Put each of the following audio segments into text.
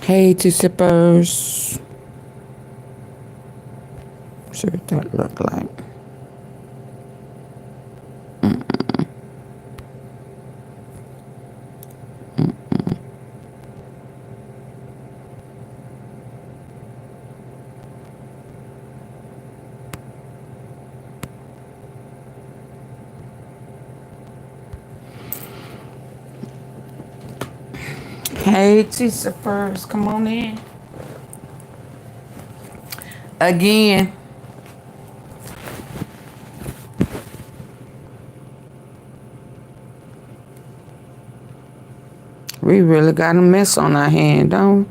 Hey, tea sippers. See what that look like. Hey, tea sippers, come on in. Again. We really got a mess on our hand, don't we?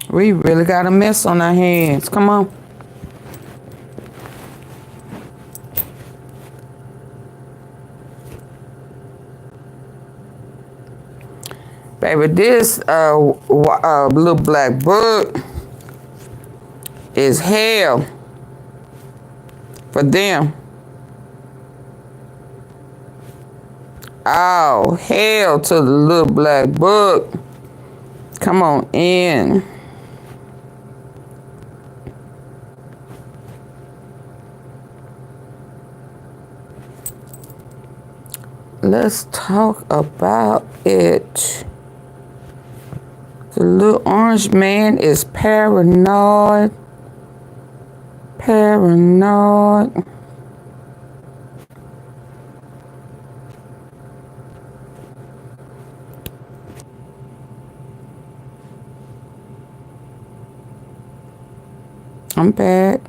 We really got a mess on our hands. Come on. Baby, this little black book is hell for them. Oh, hell to the little black book. Come on in. Let's talk about it. The little orange man is paranoid. Paranoid. I'm back.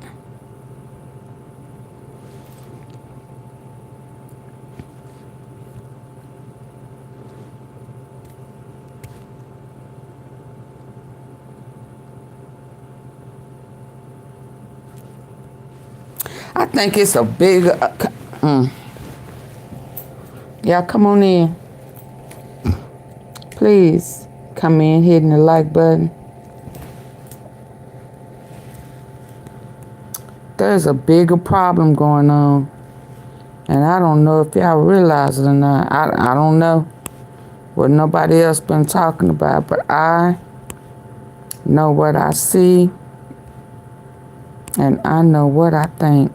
I think it's a big... Y'all come on in. Please come in, hitting the like button. There's a bigger problem going on. And I don't know if y'all realize it or not. I don't know what nobody else been talking about, but I know what I see. And I know what I think.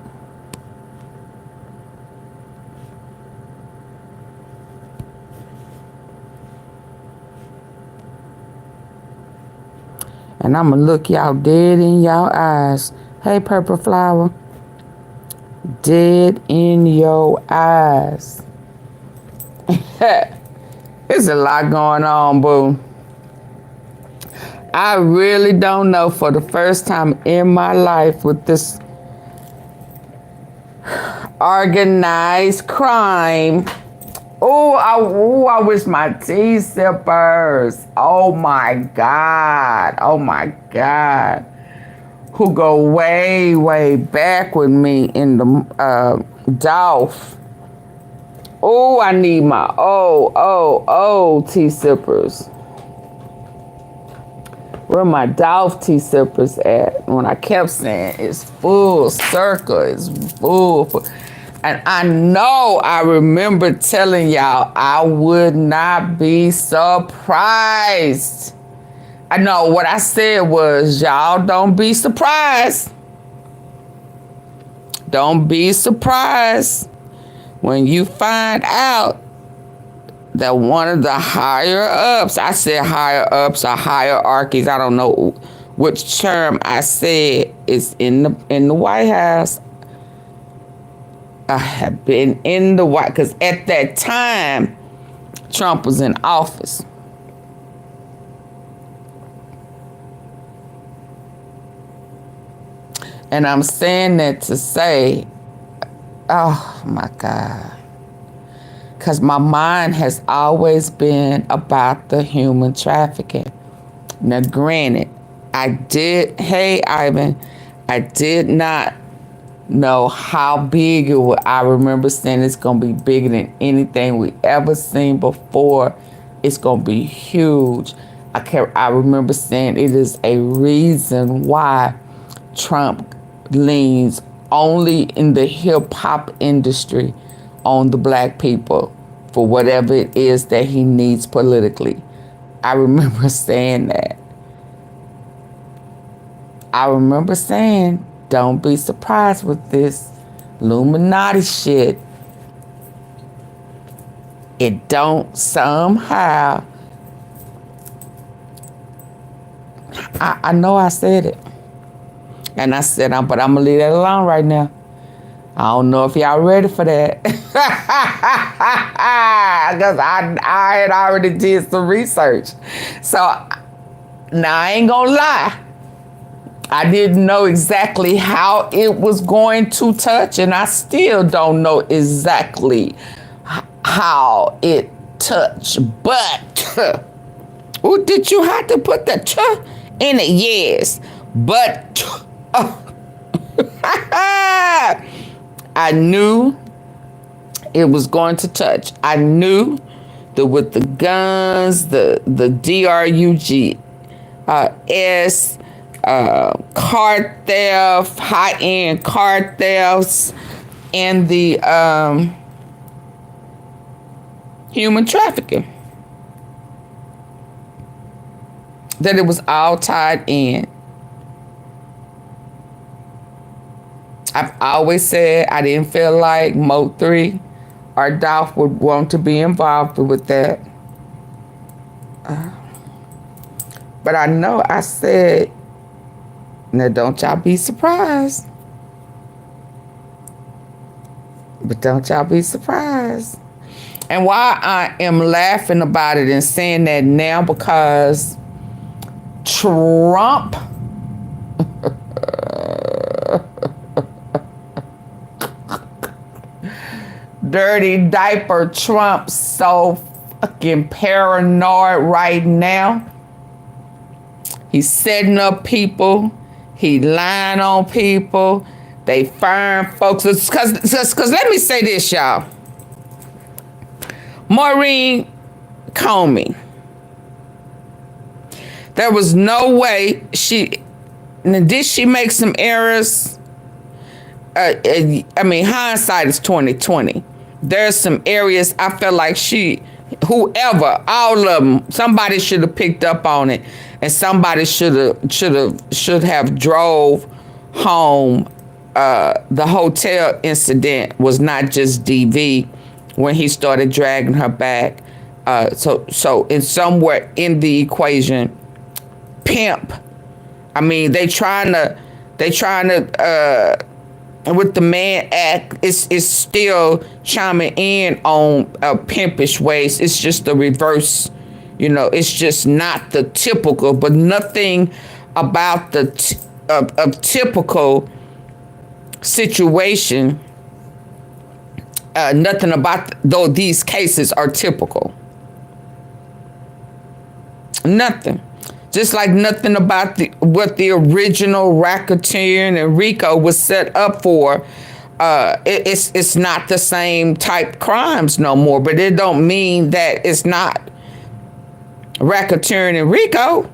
And I'm going to look y'all dead in y'all eyes. Hey, Purple Flower. Dead in your eyes. There's a lot going on, boo. I really don't know, for the first time in my life with this organized crime. I wish my tea sippers. Oh my God. Oh my God. Who go way, way back with me in the ADOLPH. Oh, I need my tea sippers. Where my ADOLPH tea sippers at? When I kept saying it's full circle, it's full. And I know I remember telling y'all I would not be surprised. I know what I said was, y'all don't be surprised. Don't be surprised when you find out that one of the higher ups, I said higher ups or hierarchies, I don't know which term I said, is in the White House. I have been in the White, because at that time, Trump was in office. And I'm saying that to say, oh my God. Because my mind has always been about the human trafficking. Now, granted, hey, Ivan, I did not know how big it was. I remember saying it's going to be bigger than anything we ever seen before. It's going to be huge. I remember saying it is a reason why Trump leans only in the hip-hop industry on the black people for whatever it is that he needs politically. I remember saying that. I remember saying, don't be surprised with this Illuminati shit. It don't somehow. I know I said it. And I said, but I'm going to leave that alone right now. I don't know if y'all ready for that. Because I had already did some research. So now I ain't going to lie. I didn't know exactly how it was going to touch, and I still don't know exactly how it touched. But, oh, did you have to put the ch in it? Yes. But, I knew it was going to touch. I knew that with the guns, the DRUGS, car theft, high-end car thefts, and the human trafficking, that it was all tied in. I've always said I didn't feel like Mo3 or Dolph would want to be involved with that. But I know I said, now don't y'all be surprised. But don't y'all be surprised. And why I am laughing about it and saying that now, because Trump dirty diaper Trump so fucking paranoid right now. He's setting up people. He lying on people. They firing folks. Because let me say this, y'all. Maurene Comey. There was no way did she make some errors? I mean, hindsight is 20/20. There's some areas I felt like whoever, all of them, somebody should have picked up on it, and somebody should have drove home. The hotel incident was not just DV when he started dragging her back. So in somewhere in the equation, pimp. I mean, they trying to with the Mann Act, it's still chiming in on pimpish ways. It's just the reverse, it's just not the typical, but nothing about the typical situation. Nothing about though these cases are typical. Nothing. Just like nothing about what the original racketeering and RICO was set up for. It's not the same type crimes no more, but it don't mean that it's not racketeering and RICO.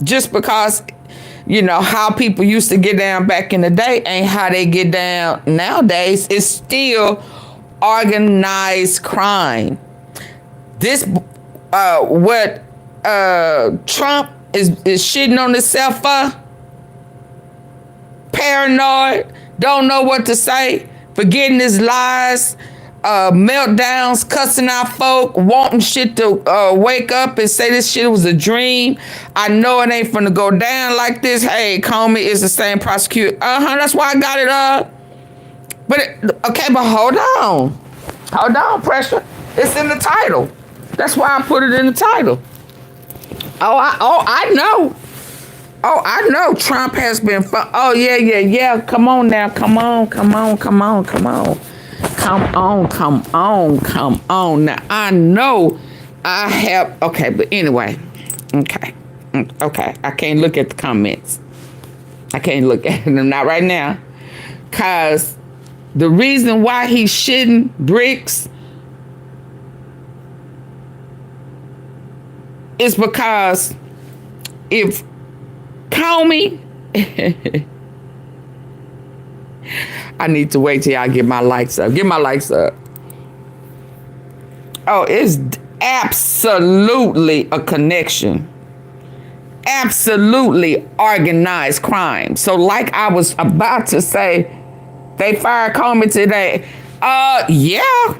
Just because, how people used to get down back in the day ain't how they get down nowadays. It's still organized crime. This, what Trump is shitting on himself for, paranoid, don't know what to say, forgetting his lies, meltdowns, cussing out folk, wanting shit to wake up and say this shit was a dream. I know it ain't finna go down like this. Hey, Comey is the same prosecutor. That's why I got it up. But hold on, pressure. It's in the title. That's why I put it in the title. I know. I know Trump has been yeah. Come on now. Come on. Now, I know I have, but anyway. Okay. I can't look at the comments. I can't look at them, not right now. Because the reason why he's shitting bricks it's because if Comey, I need to wait till y'all get my likes up. Get my likes up. Oh, it's absolutely a connection. Absolutely organized crime. So like I was about to say, they fired Comey today. Yeah.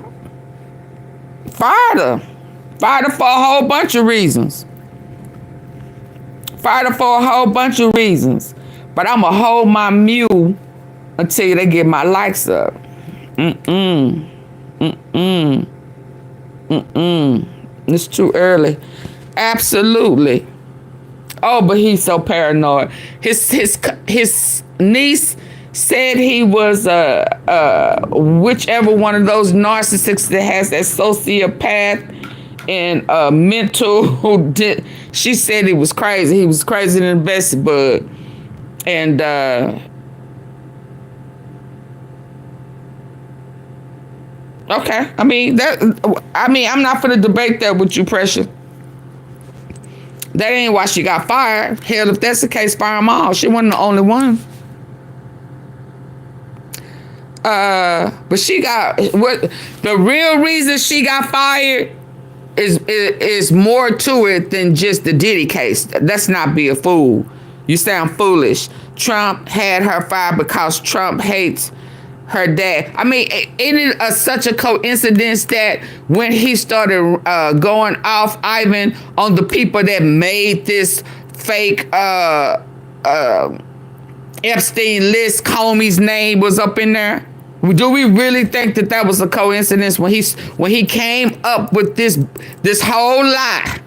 Fired her. Fired her for a whole bunch of reasons. Fired her for a whole bunch of reasons. But I'm going to hold my mule until they get my likes up. It's too early. Absolutely. Oh, but he's so paranoid. His niece said he was whichever one of those narcissists that has that sociopath and mental. She said he was crazy. He was crazy than best bud. And okay. I mean, I'm not gonna debate that with you, Precious. That ain't why she got fired. Hell, if that's the case, fire them all. She wasn't the only one. But she got what the real reason she got fired is more to it than just the Diddy case. Let's not be a fool. You sound foolish. Trump had her fired because Trump hates her dad. I mean, isn't it such a coincidence that when he started going off Ivan on the people that made this fake Epstein list, Comey's name was up in there? Do we really think that that was a coincidence when he came up with this whole lie?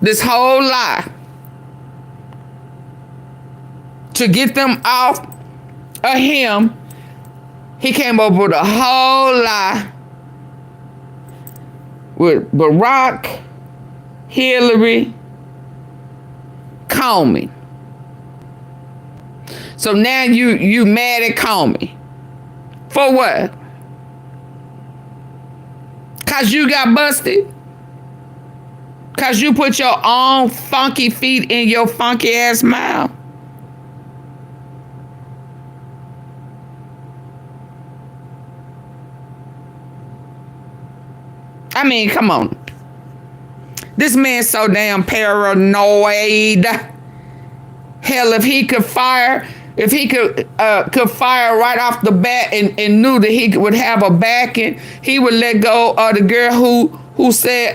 This whole lie to get them off of him. He came up with a whole lie with Barack, Hillary, Comey. So now you mad at Comey. For what? Cause you got busted? Cause you put your own funky feet in your funky ass mouth? I mean, come on. This man's so damn paranoid. Hell, if he could fire fire right off the bat and knew that he would have a backing, he would let go of the girl who said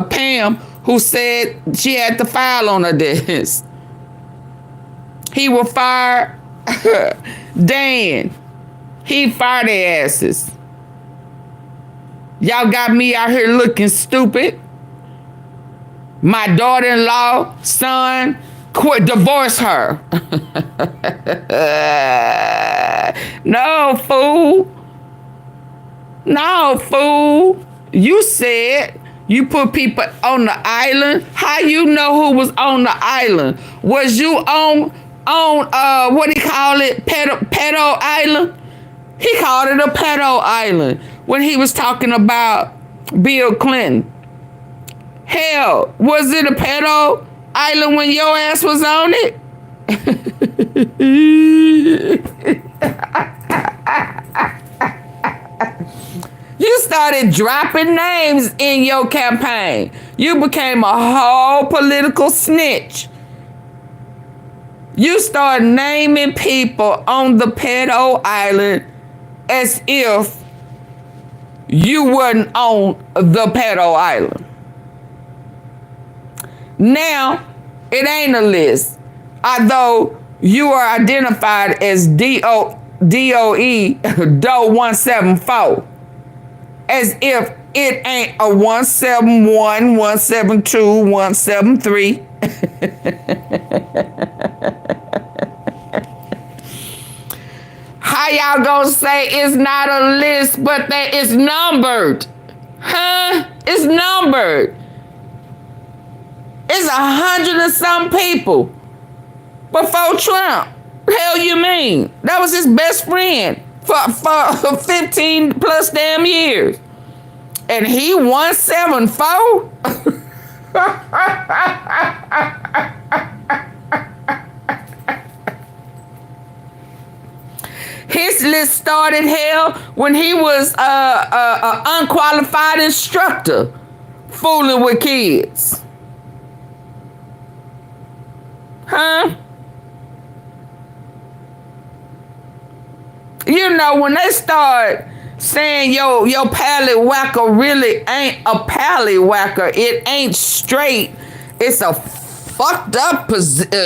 Pam, who said she had to file on her desk. He will fire Dan. He fired their asses. Y'all got me out here looking stupid. My daughter-in-law, son, divorce her. No, fool. No, fool. You said you put people on the island. How you know who was on the island? Was you on what do you call it? Pedo Island? He called it a pedo island when he was talking about Bill Clinton. Hell, was it a pedo island when your ass was on it? You started dropping names in your campaign. You became a whole political snitch. You started naming people on the pedo island as if you wasn't on the pedo island. Now, it ain't a list. Although you are identified as DOE, DOE 174. As if it ain't a 171, 172, 173. How y'all gonna say it's not a list, but that it's numbered? Huh? It's numbered. It's 100 and some people before Trump. Hell you mean? That was his best friend for 15 plus damn years. and he 174. His list started, hell, when he was a unqualified instructor fooling with kids. Huh? You know, when they start saying your pallywhacker really ain't a pallywhacker, it ain't straight, it's a fucked up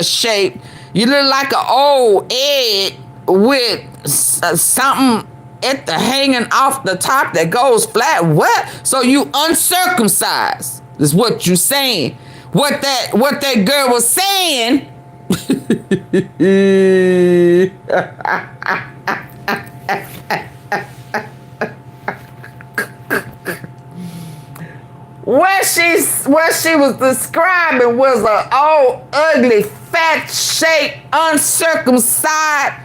shape. You look like an old egg with something at the hanging off the top that goes flat. What? So you uncircumcised is what you saying. What that girl was saying. What she was describing was an old, ugly, fat-shaped, uncircumcised.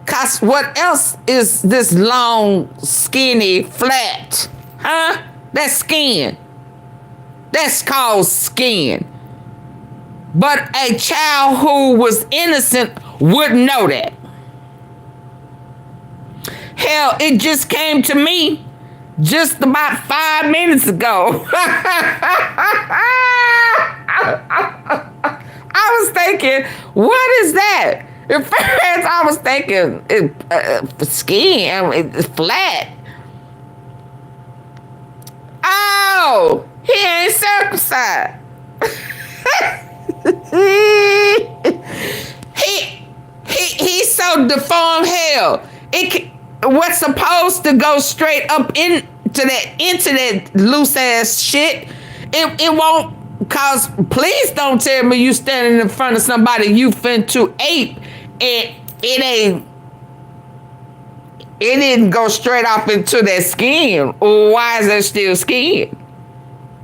Cause what else is this long, skinny, flat? Huh? That's skin. That's called skin. But a child who was innocent wouldn't know that. Hell, it just came to me just about 5 minutes ago. I was thinking, what is that? At first, I was thinking skin, it's flat. Oh, he ain't circumcised. He's so deformed, hell. What's supposed to go straight up into that loose ass shit, it won't. Cause please don't tell me you standing in front of somebody you finna ape and it didn't go straight off into that skin. Why is there still skin?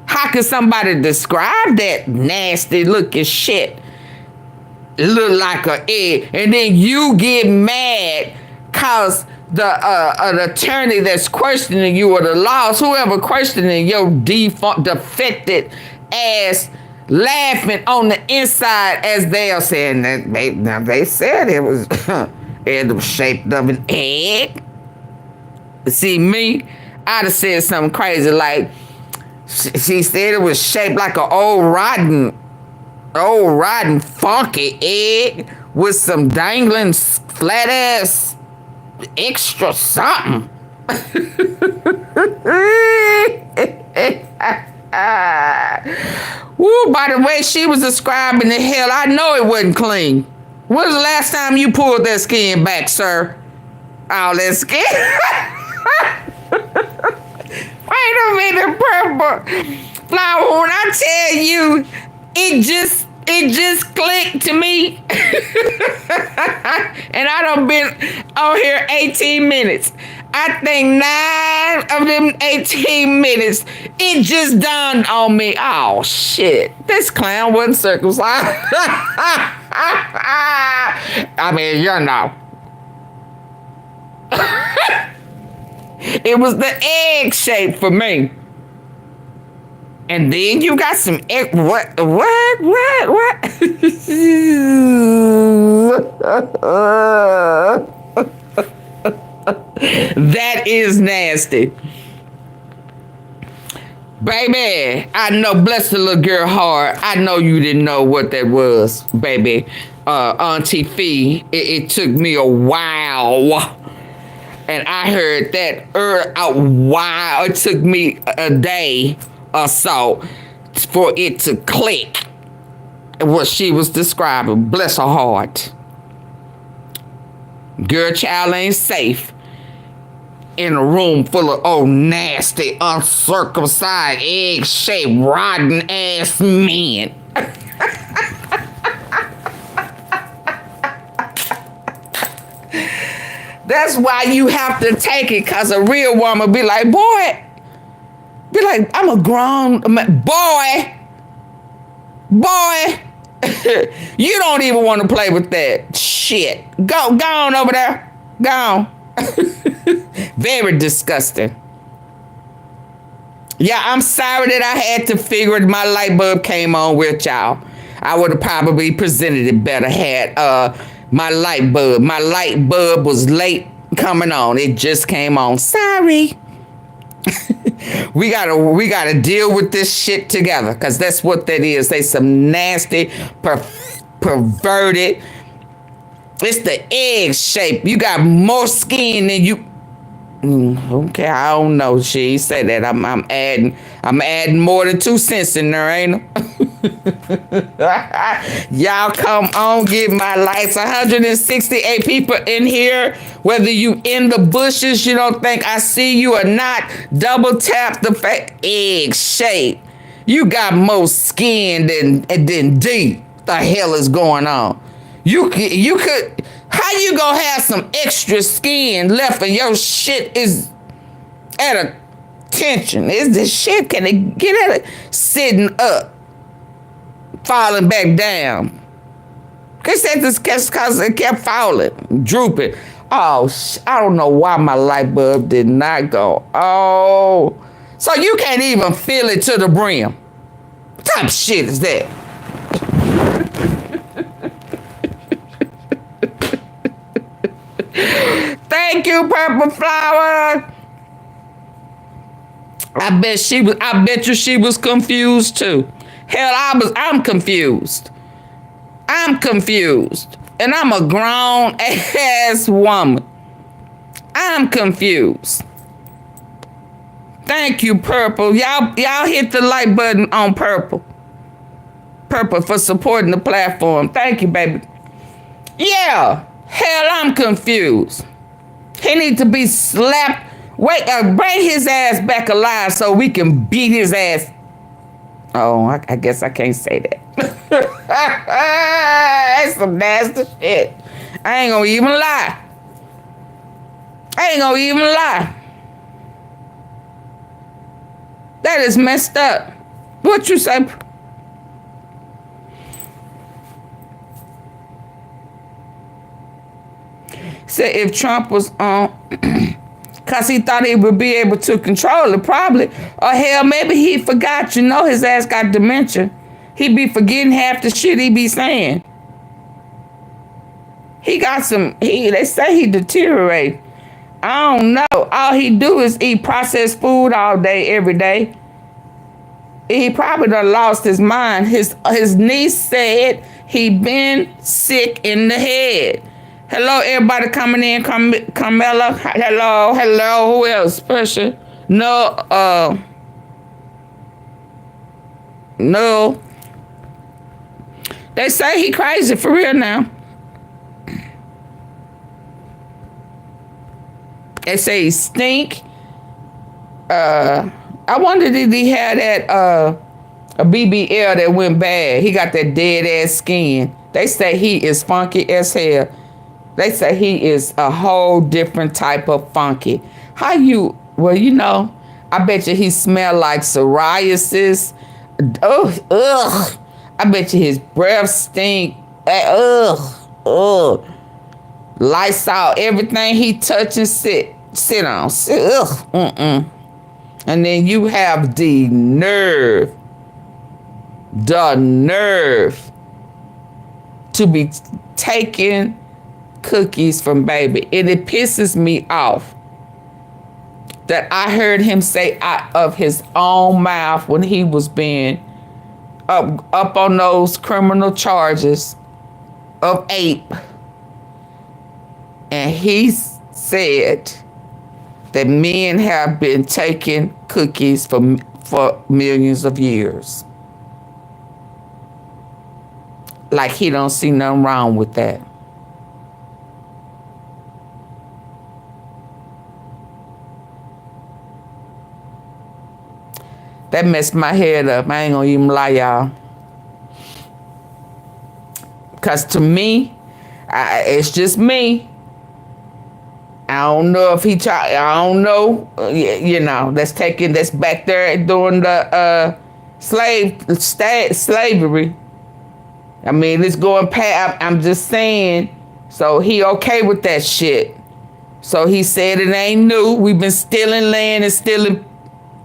How can somebody describe that nasty looking shit? It look like an egg, and then you get mad cause an attorney that's questioning you or the laws, whoever questioning your defected ass, laughing on the inside as they are saying that they said it was shaped of an egg. See me, I'd have said something crazy like she said it was shaped like an old rotten funky egg with some dangling flat ass extra something. Woo, by the way she was describing the hell, I know it wasn't clean. When was the last time you pulled that skin back, sir? All that skin? Wait a minute, Purple Flower, when I tell you, it just clicked to me. And I done been on here 18 minutes. I think 9 of them 18 minutes, it just dawned on me, oh shit, this clown wasn't circumcised. I mean, you know. It was the egg shape for me. And then you got some egg, what? That is nasty. Baby, I know, bless the little girl heart. I know you didn't know what that was, baby. AunTeaFee, it took me a while. And I heard that a while. It took me a day or so for it to click what she was describing. Bless her heart. Girl, child ain't safe in a room full of old nasty, uncircumcised, egg-shaped, rotten ass men. That's why you have to take it, cause a real woman be like, I'm a grown boy. You don't even want to play with that shit. Go on over there. Go on. Very disgusting. Yeah, I'm sorry that I had to figure it. My light bulb came on with y'all. I would have probably presented it better had my light bulb. My light bulb was late coming on. It just came on. Sorry. we gotta deal with this shit together, because that's what that is. They some nasty, perverted. It's the egg shape. You got more skin than you. Okay, I don't know. She said that I'm adding more than 2 cents in there, ain't it? Y'all come on, get my lights. 168 people in here. Whether you in the bushes, you don't think I see you or not, double tap the egg shape. You got more skin than D. What the hell is going on? You could. How you gonna have some extra skin left and your shit is at attention? Is the shit, can it get at it? Sitting up, falling back down. Cause it kept falling, drooping. Oh, I don't know why my light bulb did not go. Oh, so you can't even fill it to the brim. What type of shit is that? Thank you, Purple Flower. I bet you she was confused too. Hell, I'm confused. I'm confused. And I'm a grown ass woman. I'm confused. Thank you, Purple. Y'all hit the like button on Purple. Purple for supporting the platform. Thank you, baby. Yeah. Hell, I'm confused. He needs to be slapped. Wait, bring his ass back alive so we can beat his ass. Oh, I guess I can't say that. That's some nasty shit. I ain't gonna even lie. That is messed up. What you say? Said if Trump was on, because he thought he would be able to control it, probably. Or hell, maybe he forgot, his ass got dementia. He be forgetting half the shit he be saying. He got they say he deteriorate. I don't know. All he do is eat processed food all day, every day. He probably done lost his mind. His niece said he been sick in the head. Hello, everybody coming in. Carmela. Hello. Who else? Special? No. No. They say he crazy for real now. They say he stink. I wonder did he have that a BBL that went bad. He got that dead ass skin. They say he is funky as hell. They say he is a whole different type of funky. Well, I bet you he smell like psoriasis. Ugh. I bet you his breath stink. Ugh. Lysol, everything he touch and sit on. Ugh. And then you have the nerve to be taking cookies from baby. And it pisses me off that I heard him say out of his own mouth when he was being up on those criminal charges of ape. And he said that men have been taking cookies for millions of years. Like he don't see nothing wrong with that. That messed my head up. I ain't gonna even lie, y'all. Because to me, it's just me. I don't know if he tried. I don't know. That's back there during the slavery. I mean, it's going past. I'm just saying. So he okay with that shit. So he said it ain't new. We've been stealing land and stealing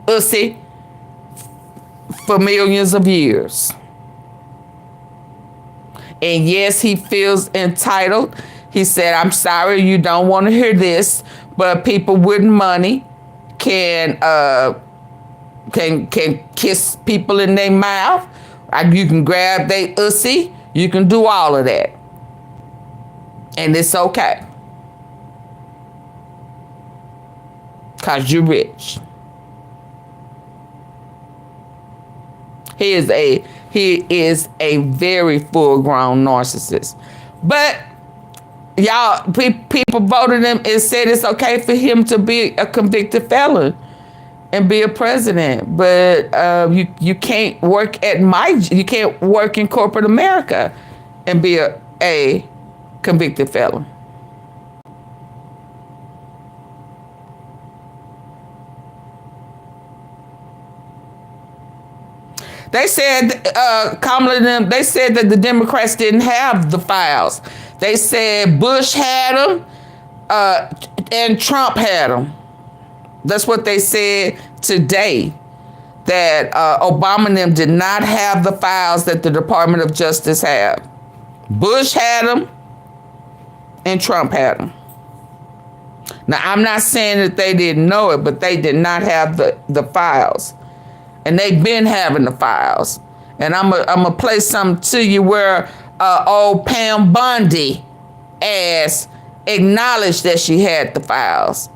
pussy for millions of years. And yes, he feels entitled. He said, I'm sorry you don't want to hear this, but people with money can kiss people in their mouth. You can grab their ussy. You can do all of that. And it's okay. Because you're rich. He is a very full-grown narcissist. But y'all, people voted him and said it's okay for him to be a convicted felon and be a president. But you can't work you can't work in corporate America and be a convicted felon. They said, Kamala, they said that the Democrats didn't have the files. They said Bush had them and Trump had them. That's what they said today, that Obama and them did not have the files that the Department of Justice have. Bush had them and Trump had them. Now, I'm not saying that they didn't know it, but they did not have the files. And they've been having the files. And I'm gonna play something to you where old Pam Bondi acknowledged that she had the files.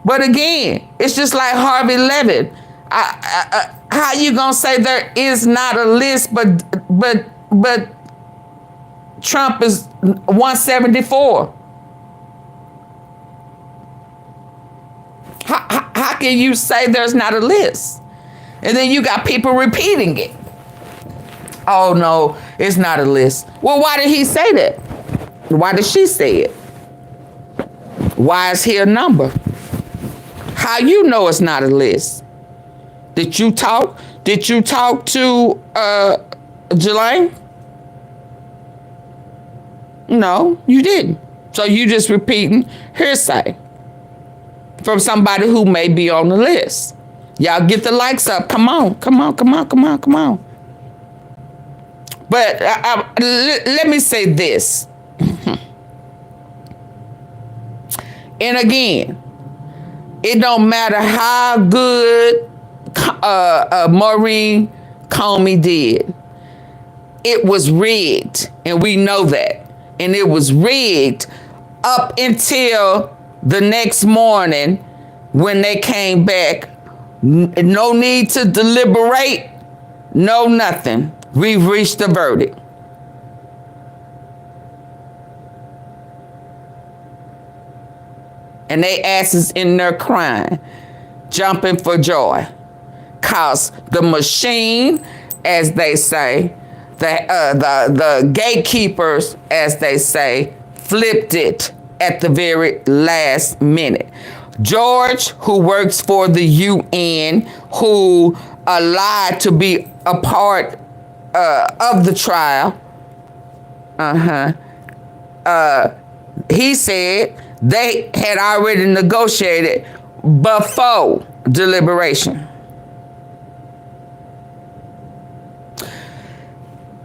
But again, it's just like Harvey Levin. How you gonna say there is not a list, but Trump is 174? How can you say there's not a list? And then you got people repeating it. Oh, no, it's not a list. Well, why did he say that? Why did she say it? Why is he a number? How you know it's not a list? Did you talk to Ghislaine? No, you didn't. So you just repeating hearsay from somebody who may be on the list. Y'all get the likes up. Come on. But let me say this. And again, it don't matter how good Maurene Comey did. It was rigged, and we know that. And it was rigged up until the next morning when they came back. No need to deliberate. No nothing. We've reached a verdict. And they asses in there crying, jumping for joy. Cause the machine, as they say, the gatekeepers, as they say, flipped it at the very last minute. George, who works for the UN, who lied to be a part of the trial, he said they had already negotiated before deliberation.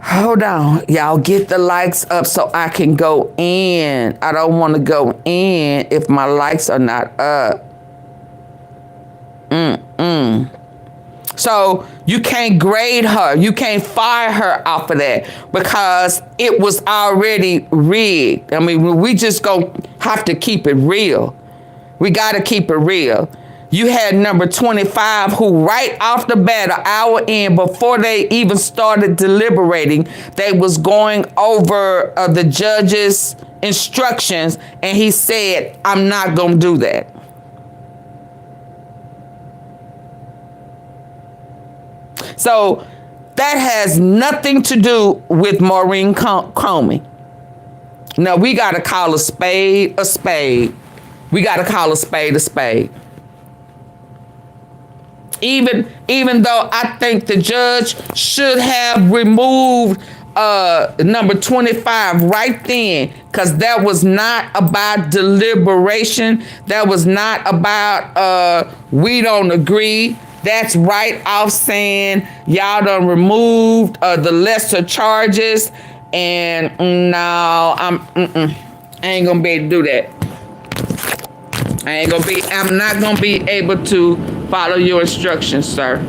Hold on, y'all, get the likes up so I can go in. I don't want to go in if my likes are not up. So you can't grade her. You can't fire her off of that because it was already rigged. I mean, we just gonna have to keep it real. We got to keep it real. You had number 25 who right off the bat, an hour in, before they even started deliberating, they was going over the judge's instructions, and he said, I'm not going to do that. So that has nothing to do with Maurene Comey. Now, we got to call a spade a spade. We got to call a spade a spade. Even though I think the judge should have removed number 25 right then, because that was not about deliberation. That was not about we don't agree. That's right off saying y'all done removed the lesser charges, and no, I ain't gonna be able to do that. I'm not gonna be able to follow your instructions, sir.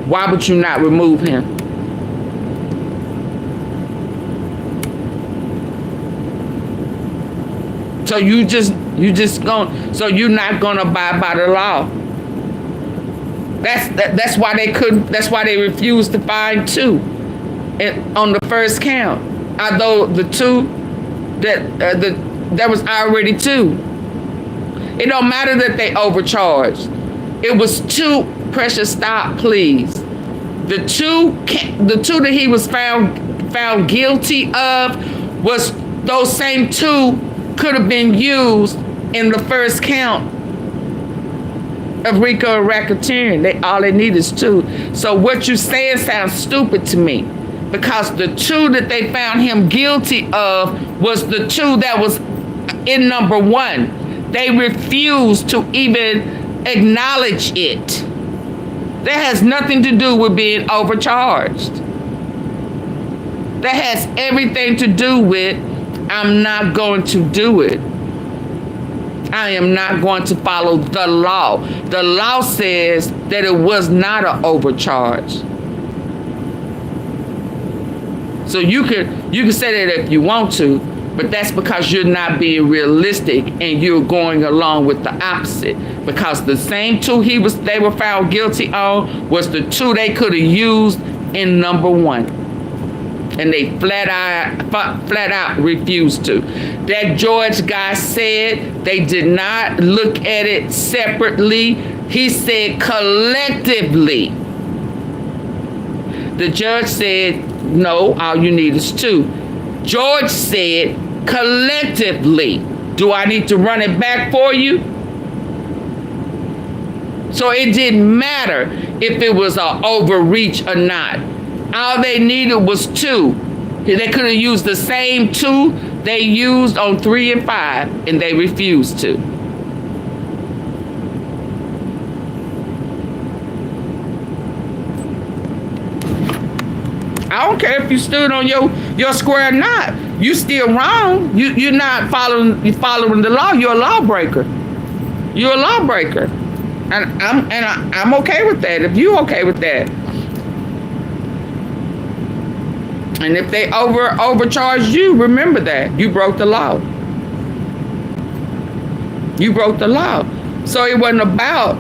Why would you not remove him? So so you're not gonna abide by the law. That's why they couldn't. That's why they refused to find 2 on the first count. Although the 2 that was already 2. It don't matter that they overcharged. It was 2. Precious, stop, please. The two that he was found guilty of was those same 2 could have been used in the first count of RICO and racketeering. All they need is 2. So what you saying sounds stupid to me, because the 2 that they found him guilty of was the 2 that was in number 1. They refused to even acknowledge it. That has nothing to do with being overcharged. That has everything to do with, I'm not going to do it. I am not going to follow the law. The law says that it was not an overcharge. So you can say that if you want to, but that's because you're not being realistic and you're going along with the opposite. Because the same 2 they were found guilty on was the 2 they could have used in number 1. And they flat out refused to. That George guy said they did not look at it separately. He said collectively. The judge said, no, all you need is 2. George said collectively. Do I need to run it back for you? So it didn't matter if it was an overreach or not. All they needed was 2. They could have used the same 2 they used on 3 and 5, and they refused to. I don't care if you stood on your square or not. You still wrong. You're not following the law. You're a lawbreaker. You're a lawbreaker. And I'm okay with that. If you okay with that. And if they overcharged you, remember that. You broke the law. You broke the law. So it wasn't about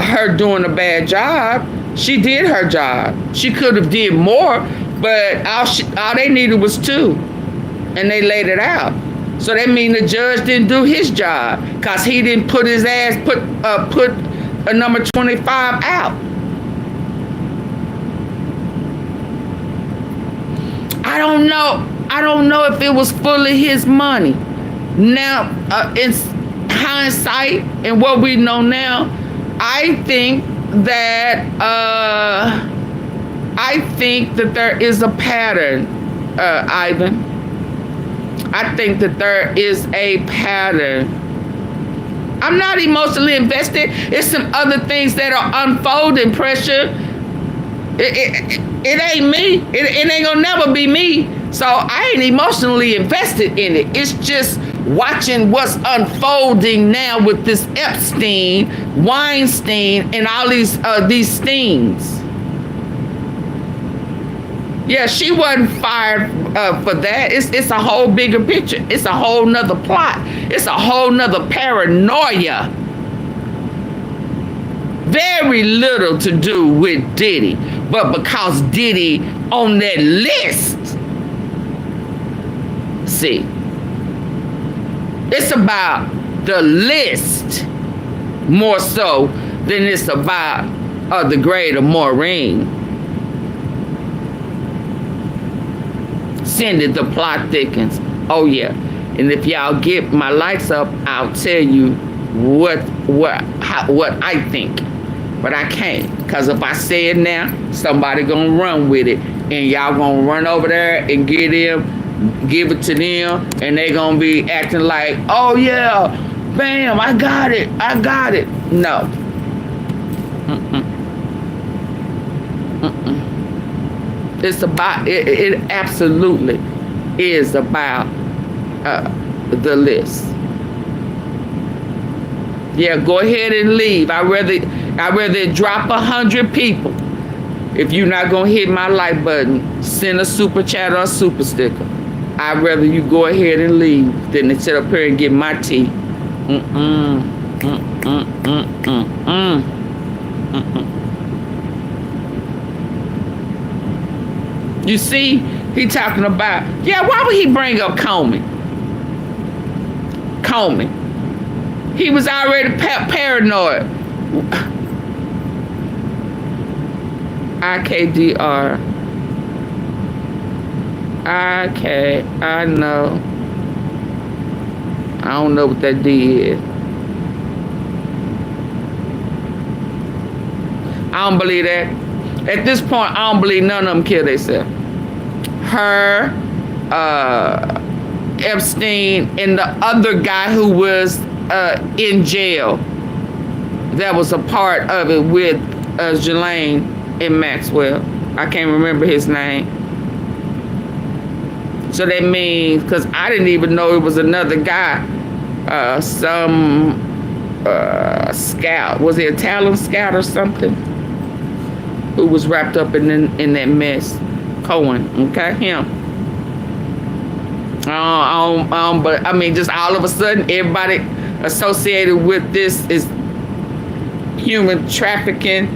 her doing a bad job. She did her job. She could have did more, but all they needed was 2. And they laid it out. So that means the judge didn't do his job, because he didn't put his ass, put a number 25 out. I don't know if it was fully his money. Now, in hindsight and what we know now, I think that there is a pattern, Ivan. I think that there is a pattern. I'm not emotionally invested. It's some other things that are unfolding, Pressure. It ain't me. It ain't gonna never be me. So I ain't emotionally invested in it. It's just watching what's unfolding now with this Epstein, Weinstein, and all these things. Yeah, she wasn't fired for that. It's a whole bigger picture. It's a whole nother plot. It's a whole nother paranoia. Very little to do with Diddy, but because Diddy on that list. See, it's about the list more so than it's about the grade of Maurene. Send it, the plot thickens. Oh yeah, and if y'all get my lights up, I'll tell you what I think. But I can't, because if I say it now, somebody gonna run with it, and y'all gonna run over there and give it to them, and they gonna be acting like, oh yeah, bam, I got it. No. It's about, it absolutely is about the list. Yeah, go ahead and leave. I'd rather drop 100 people. If you're not gonna hit my like button, send a super chat or a super sticker. I'd rather you go ahead and leave than to sit up here and get my tea. You see, he talking about, yeah, why would he bring up Comey? Comey. He was already paranoid. IKDR. Okay, I know. I don't know what that D is. I don't believe that. At this point, I don't believe none of them killed themselves. Her, Epstein, and the other guy who was in jail that was a part of it with Ghislaine and Maxwell. I can't remember his name. So that means, because I didn't even know it was another guy, some scout. Was he a talent scout or something? Who was wrapped up in that mess. Cohen, okay, him. But I mean, just all of a sudden, everybody associated with this is human trafficking,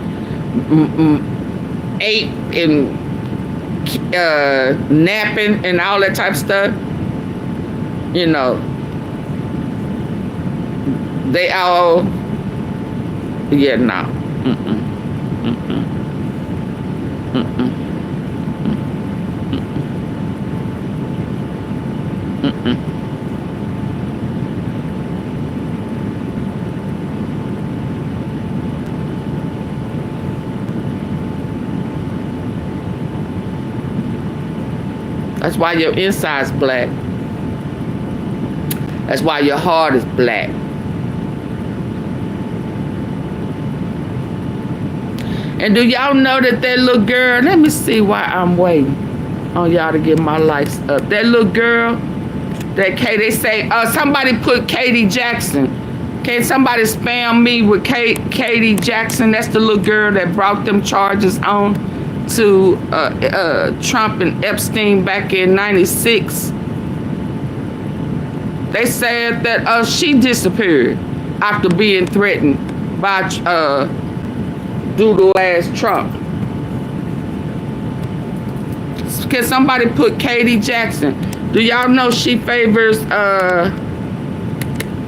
ape and napping and all that type of stuff. You know, they all, yeah, no. That's why your inside's black. That's why your heart is black. And do y'all know that little girl, let me see why I'm waiting on y'all to get my likes up. That little girl, that they say, somebody put Katie Jackson. Can somebody spam me with Katie Jackson? That's the little girl that brought them charges on to Trump and Epstein back in '96. They said that she disappeared after being threatened by doodle ass Trump. Can somebody put Katie Jackson? Do y'all know she favors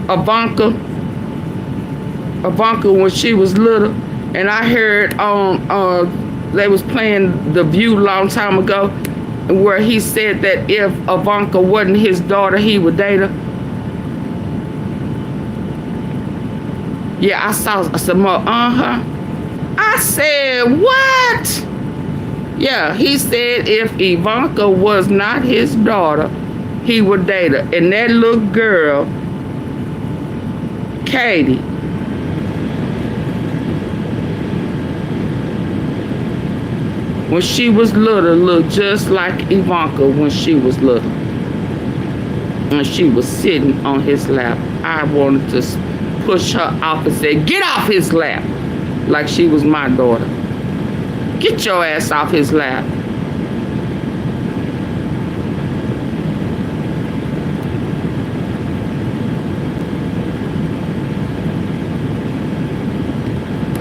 Ivanka when she was little? And I heard on they was playing The View a long time ago, where he said that if Ivanka wasn't his daughter, he would date her. Yeah, I saw some more on her. I said, what? Yeah, he said if Ivanka was not his daughter, he would date her. And that little girl, Katie, when she was little, looked just like Ivanka when she was little. And she was sitting on his lap. I wanted to push her off and say, get off his lap, like she was my daughter. Get your ass off his lap.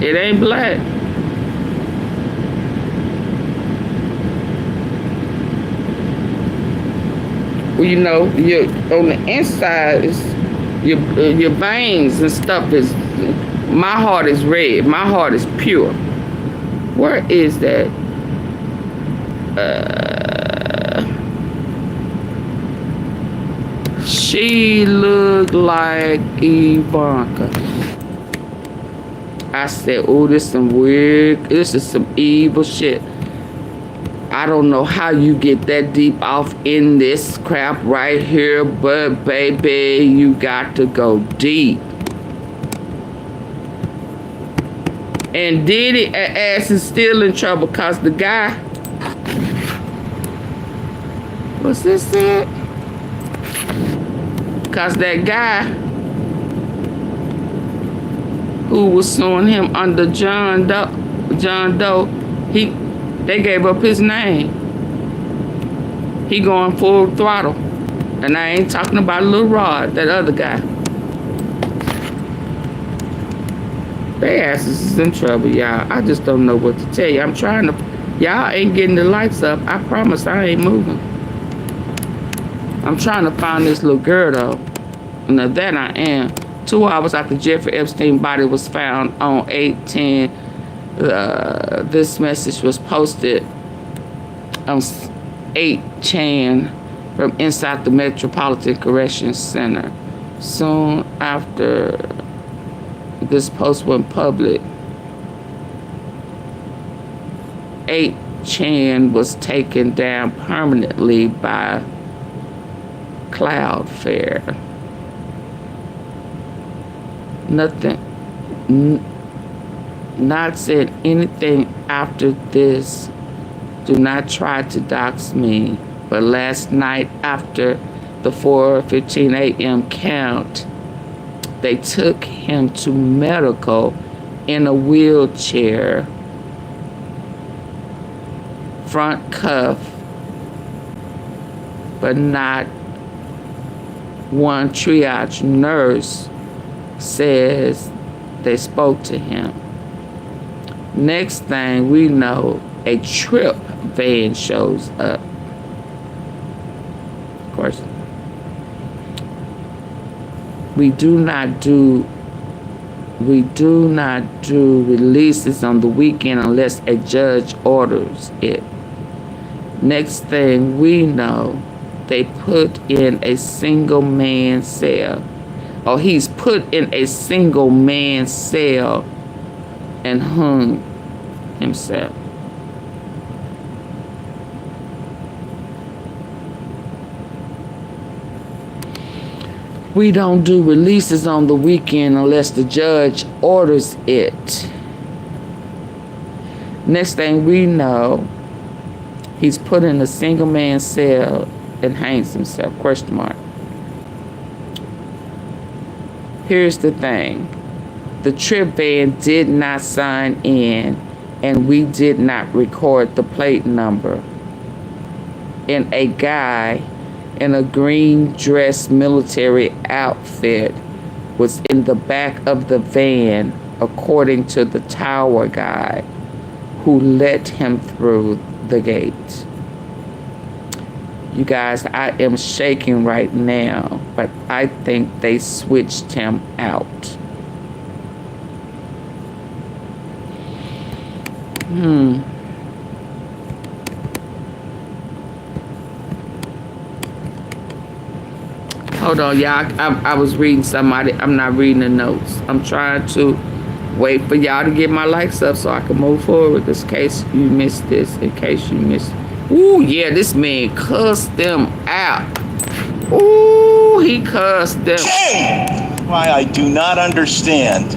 It ain't black. Well, you know, on the inside is your veins and stuff is. My heart is red. My heart is pure. Where is that? She looked like Ivanka. I said, oh, this is some evil shit. I don't know how you get that deep off in this crap right here, but baby, you got to go deep. And Diddy ass is still in trouble because the guy Was this it? Because that guy who was suing him under John Doe, they gave up his name. He going full throttle. And I ain't talking about Lil Rod, that other guy. Their asses is in trouble, y'all. I just don't know what to tell you. I'm trying to... Y'all ain't getting the lights up. I promise I ain't moving. I'm trying to find this little girl, though. Now that I am. 2 hours after Jeffrey Epstein's body was found on 8/10, this message was posted on 8chan from inside the Metropolitan Corrections Center. Soon after this post went public, 8chan was taken down permanently by Cloudflare. Nothing, not said anything after this. Do not try to dox me. But last night after the 4:15 a.m. count, they took him to medical in a wheelchair, front cuff, but not one triage nurse says they spoke to him. Next thing we know, a trip van shows up. Of course, we do not do releases on the weekend unless a judge orders it. Next thing we know, they put in a single man cell. Or he's put in a single man cell and hung himself. We don't do releases on the weekend unless the judge orders it. Next thing we know, he's put in a single man cell and hangs himself, question mark. Here's the thing. The trip van did not sign in, and we did not record the plate number. And a guy in a green dress military outfit was in the back of the van, according to the tower guy who let him through the gate. You guys, I am shaking right now, but I think they switched him out. Hold on, y'all. I was reading somebody. I'm not reading the notes. I'm trying to wait for y'all to get my likes up so I can move forward. In case you missed this. In case you missed. Ooh, yeah, this man cussed them out. Ooh, he cussed them. Shame! Why I do not understand.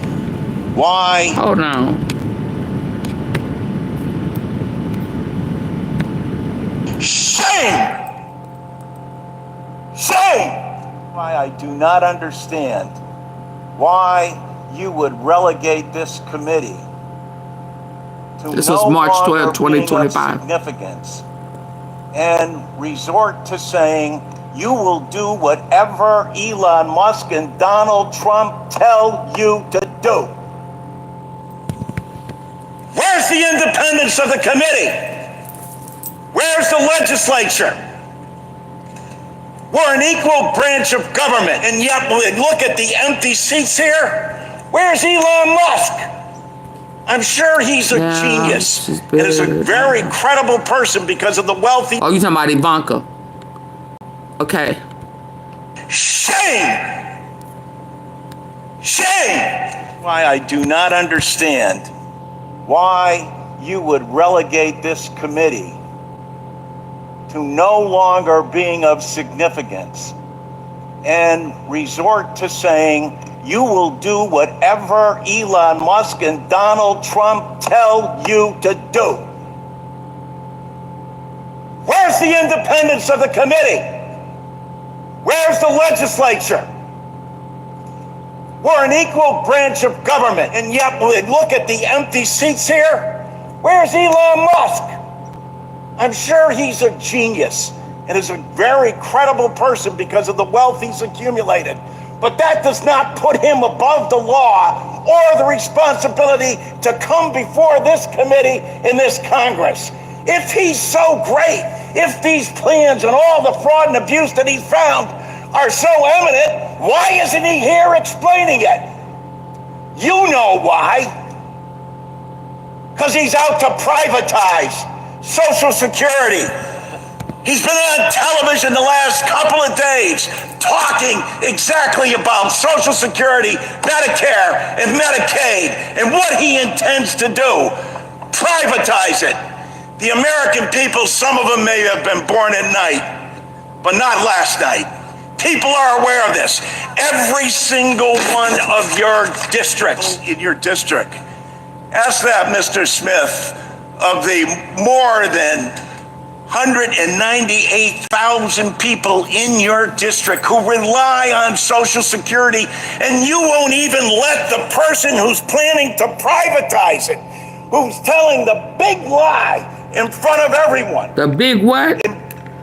Why? Hold on. Shame! Shame! Why I do not understand why you would relegate this committee to this was March 12, 2025. Significance and resort to saying you will do whatever Elon Musk and Donald Trump tell you to do. Where's the independence of the committee? Where's the legislature? We're an equal branch of government, and yet look at the empty seats here. Where's Elon Musk? I'm sure he's a genius and is a very credible person because of the wealthy. Oh, you talking about Ivanka? Okay. Shame! Shame! Why I do not understand why you would relegate this committee to no longer being of significance and resort to saying you will do whatever Elon Musk and Donald Trump tell you to do. Where's Where's the independence of the committee? Where's the legislature? We're an equal branch of government, and yet we look at the empty seats here. Where's Elon Musk? I'm sure he's a genius and is a very credible person because of the wealth he's accumulated. But that does not put him above the law or the responsibility to come before this committee in this Congress. If he's so great, if these plans and all the fraud and abuse that he found are so evident, why isn't he here explaining it? You know why. Because he's out to privatize Social Security. He's been on television the last couple of days talking exactly about Social Security, Medicare, and Medicaid, and what he intends to do. Privatize it. The American people, some of them may have been born at night, but not last night. People are aware of this. Every single one of your districts in your district. Ask that, Mr. Smith, of the more than 198,000 people in your district who rely on Social Security, and you won't even let the person who's planning to privatize it, who's telling the big lie in front of everyone. The big what?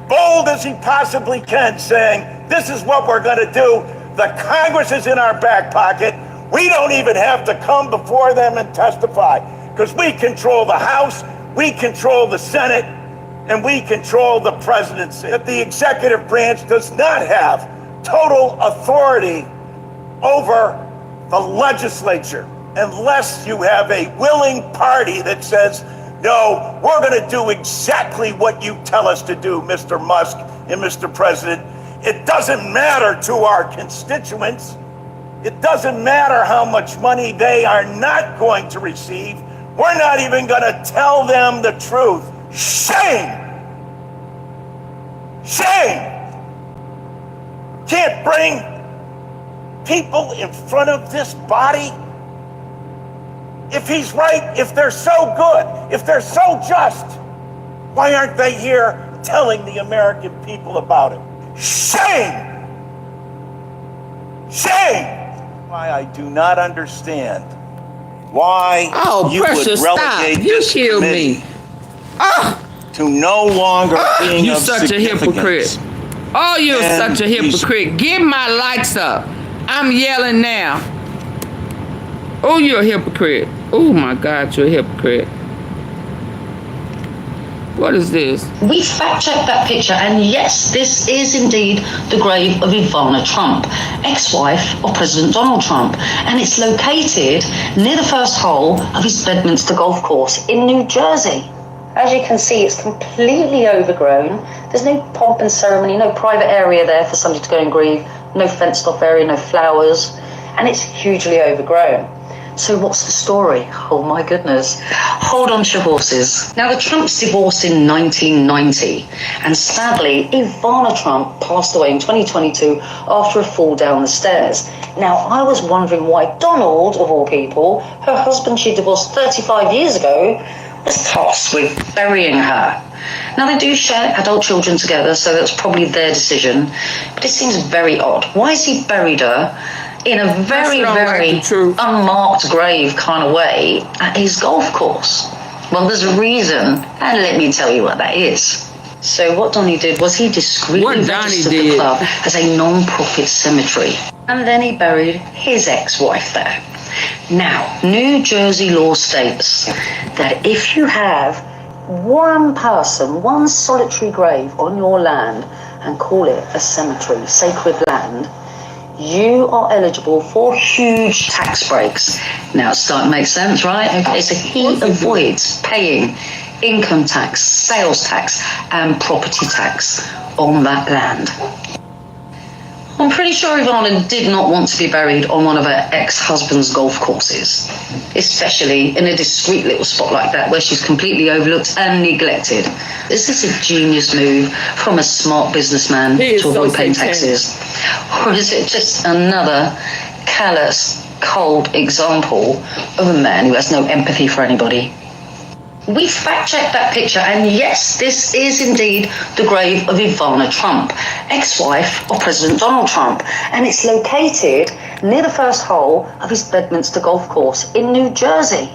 Bold as he possibly can, saying, this is what we're going to do. The Congress is in our back pocket. We don't even have to come before them and testify because we control the House, we control the Senate, and we control the presidency. That the executive branch does not have total authority over the legislature unless you have a willing party that says, no, we're going to do exactly what you tell us to do, Mr. Musk and Mr. President. It doesn't matter to our constituents. It doesn't matter how much money they are not going to receive. We're not even going to tell them the truth. Shame! Shame! Can't bring people in front of this body. If he's right, if they're so good, if they're so just, why aren't they here telling the American people about it? Shame! Shame! Why I do not understand why you would relegate this committee to no longer being you're of such a hypocrite. Oh, you're such a hypocrite. Give my likes up. I'm yelling now. Oh, you're a hypocrite. Oh my God, you're a hypocrite. What is this? We fact-checked that picture, and yes, this is indeed the grave of Ivana Trump, ex-wife of President Donald Trump, and it's located near the first hole of his Bedminster golf course in New Jersey. As you can see, it's completely overgrown. There's no pomp and ceremony, no private area there for somebody to go and grieve, no fenced-off area, no flowers, and it's hugely overgrown. So what's the story? Oh my goodness. Hold on to your horses. Now, the Trumps divorced in 1990, and sadly, Ivana Trump passed away in 2022 after a fall down the stairs. Now, I was wondering why Donald, of all people, her husband she divorced 35 years ago, was tasked with burying her. Now, they do share adult children together, so that's probably their decision, but it seems very odd. Why has he buried her in a very unmarked grave kind of way at his golf course? Well, there's a reason, and let me tell you what that is. So what Donnie did was he discreetly registered the club as a non-profit cemetery, and then he buried his ex-wife there. Now, New Jersey law states that if you have one person, one solitary grave on your land and call it a cemetery, sacred land, you are eligible for huge tax breaks. Now it's starting to make sense, right? Okay, so he avoids paying income tax, sales tax, and property tax on that land. I'm pretty sure Ivana did not want to be buried on one of her ex-husband's golf courses, especially in a discreet little spot like that where she's completely overlooked and neglected. Is this a genius move from a smart businessman to avoid paying taxes? Or is it just another callous, cold example of a man who has no empathy for anybody? We fact-checked that picture, and yes, this is indeed the grave of Ivana Trump, ex-wife of President Donald Trump, and it's located near the first hole of his Bedminster golf course in New Jersey.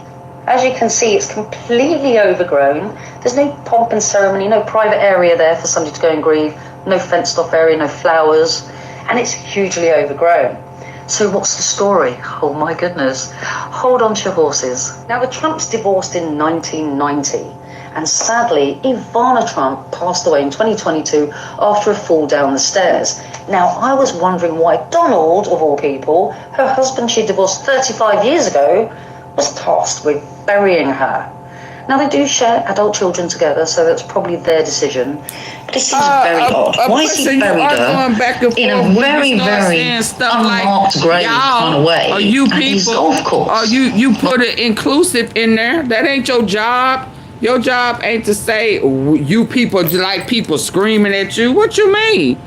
As you can see, it's completely overgrown. There's no pomp and ceremony, no private area there for somebody to go and grieve, no fenced-off area, no flowers, and it's hugely overgrown. So what's the story? Oh my goodness. Hold on to your horses. Now, the Trumps divorced in 1990, and sadly, Ivana Trump passed away in 2022 after a fall down the stairs. Now, I was wondering why Donald, of all people, her husband she divorced 35 years ago, was tasked with burying her. Now, they do share adult children together, so that's probably their decision. But it seems very odd. Why is he buried her in a very, very unmarked grave kind of way or you at his golf course? Or you put it inclusive in there. That ain't your job. Your job ain't to say you people like people screaming at you. What you mean?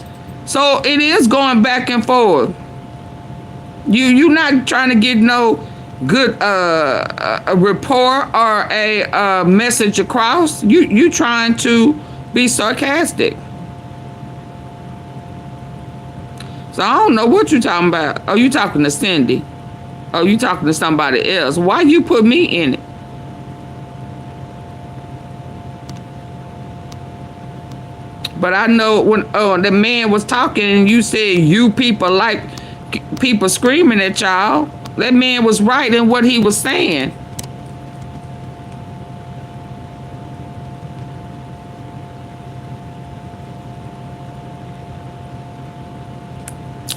So it is going back and forth. You not trying to get no good a rapport or a message across. You trying to be sarcastic. So I don't know what you talking about. Oh, you talking to Cindy? Oh, you talking to somebody else? Why you put me in it? But I know when the man was talking and you said you people like people screaming at y'all. That man was right in what he was saying.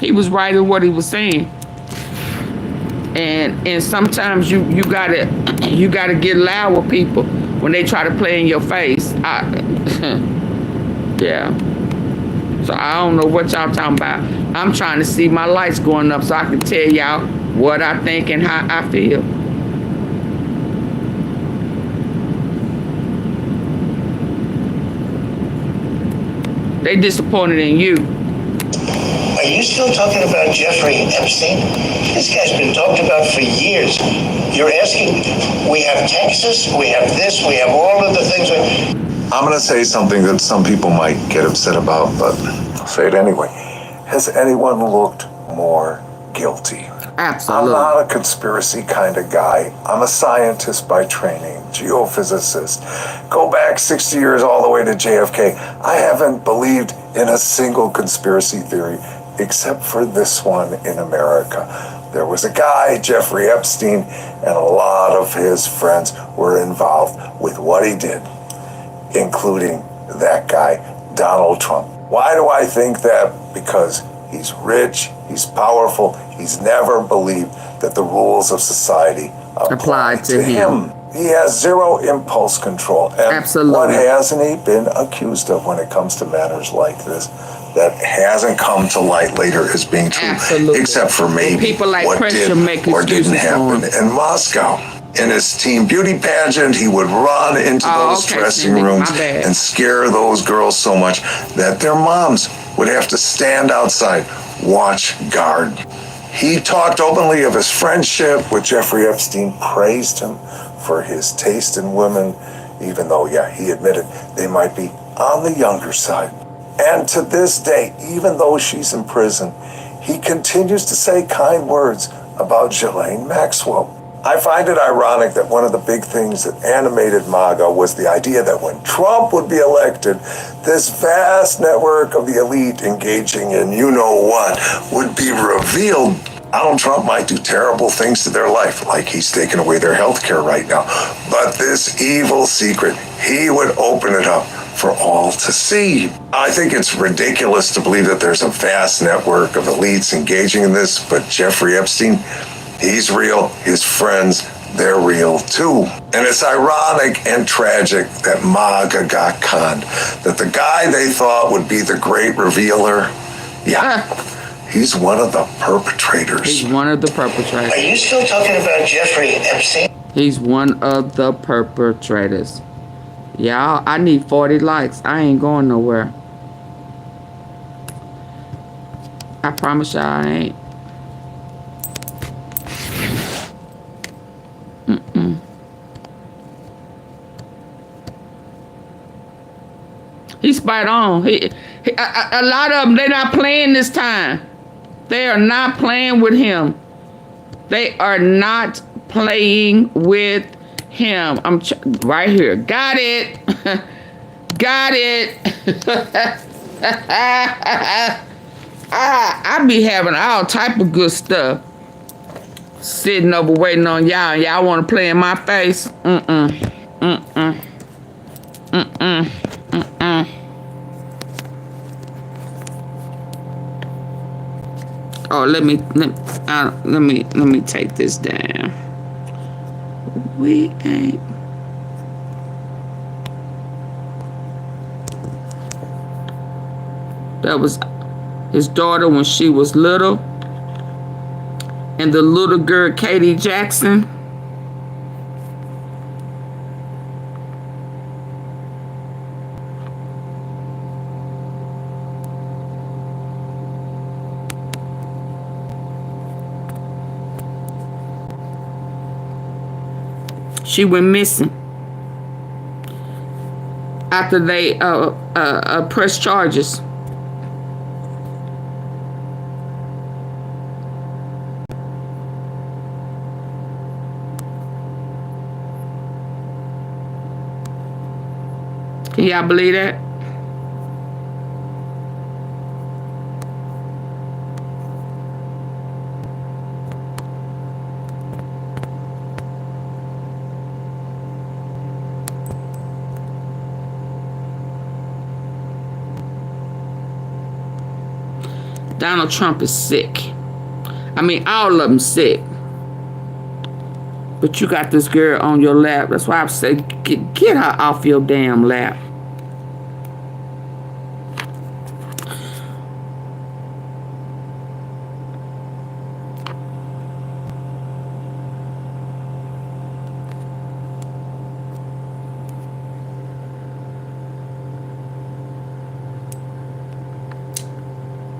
He was right in what he was saying. And sometimes you gotta get loud with people when they try to play in your face. Yeah. So I don't know what y'all talking about. I'm trying to see my lights going up so I can tell y'all what I think and how I feel. They disappointed in you. Are you still talking about Jeffrey Epstein? This guy's been talked about for years. You're asking, we have Texas, we have this, we have all of the things. I'm going to say something that some people might get upset about, but I'll say it anyway. Has anyone looked more guilty? Absolutely. I'm not a conspiracy kind of guy. I'm a scientist by training, geophysicist. Go back 60 years all the way to JFK. I haven't believed in a single conspiracy theory except for this one in America. There was a guy, Jeffrey Epstein, and a lot of his friends were involved with what he did, including that guy, Donald Trump. Why do I think that? Because he's rich, he's powerful, he's never believed that the rules of society apply to him. He has zero impulse control. And absolutely. What hasn't he been accused of when it comes to matters like this that hasn't come to light later as being true? Absolutely. Except for maybe people like what pressure did make or didn't happen in Moscow. In his teen beauty pageant, he would run into those dressing rooms and scare those girls so much that their moms would have to stand outside, watch guard. He talked openly of his friendship with Jeffrey Epstein, praised him for his taste in women, even though, he admitted they might be on the younger side. And to this day, even though she's in prison, he continues to say kind words about Ghislaine Maxwell. I find it ironic that one of the big things that animated MAGA was the idea that when Trump would be elected, this vast network of the elite engaging in you-know-what would be revealed. Donald Trump might do terrible things to their life, like he's taking away their health care right now. But this evil secret, he would open it up for all to see. I think it's ridiculous to believe that there's a vast network of elites engaging in this, but Jeffrey Epstein, he's real, his friends, they're real too. And it's ironic and tragic that MAGA got conned, that the guy they thought would be the great revealer, he's one of the perpetrators. He's one of the perpetrators. Are you still talking about Jeffrey Epstein? He's one of the perpetrators. Y'all, I need 40 likes. I ain't going nowhere. I promise y'all I ain't. He's spot on. A lot of them, they're not playing this time. They are not playing with him. They are not playing with him. I'm right here. Got it. Got it. I be having all type of good stuff. Sitting over waiting on y'all. Y'all want to play in my face? Oh, let me take this down. We ain't. That was his daughter when she was little. And the little girl, Katie Jackson. She went missing after they pressed charges. Can y'all believe that? Donald Trump is sick. I mean, all of them sick. But you got this girl on your lap. That's why I say, get her off your damn lap.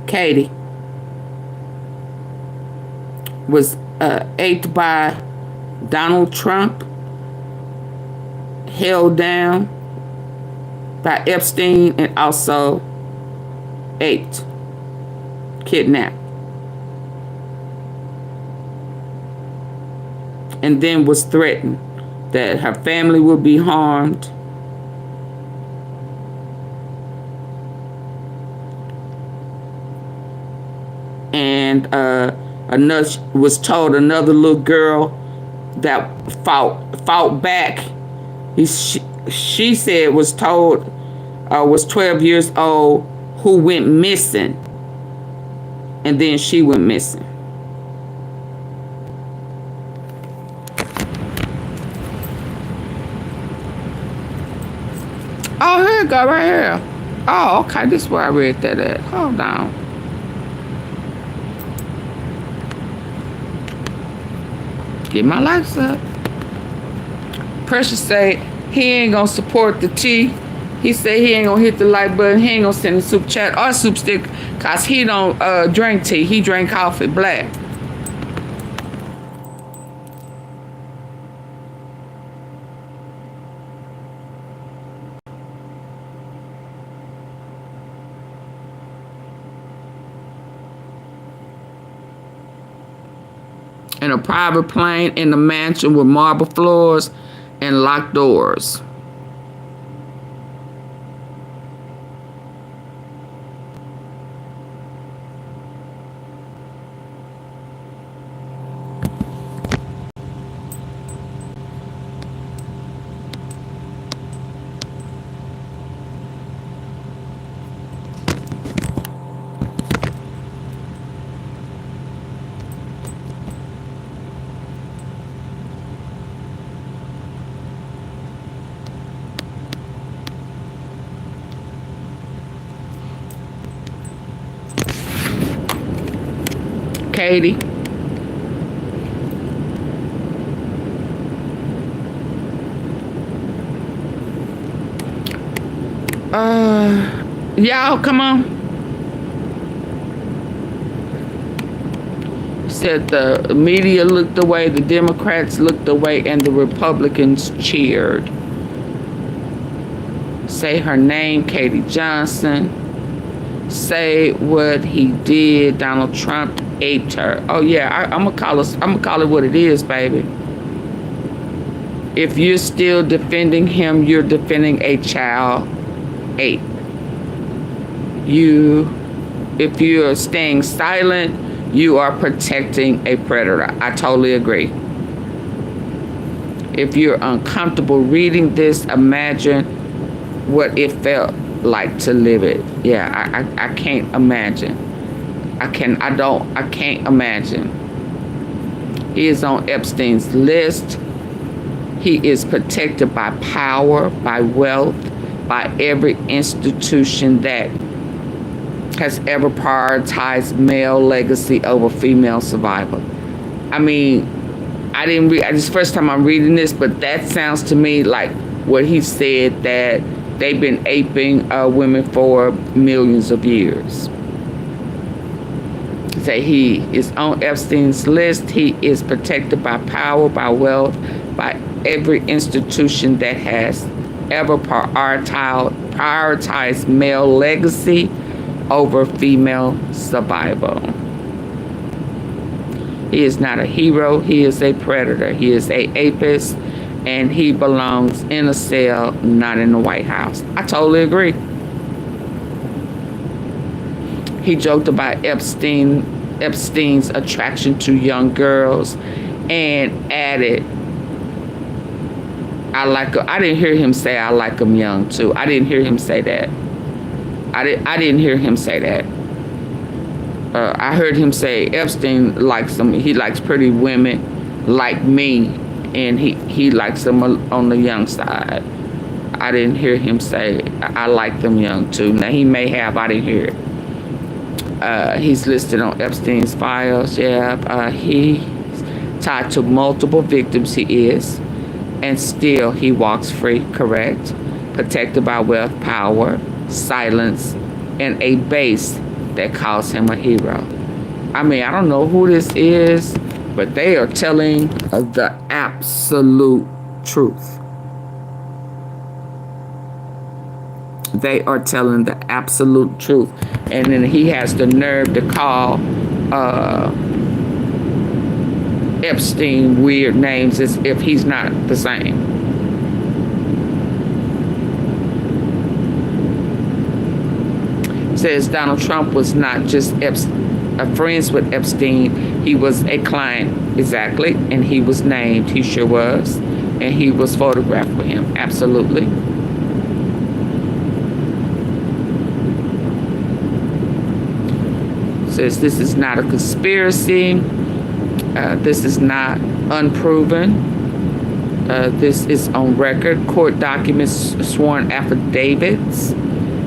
Katie was aped by Donald Trump, held down by Epstein, and also aped, kidnapped, and then was threatened that her family would be harmed. And was told another little girl that fought back. She said was told was 12 years old who went missing, and then she went missing. Oh, here it go right here. Oh, okay, this is where I read that at. Hold on. Get my lights up. Precious say he ain't gonna support the tea. He said he ain't gonna hit the like button. He ain't gonna send a super chat or super stick cause he don't drink tea. He drink coffee black. In a private plane in the mansion with marble floors and locked doors. Katie. Y'all, come on. Said the media looked away, the Democrats looked away, and the Republicans cheered. say her name, Katie Johnson. Say what he did. Donald Trump aped her. Oh yeah, I'm gonna call it what it is, baby. If you're still defending him, you're defending a child ape. If you're staying silent, you are protecting a predator. I totally agree. If you're uncomfortable reading this, imagine what it felt like to live it. Yeah, I can't imagine. I can't imagine. He is on Epstein's list. He is protected by power, by wealth, by every institution that has ever prioritized male legacy over female survival. I mean, I didn't read, this is the first time I'm reading this, but that sounds to me like what he said, that they've been aping women for millions of years. Say he is on Epstein's list. He is protected by power, by wealth, by every institution that has ever prioritized male legacy over female survival. He is not a hero. He is a predator. He is a apist, and he belongs in a cell, not in the White House. I totally agree. He joked about Epstein's attraction to young girls and added, I didn't hear him say I like them young too. I didn't hear him say that. I didn't hear him say that. I heard him say Epstein likes them. He likes pretty women like me, and he likes them on the young side. I didn't hear him say I like them young too. Now he may have. I didn't hear it. He's listed on Epstein's files. Yeah, he's tied to multiple victims. He is, and still he walks free. Correct. Protected by wealth, power, silence, and a base that calls him a hero. I mean, I don't know who this is, but they are telling the absolute truth. They are telling the absolute truth. And then he has the nerve to call Epstein weird names as if he's not the same. Says Donald Trump was not just friends with Epstein, he was a client. Exactly. And he was named. He sure was. And he was photographed with him. Absolutely. Says this is not a conspiracy. This is not unproven. This is on record. Court documents, sworn affidavits,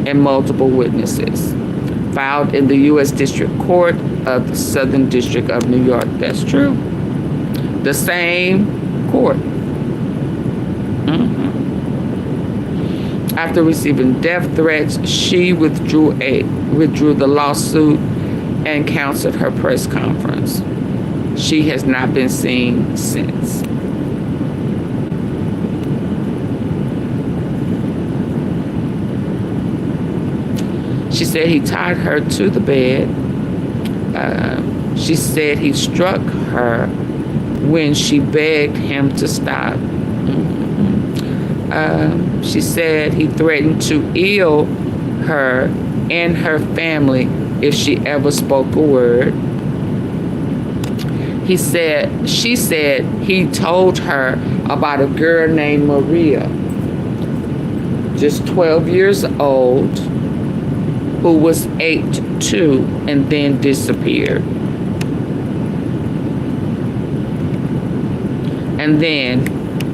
and multiple witnesses filed in the U.S. District Court of the Southern District of New York. That's true. The same court. After receiving death threats, she withdrew the lawsuit and canceled her press conference. She has not been seen since. She said he tied her to the bed. She said he struck her when she begged him to stop. She said he threatened to ill her and her family if she ever spoke a word. She said he told her about a girl named Maria, just 12 years old, who was aped too and then disappeared. And then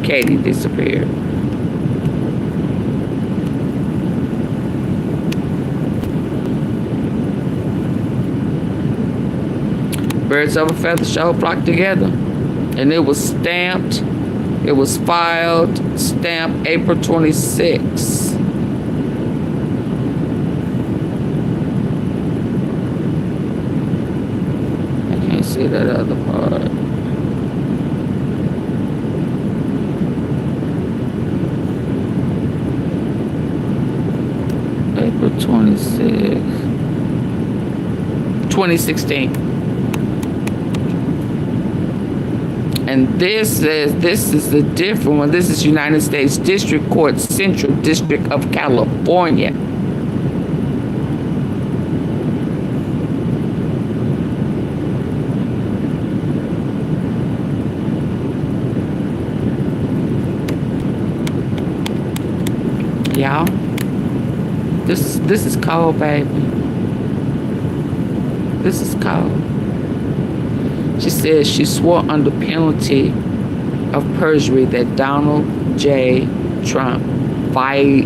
Katie disappeared. Birds of a feather shall flock together. And it was stamped, it was filed, stamped April 26th. See that other part. 26. 2016. And this is the different one. This is United States District Court, Central District of California. Y'all, this is cold, baby. This is cold. She says she swore under penalty of perjury that Donald J. Trump violently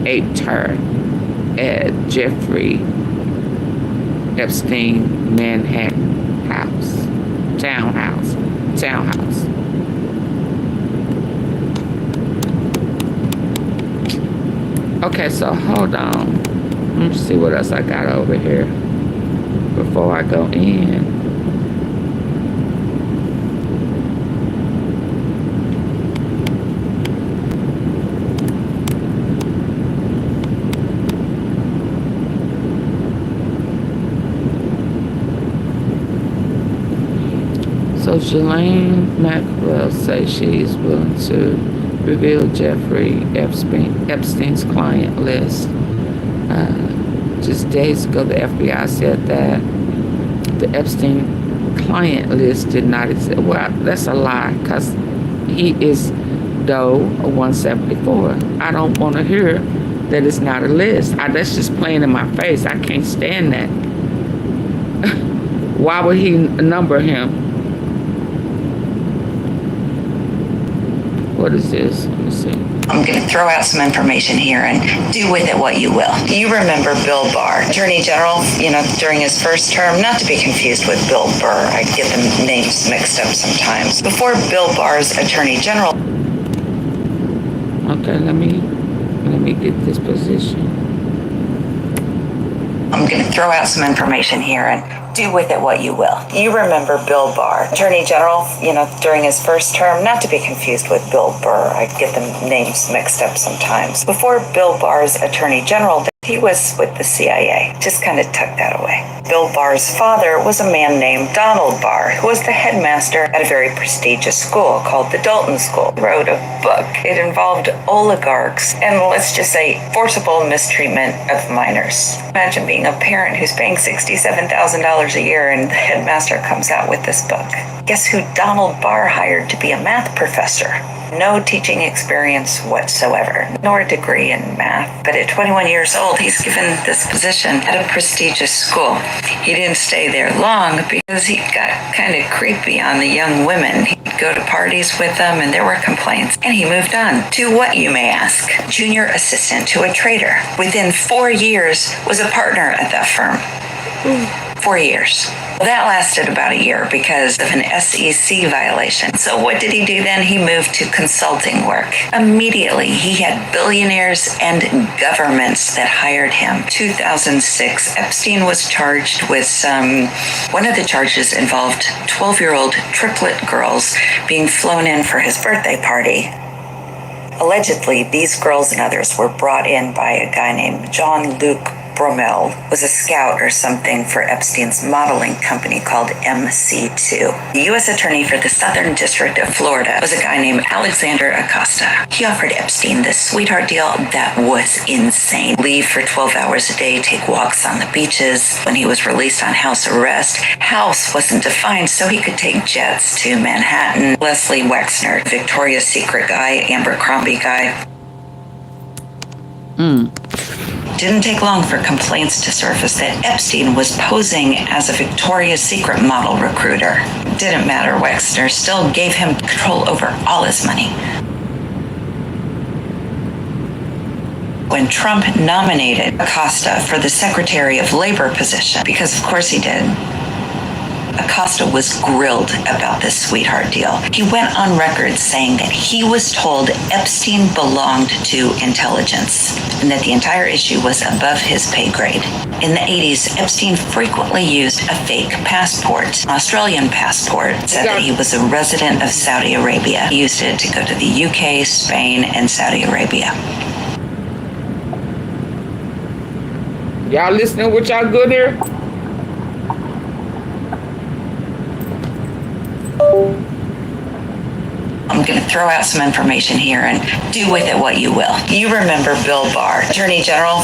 aped her at Jeffrey Epstein Manhattan townhouse. Okay, so hold on. Let me see what else I got over here before I go in. So Ghislaine Maxwell says she's willing to reveal Jeffrey Epstein's client list. Just days ago, the FBI said that the Epstein client list did not exist. Well, that's a lie, because he is Doe 174. I don't want to hear that it's not a list. That's just plain in my face. I can't stand that. Why would he number him? What is this? Let me see. I'm going to throw out some information here and do with it what you will. You remember Bill Barr, Attorney General, during his first term, not to be confused with Bill Burr. I get the names mixed up sometimes. Before Bill Barr's Attorney General. Okay, let me get this position. I'm going to throw out some information here and do with it what you will. You remember Bill Barr, Attorney General, during his first term, not to be confused with Bill Burr. I get the names mixed up sometimes. Before Bill Barr's Attorney General, he was with the CIA. Just kind of tuck that away. Bill Barr's father was a man named Donald Barr, who was the headmaster at a very prestigious school called the Dalton School. He wrote a book. It involved oligarchs and, let's just say, forcible mistreatment of minors. Imagine being a parent who's paying $67,000 a year and the headmaster comes out with this book. Guess who Donald Barr hired to be a math professor? No teaching experience whatsoever, nor a degree in math. But at 21 years old, he's given this position at a prestigious school. He didn't stay there long because he got kind of creepy on the young women. He'd go to parties with them and there were complaints. And he moved on to what, you may ask? Junior assistant to a trader. Within 4 years, was a partner at that firm. 4 years. That lasted about a year because of an SEC violation. So what did he do then? He moved to consulting work. Immediately, he had billionaires and governments that hired him. 2006, Epstein was charged with one of the charges involved 12-year-old triplet girls being flown in for his birthday party. Allegedly, these girls and others were brought in by a guy named Jean-Luc Bromel, was a scout or something for Epstein's modeling company called MC2. The U.S. Attorney for the Southern District of Florida was a guy named Alexander Acosta. He offered Epstein this sweetheart deal that was insane. Leave for 12 hours a day, take walks on the beaches. When he was released on house arrest, house wasn't defined, so he could take jets to Manhattan. Leslie Wexner, Victoria's Secret guy, Abercrombie guy. Didn't take long for complaints to surface that Epstein was posing as a Victoria's Secret model recruiter. Didn't matter, Wexner still gave him control over all his money. When Trump nominated Acosta for the Secretary of Labor position, because of course he did, Acosta was grilled about this sweetheart deal. He went on record saying that he was told Epstein belonged to intelligence and that the entire issue was above his pay grade. In the 80s, Epstein frequently used a fake passport, an Australian passport, said that he was a resident of Saudi Arabia. He used it to go to the UK, Spain, and Saudi Arabia. Y'all listening with y'all good here? I'm going to throw out some information here and do with it what you will. You remember Bill Barr, Attorney General,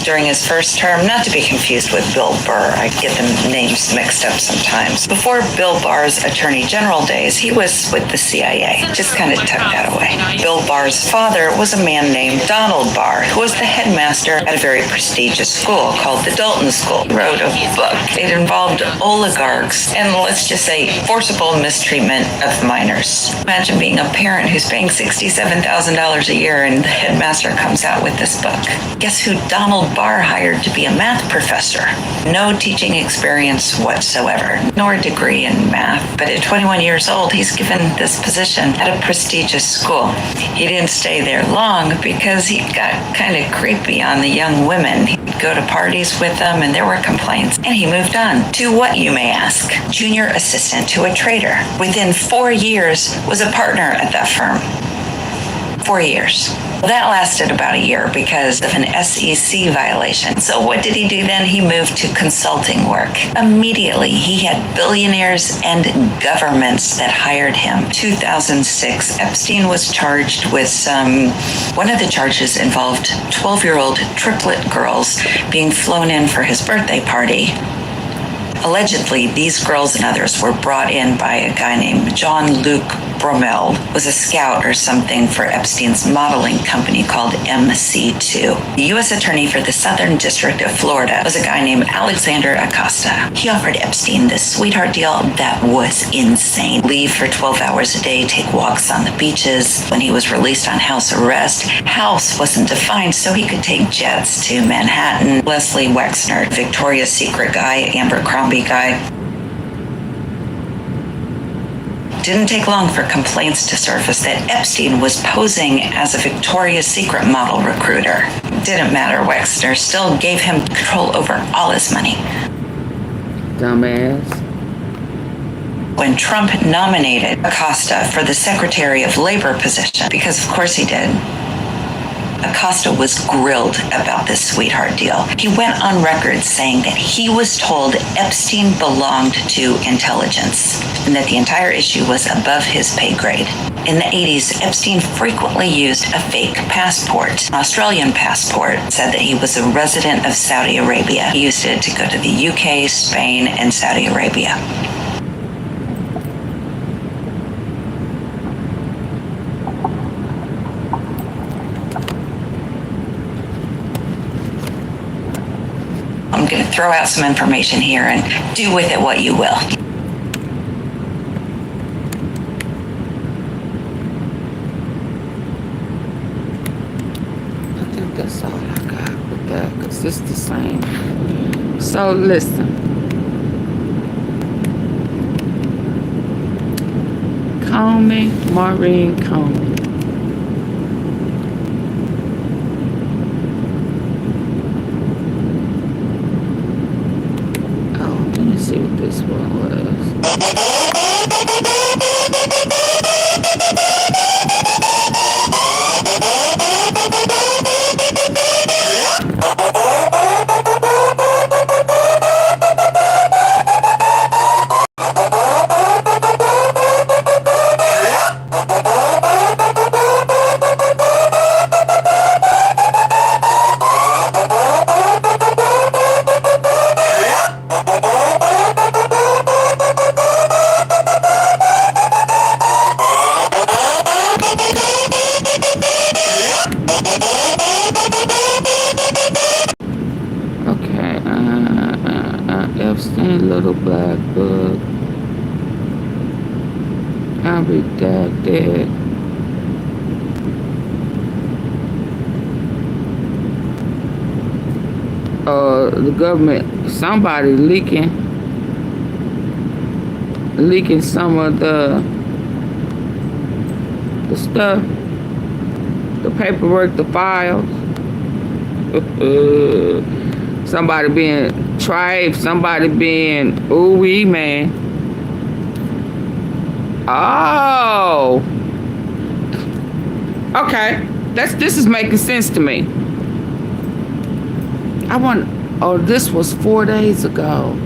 during his first term, not to be confused with Bill Burr. I get the names mixed up sometimes. Before Bill Barr's Attorney General days, he was with the CIA. Just kind of tuck that away. Bill Barr's father was a man named Donald Barr, who was the headmaster at a very prestigious school called the Dalton School. He wrote a book. It involved oligarchs and, let's just say, forcible mistreatment of minors. Imagine being a parent who's paying $67,000 a year and the headmaster comes out with this book. Guess who Donald Barr hired to be a math professor? No teaching experience whatsoever, nor a degree in math. But at 21 years old, he's given this position at a prestigious school. He didn't stay there long because he got kind of creepy on the young women. He'd go to parties with them and there were complaints. And he moved on to what, you may ask? Junior assistant to a trader. Within 4 years, was a partner at that firm. 4 years. That lasted about a year because of an SEC violation. So what did he do then? He moved to consulting work. Immediately, he had billionaires and governments that hired him. 2006, Epstein was charged with one of the charges involved 12-year-old triplet girls being flown in for his birthday party. Allegedly, these girls and others were brought in by a guy named Jean-Luc Bromel, was a scout or something for Epstein's modeling company called MC2. The U.S. attorney for the Southern District of Florida was a guy named Alexander Acosta. He offered Epstein this sweetheart deal that was insane. Leave for 12 hours a day, take walks on the beaches. When he was released on house arrest, house wasn't defined, so he could take jets to Manhattan. Leslie Wexner, Victoria's Secret guy, Abercrombie guy. Didn't take long for complaints to surface that Epstein was posing as a Victoria's Secret model recruiter. Didn't matter, Wexner still gave him control over all his money. Dumbass. When Trump nominated Acosta for the Secretary of Labor position, because of course he did, Acosta was grilled about this sweetheart deal. He went on record saying that he was told Epstein belonged to intelligence and that the entire issue was above his pay grade. In the 80s, Epstein frequently used a fake passport, an Australian passport, said that he was a resident of Saudi Arabia. He used it to go to the UK, Spain, and Saudi Arabia. I'm going to throw out some information here and do with it what you will. I think that's all I got with that, because it's the same. So listen. Comey, Maurene Comey. See what this one was. Epstein, little black book. Unredacted. The government, somebody leaking leaking some of the stuff, the paperwork, the files. Somebody being tried, somebody being ooh-wee, man. Oh. Okay. This is making sense to me. Oh, this was 4 days ago.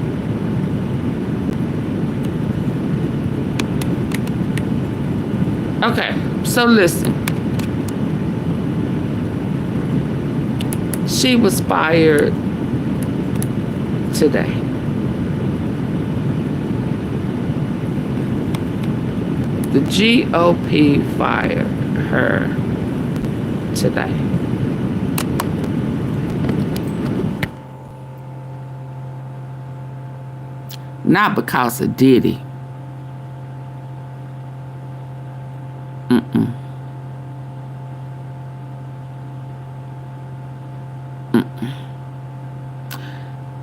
Okay, so listen. She was fired today. The GOP fired her today. Not because of Diddy.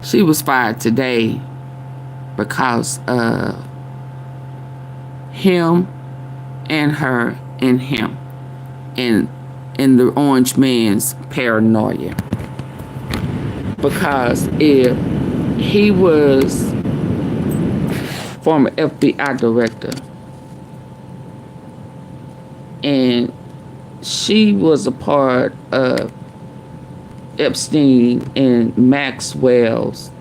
She was fired today because of him and her and him and the orange man's paranoia. Because if he was former FBI director and she was a part of Epstein and Maxwell,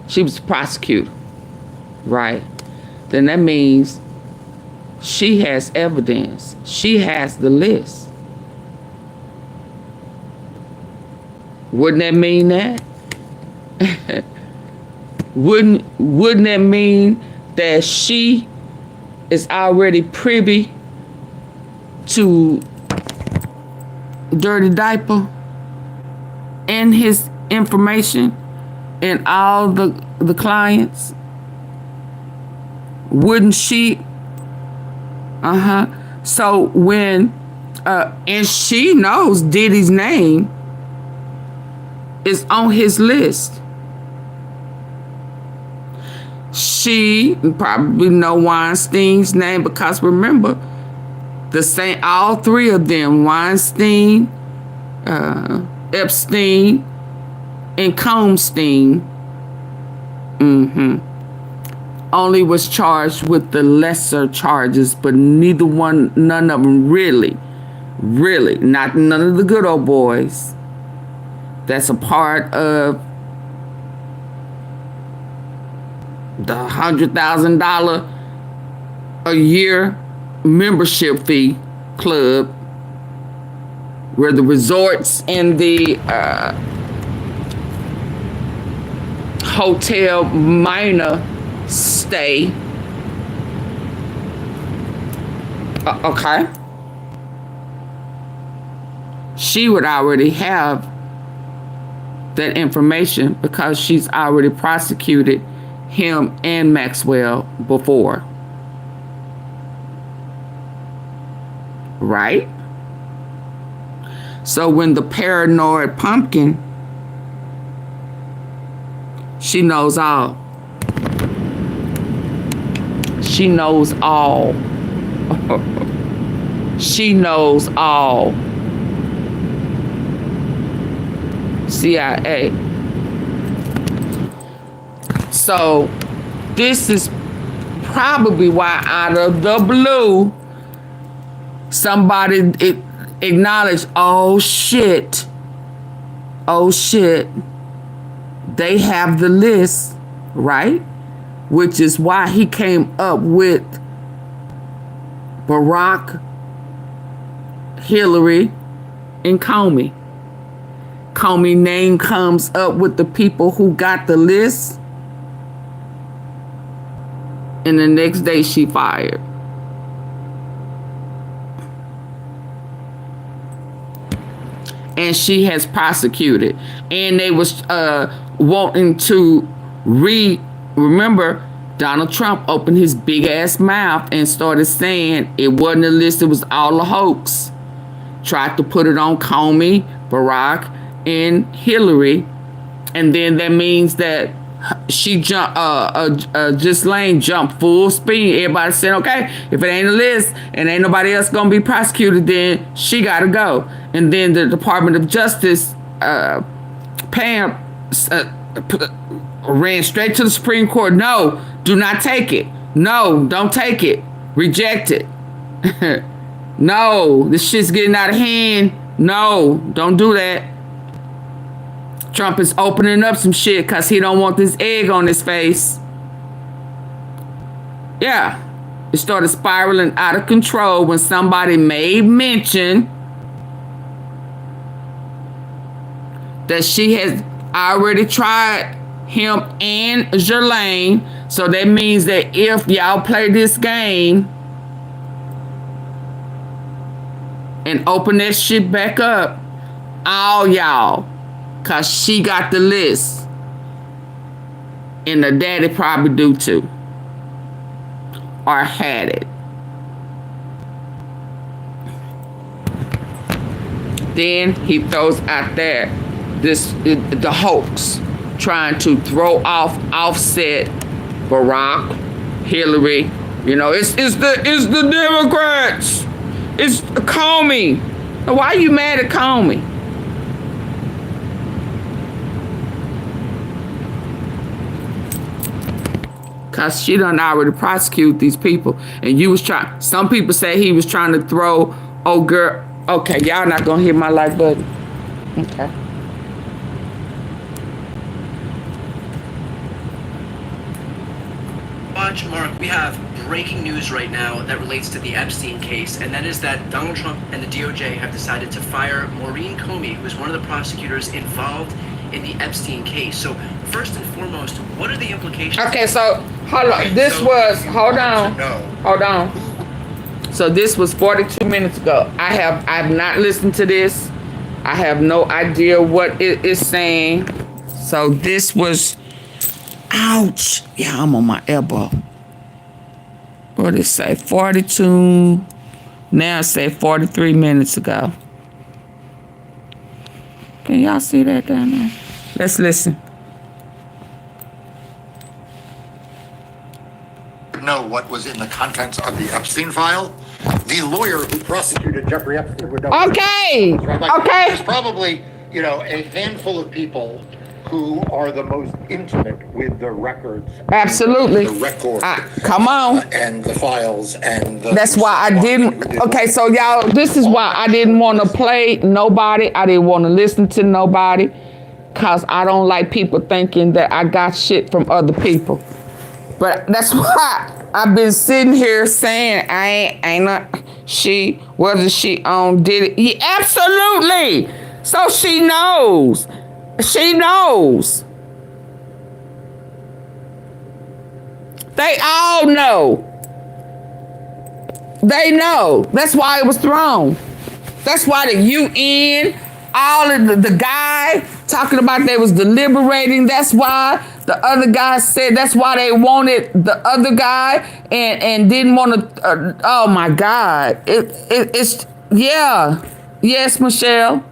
she was a prosecutor, right? Then that means she has evidence. She has the list. Wouldn't that mean that? Wouldn't that mean that she is already privy to Dirty Diaper and his information and all the clients? Wouldn't she? So when and she knows Diddy's name is on his list. She probably know Weinstein's name because remember, all three of them, Weinstein, Epstein, and Comey, only was charged with the lesser charges, but none of them really, none of the good old boys that's a part of the $100,000 a year membership fee club, where the resorts and the hotel minor stay. Okay. She would already have that information because she's already prosecuted him and Maxwell before. Right? So when the paranoid pumpkin, she knows all. She knows all. She knows all. CIA. So this is probably why out of the blue somebody acknowledged, oh shit, they have the list, right? Which is why he came up with Barack, Hillary, and Comey. Comey name comes up with the people who got the list, and the next day she fired. And she has prosecuted. And they was wanting to remember, Donald Trump opened his big ass mouth and started saying it wasn't a list, it was all a hoax. Tried to put it on Comey, Barack, in Hillary, and then that means that she Ghislaine jumped full speed. Everybody said, okay, if it ain't a list and ain't nobody else gonna be prosecuted, then she gotta go. And then the Department of Justice, Pam, ran straight to the Supreme Court. No, do not take it. No, don't take it. Reject it. No, this shit's getting out of hand. No, don't do that. Trump is opening up some shit because he don't want this egg on his face. Yeah. It started spiraling out of control when somebody made mention that she has already tried him and Ghislaine. So that means that if y'all play this game and open that shit back up, all y'all, because she got the list. And the daddy probably do too. Or had it. Then he throws out there the hoax, trying to throw off Offset, Barack, Hillary. You know, it's the Democrats. It's Comey. Why are you mad at Comey? Cause she done already prosecute these people, and you was trying. Some people say he was trying to throw. Oh girl, okay, y'all not gonna hit my like button. Okay. Watch, Mark. We have breaking news right now that relates to the Epstein case, and that is that Donald Trump and the DOJ have decided to fire Maurene Comey, who is one of the prosecutors involved in the Epstein case. So first and foremost, what are the implications? Okay, so hold on. Hold on. So this was 42 minutes ago. I have not listened to this. I have no idea what it is saying. So this was, ouch. Yeah, I'm on my elbow. What did it say? 42. Now it say 43 minutes ago. Can y'all see that down there? Let's listen. Know what was in the contents of the Epstein file. The lawyer who prosecuted Jeffrey Epstein would know. Okay. Okay. There's probably, a handful of people who are the most intimate with the records. Absolutely. The record. Come on. And the files and the. That's why I didn't. Okay, so y'all, this is why I didn't want to play nobody. I didn't want to listen to nobody. Because I don't like people thinking that I got shit from other people. But that's why I've been sitting here saying wasn't she on Diddy? Yeah, absolutely. So she knows. She knows. They all know. They know. That's why it was thrown. That's why the UN, all of the guy talking about they was deliberating. That's why the other guy said that's why they wanted the other guy and didn't want to. Oh my God! It's yeah. Yes, Michelle.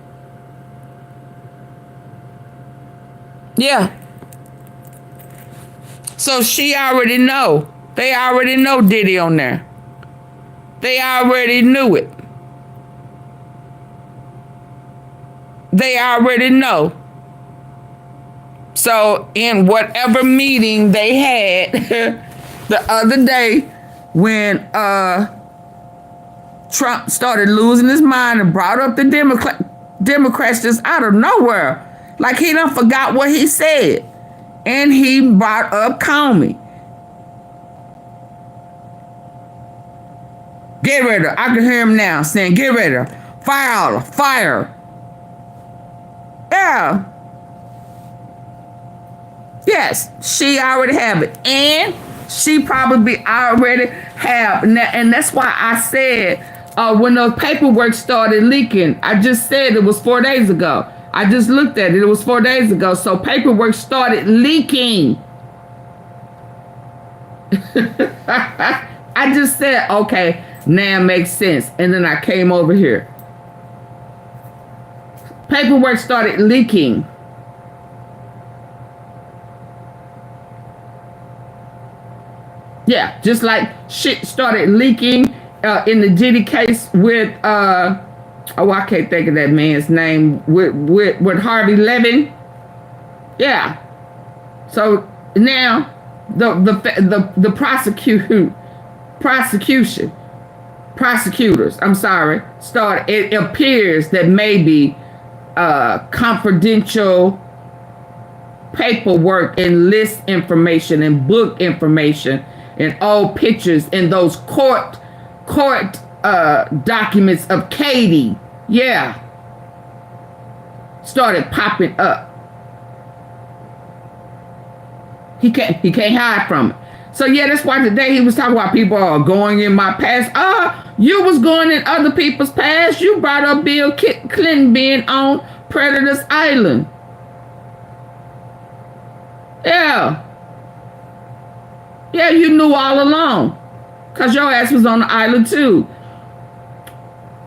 Yeah. So she already know. They already know Diddy on there. They already knew it. They already know. So in whatever meeting they had the other day when Trump started losing his mind and brought up the Democrats just out of nowhere. Like he done forgot what he said. And he brought up Comey. Get rid of her. I can hear him now saying, get rid of her. Fire all of her. Fire her. Yeah. Yes, she already have it. And she probably already have. And that's why I said when those paperwork started leaking, I just said it was 4 days ago. I just looked at it. It was 4 days ago. So paperwork started leaking. I just said, okay, now it makes sense. And then I came over here. paperwork started leaking. Yeah, just like shit started leaking in the Diddy case with I can't think of that man's name, with Harvey Levin. Yeah. So now the prosecutors, I'm sorry, it appears that maybe confidential paperwork and list information and book information and old pictures and those court documents of Katie, yeah, started popping up. He can't hide from it. So yeah, that's why today he was talking about people are going in my past. You was going in other people's past. You brought up Bill Clinton being on Predator's Island. Yeah. Yeah, you knew all along. Because your ass was on the island too.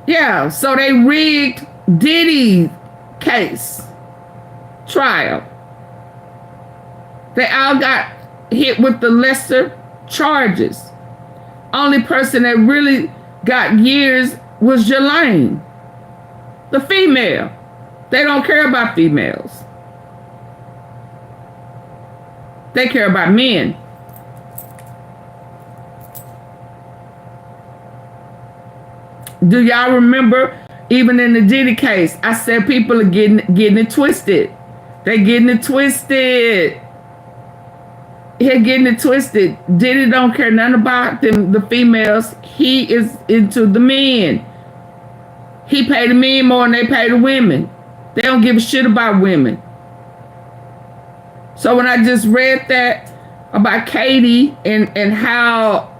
Yeah, so they rigged Diddy's case trial. They all got hit with the lesser charges. Only person that really got years was Ghislaine, the female. They don't care about females. They care about men. Do y'all remember, even in the Diddy case, I said people are getting it twisted. They're getting it twisted. He's getting it twisted. Diddy don't care nothing about them, the females. He is into the men. He pay the men more than they pay the women. They don't give a shit about women. So when I just read that about Katie and how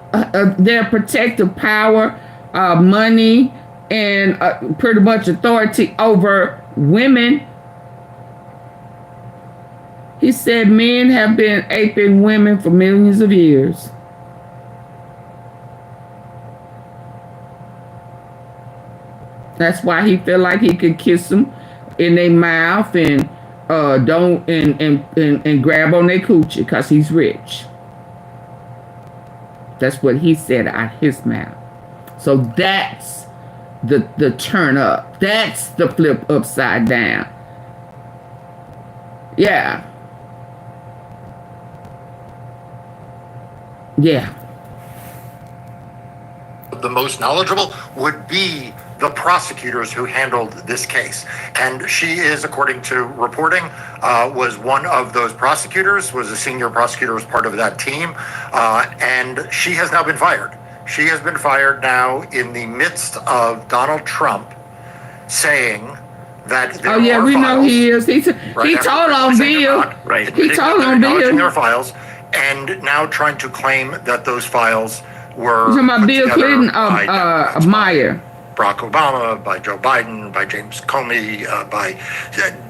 their protective power, money, and pretty much authority over women, he said men have been aping women for millions of years. That's why he felt like he could kiss them in their mouth and and grab on their coochie because he's rich. That's what he said out his mouth. So that's the turn up. That's the flip upside down. Yeah. Yeah. The most knowledgeable would be the prosecutors who handled this case. And she is, according to reporting, was one of those prosecutors, was a senior prosecutor, was part of that team. And she has now been fired. She has been fired now in the midst of Donald Trump saying that there we files, know he is. He told on Bill. Right. He told on Bill. Their files, and now trying to claim that those files were talking about Bill Clinton, Meyer, Barack Obama, by Joe Biden, by James Comey, by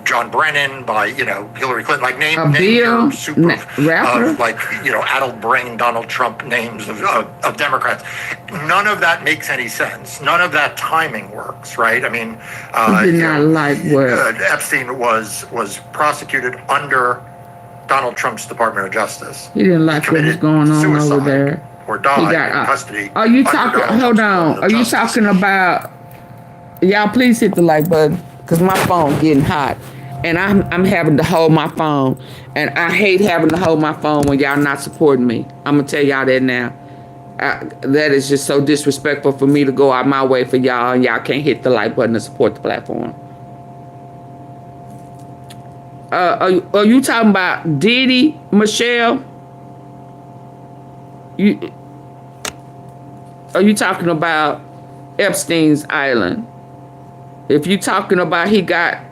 John Brennan, by Hillary Clinton, like name your super of like addled brain Donald Trump names of Democrats. None of that makes any sense. None of that timing works, right? I mean, he did not like what Epstein was prosecuted under Donald Trump's Department of Justice. He didn't like what was going on over there. Or died in custody. Are you talking? Hold on. Are you talking about? Y'all, please hit the like button because my phone getting hot, and I'm having to hold my phone, and I hate having to hold my phone when y'all not supporting me. I'm gonna tell y'all that now. That is just so disrespectful for me to go out my way for y'all, and y'all can't hit the like button to support the platform. Are you talking about Diddy, Michelle? Are you talking about Epstein's island? If you talking about he got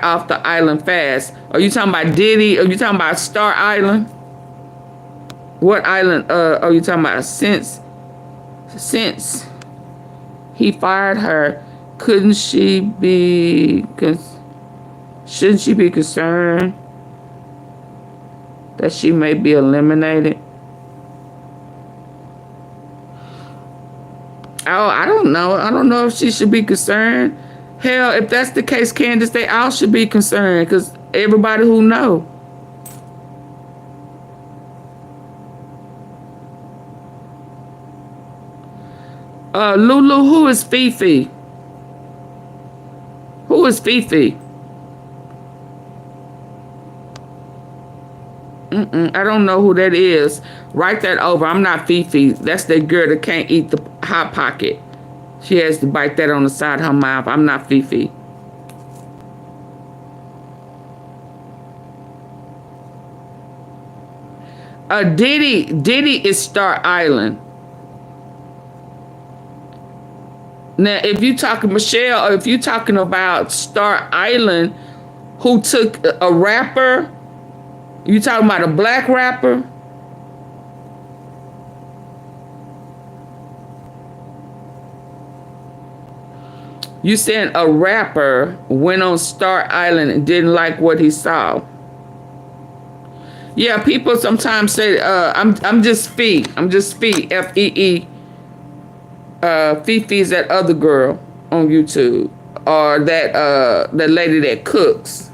off the island fast, are you talking about Diddy? Are you talking about Star Island? What island are you talking about? Since he fired her, shouldn't she be concerned that she may be eliminated? Oh, I don't know. I don't know if she should be concerned. Hell, if that's the case, Candace, they all should be concerned because everybody who know. Lulu, who is Fifi? Who is Fifi? I don't know who that is. Write that over. I'm not Fifi. That's that girl that can't eat the Hot Pocket. She has to bite that on the side of her mouth. I'm not Fifi. Diddy is Star Island. Now, if you talking Michelle, or if you talking about Star Island, who took a rapper, you talking about a black rapper? You saying a rapper went on Star Island and didn't like what he saw? Yeah, people sometimes say, I'm just Fee. I'm just Fee, F-E-E. Fifi's that other girl on YouTube, or that lady that cooks.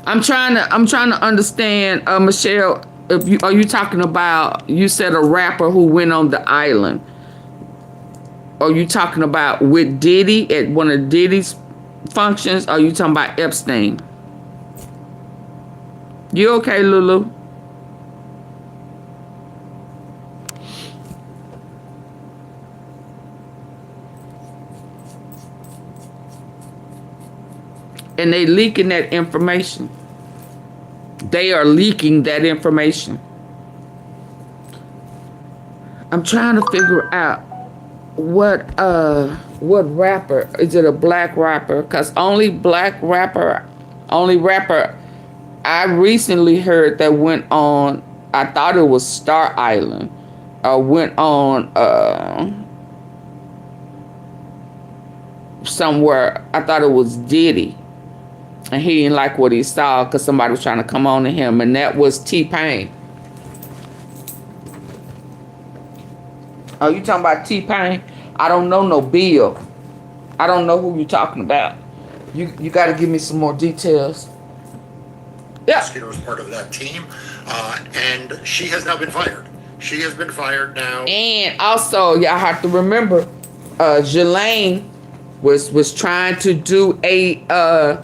I'm trying to understand, Michelle. Are you talking about? You said a rapper who went on the island. Are you talking about with Diddy at one of Diddy's functions? Or are you talking about Epstein? You okay, Lulu? And they leaking that information. They are leaking that information. I'm trying to figure out what rapper. Is it a black rapper? Because only rapper I recently heard that went on, I thought it was Star Island, went on somewhere. I thought it was Diddy. And he didn't like what he saw because somebody was trying to come on to him. And that was T-Pain. Oh, you talking about T-Pain? I don't know no Bill. I don't know who you talking about. You got to give me some more details. Yeah. Prosecutor was part of that team. And she has now been fired. She has been fired now. And also, y'all have to remember, Ghislaine was trying to do a...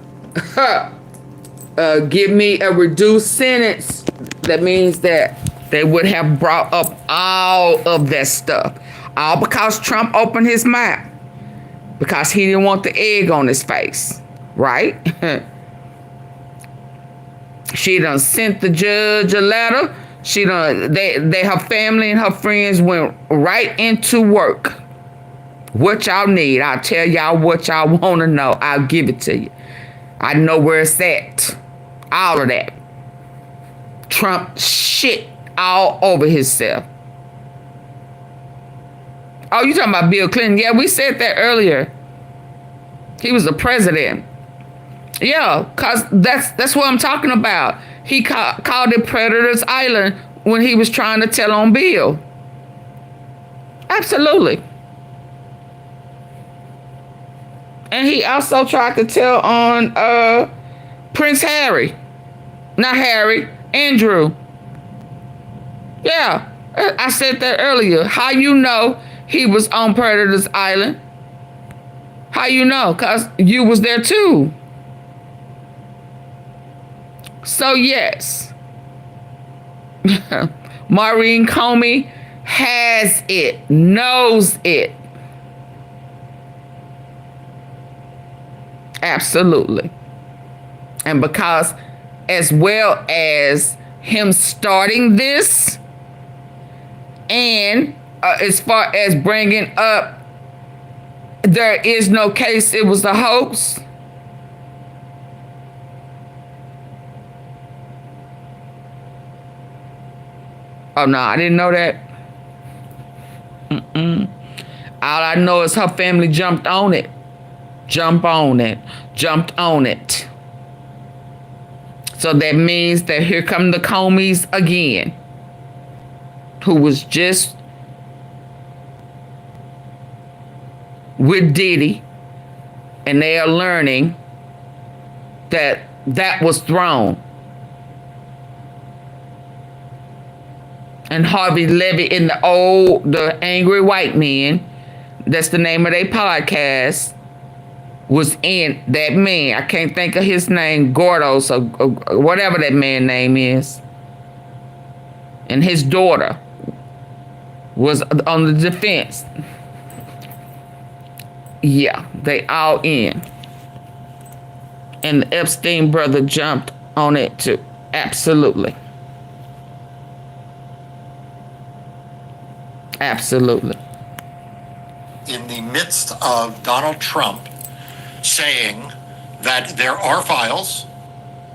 give me a reduced sentence. That means that they would have brought up all of that stuff. All because Trump opened his mouth. Because he didn't want the egg on his face. Right? She done sent the judge a letter. She done, her family and her friends went right into work. What y'all need, I'll tell y'all what y'all want to know. I'll give it to you. I know where it's at. All of that. Trump shit all over himself. Oh, you talking about Bill Clinton? Yeah, we said that earlier. He was the president. Yeah, cause that's what I'm talking about. He called it Predator's Island when he was trying to tell on Bill. Absolutely. And he also tried to tell on Prince Harry. Not Harry, Andrew. Yeah, I said that earlier. How you know he was on Predator's Island? How you know? Because you was there too. So yes, Maurene Comey has it, knows it. Absolutely. And because as well as him starting this, and as far as bringing up there is no case, it was a hoax. Oh no, I didn't know that. All I know is her family jumped on it. Jumped on it. So that means that here come the Comeys again, who was just with Diddy, and they are learning that that was thrown. And Harvey Levy and the Angry White Men, that's the name of their podcast, was in that man. I can't think of his name, Gordos or whatever that man's name is. And his daughter was on the defense. Yeah, they all in. And the Epstein brother jumped on it too. Absolutely. Absolutely. In the midst of Donald Trump saying that there are files,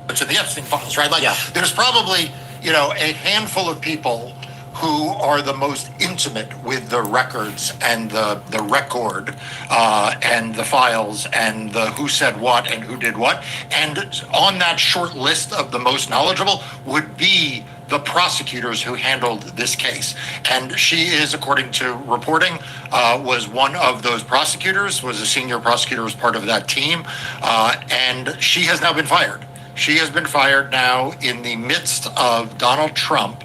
it's in the Epstein files, right? Like, there's probably, a handful of people who are the most intimate with the records and the record and the files and the who said what and who did what. And on that short list of the most knowledgeable would be the prosecutors who handled this case. And she is, according to reporting, was one of those prosecutors, was a senior prosecutor, was part of that team. And she has now been fired. She has been fired now in the midst of Donald Trump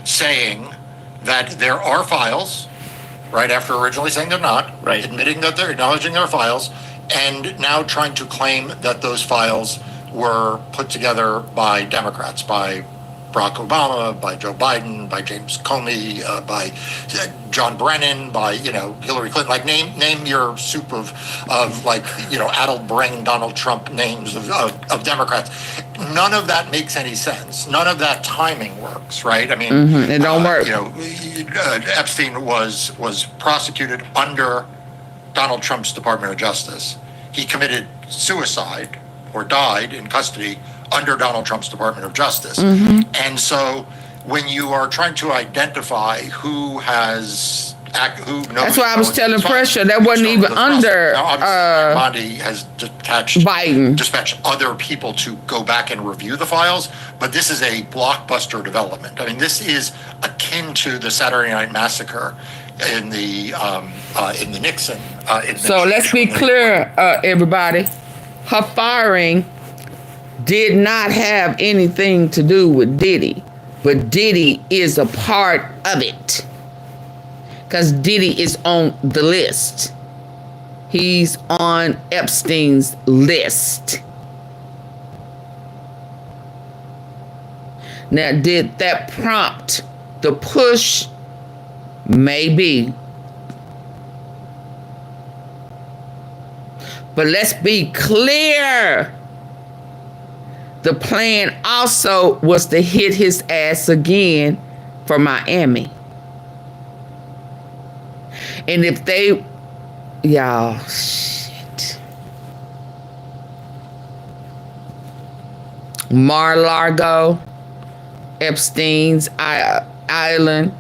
saying that there are files, right after originally saying they're not, right, admitting that they're acknowledging there are files, and now trying to claim that those files were put together by Democrats, by Barack Obama, by Joe Biden, by James Comey, by John Brennan, by Hillary Clinton. Like name your soup of like addled brain Donald Trump names of Democrats. None of that makes any sense. None of that timing works, right? I mean, it don't work. Epstein was prosecuted under Donald Trump's Department of Justice. He committed suicide or died in custody under Donald Trump's Department of Justice. And so when you are trying to identify who knows, that's why I was telling Pressure that wasn't even under Bondi has dispatched other people to go back and review the files, but this is a blockbuster development. I mean, this is akin to the Saturday Night Massacre in the Nixon. So let's be clear, everybody. Her firing did not have anything to do with Diddy, but Diddy is a part of it because Diddy is on the list. He's on Epstein's list. Now, did that prompt the push? Maybe. But let's be clear. The plan also was to hit his ass again for Miami. And if they, y'all, shit. Mar-a-Lago, Epstein's Island,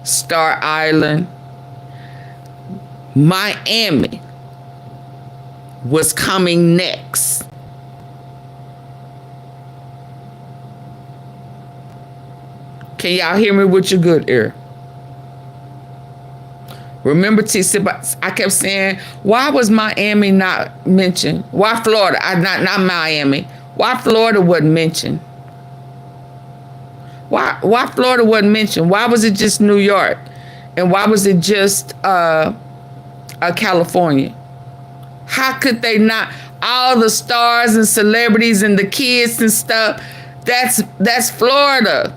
Star Island, Miami was coming next. Can y'all hear me with your good ear? Remember, I kept saying, why was Miami not mentioned? Why Florida? Not Miami. Why Florida wasn't mentioned? Why Florida wasn't mentioned? Why was it just New York? And why was it just California? How could they not? All the stars and celebrities and the kids and stuff, that's Florida.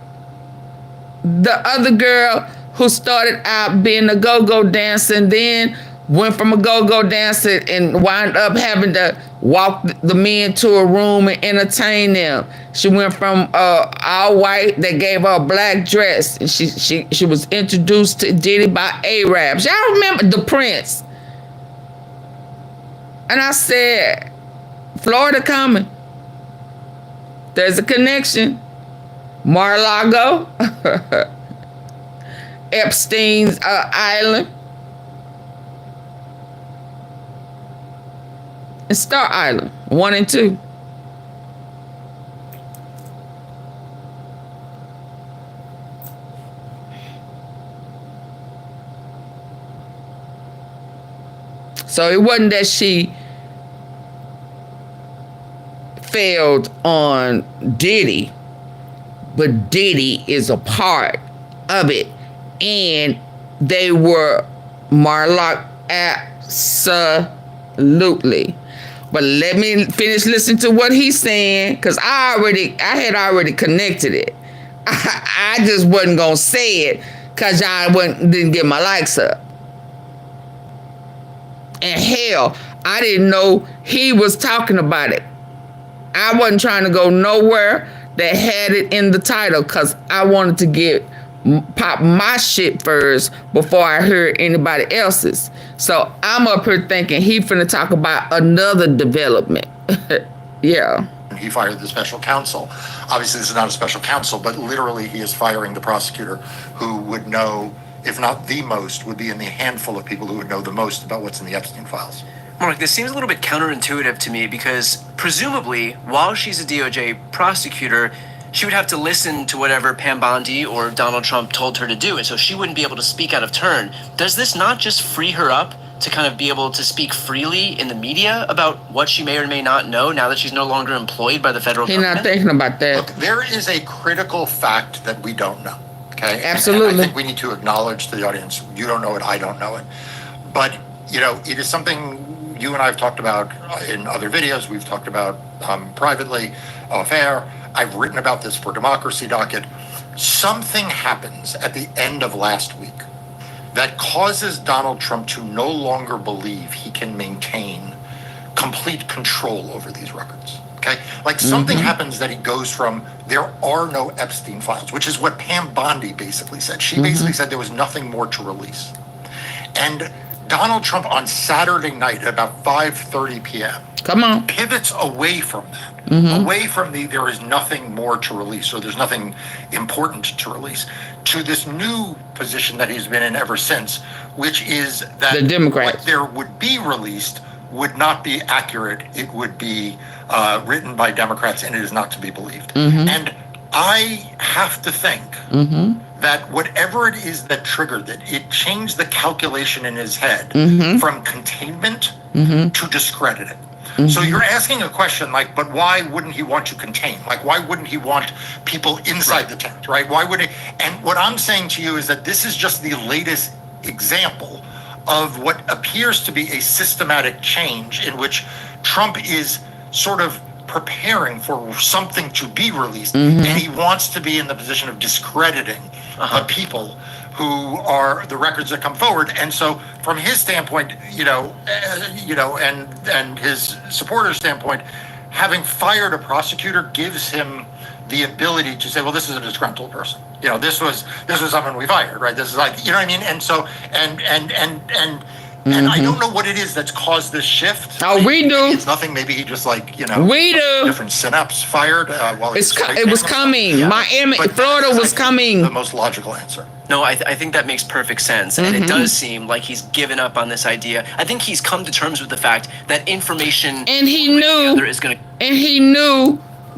The other girl who started out being a go-go dancer and then went from a go-go dancer and wound up having to walk the men to a room and entertain them. She went from all white, they gave her a black dress, and she was introduced to Diddy by Arabs. Y'all remember the Prince? And I said, Florida coming. There's a connection. Mar-a-Lago, Epstein's Island, and Star Island, 1 and 2. So it wasn't that she failed on Diddy, but Diddy is a part of it. And they were Marlock absolutely. But let me finish listening to what he's saying, because I had already connected it. I just wasn't gonna say it because y'all didn't get my likes up. And hell, I didn't know he was talking about it. I wasn't trying to go nowhere that had it in the title because I wanted to pop my shit first before I heard anybody else's. So I'm up here thinking he finna talk about another development. Yeah. He fired the special counsel. Obviously, this is not a special counsel, but literally he is firing the prosecutor who would know, if not the most, would be in the handful of people who would know the most about what's in the Epstein files. Mark, this seems a little bit counterintuitive to me because presumably, while she's a DOJ prosecutor, she would have to listen to whatever Pam Bondi or Donald Trump told her to do, and so she wouldn't be able to speak out of turn. Does this not just free her up to kind of be able to speak freely in the media about what she may or may not know now that she's no longer employed by the federal government? He's not thinking about that. Look, there is a critical fact that we don't know, okay? Absolutely. And I think we need to acknowledge to the audience, you don't know it, I don't know it. But, it is something you and I have talked about in other videos. We've talked about privately, off air. I've written about this for Democracy Docket. Something happens at the end of last week that causes Donald Trump to no longer believe he can maintain complete control over these records. Okay? Like something happens that he goes from, there are no Epstein files, which is what Pam Bondi basically said. She basically said there was nothing more to release. And Donald Trump on Saturday night at about 5:30 p.m. Come on. pivots away from that, away from there is nothing more to release, or there's nothing important to release, to this new position that he's been in ever since, which is that the Democrats, what there would be released would not be accurate. It would be written by Democrats, and it is not to be believed. And I have to think that whatever it is that triggered it changed the calculation in his head from containment to discredit it. So you're asking a question like, but why wouldn't he want to contain? Like, why wouldn't he want people inside the tent, right? Why would he? And what I'm saying to you is that this is just the latest example of what appears to be a systematic change in which Trump is sort of preparing for something to be released, and he wants to be in the position of discrediting the people who are the records that come forward. And so from his standpoint, and his supporters' standpoint, having fired a prosecutor gives him the ability to say, well, this is a disgruntled person. This was someone we fired, right? This is like, what I mean? And so, and I don't know what it is that's caused this shift. Oh, we do. It's nothing. Maybe he just like, we do. Different synapse fired while it was coming. Yeah. Miami, Florida was coming. The most logical answer. No, I think that makes perfect sense. And it does seem like he's given up on this idea. I think he's come to terms with the fact that information and he knew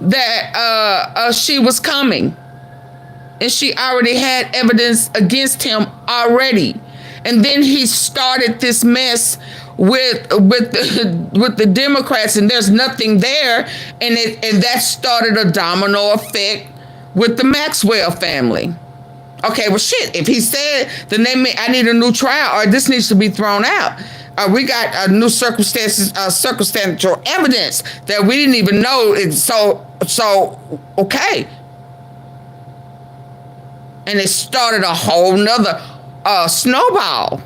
that she was coming. And she already had evidence against him already. And then he started this mess with the Democrats, and there's nothing there, and that started a domino effect with the Maxwell family. Okay, well, shit. If he said, then I need a new trial, or this needs to be thrown out. We got a new circumstantial evidence that we didn't even know. So okay. And it started a whole nother snowball.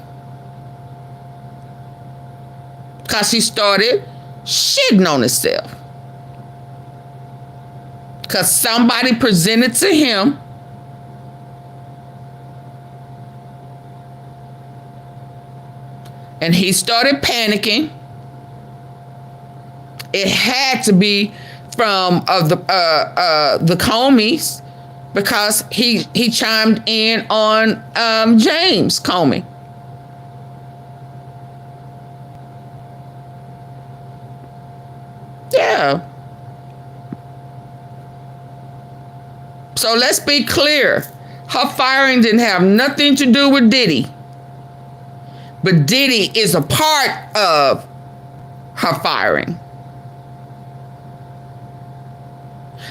Because he started shitting on himself. Because somebody presented to him and he started panicking. It had to be from the Comeys, because he chimed in on James Comey. Yeah. So let's be clear. Her firing didn't have nothing to do with Diddy. But Diddy is a part of her firing.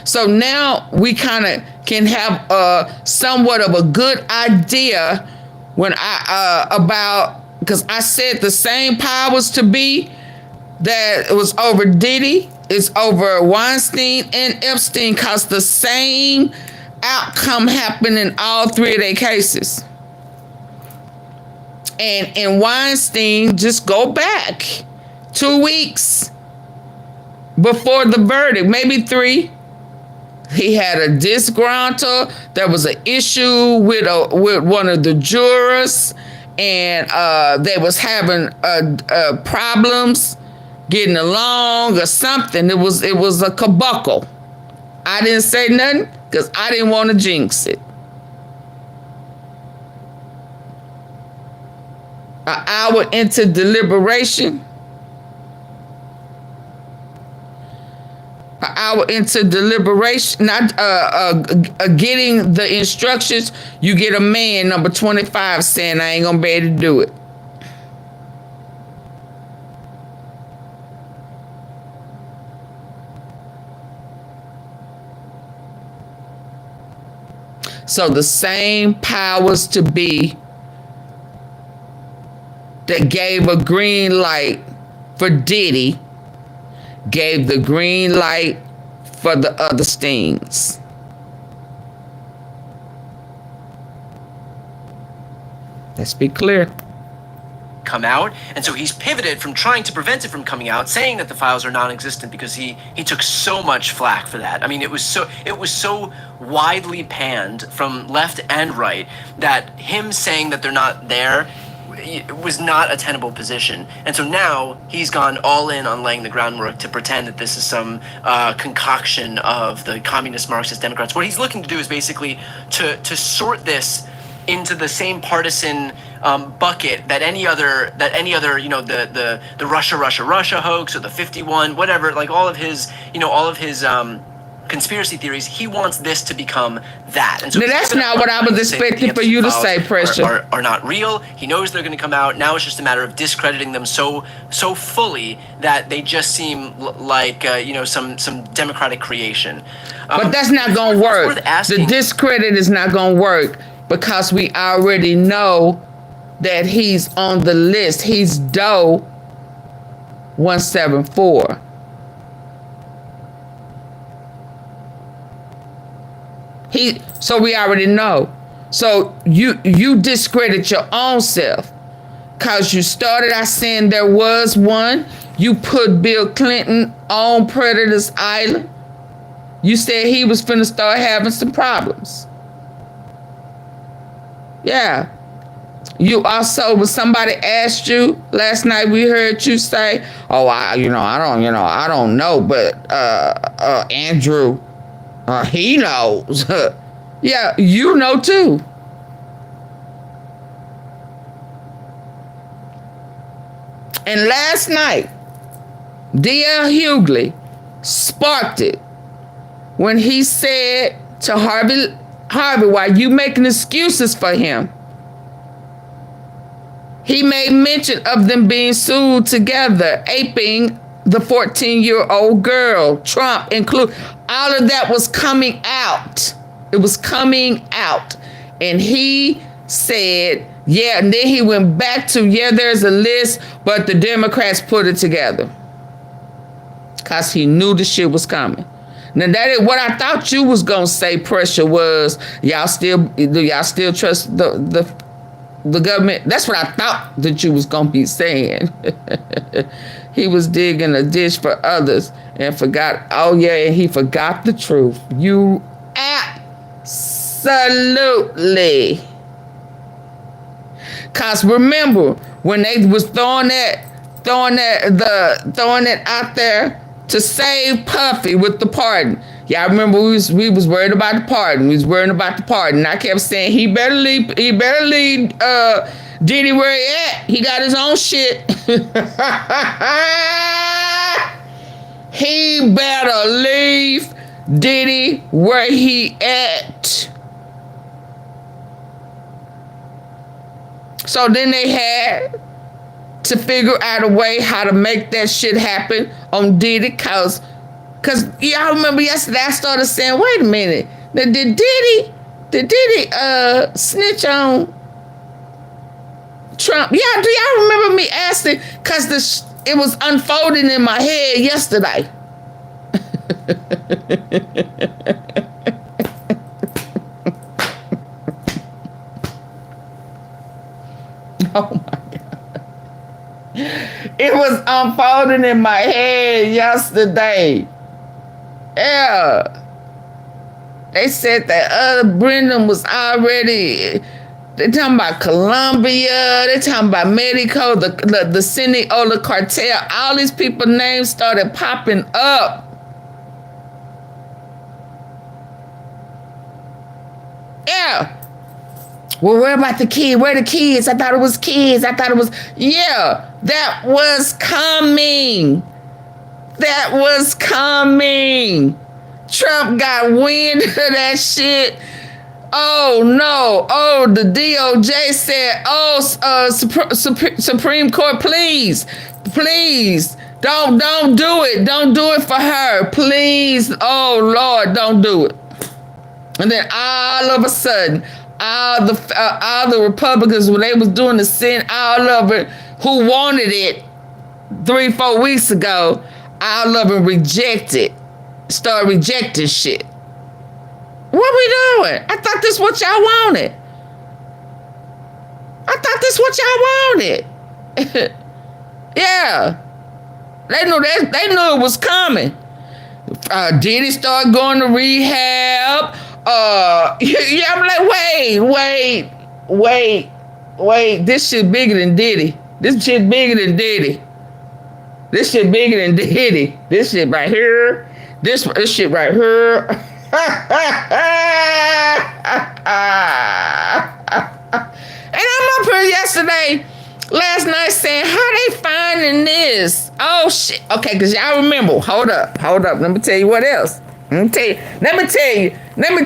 So now we kind of can have somewhat of a good idea when because I said the same powers to be that it was over Diddy, it's over Weinstein and Epstein, because the same outcome happened in all three of their cases. And in Weinstein, just go back 2 weeks before the verdict, maybe 3. He had a disgruntled. There was an issue with one of the jurors, and they was having problems getting along or something. It was a kabuckle. I didn't say nothing because I didn't want to jinx it. An hour into deliberation. An hour into deliberation, not getting the instructions, you get a man, number 25, saying, I ain't gonna be able to do it. So the same powers to be that gave a green light for Diddy gave the green light for the other stings. Let's be clear. Come out, and so he's pivoted from trying to prevent it from coming out, saying that the files are non-existent, because he took so much flack for that. I mean, it was so widely panned from left and right that him saying that they're not there was not a tenable position. And so now he's gone all in on laying the groundwork to pretend that this is some concoction of the communist Marxist Democrats. What he's looking to do is basically to sort this into the same partisan bucket that any other, you know, the Russia hoax, or the 51, whatever, like all of his conspiracy theories. He wants this to become that. And so now, that's not what I was expecting for you to say, Pressure. Are not real. He knows they're going to come out. Now it's just a matter of discrediting them so fully that they just seem like some democratic creation. But that's not going to work. The discredit is not going to work, because we already know that he's on the list. He's Doe 174. So we already know. So you discredit your own self, because you started out saying there was one. You put Bill Clinton on Predator's Island. You said he was finna start having some problems. Yeah. You also, when somebody asked you last night, we heard you say, "Oh, I don't know, but Andrew, he knows." Yeah, you know too. And last night, D.L. Hughley sparked it when he said to Harvey, why you making excuses for him? He made mention of them being sued together, aping the 14-year-old girl, Trump included. All of that was coming out. It was coming out. And he said, yeah, and then he went back to, yeah, there's a list, but the Democrats put it together. Because he knew the shit was coming. Now, that is what I thought you was going to say, Pressure, was do y'all still trust the government? That's what I thought that you was going to be saying. He was digging a ditch for others and forgot, and he forgot the truth. You absolutely. Because remember, when they was throwing it out there to save Puffy with the pardon. Y'all remember we was worried about the pardon. We was worried about the pardon. And I kept saying he better leave Diddy where he at. He got his own shit. He better leave Diddy where he at. So then they had to figure out a way how to make that shit happen on Diddy, cause y'all remember yesterday I started saying, wait a minute, did Diddy snitch on Trump? Yeah, do y'all remember me asking? Cause it was unfolding in my head yesterday. Oh my God. It was unfolding in my head yesterday. Yeah. They said that Brendan was already, they talking about Colombia, they talking about Mexico, the Sinaloa cartel. All these people's names started popping up. Yeah. Well, where about the kid? Where the kids? I thought it was kids. Yeah, that was coming. That was coming. Trump got wind of that shit. Oh, no. Oh, the DOJ said, Supreme Court, please, don't do it. Don't do it for her. Please. Oh, Lord, don't do it. And then all of a sudden, all the Republicans, when they was doing the Senate, all of it, who wanted it 3-4 weeks ago, all of them started rejecting shit. What we doing? I thought this what y'all wanted. Yeah. They knew it was coming. Diddy started going to rehab. Yeah, I'm like, wait. This shit bigger than Diddy. This shit bigger than Diddy. This shit right here. This shit right here. And I'm up here last night saying, how they finding this? Oh shit. Okay, because y'all remember. Hold up. Let me tell you what else. Let me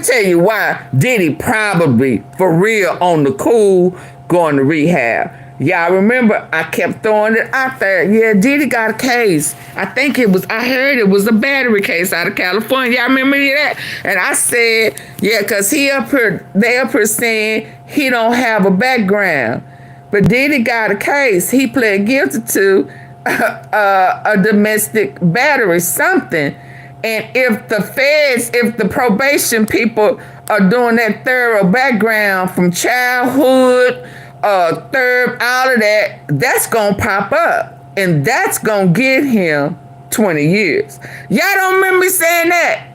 tell you why Diddy probably for real on the cool going to rehab. Y'all remember I kept throwing it out there. Yeah, Diddy got a case. I heard it was a battery case out of California. Y'all remember that? And I said, yeah, because they up here saying he don't have a background. But Diddy got a case. He pled guilty to a domestic battery, something. And if the probation people are doing that thorough background from childhood, all of that, that's gonna pop up. And that's gonna get him 20 years. Y'all don't remember me saying that?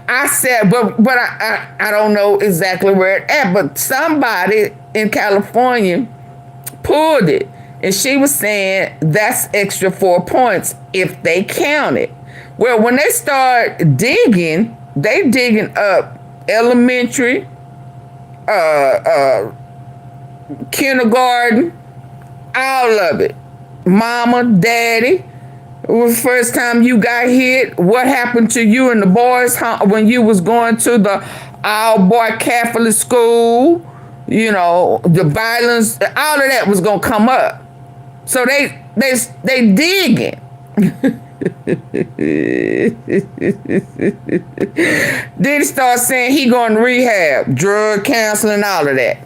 I said, but I don't know exactly where it's at, but somebody in California pulled it. And she was saying that's extra 4 points if they count it. Well, when they start digging, they digging up elementary, kindergarten, all of it. Mama, daddy, it was the first time you got hit. What happened to you and the boys when you was going to the all-boy Catholic school? You know, the violence, all of that was gonna come up. So they digging. Then he starts saying he going to rehab, drug counseling, all of that.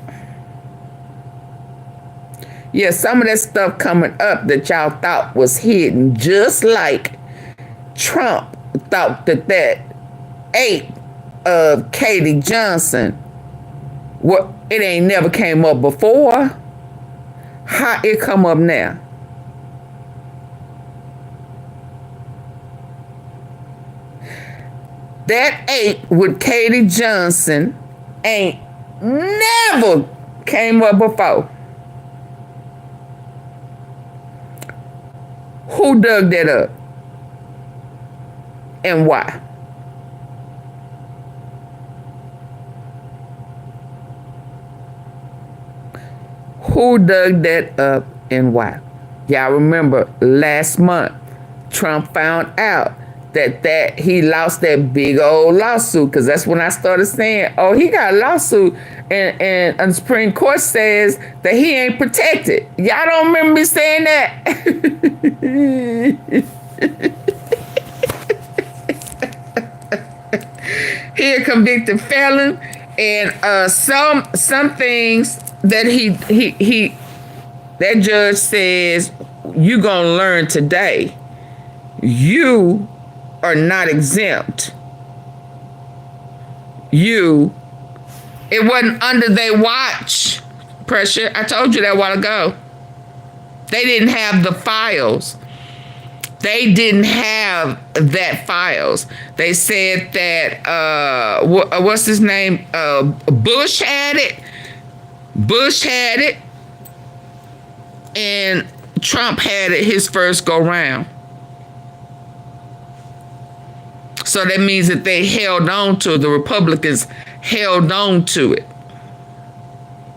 Yeah, some of that stuff coming up that y'all thought was hidden, just like Trump thought that ape of Katie Johnson, it ain't never came up before. How it come up now? That ape with Katie Johnson ain't never came up before. Who dug that up? And why? Who dug that up and why? Y'all remember last month, Trump found out that he lost that big old lawsuit, because that's when I started saying, oh, he got a lawsuit, and the Supreme Court says that he ain't protected. Y'all don't remember me saying that? He a convicted felon, and some things that that judge says you gonna learn today. You are not exempt. It wasn't under their watch, Pressure. I told you that a while ago. They didn't have the files. They didn't have that files. They said that, what's his name? Bush had it. Bush had it. And Trump had it his first go round. So that means that they held on to it. The Republicans held on to it.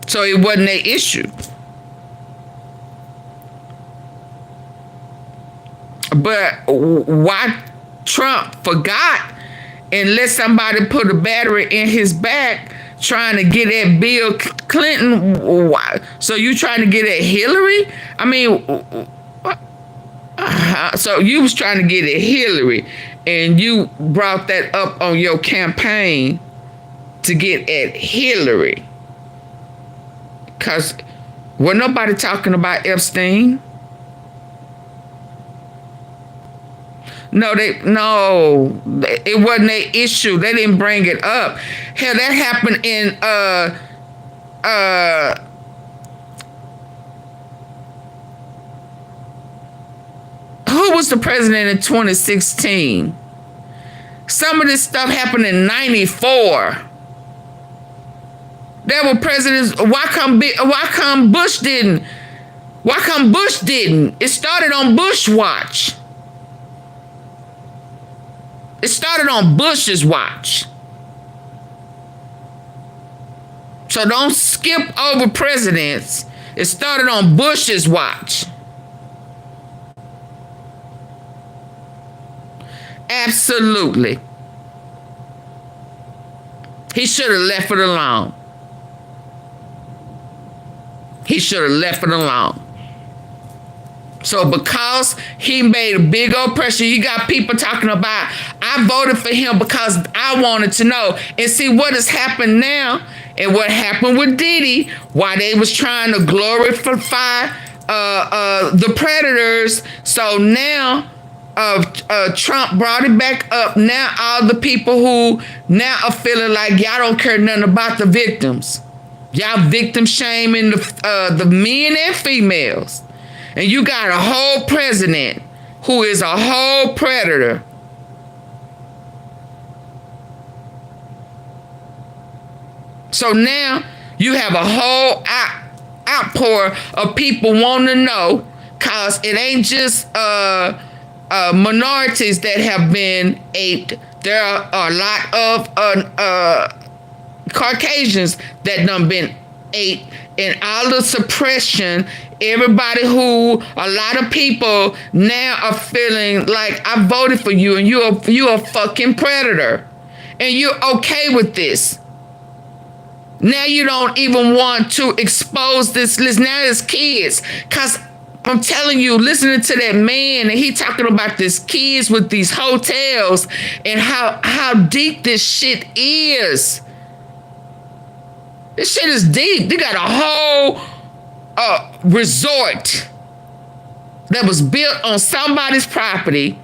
So it wasn't an issue. But why Trump forgot and let somebody put a battery in his back trying to get at Bill Clinton? Why? So you trying to get at Hillary? I mean, so you was trying to get at Hillary, and you brought that up on your campaign to get at Hillary. Because wasn't nobody talking about Epstein. No, it wasn't an issue. They didn't bring it up. Hell, that happened in who was the president in 2016? Some of this stuff happened in 94. There were presidents. Why come Bush didn't? Why come Bush didn't? It started on Bush watch. It started on Bush's watch. So don't skip over presidents. It started on Bush's watch. Absolutely. He should have left it alone. He should have left it alone. So because he made a big old pressure, you got people talking about, I voted for him because I wanted to know. And see what has happened now and what happened with Diddy, why they was trying to glorify the predators. So now Trump brought it back up. Now all the people who now are feeling like y'all don't care nothing about the victims. Y'all victim shaming the men and females. And you got a whole president who is a whole predator. So now you have a whole outpour of people wanting to know, because it ain't just minorities that have been aped. There are a lot of Caucasians that done been aped, and all the suppression. Everybody a lot of people now are feeling like I voted for you and you're a fucking predator. And you're okay with this. Now you don't even want to expose this list. Now there's kids. Because I'm telling you, listening to that man, and he talking about this kids with these hotels and how deep this shit is. This shit is deep. They got a whole resort that was built on somebody's property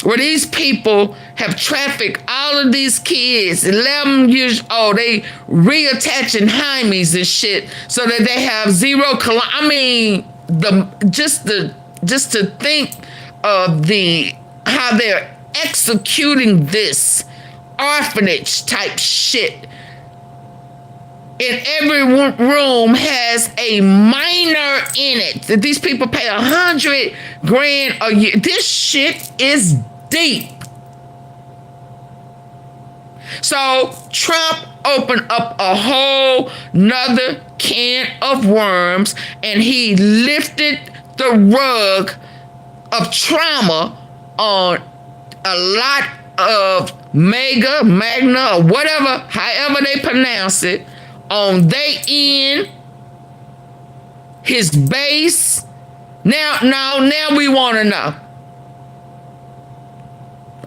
where these people have trafficked all of these kids, 11 years old. They reattaching hymies and shit so that they have zero. I mean, just to think of how they're executing this orphanage type shit. And every room has a minor in it. That these people pay $100,000 a year. This shit is deep. So Trump opened up a whole nother can of worms, and he lifted the rug of trauma on a lot of magna, or whatever, however they pronounce it, on they end, his base. Now we want to know.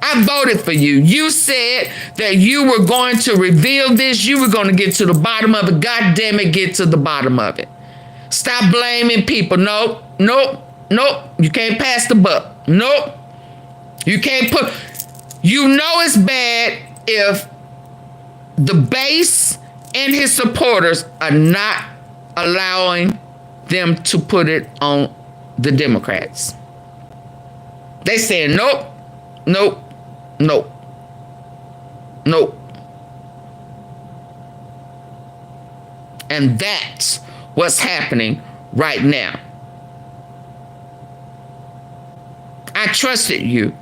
I voted for you. You said that you were going to reveal this. You were going to get to the bottom of it. God damn it, get to the bottom of it. Stop blaming people. Nope. You can't pass the buck. Nope. You can't put... You know it's bad if the base and his supporters are not allowing them to put it on the Democrats. They saying nope. And that's what's happening right now. I trusted you.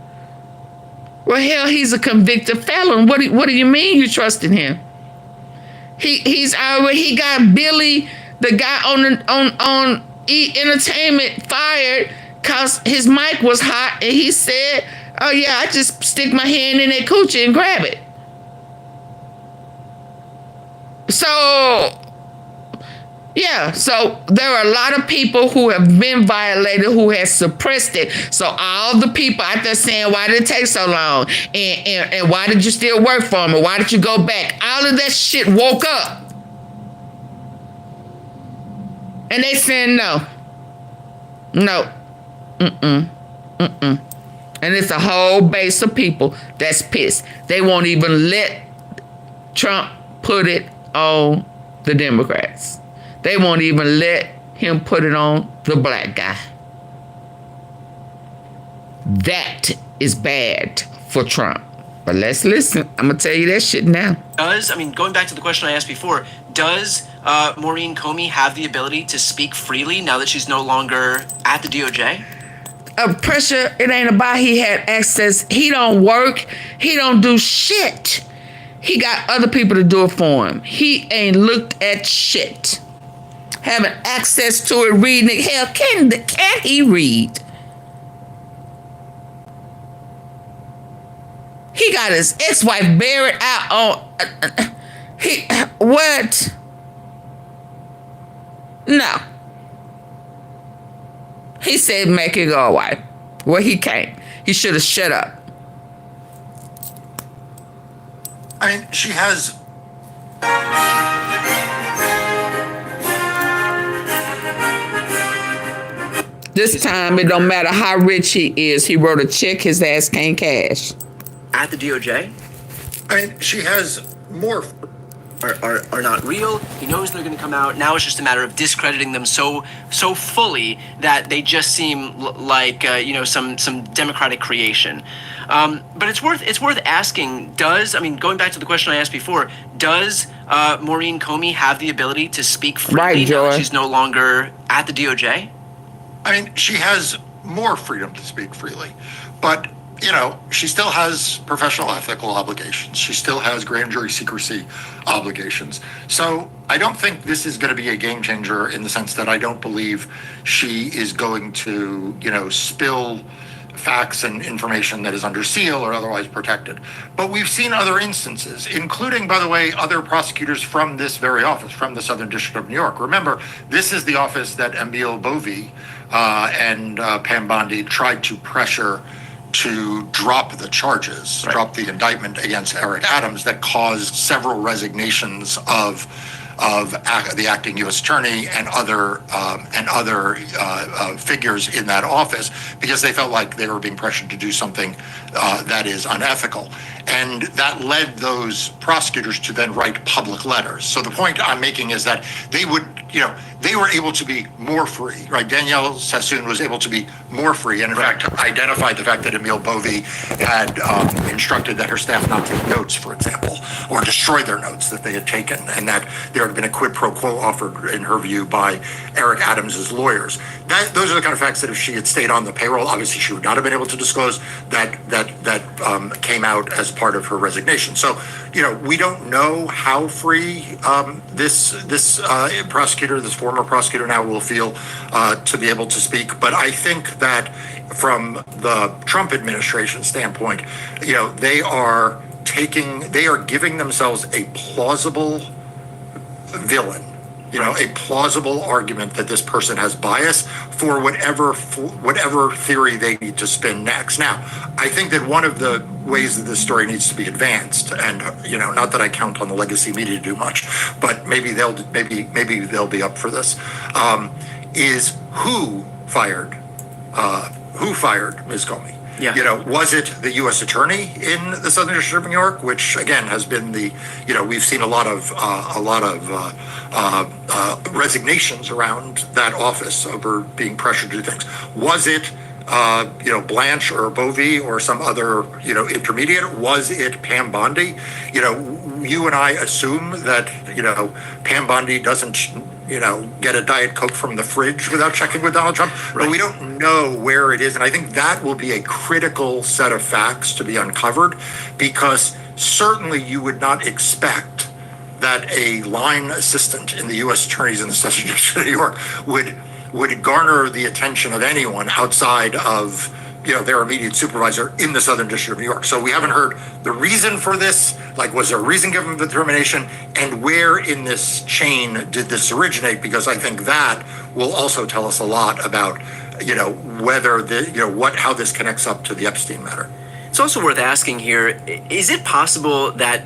Well, hell, he's a convicted felon. What do you mean you trusted him? He got Billy, the guy on E! Entertainment, fired because his mic was hot, and he said, "Oh yeah, I just stick my hand in that coochie and grab it." So, yeah, so there are a lot of people who have been violated, who has suppressed it. So all the people out there saying, why did it take so long? And why did you still work for him? Or why did you go back? All of that shit woke up. And they saying no. And it's a whole base of people that's pissed. They won't even let Trump put it on the Democrats. They won't even let him put it on the black guy. That is bad for Trump. But let's listen. I'm going to tell you that shit now. Going back to the question I asked before, does Maurene Comey have the ability to speak freely now that she's no longer at the DOJ? Pressure, it ain't about he had access. He don't work. He don't do shit. He got other people to do it for him. He ain't looked at shit. Having access to it, reading it. Hell, can he read? He got his ex-wife buried out on... what? No. He said make it go away. Well, he can't. He should have shut up. She has... This time, it don't matter how rich he is. He wrote a check his ass can't cash. At the DOJ? She has more... Are not real. He knows they're going to come out. Now it's just a matter of discrediting them so fully that they just seem like some Democratic creation. But it's worth asking. Going back to the question I asked before, does Maurene Comey have the ability to speak freely now that she's no longer at the DOJ? She has more freedom to speak freely, but she still has professional ethical obligations. She still has grand jury secrecy obligations. So I don't think this is going to be a game changer in the sense that I don't believe she is going to, spill facts and information that is under seal or otherwise protected. But we've seen other instances, including, by the way, other prosecutors from this very office, from the Southern District of New York. Remember, this is the office that Emil Bovee and Pam Bondi tried to pressure to drop the charges, drop the indictment against Eric Adams that caused several resignations of the acting U.S. attorney and other figures in that office because they felt like they were being pressured to do something that is unethical. And that led those prosecutors to then write public letters. So the point I'm making is that they were able to be more free, right? Danielle Sassoon was able to be more free and in fact identified the fact that Emil Bovee had instructed that her staff not take notes, for example, or destroy their notes that they had taken, and that there had been a quid pro quo offered, in her view, by Eric Adams's lawyers. Those are the kind of facts that if she had stayed on the payroll, obviously she would not have been able to disclose. That came out as as part of her resignation. So, we don't know how free this prosecutor, this former prosecutor now will feel to be able to speak. But I think that from the Trump administration standpoint, they are giving themselves a plausible villain, a plausible argument that this person has bias for whatever theory they need to spin next. Now, I think that one of the ways that this story needs to be advanced, and not that I count on the legacy media to do much, but maybe they'll be up for this, is who fired Ms. Comey? Yeah. Was it the U.S. attorney in the Southern District of New York, which again has been we've seen a lot of resignations around that office over being pressured to do things. Was it Blanche or Bovee or some other intermediate? Was it Pam Bondi? You and I assume that Pam Bondi doesn't get a Diet Coke from the fridge without checking with Donald Trump. Right. But we don't know where it is. And I think that will be a critical set of facts to be uncovered, because certainly you would not expect that a line assistant in the U.S. attorneys in the Southern District of New York would garner the attention of anyone outside of their immediate supervisor in the Southern District of New York. So we haven't heard the reason for this, was there a reason given for the termination, and where in this chain did this originate? Because I think that will also tell us a lot about, whether how this connects up to the Epstein matter. It's also worth asking here, is it possible that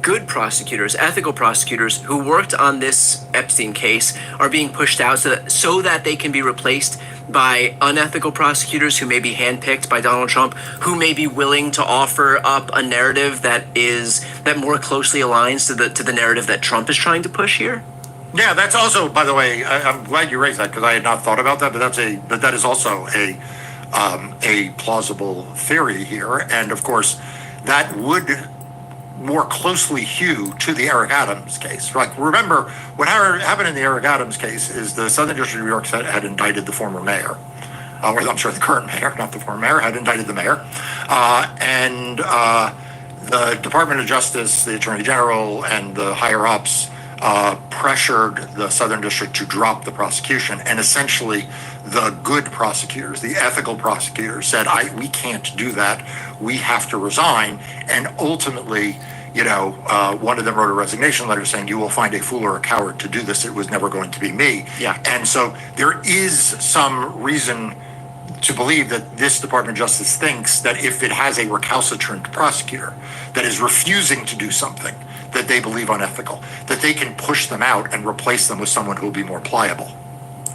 good prosecutors, ethical prosecutors who worked on this Epstein case are being pushed out so that they can be replaced by unethical prosecutors who may be handpicked by Donald Trump, who may be willing to offer up a narrative that more closely aligns to the narrative that Trump is trying to push here? Yeah, that's also, by the way, I'm glad you raised that, because I had not thought about that, but that is also a plausible theory here, and of course that would more closely hew to the Eric Adams case. Remember, what happened in the Eric Adams case is the Southern District of New York had indicted the former mayor, or I'm sure the current mayor, not the former mayor, had indicted the mayor. And the Department of Justice, the Attorney General, and the higher-ups pressured the Southern District to drop the prosecution. And essentially, the good prosecutors, the ethical prosecutors, said, we can't do that. We have to resign. And ultimately, one of them wrote a resignation letter saying, you will find a fool or a coward to do this. It was never going to be me. Yeah. And so there is some reason to believe that this Department of Justice thinks that if it has a recalcitrant prosecutor that is refusing to do something that they believe unethical, that they can push them out and replace them with someone who will be more pliable.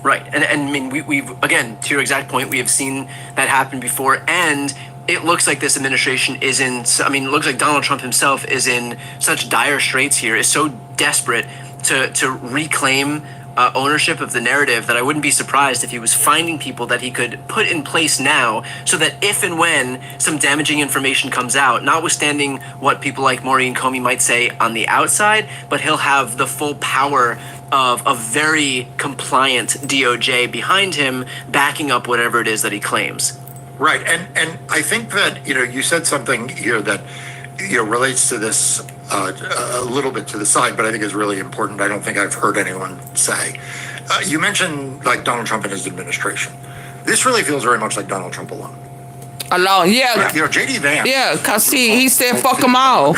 Right. And I mean, we've, again, to your exact point, we have seen that happen before. And it looks like this administration it looks like Donald Trump himself is in such dire straits here, is so desperate to reclaim ownership of the narrative, that I wouldn't be surprised if he was finding people that he could put in place now, so that if and when some damaging information comes out, notwithstanding what people like Maurene Comey might say on the outside, but he'll have the full power of a very compliant DOJ behind him, backing up whatever it is that he claims. Right, and I think that you said something here that relates to this a little bit to the side, but I think is really important. I don't think I've heard anyone say. You mentioned Donald Trump and his administration. This really feels very much like Donald Trump alone. Yeah. J.D. Vance. Yeah, because he said fuck them all.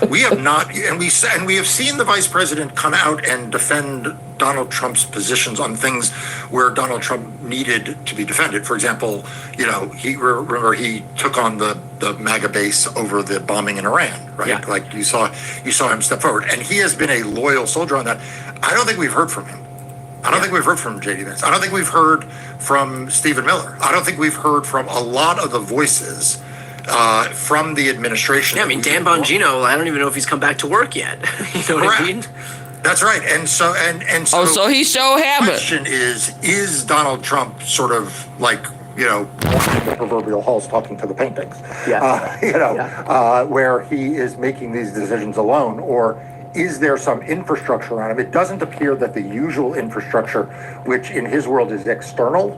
We have not, and we have seen the vice president come out and defend Donald Trump's positions on things where Donald Trump needed to be defended. For example, he took on the MAGA base over the bombing in Iran, right? Yeah. You saw him step forward, and he has been a loyal soldier on that. I don't think we've heard from him. I don't think we've heard from J.D. Vance. I don't think we've heard from Stephen Miller. I don't think we've heard from a lot of the voices from the administration. Yeah, Dan Bongino, I don't even know if he's come back to work yet. You know what I mean? That's right. And so so he sure haven't. The question is Donald Trump sort of walking the proverbial halls talking to the paintings? Yeah. Where he is making these decisions alone, or is there some infrastructure around him? It doesn't appear that the usual infrastructure, which in his world is external,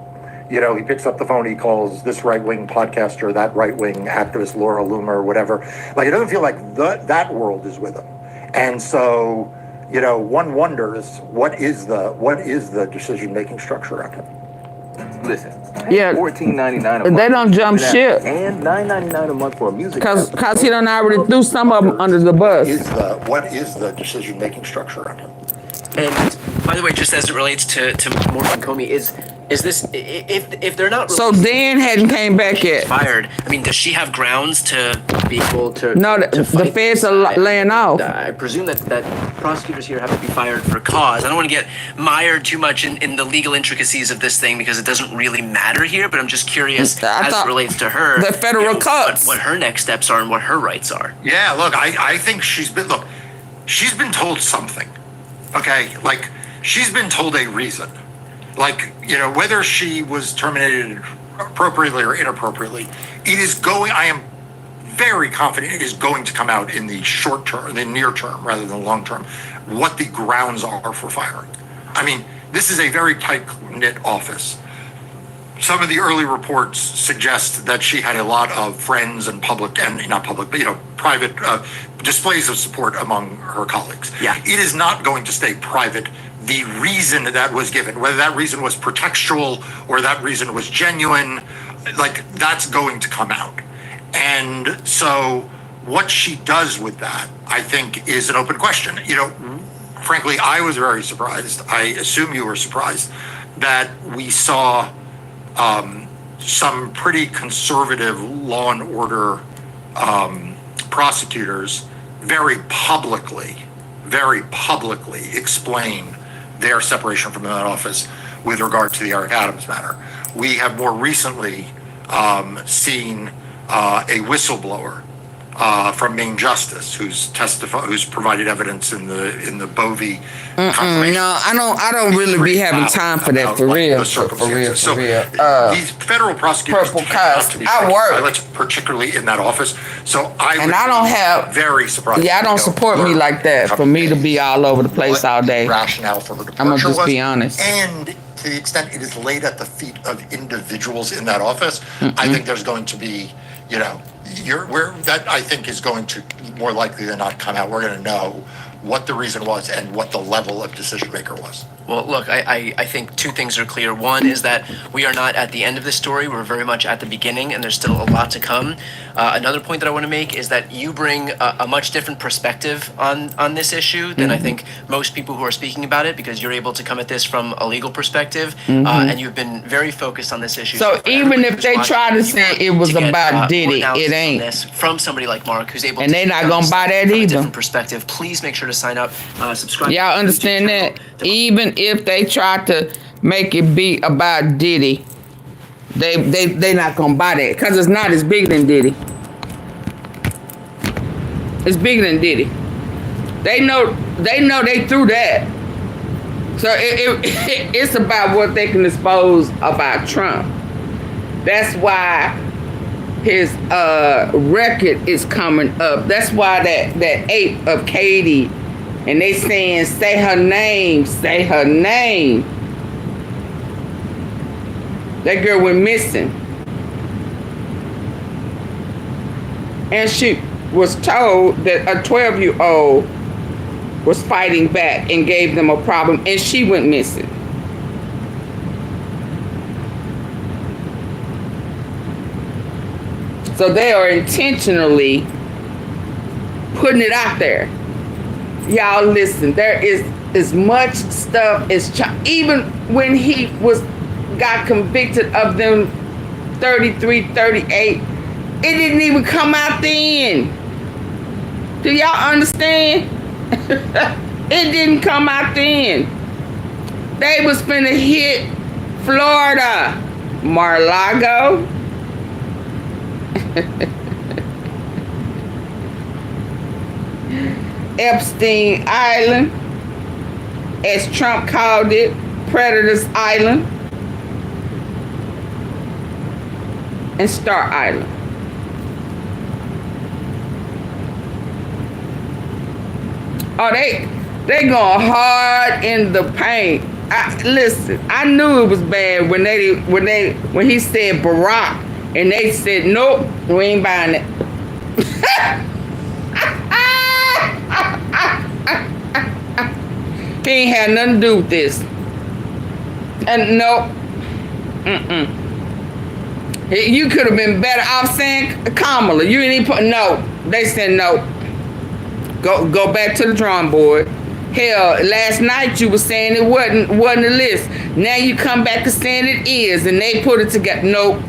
You know, he picks up the phone, he calls this right-wing podcaster, that right-wing activist, Laura Loomer, or whatever. Like, it doesn't feel like that world is with him. And so, you know, one wonders, what is the decision-making structure around him? Listen, Yeah, $14.99 a they month don't jump ship and $9.99 a month for a music. because he done already threw some of them under the bus. What is the decision-making structure around him? And by the way, just as it relates to Maurene Comey, is this if they're not So Dan hadn't came back yet. fired? I mean, does she have grounds to be able to? No, to the fight feds this? are laying off. I presume that prosecutors here have to be fired for cause. I don't want to get mired too much in the legal intricacies of this thing because it doesn't really matter here. But I'm just curious as it relates to her. The federal courts. What her next steps are and what her rights are. Yeah, look, I think she's been told something. Okay, like, she's been told a reason. Like, you know, whether she was terminated appropriately or inappropriately, I am very confident it is going to come out in the short term, the near term, rather than long term, what the grounds are for firing. I mean, this is a very tight-knit office. Some of the early reports suggest that she had a lot of friends and private displays of support among her colleagues. Yeah. It is not going to stay private. The reason that was given, whether that reason was pretextual or that reason was genuine, like, that's going to come out. And so what she does with that, I think, is an open question. You know, frankly, I was very surprised. I assume you were surprised that we saw some pretty conservative law and order prosecutors very publicly explain their separation from that office with regard to the Eric Adams matter. We have more recently seen a whistleblower from Maine Justice who's provided evidence in the Bovey confirmation. No, I don't really be having time for that, for real. So these federal prosecutors Purple cuss. I work. Particularly in that office. So I don't have very surprised. Yeah, I don't support me like that. For me to be all over the place all day. Rationale for her departure. I'm gonna just be honest. And to the extent it is laid at the feet of individuals in that office, I think there's going to be, you know, that I think is going to more likely than not come out. We're going to know what the reason was and what the level of decision maker was. Well, look, I think two things are clear. One is that we are not at the end of the story. We're very much at the beginning, and there's still a lot to come. Another point that I want to make is that you bring a much different perspective on this issue than I think most people who are speaking about it, because you're able to come at this from a legal perspective, and you've been very focused on this issue. So even if they try to say it was about Diddy, it ain't. From somebody like Mark, who's able and they're not going to buy that either. Different perspective. Please make sure to sign up, subscribe. Y'all understand that? Even if they try to make it be about Diddy, they not gonna buy that, because it's not as big than Diddy. It's bigger than Diddy. They know they threw that. So it's about what they can expose about Trump. That's why his record is coming up. That's why that ape of Katie. And they saying, say her name, say her name. That girl went missing. And she was told that a 12-year-old was fighting back and gave them a problem, and she went missing. So they are intentionally putting it out there. Y'all listen, there is as much stuff as even when he got convicted of them 33, 38, it didn't even come out then. Do y'all understand? It didn't come out then. They was finna hit Florida, Mar-a-Lago. Epstein Island, as Trump called it, Predators Island, and Star Island. Oh, they going hard in the paint Listen, I knew it was bad when he said Barack and they said nope, we ain't buying it. He ain't had nothing to do with this. And nope. You could have been better off saying Kamala. You ain't even put no. They said no. Go back to the drawing board. Hell, last night you were saying it wasn't a list. Now you come back and saying it is, and they put it together. Nope.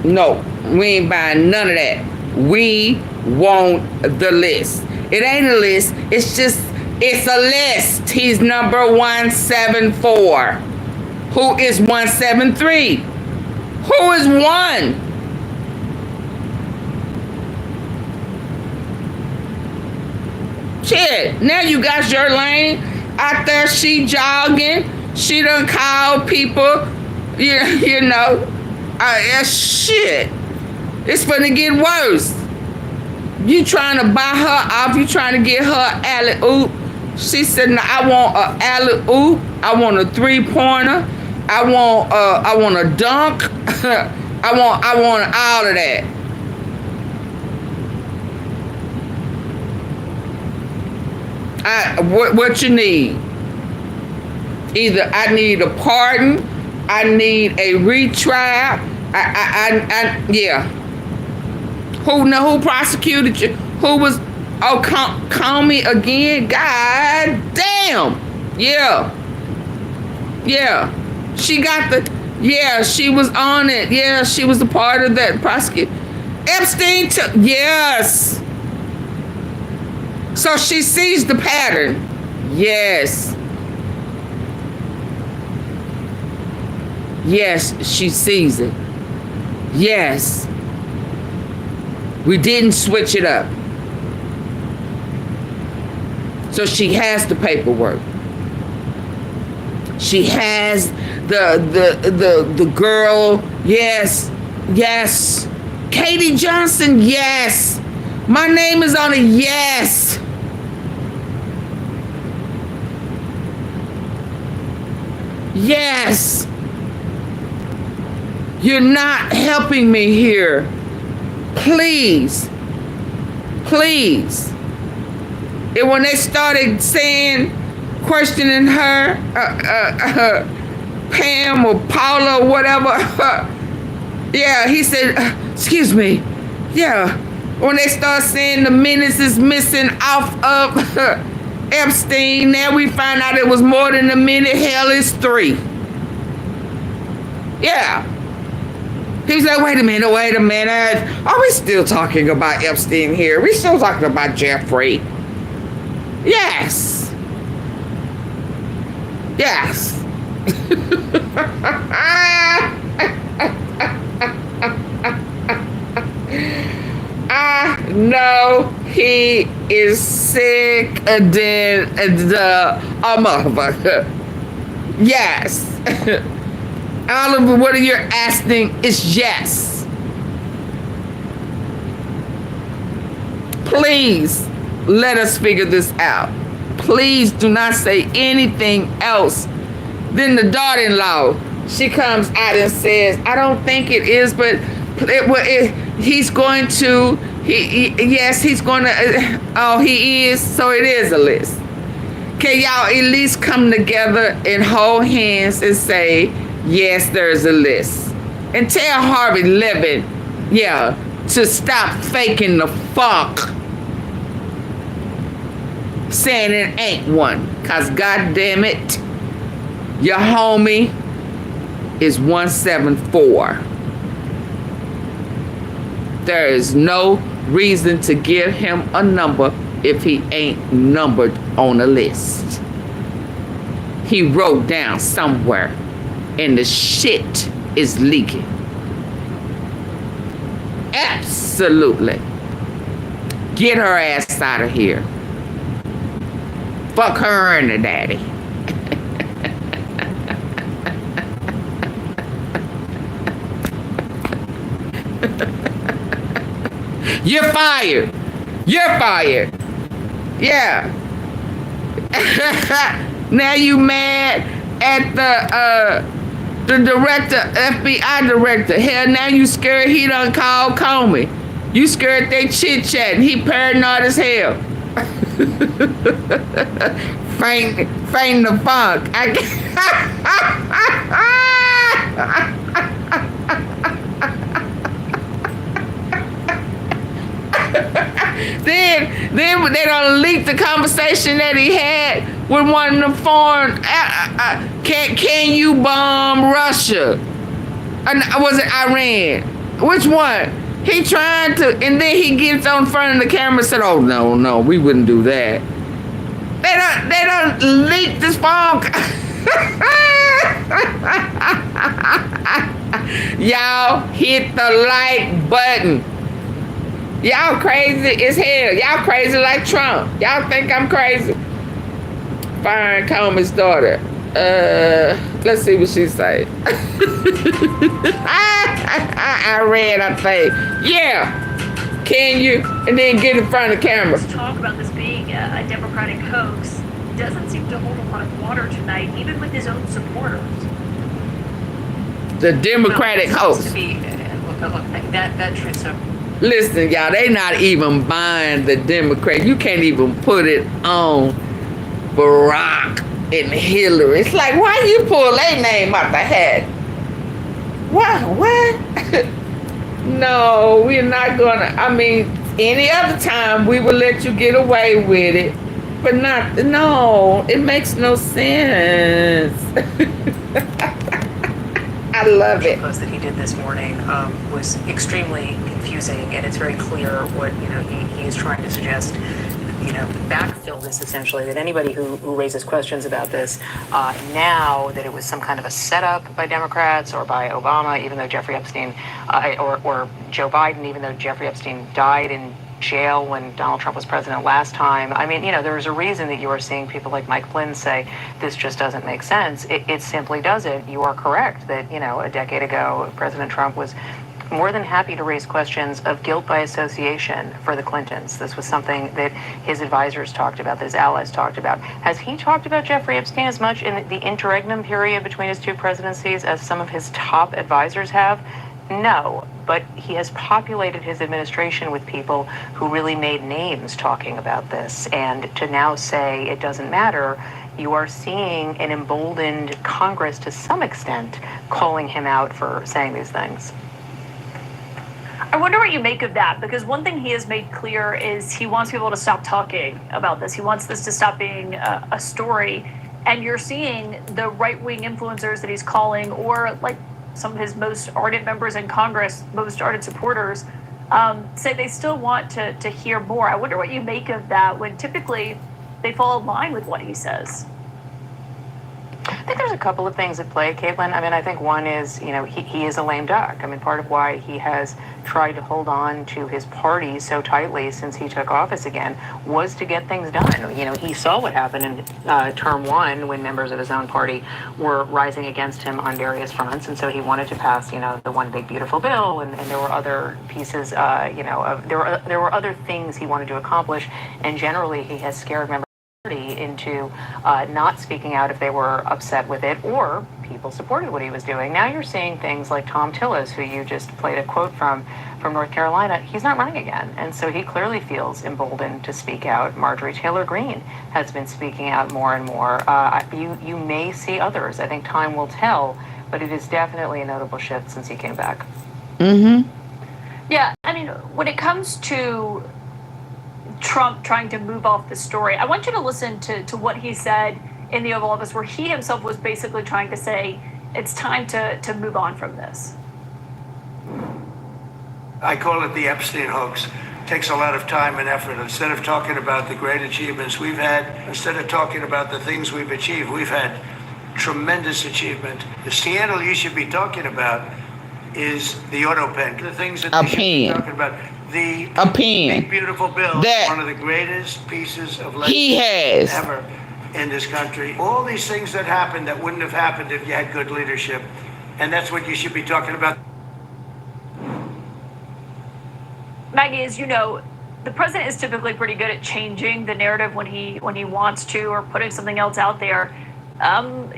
No, we ain't buying none of that. We want the list. It ain't a list. It's a list. He's number 174. Who is 173? Who is 1? Shit, now you got Ghislaine out there, she jogging. She done called people, you know. Shit, it's finna get worse. You trying to buy her off, you trying to get her alley-oop. She said, no, I want a alley-oop, I want a three-pointer, I want a dunk, I want all of that. What you need? Either I need a pardon, I need a retrial. Yeah. Who prosecuted you? Who was? Oh, Comey again? God damn. Yeah. She got the. Yeah, she was on it. Yeah, she was a part of that prosecutor. Epstein took. Yes. So she sees the pattern. Yes. Yes, she sees it. Yes. We didn't switch it up. So she has the paperwork. She has the girl. Yes. Katie Johnson. Yes. My name is on it. Yes. Yes. You're not helping me here. Please. And when they started questioning her, Pam or Paula or whatever, yeah, he said, excuse me, yeah. When they start saying the minutes is missing off of Epstein, now we find out it was more than a minute. Hell, it's 3. Yeah. He was like, wait a minute. Are we still talking about Epstein here? We still talking about Jeffrey? Yes. I know he is sick than the motherfucker. Yes. All of what you're asking is yes. Please let us figure this out. Please do not say anything else. Then the daughter-in-law, she comes out and says, I don't think it is, but he's going to, he's going to, oh, he is, so it is a list. Can y'all at least come together and hold hands and say, yes, there's a list. And tell Harvey Levin, yeah, to stop faking the fuck. Saying it ain't one. Cause goddamn it, your homie is 174. There is no reason to give him a number if he ain't numbered on a list. He wrote down somewhere and the shit is leaking. Absolutely. Get her ass out of here. Fuck her and the daddy. You're fired. Yeah. Now you mad at the director, FBI director. Hell, now you scared he done called Comey. You scared they chit-chat and he paranoid as hell. Faint the funk. Then they done leaked the conversation that he had with one of the foreign. Can you bomb Russia? Was it Iran? Which one? He trying to, and then he gets on front of the camera and said, "Oh no, we wouldn't do that." They done leaked this phone. Y'all hit the like button. Y'all crazy as hell. Y'all crazy like Trump. Y'all think I'm crazy? Firing Comey's daughter. Let's see what she say. I read, I think. Yeah. Can you? And then get in front of the camera. This talk about this being a Democratic hoax doesn't seem to hold a lot of water tonight, even with his own supporters. The Democratic hoax. That should so. Listen, y'all, they not even buying the Democrat. You can't even put it on Barack and Hillary. It's like, why you pull their name out the hat? What? No, we're not gonna. I mean, any other time we would let you get away with it, but not. No, it makes no sense. I love it. The post that he did this morning was extremely confusing, and it's very clear what he is trying to suggest. Backfill this essentially, that anybody who raises questions about this now that it was some kind of a setup by Democrats or by Obama, even though Jeffrey Epstein or Joe Biden, even though Jeffrey Epstein died in jail when Donald Trump was president last time. I mean, there was a reason that you are seeing people like Mike Flynn say this just doesn't make sense. It simply doesn't. You are correct that, a decade ago, President Trump was more than happy to raise questions of guilt by association for the Clintons. This was something that his advisors talked about, that his allies talked about. Has he talked about Jeffrey Epstein as much in the interregnum period between his two presidencies as some of his top advisors have? No, but he has populated his administration with people who really made names talking about this. And to now say it doesn't matter, you are seeing an emboldened Congress to some extent calling him out for saying these things. I wonder what you make of that, because one thing he has made clear is he wants people to stop talking about this. He wants this to stop being a story. And you're seeing the right-wing influencers that he's calling, or like some of his most ardent members in Congress, most ardent supporters, say they still want to hear more. I wonder what you make of that when typically they fall in line with what he says. I think there's a couple of things at play, Caitlin. I mean, I think one is, he is a lame duck. I mean, part of why he has tried to hold on to his party so tightly since he took office again was to get things done. He saw what happened in term one when members of his own party were rising against him on various fronts. And so he wanted to pass, the one big beautiful bill. And there were other pieces, there were other things he wanted to accomplish. And generally, he has scared members into not speaking out if they were upset with it, or people supported what he was doing. Now you're seeing things like Tom Tillis, who you just played a quote from North Carolina. He's not running again, and so he clearly feels emboldened to speak out. Marjorie Taylor Greene has been speaking out more and more. You may see others. I think time will tell, but it is definitely a notable shift since he came back. Mm-hmm. Yeah, I mean, when it comes to Trump trying to move off the story, I want you to listen to what he said in the Oval Office, where he himself was basically trying to say it's time to move on from this. I call it the Epstein hoax. It takes a lot of time and effort. Instead of talking about the great achievements we've had, instead of talking about the things we've achieved, we've had tremendous achievement. The scandal you should be talking about is the auto pen. The things that you should be talking about. The big beautiful bill, that one of the greatest pieces of legislation ever in this country. All these things that happened that wouldn't have happened if you had good leadership, and that's what you should be talking about. Maggie, as you know, the president is typically pretty good at changing the narrative when he wants to, or putting something else out there.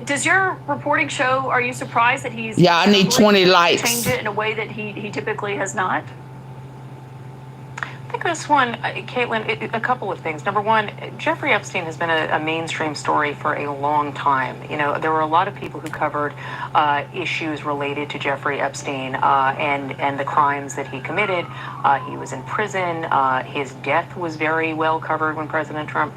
Does your reporting show, are you surprised that he's Yeah, I need 20 likes. Change it in a way that he typically has not? I think this one, Caitlin, a couple of things. Number one, Jeffrey Epstein has been a mainstream story for a long time. You know, there were a lot of people who covered issues related to Jeffrey Epstein and the crimes that he committed. He was in prison. His death was very well covered when President Trump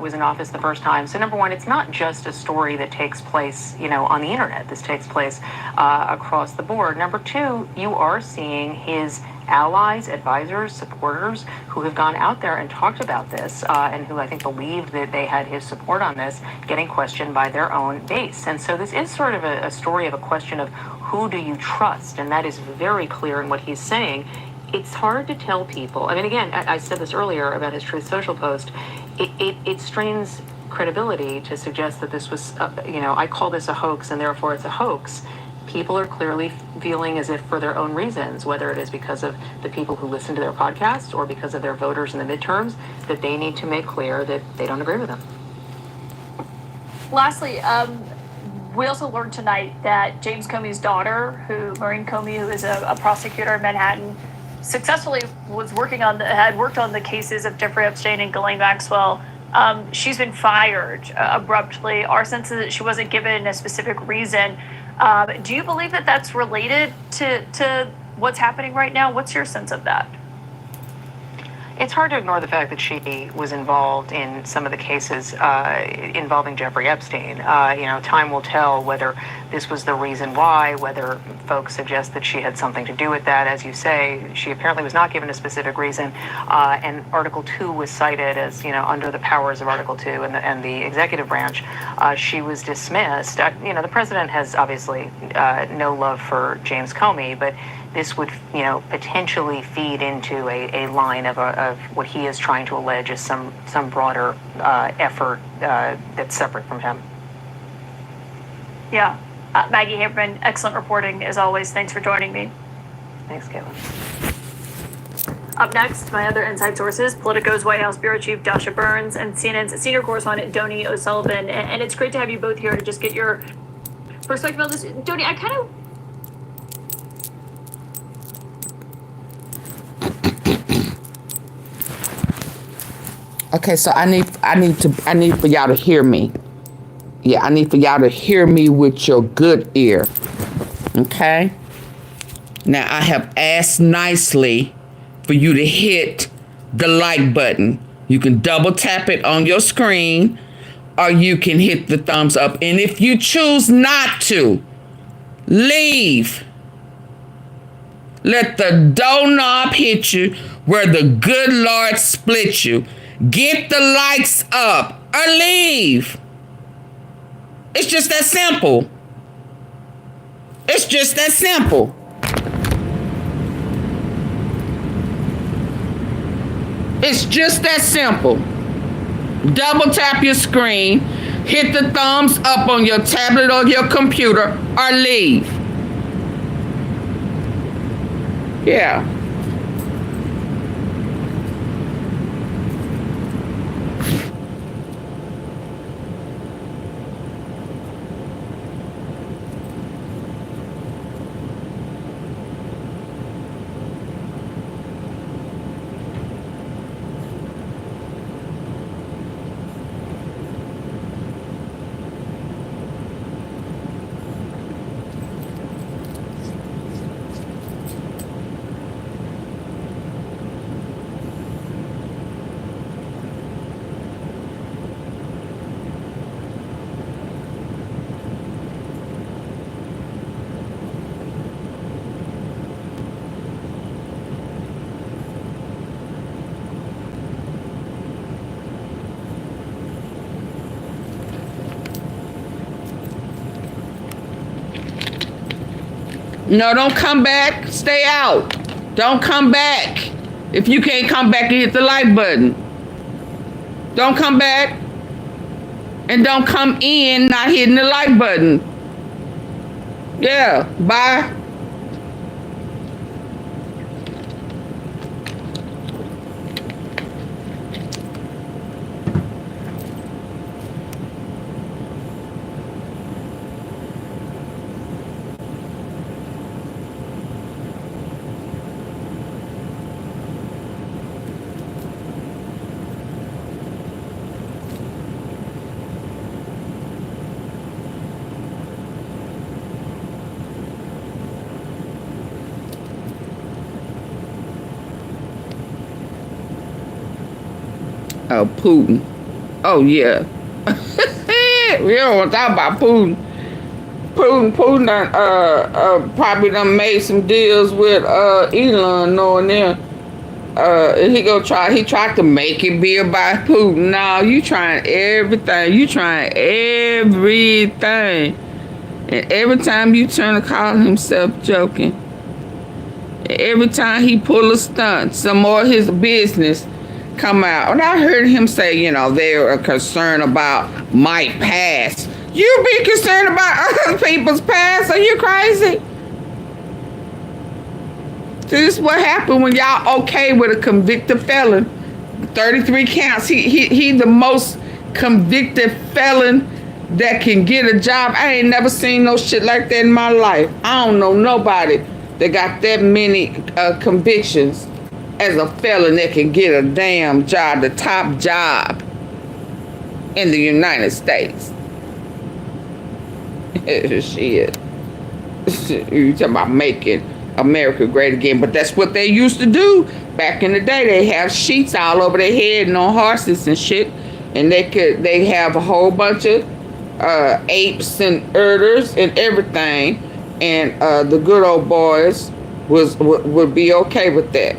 was in office the first time. So number one, it's not just a story that takes place, you know, on the internet. This takes place across the board. Number two, you are seeing his allies, advisors, supporters who have gone out there and talked about this and who I think believed that they had his support on this, getting questioned by their own base. And so this is sort of a story of a question of who do you trust? And that is very clear in what he's saying. It's hard to tell people. I mean, again, I said this earlier about his Truth Social post. It strains credibility to suggest that this was, you know, I call this a hoax and therefore it's a hoax. People are clearly feeling as if for their own reasons, whether it is because of the people who listen to their podcasts or because of their voters in the midterms, that they need to make clear that they don't agree with them. Lastly, we also learned tonight that James Comey's daughter, Maurene Comey, who is a prosecutor in Manhattan, successfully had worked on the cases of Jeffrey Epstein and Ghislaine Maxwell. She's been fired abruptly. Our sense is that she wasn't given a specific reason. Do you believe that that's related to what's happening right now? What's your sense of that? It's hard to ignore the fact that she was involved in some of the cases involving Jeffrey Epstein. You know, time will tell whether this was the reason why, whether folks suggest that she had something to do with that. As you say, she apparently was not given a specific reason, and Article 2 was cited as, you know, under the powers of Article 2 and the executive branch. She was dismissed. You know, the president has obviously no love for James Comey, but this would, you know, potentially feed into a line of what he is trying to allege is some broader effort that's separate from him. Yeah. Maggie Haberman, excellent reporting as always. Thanks for joining me. Thanks, Caitlin. Up next, my other inside sources, Politico's White House Bureau Chief Joshua Burns and CNN's senior correspondent Donnie O'Sullivan. And it's great to have you both here to just get your perspective on this. Donnie, I kind of Okay, so I need for y'all to hear me. Yeah, I need for y'all to hear me with your good ear. Okay? Now, I have asked nicely for you to hit the like button. You can double tap it on your screen, or you can hit the thumbs up. And if you choose not to, leave. Let the doorknob hit you where the good Lord split you. Get the likes up or leave. It's just that simple. It's just that simple. It's just that simple. Double tap your screen, hit the thumbs up on your tablet or your computer, or leave. Yeah. No, don't come back. Stay out. Don't come back. If you can't come back and hit the like button. Don't come back. And don't come in not hitting the like button. Yeah, bye. Putin. Oh yeah. We don't want to talk about Putin. Putin done, probably done made some deals with Elon, knowing them. He tried to make it be about Putin. No, you trying everything. You trying everything. And every time you turn to call himself joking, every time he pull a stunt, some more of his business come out. And I heard him say, you know, they are concerned about my past. You be concerned about other people's past? Are you crazy? This is what happened when y'all okay with a convicted felon. 33 counts. He the most convicted felon that can get a job. I ain't never seen no shit like that in my life. I don't know nobody that got that many convictions as a felon that can get a damn job, the top job in the United States. Shit. You talking about making America great again, but that's what they used to do back in the day. They have sheets all over their head and on horses and shit, and they have a whole bunch of apes and herders and everything, and the good old boys would be okay with that.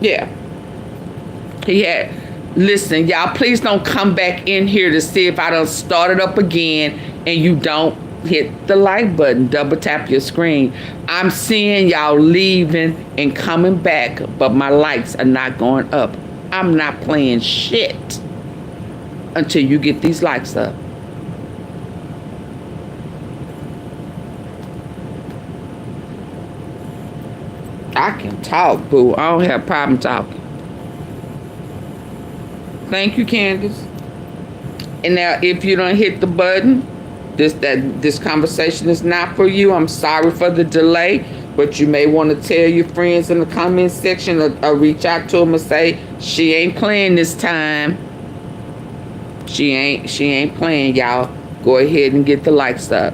Yeah. He had. Listen, y'all, please don't come back in here to see if I done started up again and you don't hit the like button. Double tap your screen. I'm seeing y'all leaving and coming back, but my likes are not going up. I'm not playing shit until you get these likes up. I can talk, boo. I don't have a problem talking. Thank you, Candace. And now, if you don't hit the button, this conversation is not for you. I'm sorry for the delay, but you may want to tell your friends in the comment section or reach out to them and say, she ain't playing this time. She ain't playing, y'all. Go ahead and get the likes up.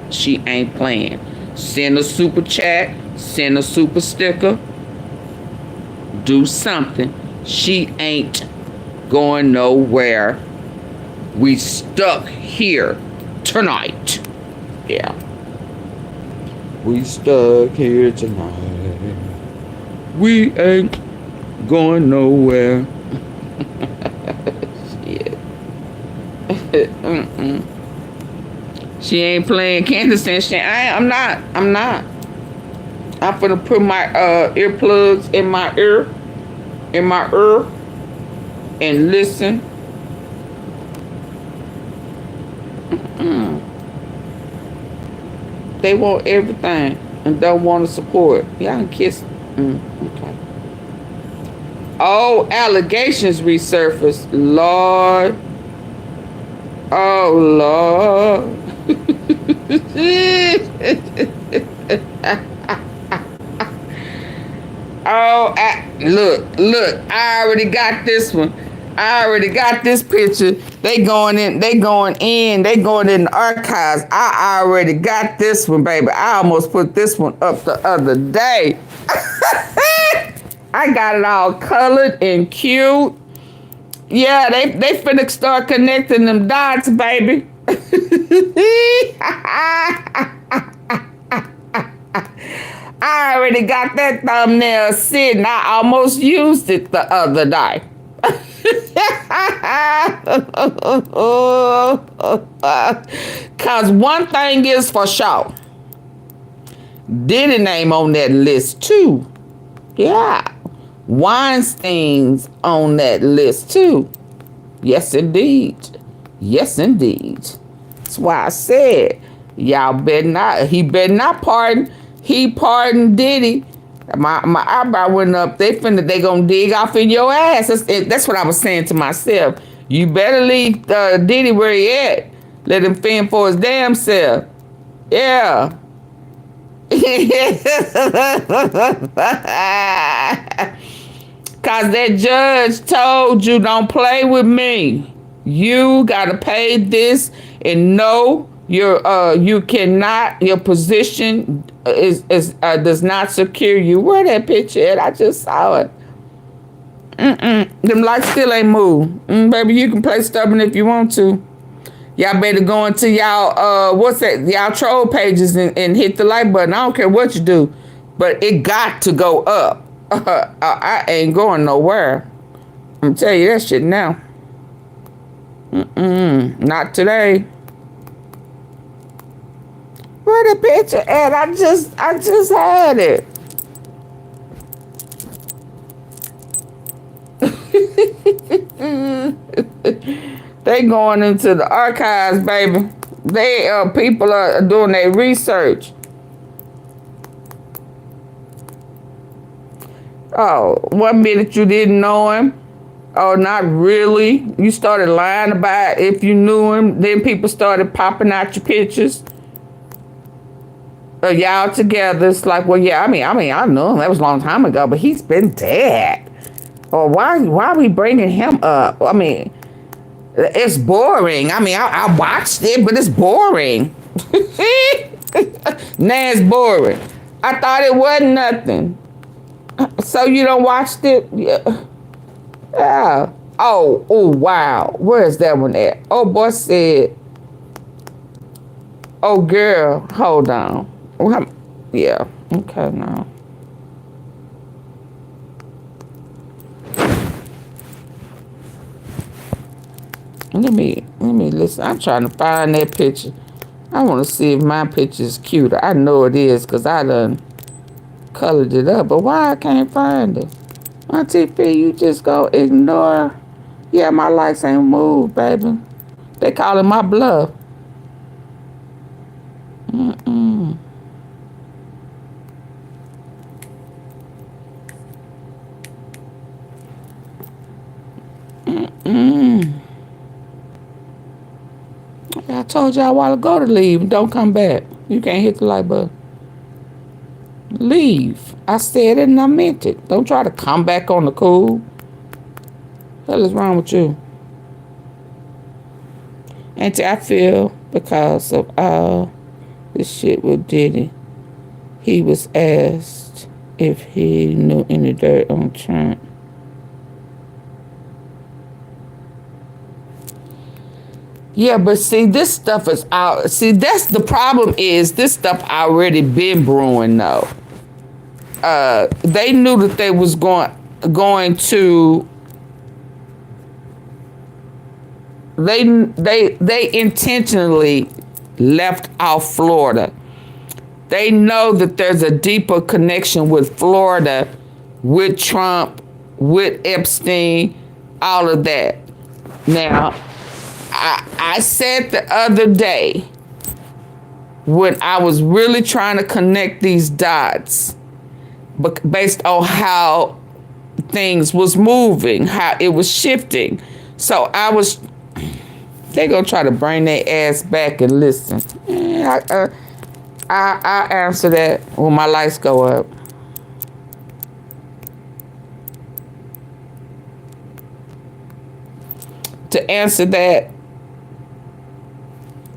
She ain't playing. Send a super chat. Send a super sticker. Do something. She ain't going nowhere. We stuck here tonight. Yeah. We stuck here tonight. We ain't going nowhere. Shit. She ain't playing Candace and shit. I'm not. I'm finna put my earplugs in my ear. And listen. They want everything and don't want to support. Y'all can kiss. Okay. Oh, allegations resurfaced. Lord. Oh, Lord. Oh, look, I already got this one. I already got this picture. They going in the archives. I already got this one, baby. I almost put this one up the other day. I got it all colored and cute. Yeah, they finna start connecting them dots, baby. I already got that thumbnail sitting. I almost used it the other day. Cause one thing is for sure, Diddy name on that list too. Yeah, Weinstein's on that list too. Yes, indeed. Yes, indeed. That's why I said y'all better not. He better not pardon. He pardoned Diddy. My eyebrow went up. They gonna dig off in your ass. That's what I was saying to myself. You better leave Diddy where he at. Let him fend for his damn self. Yeah. Cause that judge told you don't play with me. You gotta pay this, and no, you cannot. Your position is does not secure you. Where that picture at? I just saw it. Them lights still ain't moved. Baby, you can play stubborn if you want to. Y'all better go into y'all, what's that? Y'all troll pages and hit the like button. I don't care what you do. But it got to go up. I ain't going nowhere. I'm telling you that shit now. Not today. Where the picture at? I just had it. They going into the archives, baby. People are doing their research. Oh, 1 minute you didn't know him. Oh, not really. You started lying about if you knew him. Then people started popping out your pictures. Y'all together. It's like, well, yeah, I mean, I knew him. That was a long time ago, but he's been dead. Or why are we bringing him up? I mean, it's boring. I mean, I watched it, but it's boring. Nah, it's boring. I thought it wasn't nothing. So you don't watched it? Yeah. Yeah. Oh, wow. Where's that one at? Oh, boy said, oh, girl, hold on. Yeah. Okay, now. Let me listen. I'm trying to find that picture. I want to see if my picture is cuter. I know it is because I done colored it up. But why I can't find it? AunTeaFee, you just go ignore. Yeah, my lights ain't moved, baby. They calling my bluff. I told y'all a while ago to leave. Don't come back. You can't hit the like button. Leave. I said it and I meant it. Don't try to come back on the cool. What the hell is wrong with you? And I feel because of all this shit with Diddy, he was asked if he knew any dirt on Trump. Yeah, but see, this stuff is out. See, that's the problem is this stuff already been brewing though. They knew that they was going to. They intentionally left off Florida. They know that there's a deeper connection with Florida, with Trump, with Epstein, all of that. Now, I said the other day when I was really trying to connect these dots, but based on how things was moving, how it was shifting. So they gonna try to bring their ass back and listen. I answer that when my lights go up. To answer that,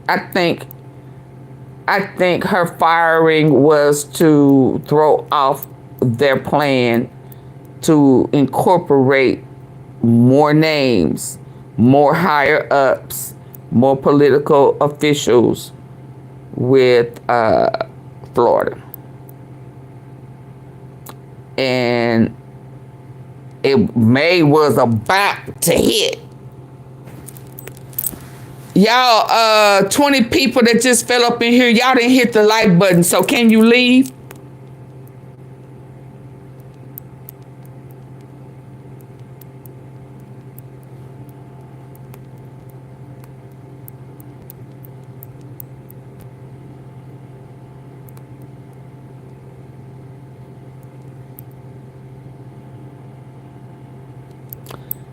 I think her firing was to throw off their plan to incorporate more names, more higher ups, more political officials with Florida. And May was about to hit. Y'all, 20 people that just fell up in here, y'all didn't hit the like button, so can you leave?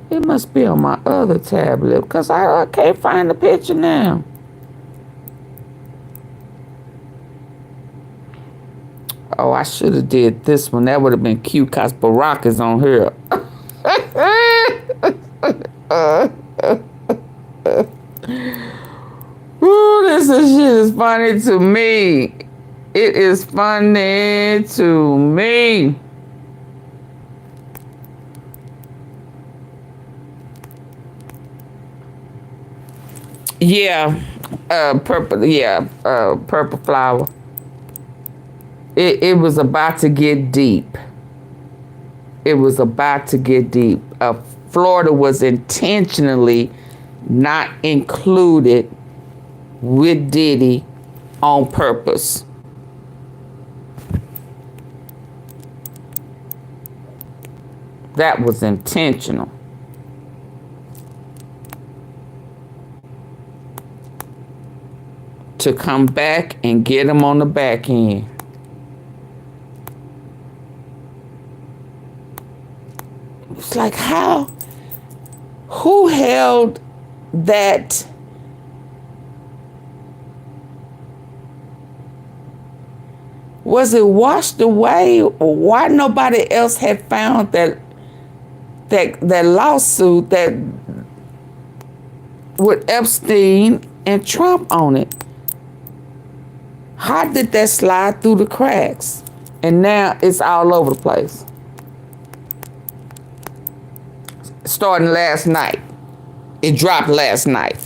It must be on my other tablet because I can't find the picture now. Oh, I should have did this one. That would have been cute because Barack is on here. Ooh, this shit is funny to me. It is funny to me. Yeah, purple. Yeah, purple flower. It was about to get deep. It was about to get deep. Florida was intentionally not included with Diddy on purpose. That was intentional. To come back and get him on the back end. It's like, how? Who held that? Was it washed away? Or why nobody else had found that lawsuit that with Epstein and Trump on it? How did that slide through the cracks? And now it's all over the place. Starting last night. It dropped last night.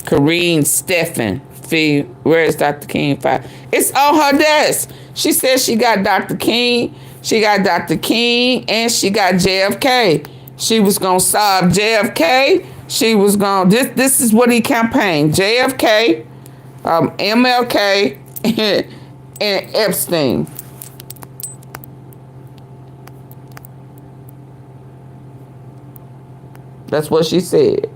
Karine Stephan. Where is Dr. King? It's on her desk. She said she got Dr. King. She got Dr. King and she got JFK. She was going to solve JFK. She was going to... This is what he campaigned. JFK, MLK, and Epstein. That's what she said.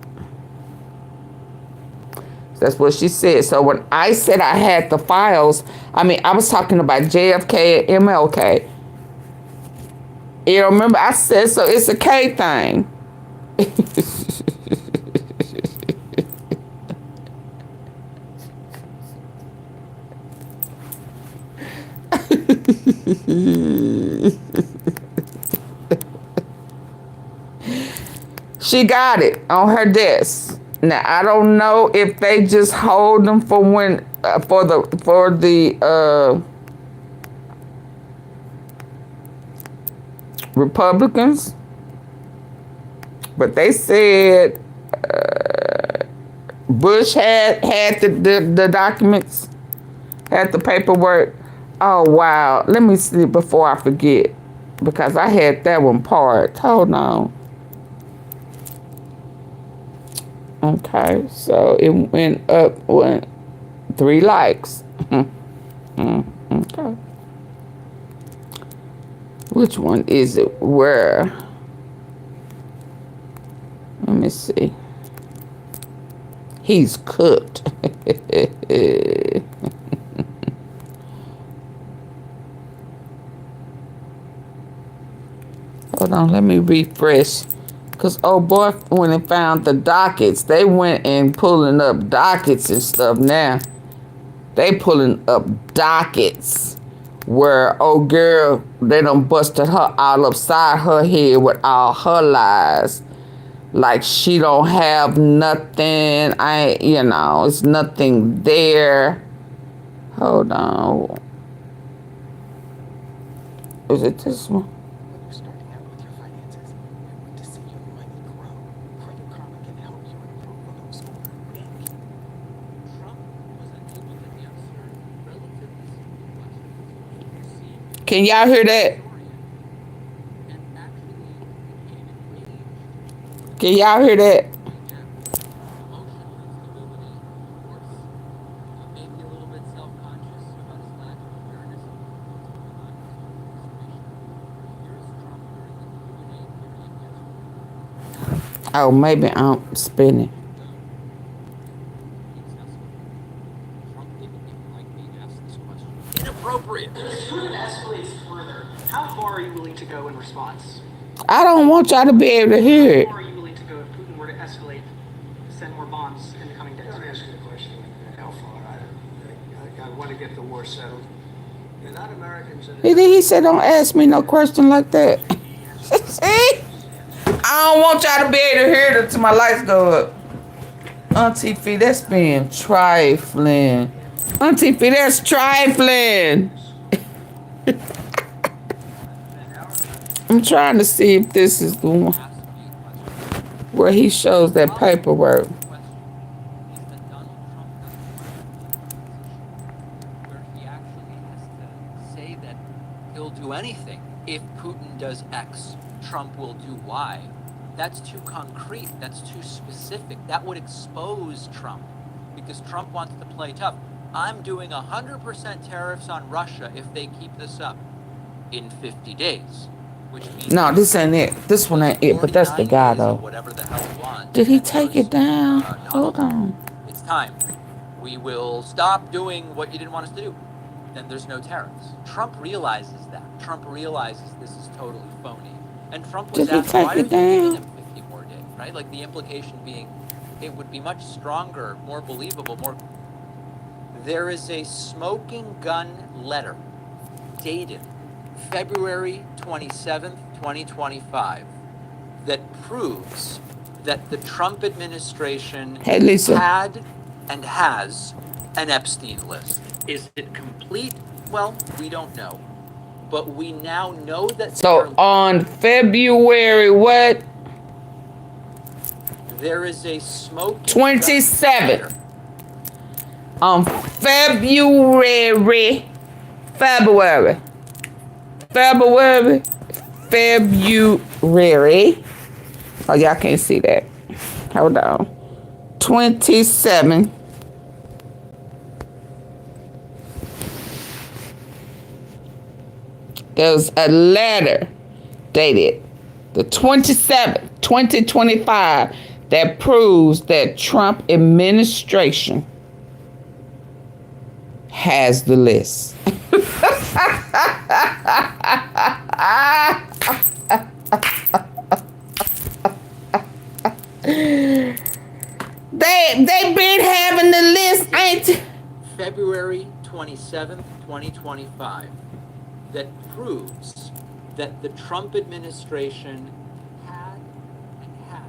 That's what she said. So when I said I had the files, I mean, I was talking about JFK and MLK. You remember I said, so it's a K thing. She got it on her desk. Now I don't know if they just hold them for when for the Republicans, but they said Bush had the documents, had the paperwork. Oh wow! Let me see before I forget, because I had that one part. Hold on. Okay, so it went up 3 likes. Okay. Which one is it? Where? Let me see. He's cooked. Hold on, let me refresh. Because, oh boy, when they found the dockets, they went and pulling up dockets and stuff now. They pulling up dockets where, oh girl, they done busted her all upside her head with all her lies. Like she don't have nothing. It's nothing there. Hold on. Is it this one? Can y'all hear that? Can y'all hear that? Oh, maybe I'm spinning. Inappropriate. If it escalates further, how far are you willing to go in response? I don't want y'all to be able to hear it. How far are you willing to go if Putin were to escalate, send more bombs in the coming days? Don't ask me the question how far. I want to get the war settled. They're not Americans. He said, don't ask me no question like that. See? I don't want y'all to be able to hear it until my lights go up. AunTeaFee, that's being trifling. AunTeaFee, that's trifling. I'm trying to see if this is the one where he shows that paperwork. He'll do anything. If Putin does X, Trump will do Y. That's too concrete. That's too specific. That would expose Trump because Trump wants to play tough. I'm doing 100% tariffs on Russia if they keep this up in 50 days. Which means no, this ain't it. This one ain't it, but that's the guy though. Did he take it down? Hold on. It's time. We will stop doing what you didn't want us to do. Then there's no tariffs. Trump realizes that. Trump realizes this is totally phony. And Trump was asked, why are you giving him 50 more days, right? Like the implication being, it would be much stronger, more believable, more... There is a smoking gun letter dated February 27th, 2025, that proves that the Trump administration had and has an Epstein list. Is it complete? Well, we don't know. But we now know that... So on February what? There is a smoking 27th. On February. Oh, y'all can't see that. Hold on. 27. There was a letter dated the 27th, 2025 that proves that Trump administration has the list. They been having the list, ain't February 27th, 2025 that proves that the Trump administration had and has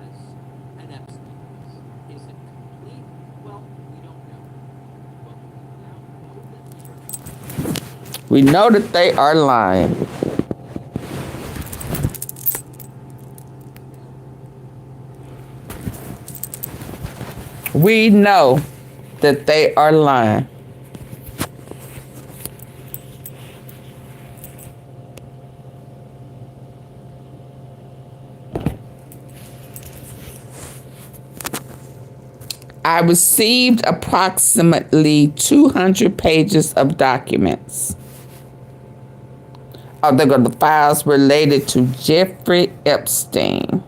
an Epstein list. Is it complete? Well, we don't know. But we know that they are lying. We know that they are lying. I received approximately 200 pages of documents. Oh, they're the files related to Jeffrey Epstein.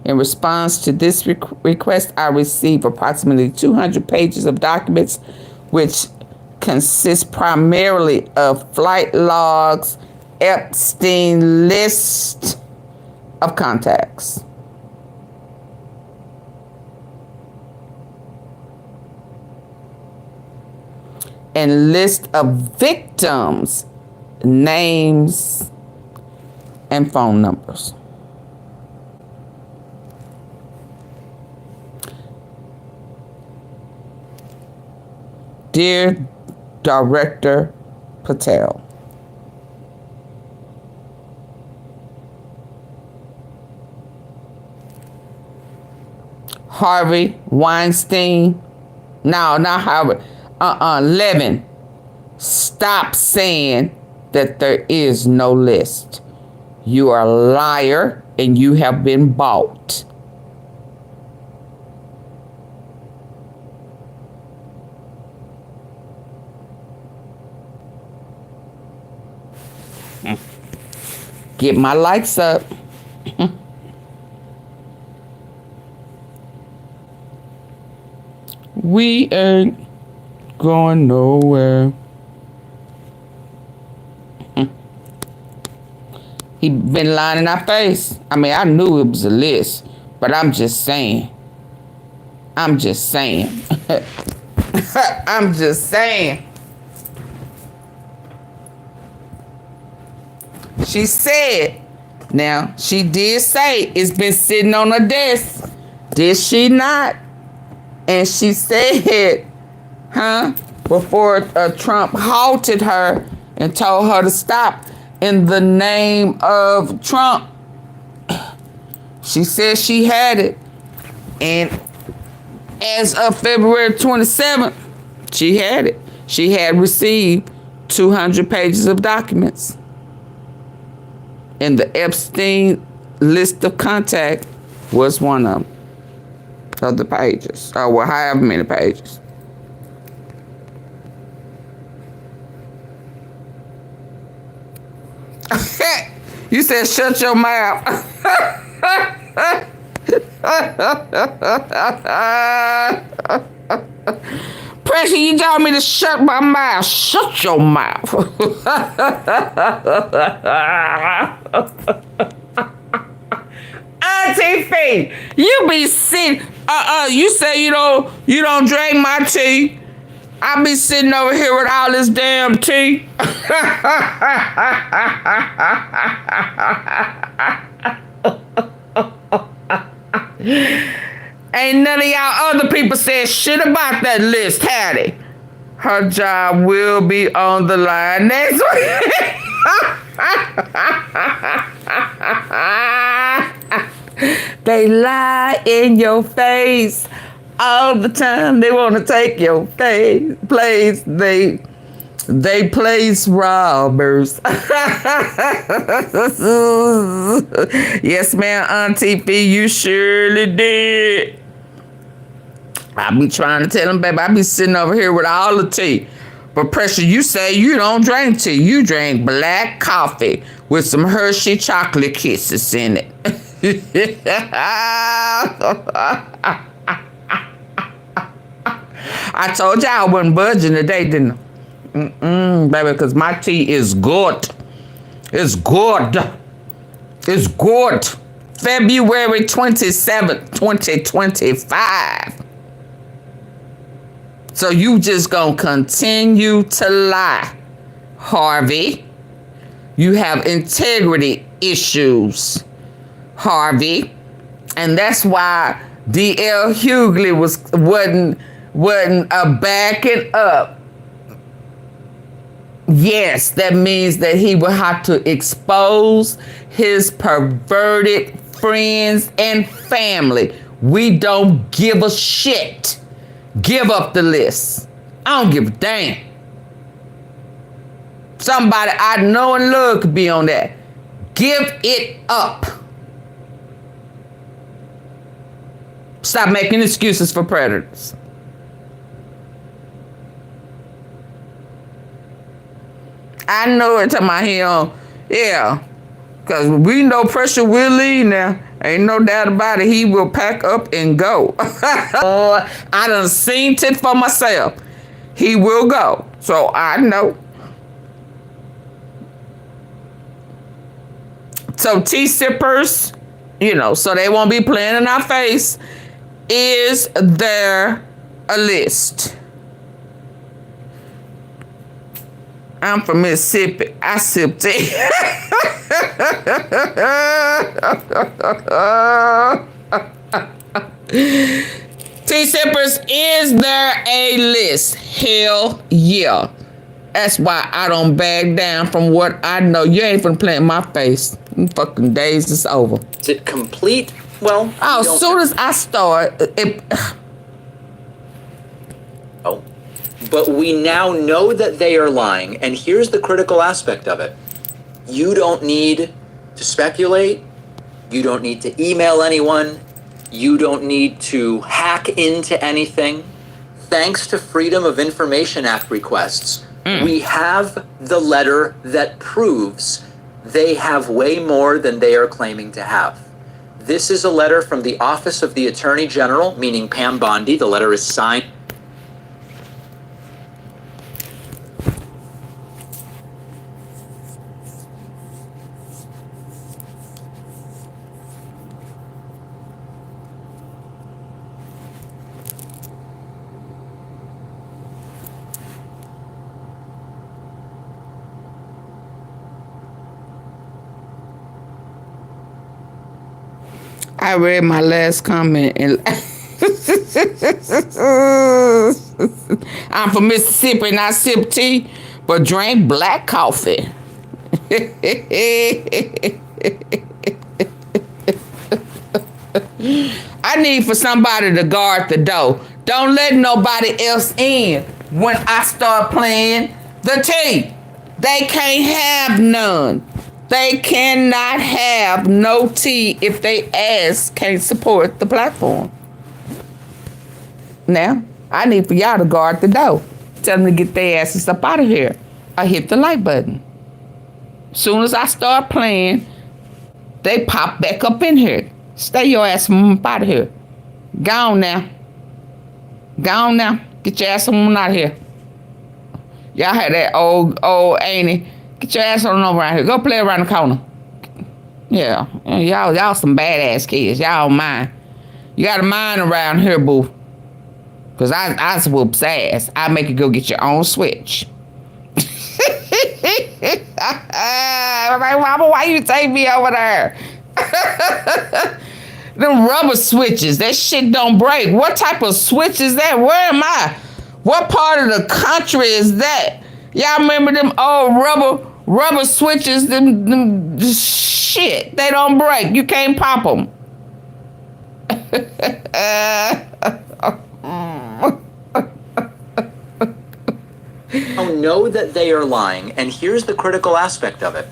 In response to this request, I received approximately 200 pages of documents, which consist primarily of flight logs, Epstein list of contacts, and list of victims, names, and phone numbers. Dear Director Patel, Harvey Weinstein, no, not Harvey, Levin, stop saying that there is no list. You are a liar and you have been bought. Get my likes up. We ain't going nowhere. He been lying in our face. I mean, I knew it was a list, but I'm just saying. I'm just saying. I'm just saying. She said, now, she did say it's been sitting on her desk. Did she not? And she said, huh? before Trump halted her and told her to stop in the name of Trump. She said she had it. And as of February 27th, she had it. She had received 200 pages of documents. And the Epstein list of contact was one of the pages. Or well, however many pages. You said shut your mouth. Pressure, you told me to shut my mouth. Shut your mouth. AunTeaFee, you be sitting. You say you don't drink my tea. I be sitting over here with all this damn tea. Ain't none of y'all other people said shit about that list, had it? Her job will be on the line next week. They lie in your face all the time. They want to take your place. They place robbers. Yes, ma'am, AunTeaFee, you surely did. I be trying to tell them, baby, I be sitting over here with all the tea. But Pressure, you say you don't drink tea. You drink black coffee with some Hershey chocolate kisses in it. I told you I wasn't budging today, didn't I? Baby, because my tea is good. It's good. It's good. February 27th, 2025. So you just gonna continue to lie, Harvey. You have integrity issues, Harvey. And that's why D.L. Hughley wasn't backing up. Yes, that means that he will have to expose his perverted friends and family. We don't give a shit. Give up the list. I don't give a damn. Somebody I know and love could be on that. Give it up. Stop making excuses for predators. I know it to my heel. Yeah. Because we know Pressure will leave now. Ain't no doubt about it. He will pack up and go. I done seen it for myself. He will go. So I know. So tea sippers, so they won't be playing in our face. Is there a list? I'm from Mississippi. I sip tea. Tea sippers, is there a list? Hell yeah. That's why I don't back down from what I know. You ain't finna play in my face. Them fucking days is over. Is it complete? Well, as soon as I start, But we now know that they are lying, and here's the critical aspect of it. You don't need to speculate. You don't need to email anyone. You don't need to hack into anything. Thanks to Freedom of Information Act requests, we have the letter that proves they have way more than they are claiming to have. This is a letter from the Office of the Attorney General, meaning Pam Bondi. The letter is signed. I read my last comment and I'm from Mississippi and I sip tea, but drink black coffee. I need for somebody to guard the door. Don't let nobody else in when I start playing the tea. They can't have none. They cannot have no tea if they ass can't support the platform. Now, I need for y'all to guard the door. Tell them to get their asses up out of here. I hit the like button. Soon as I start playing, they pop back up in here. Stay your ass up out of here. Go on now. Go on now. Get your ass on out of here. Y'all had that old Annie. Get your ass on over around here. Go play around the corner. Yeah. Y'all some badass kids. Y'all mind. You got a mind around here, boo. Because I whoops ass. I make you go get your own switch. Like, Mama, why you take me over there? Them rubber switches, that shit don't break. What type of switch is that? Where am I? What part of the country is that? Y'all remember them old rubber switches? Them shit, they don't break. You can't pop them. Know that they are lying, and here's the critical aspect of it.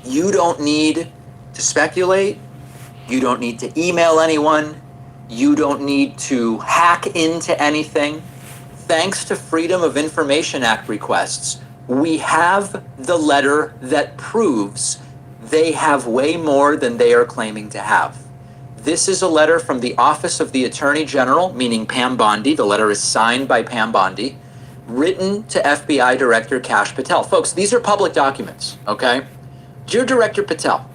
You don't need to speculate. You don't need to email anyone. You don't need to hack into anything. Thanks to Freedom of Information Act requests, we have the letter that proves they have way more than they are claiming to have. This is a letter from the Office of the Attorney General, meaning Pam Bondi. The letter is signed by Pam Bondi, written to FBI Director Kash Patel. Folks, these are public documents, okay? Dear Director Patel,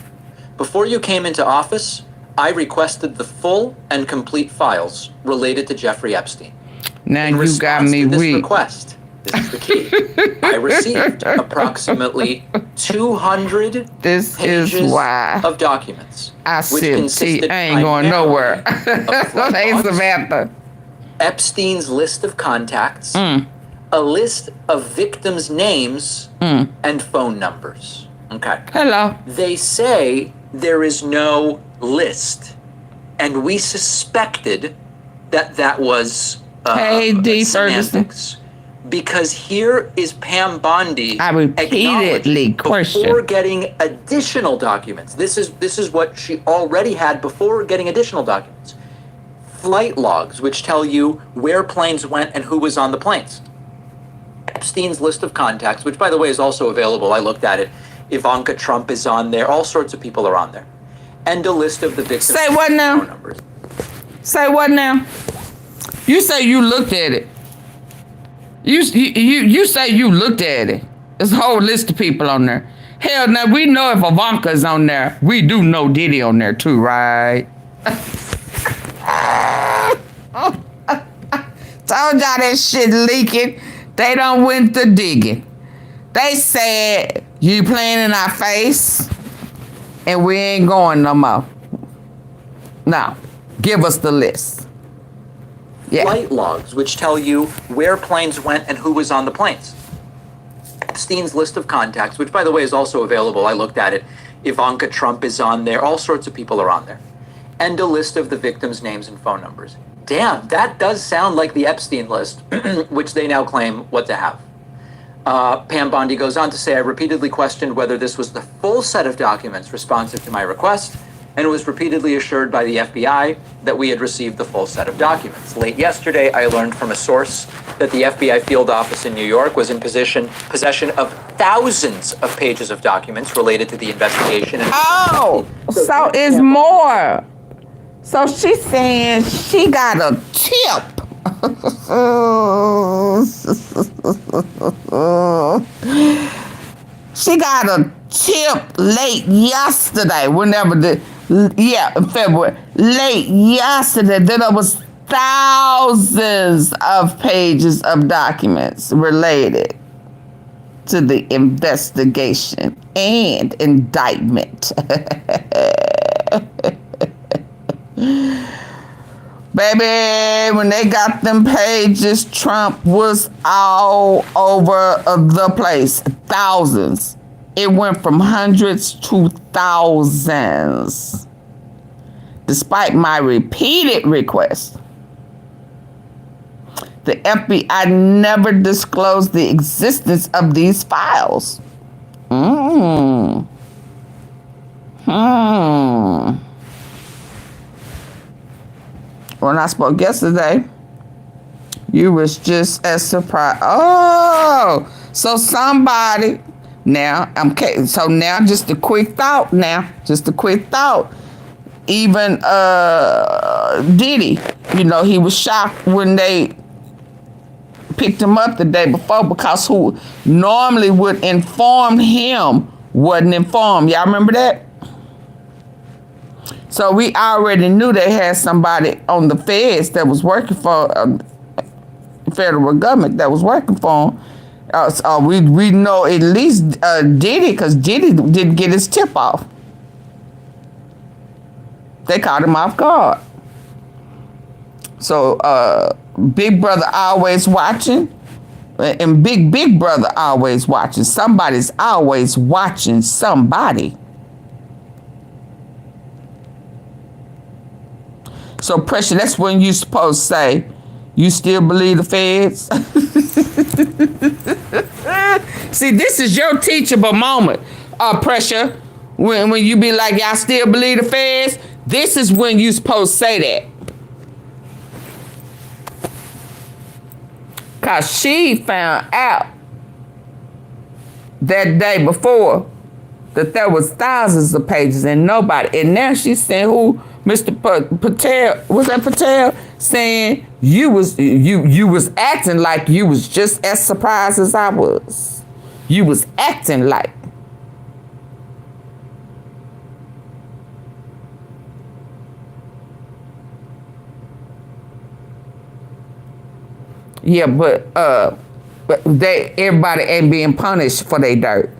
before you came into office, I requested the full and complete files related to Jeffrey Epstein. Now In you got me this weak. request, this is the key. I received approximately 200 pages of documents. I sip tea. I ain't going nowhere. Hey, Samantha. Epstein's list of contacts, a list of victims' names, and phone numbers. Okay. Hello. They say there is no list, and we suspected that was hey, D. semantics. Because here is Pam Bondi. I repeatedly questioned before getting additional documents. This is what she already had before getting additional documents. Flight logs, which tell you where planes went and who was on the planes. Epstein's list of contacts, which by the way is also available. I looked at it. Ivana Trump is on there. All sorts of people are on there. And a list of the victims. Say what now? Phone numbers. Say what now? You say you looked at it. You say you looked at it. There's a whole list of people on there. Hell, now we know if Ivanka's on there. We do know Diddy on there too, right? Told y'all that shit leaking. They done went to digging. They said, you playing in our face, and we ain't going no more. Now, give us the list. Yeah. Flight logs, which tell you where planes went and who was on the planes. Epstein's list of contacts, which by the way is also available. I looked at it. Ivana Trump is on there. All sorts of people are on there. And a list of the victims' names and phone numbers. Damn, that does sound like the Epstein list, which they now claim what to have. Pam Bondi goes on to say, I repeatedly questioned whether this was the full set of documents responsive to my request, and was repeatedly assured by the FBI that we had received the full set of documents. Late yesterday, I learned from a source that the FBI field office in New York was in possession of thousands of pages of documents related to the investigation. Oh, so it's more. So she's saying she got a tip. She got a tip late yesterday, in February. Late yesterday, that there was thousands of pages of documents related to the investigation and indictment. Baby, when they got them pages, Trump was all over the place. Thousands. It went from hundreds to thousands. Despite my repeated requests, the FBI never disclosed the existence of these files. When I spoke yesterday, you was just as surprised. Oh, so somebody now, so now just a quick thought Even Diddy, he was shocked when they picked him up the day before because who normally would inform him wasn't informed. Y'all remember that? So we already knew they had somebody on the feds that was working for federal government that was working for them. So we know at least Diddy, because Diddy didn't get his tip off. They caught him off guard. So Big Brother always watching, and Big Brother always watching. Somebody's always watching somebody. So, Pressure, that's when you supposed to say, you still believe the feds? See, this is your teachable moment, Pressure. When you be like, y'all still believe the feds? This is when you supposed to say that. Because she found out that day before that there was thousands of pages and nobody. And now she's saying who? Mr. Patel, was that Patel? Saying you was acting like you was just as surprised as I was. You was acting like. Yeah, but everybody ain't being punished for their dirt.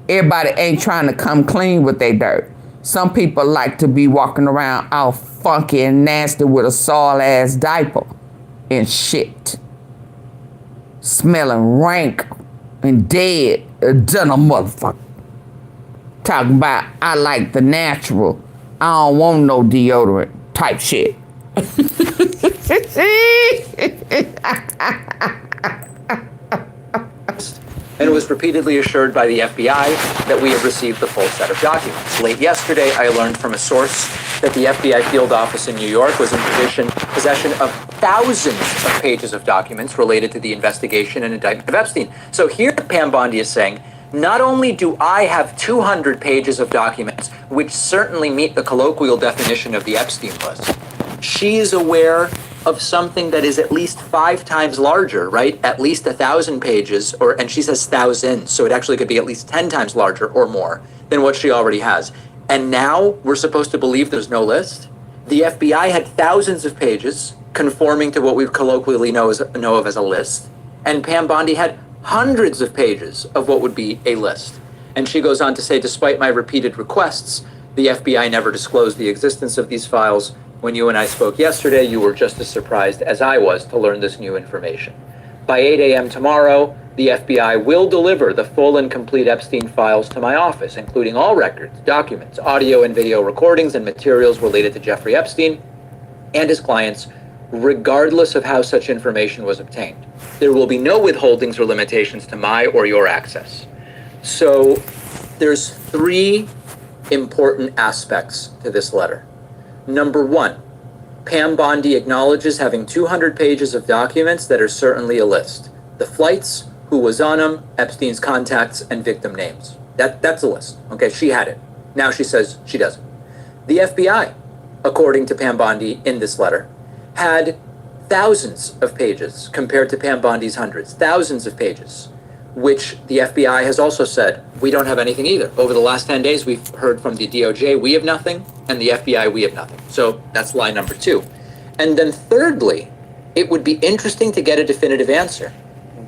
Everybody ain't trying to come clean with their dirt. Some people like to be walking around all funky and nasty with a soiled ass diaper and shit. Smelling rank and dead. Done a motherfucker. Talking about, I like the natural. I don't want no deodorant type shit. And was repeatedly assured by the FBI that we have received the full set of documents. Late yesterday, I learned from a source that the FBI field office in New York was in possession of thousands of pages of documents related to the investigation and indictment of Epstein. So here Pam Bondi is saying, not only do I have 200 pages of documents, which certainly meet the colloquial definition of the Epstein list, she is aware of something that is at least 5 times larger, right? At least 1,000 pages, and she says thousands, so it actually could be at least 10 times larger or more than what she already has. And now we're supposed to believe there's no list? The FBI had thousands of pages conforming to what we colloquially know of as a list, and Pam Bondi had hundreds of pages of what would be a list. And she goes on to say, despite my repeated requests, the FBI never disclosed the existence of these files. When you and I spoke yesterday, you were just as surprised as I was to learn this new information. By 8 a.m. tomorrow, the FBI will deliver the full and complete Epstein files to my office, including all records, documents, audio and video recordings, and materials related to Jeffrey Epstein and his clients, regardless of how such information was obtained. There will be no withholdings or limitations to my or your access. So there's 3 important aspects to this letter. Number 1, Pam Bondi acknowledges having 200 pages of documents that are certainly a list. The flights, who was on them, Epstein's contacts, and victim names. That's a list. Okay, she had it. Now she says she doesn't. The FBI, according to Pam Bondi in this letter, had thousands of pages compared to Pam Bondi's hundreds. Thousands of pages, which the FBI has also said, we don't have anything either. Over the last 10 days, we've heard from the DOJ, we have nothing, and the FBI, we have nothing. So that's lie number 2. And then thirdly, it would be interesting to get a definitive answer.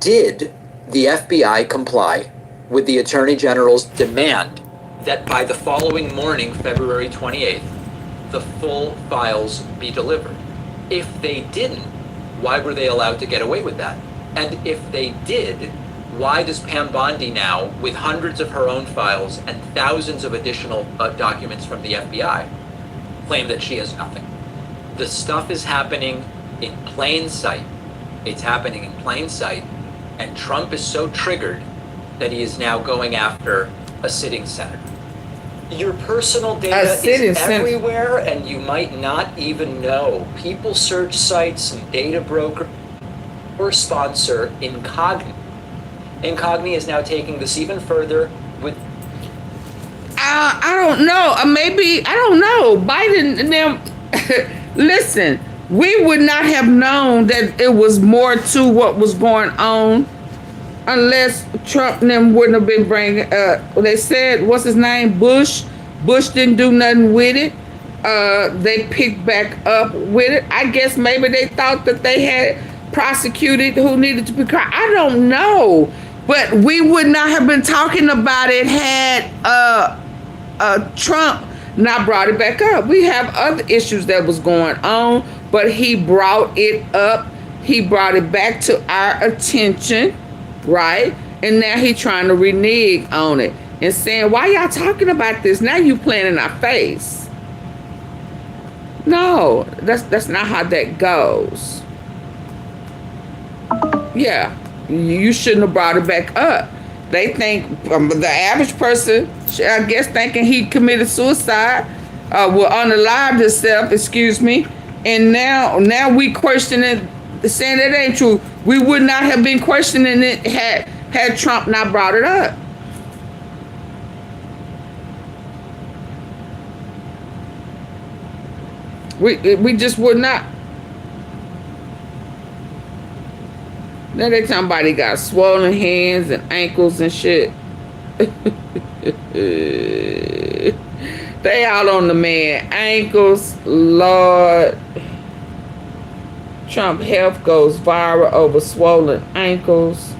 Did the FBI comply with the Attorney General's demand that by the following morning, February 28th, the full files be delivered? If they didn't, why were they allowed to get away with that? And if they did, why does Pam Bondi now, with hundreds of her own files and thousands of additional documents from the FBI, claim that she has nothing? The stuff is happening in plain sight. It's happening in plain sight, and Trump is so triggered that he is now going after a sitting senator. Your personal data is everywhere, and you might not even know. People search sites and data broker or sponsor Incogni. Incogni is now taking this even further with... I don't know. Maybe, I don't know. Biden and them... Listen, we would not have known that it was more to what was going on unless Trump and them wouldn't have been bringing... they said, what's his name? Bush. Bush didn't do nothing with it. They picked back up with it. I guess maybe they thought that they had prosecuted who needed to be tried. I don't know. But we would not have been talking about it had Trump not brought it back up. We have other issues that was going on, but he brought it up. He brought it back to our attention, right? And now he's trying to renege on it and saying, why y'all talking about this? Now you playing in our face. No, that's not how that goes. Yeah, you shouldn't have brought it back up. They think, the average person, I guess, thinking he committed suicide, will unalive himself, excuse me. And now we questioning, saying it ain't true. We would not have been questioning it had Trump not brought it up. We just would not. Now they talking about he got swollen hands and ankles and shit. They all on the man ankles, Lord. Trump health goes viral over swollen ankles.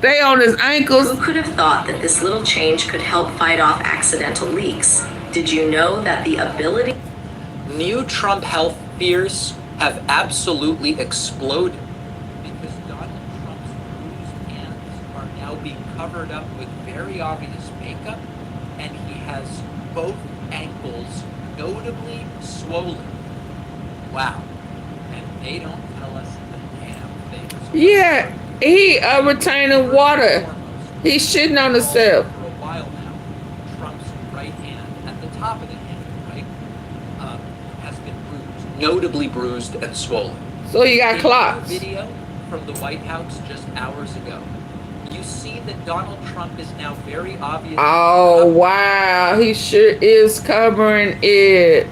They on his ankles. Who could have thought that this little change could help fight off accidental leaks? Did you know that the ability... New Trump health fears have absolutely exploded because Donald Trump's bruised hands are now being covered up with very obvious makeup, and he has both ankles notably swollen. Wow. And they don't tell us the damn thing. So yeah, he retaining water. He's shitting on himself. For a while now, Trump's right hand, at the top of the hand, right, has been bruised, notably bruised and swollen. So you got clots. Video from the White House just hours ago. You see that Donald Trump is now very obvious. Oh wow, he sure is covering it.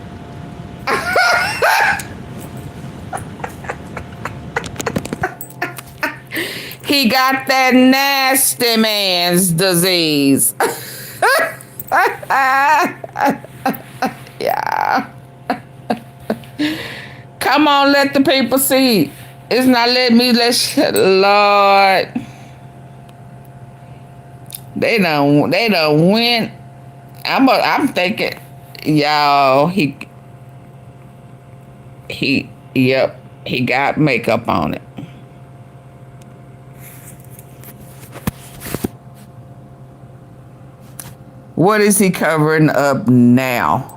He got that nasty man's disease. Yeah. Come on, let the people see. It's not letting me Lord. They done win. I'm thinking, y'all, yep, he got makeup on it. What is he covering up now?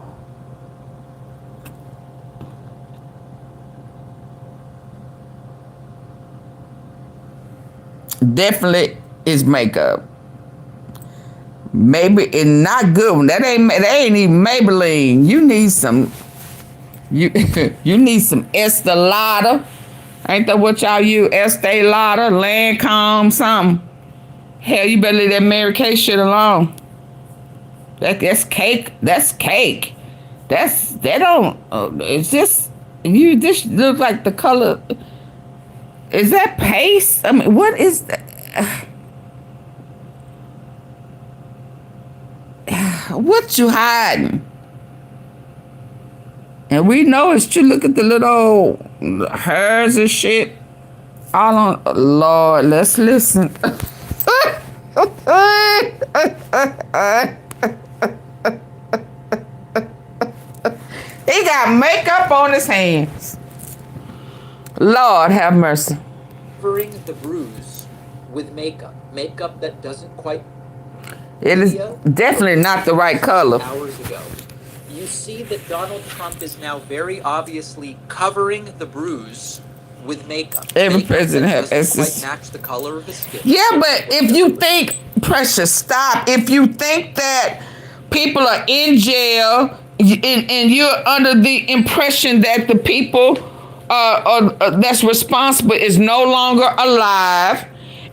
Definitely is makeup. Maybe it's not good. That ain't even Maybelline. You need some. You need some Estee Lauder. Ain't that what y'all use? Estee Lauder, Lancome, something. Hell, you better leave that Mary Kay shit alone. That's cake. That's cake. They don't. It's just you. This looks like the color. Is that paste? I mean, what is that? What you hiding? And we know it's true. Look at the little hairs and shit. All on. Lord, let's listen. He got makeup on his hands. Lord have mercy. Covering the bruise with makeup. Makeup that doesn't quite... It is definitely not the right color. Hours ago. You see that Donald Trump is now very obviously covering the bruise with makeup. Every makeup president has doesn't quite match the color of his skin. Yeah, but if you think, Precious, stop. If you think that people are in jail and you're under the impression that the people that's responsible is no longer alive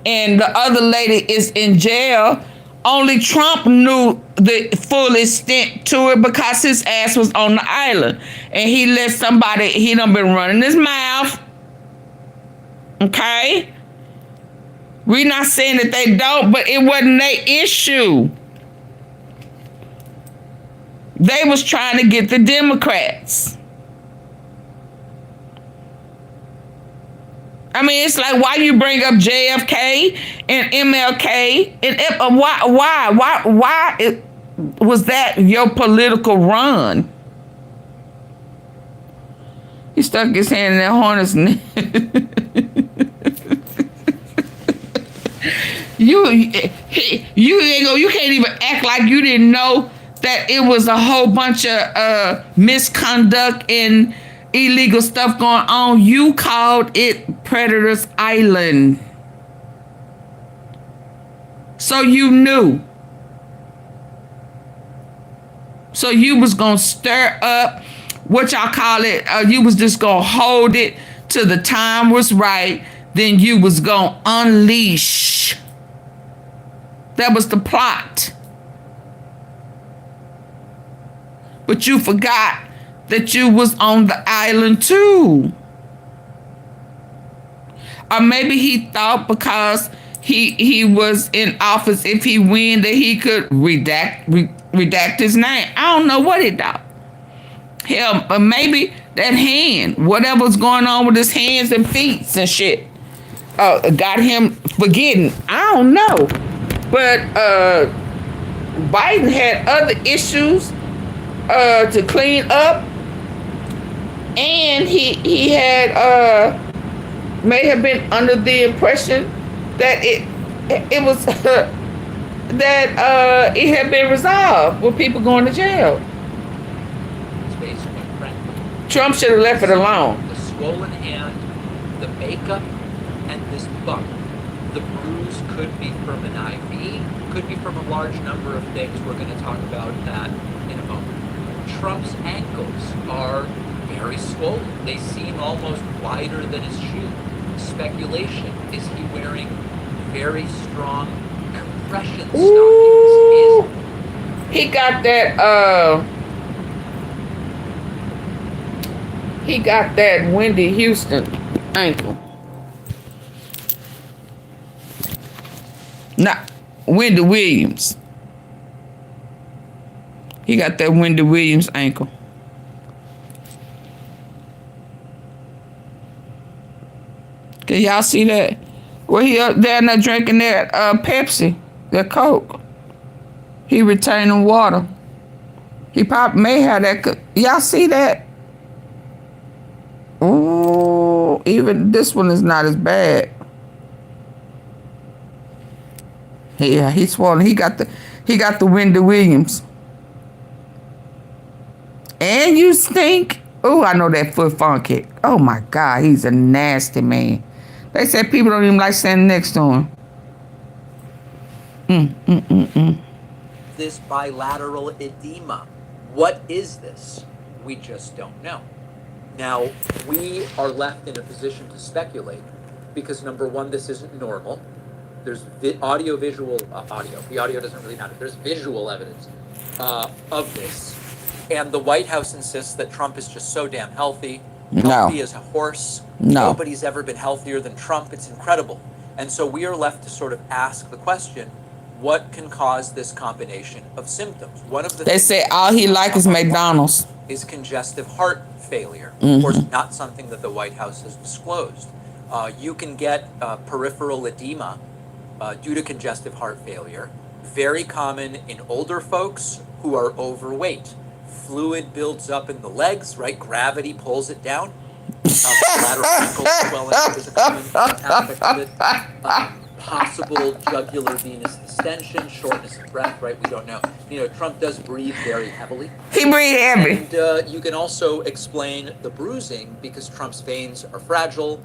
and the other lady is in jail, only Trump knew the full extent to it because his ass was on the island. And he let somebody, he done been running his mouth. Okay? We're not saying that they don't, but it wasn't their issue. They was trying to get the Democrats. I mean, it's like, why you bring up JFK and MLK? And why was that your political run? He stuck his hand in that hornet's nest. You can't even act like you didn't know that it was a whole bunch of misconduct and illegal stuff going on. You called it Predator's Island. So you knew. So you was gonna stir up, what y'all call it, you was just gonna hold it till the time was right, then you was gonna unleash. That was the plot. But you forgot that you was on the island too. Or maybe he thought because he was in office, if he win, that he could redact his name. I don't know what he thought. Hell, maybe that hand, whatever's going on with his hands and feet and shit, got him forgetting. I don't know. But Biden had other issues to clean up, and he had may have been under the impression that it was that it had been resolved with people going to jail. Trump should have left it alone. The swollen hand, the makeup, and this bump. The bruise could be from an IV, could be from a large number of things. We're going to talk about that in a moment. Trump's ankles are very swollen. They seem almost wider than his shoe. Speculation, is he wearing very strong compression stockings? He got that Wendy Houston ankle. Not Wendy Williams. He got that Wendy Williams ankle. Can y'all see that? Well, he up there not drinking that Pepsi, that Coke. He retaining water. He probably may have that. Y'all see that? Ooh, even this one is not as bad. Yeah, he's swollen. He got the Wendy Williams. And you stink. Oh, I know that foot funky. Oh my God, he's a nasty man. They said people don't even like standing next to him. This bilateral edema. What is this? We just don't know. Now, we are left in a position to speculate because, number one, this isn't normal. There's the audio doesn't really matter. There's visual evidence of this. And the White House insists that Trump is just so damn healthy. Healthy as a horse. No. Nobody's ever been healthier than Trump. It's incredible. And so we are left to sort of ask the question, what can cause this combination of symptoms? One of the They say all he likes is McDonald's. Is congestive heart failure. Of course, not something that the White House has disclosed. You can get peripheral edema due to congestive heart failure. very common in older folks who are overweight. Fluid builds up in the legs, right? Gravity pulls it down. Lateral ankle swelling is a common aspect of it. Possible jugular venous distension, shortness of breath, right? We don't know. You know, Trump does breathe very heavily. He breathes heavy. And you can also explain the bruising because Trump's veins are fragile.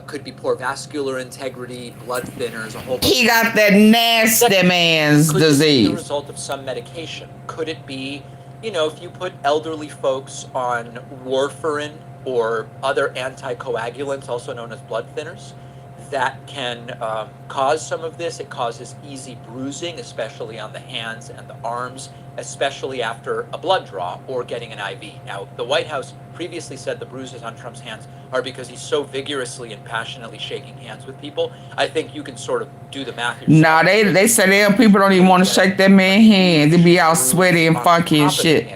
Could be poor vascular integrity, blood thinners, a whole bunch. He got that nasty man's disease. Could it be the disease. result of some medication? Could it be, you know, if you put elderly folks on warfarin or other anticoagulants, also known as blood thinners, that can cause some of this. It causes easy bruising, especially on the hands and the arms, especially after a blood draw or getting an IV. Now, the White House previously said the bruises on Trump's hands are because he's so vigorously and passionately shaking hands with people. I think you can sort of do the math yourself. Nah, they say them people don't even want to shake that man's hand. They be all sweaty and funky and shit.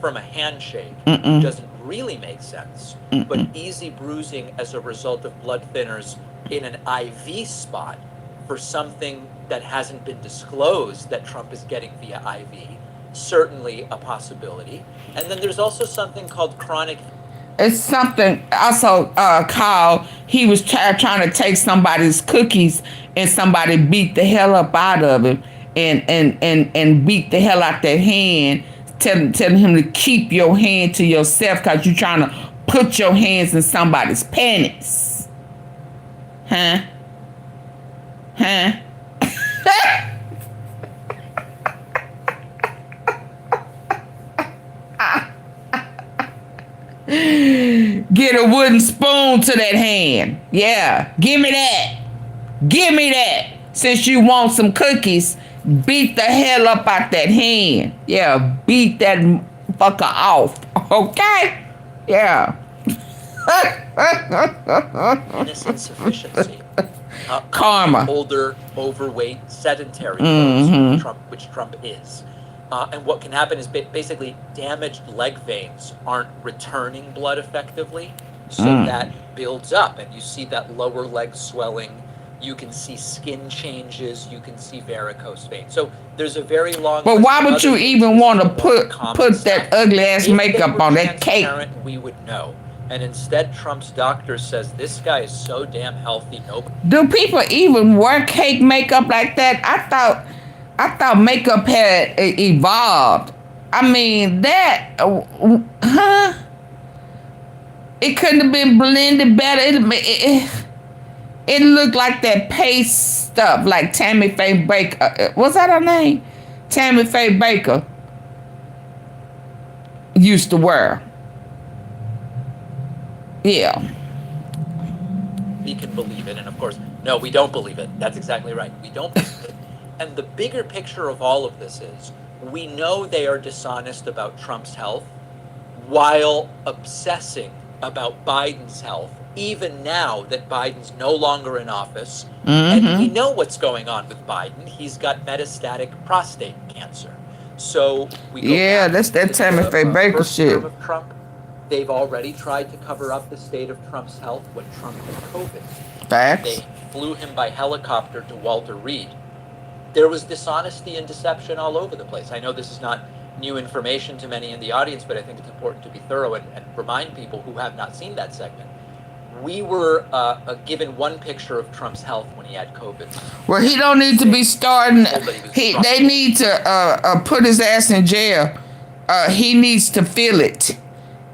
From a handshake doesn't really make sense, but easy bruising as a result of blood thinners in an IV spot for something that hasn't been disclosed that Trump is getting via IV, certainly a possibility. And then there's also something called chronic. It's something also called, he was trying to take somebody's cookies and somebody beat the hell up out of him and beat the hell out that hand, telling him to keep your hand to yourself because you're trying to put your hands in somebody's panties. Huh? Get a wooden spoon to that hand. Yeah, give me that. Give me that. Since you want some cookies, beat the hell up out that hand. Yeah, beat that fucker off. Okay? Yeah. Venous insufficiency. Karma. Older, overweight, sedentary folks, which Trump is. And what can happen is basically damaged leg veins aren't returning blood effectively, so that builds up, and you see that lower leg swelling. You can see skin changes. You can see varicose veins. So there's a very long. But why would you even want to put that ugly ass makeup on that cake? We would know. And instead, Trump's doctor says this guy is so damn healthy. Nobody. Do people even wear cake makeup like that? I thought makeup had evolved. I mean that, It couldn't have been blended better. It looked like that paste stuff, like Tammy Faye Baker. What's that her name? Tammy Faye Baker used to wear. Yeah. We can believe it, and of course, no, we don't believe it. That's exactly right. We don't believe it. And the bigger picture of all of this is, we know they are dishonest about Trump's health while obsessing about Biden's health, even now that Biden's no longer in office. And we know what's going on with Biden. He's got metastatic prostate cancer. So we go that's that Tammy Faye Baker shit. Of Trump. They've already tried to cover up the state of Trump's health when Trump had COVID. Facts. They flew him by helicopter to Walter Reed. There was dishonesty and deception all over the place. I know this is not new information to many in the audience, but I think it's important to be thorough and remind people who have not seen that segment. We were given one picture of Trump's health when he had COVID. Well, he don't need to be starting. They need to put his ass in jail. He needs to feel it.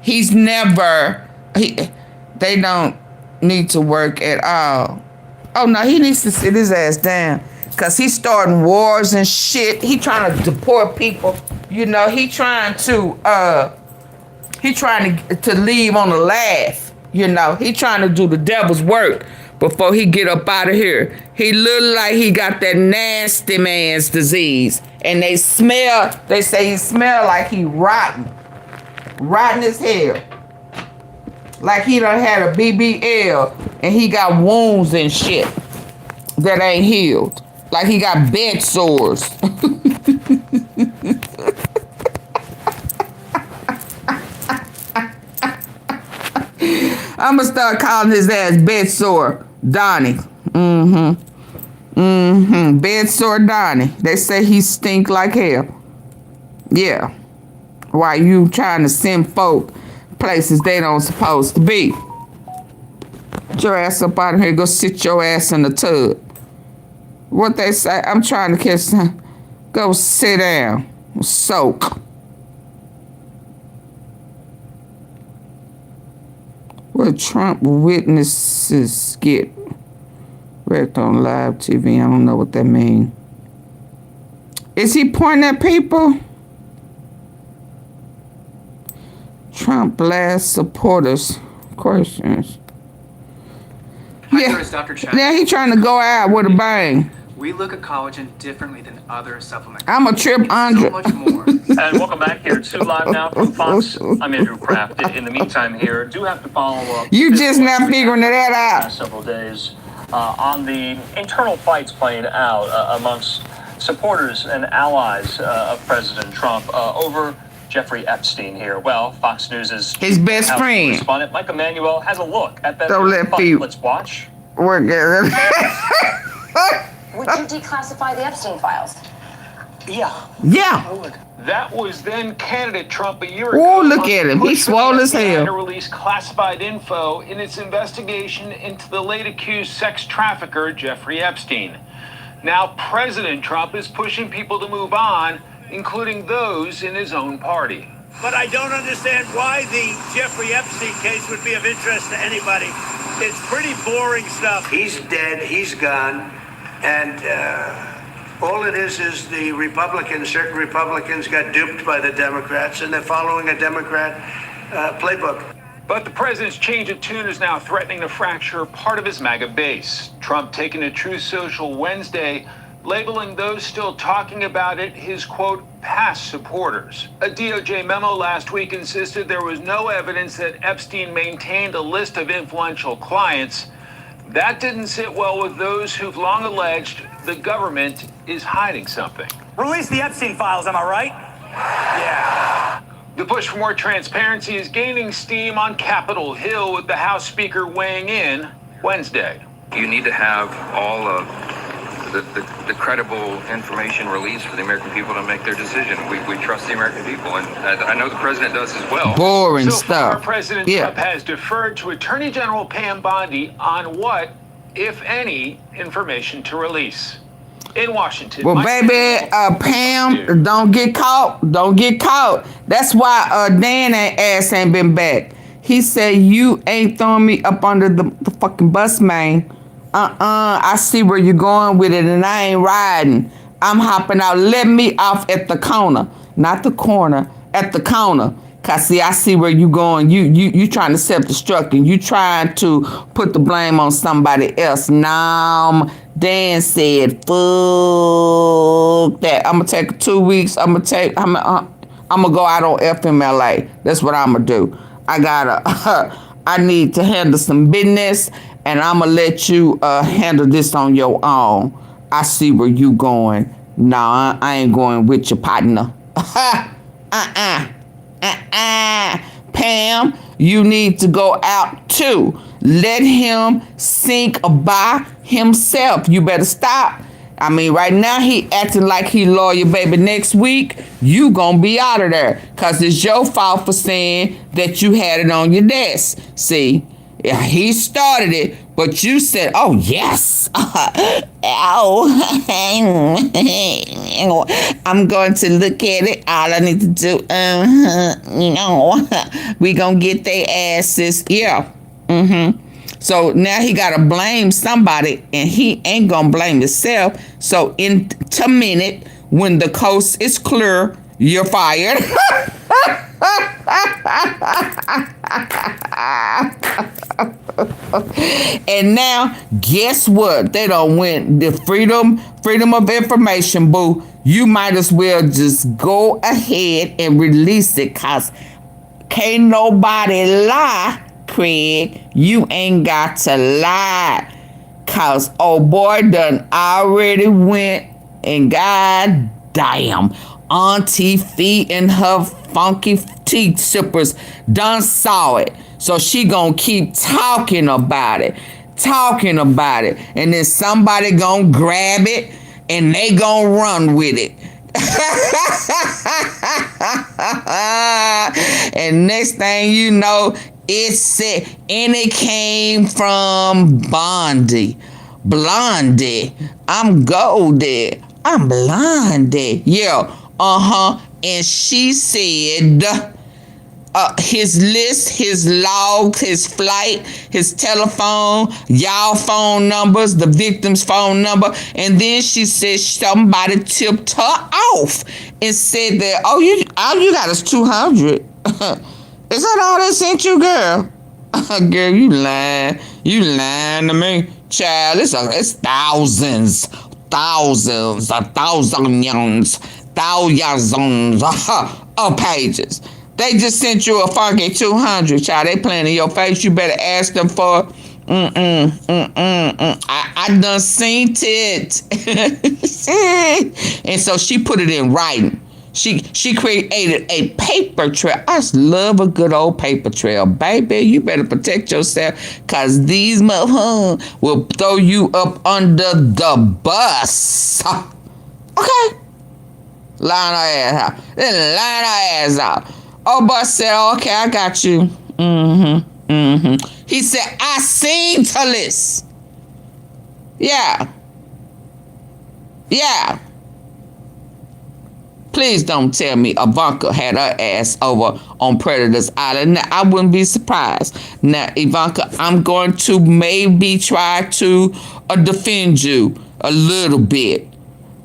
He's never. They don't need to work at all. Oh no, he needs to sit his ass down. Cause he's starting wars and shit. He trying to deport people. You know, he trying to leave on a laugh. You know, he trying to do the devil's work before he get up out of here. He look like he got that nasty man's disease. And they say he smell like he rotten. Rotten as hell. Like he done had a BBL and he got wounds and shit that ain't healed. Like he got bed sores. I'm gonna start calling his ass bed sore Donnie. Bed sore Donnie. They say he stink like hell. Yeah. Why you trying to send folk places they don't supposed to be? Get your ass up out of here. Go sit your ass in the tub. What they say? I'm trying to catch them. Go sit down. Soak. What Trump witnesses get wrecked on live TV. I don't know what that means. Is he pointing at people? Trump blasts supporters. Questions. Hi, Dr. Chen. Yeah, he trying to go out with a bang. We look at collagen differently than other supplements. I'm a trip Andre. So much more. And welcome back here to Live Now from Fox. I'm Andrew Kraft. In the meantime here, do have to follow up. You just not figuring that out. Several days on the internal fights playing out amongst supporters and allies of President Trump over Jeffrey Epstein here. Well, Fox News is his best friend. Correspondent Mike Emanuel has a look at that. Don't let people. Let's watch. Work it. Would you declassify the Epstein files? Yeah. That was then candidate Trump a year ago. Oh, look at him. He's swole as hell. To release classified info in its investigation into the late accused sex trafficker Jeffrey Epstein. Now, President Trump is pushing people to move on, including those in his own party. But I don't understand why the Jeffrey Epstein case would be of interest to anybody. It's pretty boring stuff. He's dead, he's gone, and all it is the Republicans, certain Republicans got duped by the Democrats, and they're following a Democrat playbook. But the president's change of tune is now threatening to fracture part of his MAGA base. Trump taking to Truth Social Wednesday, labeling those still talking about it his, quote, past supporters. A DOJ memo last week insisted there was no evidence that Epstein maintained a list of influential clients. That didn't sit well with those who've long alleged the government is hiding something. Release the Epstein files, am I right? Yeah. The push for more transparency is gaining steam on Capitol Hill, with the House Speaker weighing in Wednesday. You need to have all of the credible information released for the American people to make their decision. We trust the American people, and I know the president does as well. Boring so far, stuff. President Trump has deferred to Attorney General Pam Bondi on what, if any, information to release. In Washington. Well, baby, Pam, don't get caught. Don't get caught. That's why Dan ass ain't been back. He said, you ain't throwing me up under the fucking bus, man. I see where you're going with it, and I ain't riding. I'm hopping out. Let me off at the corner. Not the corner, at the corner. Cause see, I see where you going. You trying to self-destruct, and you trying to put the blame on somebody else. Nah, Dan said, fuck that. I'm gonna take 2 weeks. I'm gonna go out on FMLA. That's what I'm gonna do. I need to handle some business, and I'm gonna let you handle this on your own. I see where you going. Nah, I ain't going with your partner. Pam, you need to go out too. Let him sink by himself. You better stop. I mean, right now he acting like he lawyer, baby. Next week, you gonna be out of there. Cause it's your fault for saying that you had it on your desk. See, yeah, he started it, but you said, oh, yes. I'm going to look at it. All I need to do, we gonna get their asses. Yeah. So now he got to blame somebody, and he ain't going to blame himself. So in a minute, when the coast is clear, you're fired. And now, guess what? They don't win the freedom of information, boo. You might as well just go ahead and release it, because can't nobody lie. Craig, you ain't got to lie, cause old boy done already went, and god damn, AunTeaFee and her funky teeth sippers done saw it, so she gonna keep talking about it. talking about it, and then somebody gonna grab it and they gonna run with it. And next thing you know, it said, and it came from Blondie. I'm Goldie. I'm Blondie. Yeah, and she said his list, his logs, his flight, his telephone, y'all phone numbers, the victim's phone number, and then she said somebody tipped her off and said that, all you got is 200. Is that all they sent you, girl? Girl, you lying. You lying to me. Child, it's thousands of pages. They just sent you a fucking 200, child. They playing in your face. You better ask them for. I done seen it. And so she put it in writing. She created a paper trail. I just love a good old paper trail. Baby, you better protect yourself, because these motherfuckers will throw you up under the bus. Okay? Line her ass out. Then line her ass out. Oh, boss said, okay, I got you. He said, I seen to this. Yeah. Please don't tell me Ivanka had her ass over on Predator's Island. Now, I wouldn't be surprised. Now, Ivanka, I'm going to maybe try to defend you a little bit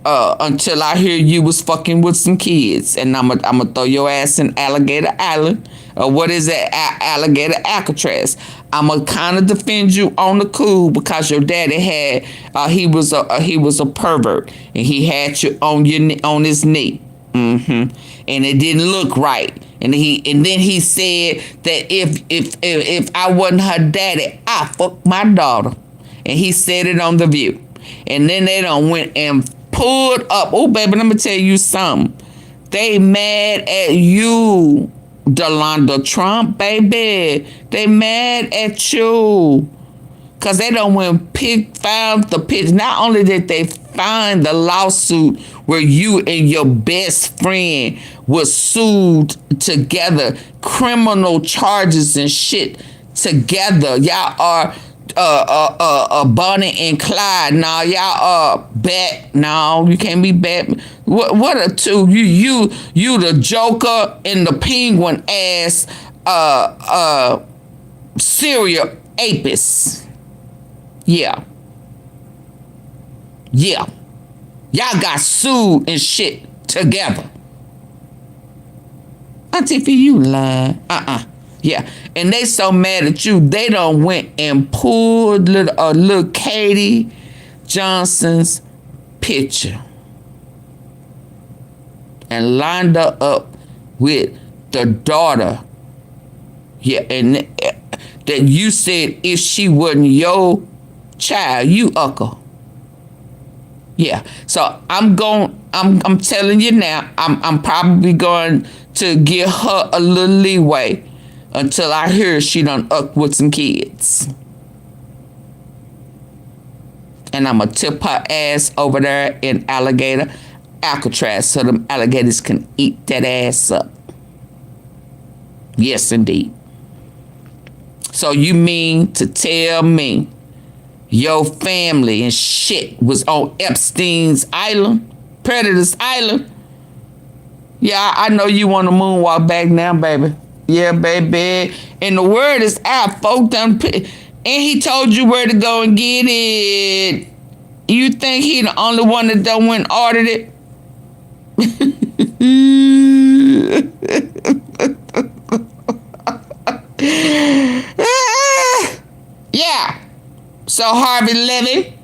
until I hear you was fucking with some kids. And I'm gonna throw your ass in Alligator Island. What is it? Alligator Alcatraz. I'm gonna kind of defend you on the cool, because your daddy had he was a pervert, and he had you on his knee. And it didn't look right. And then he said that if I wasn't her daddy, I fucked my daughter. And he said it on The View. And then they done went and pulled up. Oh, baby, let me tell you something. They mad at you, Ivana Trump, baby. They mad at you. Because they done went found the picture. Not only did they find the lawsuit where you and your best friend was sued together, criminal charges and shit together. Y'all are Bonnie and Clyde. Now y'all are Bat. No, you can't be Batman. What are two? You the Joker and the Penguin ass serial apis. Yeah. Y'all got sued and shit together. AunTeaFee, you lying. Yeah. And they so mad at you, they done went and pulled little Katie Johnson's picture and lined her up with the daughter. Yeah, and that you said if she wasn't your child, you uckle. Yeah. So I'm telling you now, I'm probably going to give her a little leeway until I hear she done up with some kids. And I'm going to tip her ass over there in Alligator Alcatraz so them alligators can eat that ass up. Yes, indeed. So you mean to tell me your family and shit was on Epstein's Island? Predator's Island? Yeah, I know you want to moonwalk back now, baby. Yeah, baby. And the word is out, folks. And he told you where to go and get it. You think he the only one that done went and ordered it? Yeah. So Harvey Levy,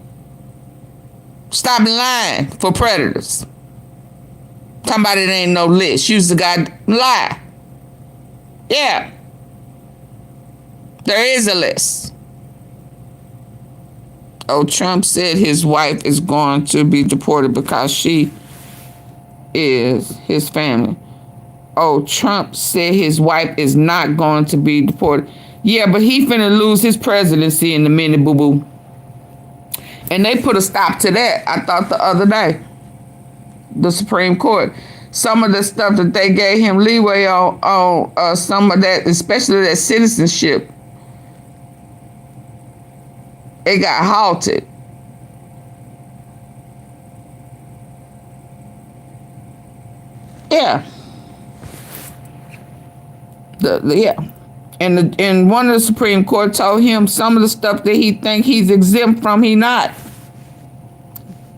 stop lying for predators. Talking about it ain't no list. You the guy lie. Yeah. There is a list. Oh, Trump said his wife is going to be deported because she is his family. Oh, Trump said his wife is not going to be deported. Yeah, but he finna lose his presidency in a minute, boo-boo. And they put a stop to that, I thought, the other day. The Supreme Court. Some of the stuff that they gave him leeway on some of that, especially that citizenship, it got halted. Yeah. Yeah. And one of the Supreme Court told him some of the stuff that he think he's exempt from, he not.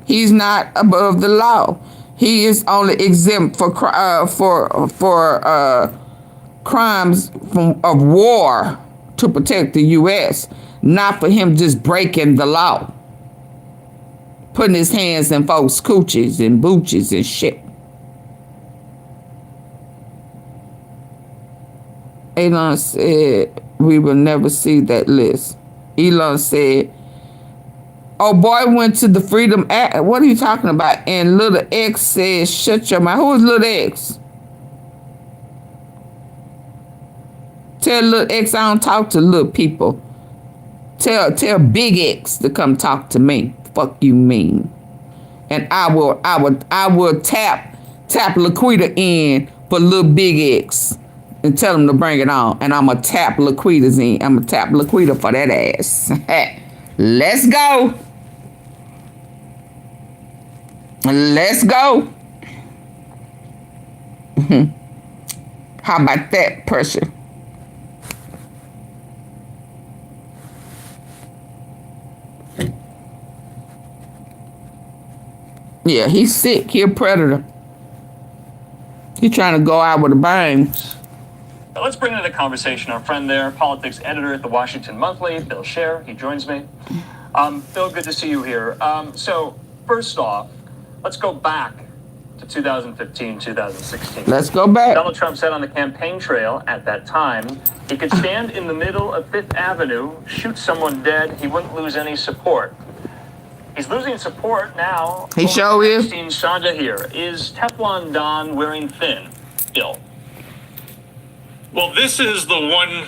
He's not above the law. He is only exempt for crimes of war to protect the U.S., not for him just breaking the law, putting his hands in folks' coochies and boochies and shit. Elon said we will never see that list. Elon said, oh boy went to the Freedom Act. What are you talking about? And Little X says, shut your mouth. Who is Little X? Tell Little X I don't talk to little people. Tell Big X to come talk to me. Fuck you mean. And I will tap Laquita in for Little Big X. And tell them to bring it on. And I'm going to tap Laquita's in. I'm going to tap Laquita for that ass. Let's go. Let's go. How about that pressure? Yeah, he's sick. He a predator. He's trying to go out with a bang. Let's bring into the conversation our friend there, politics editor at the Washington Monthly, Bill Scher. He joins me. Bill, good to see you here. So, first off, let's go back to 2015, 2016. Let's go back. Donald Trump said on the campaign trail at that time, he could stand in the middle of Fifth Avenue, shoot someone dead, he wouldn't lose any support. He's losing support now. He sure is. Epstein saga here. Is Teflon Don wearing thin, Bill? Well, this is the one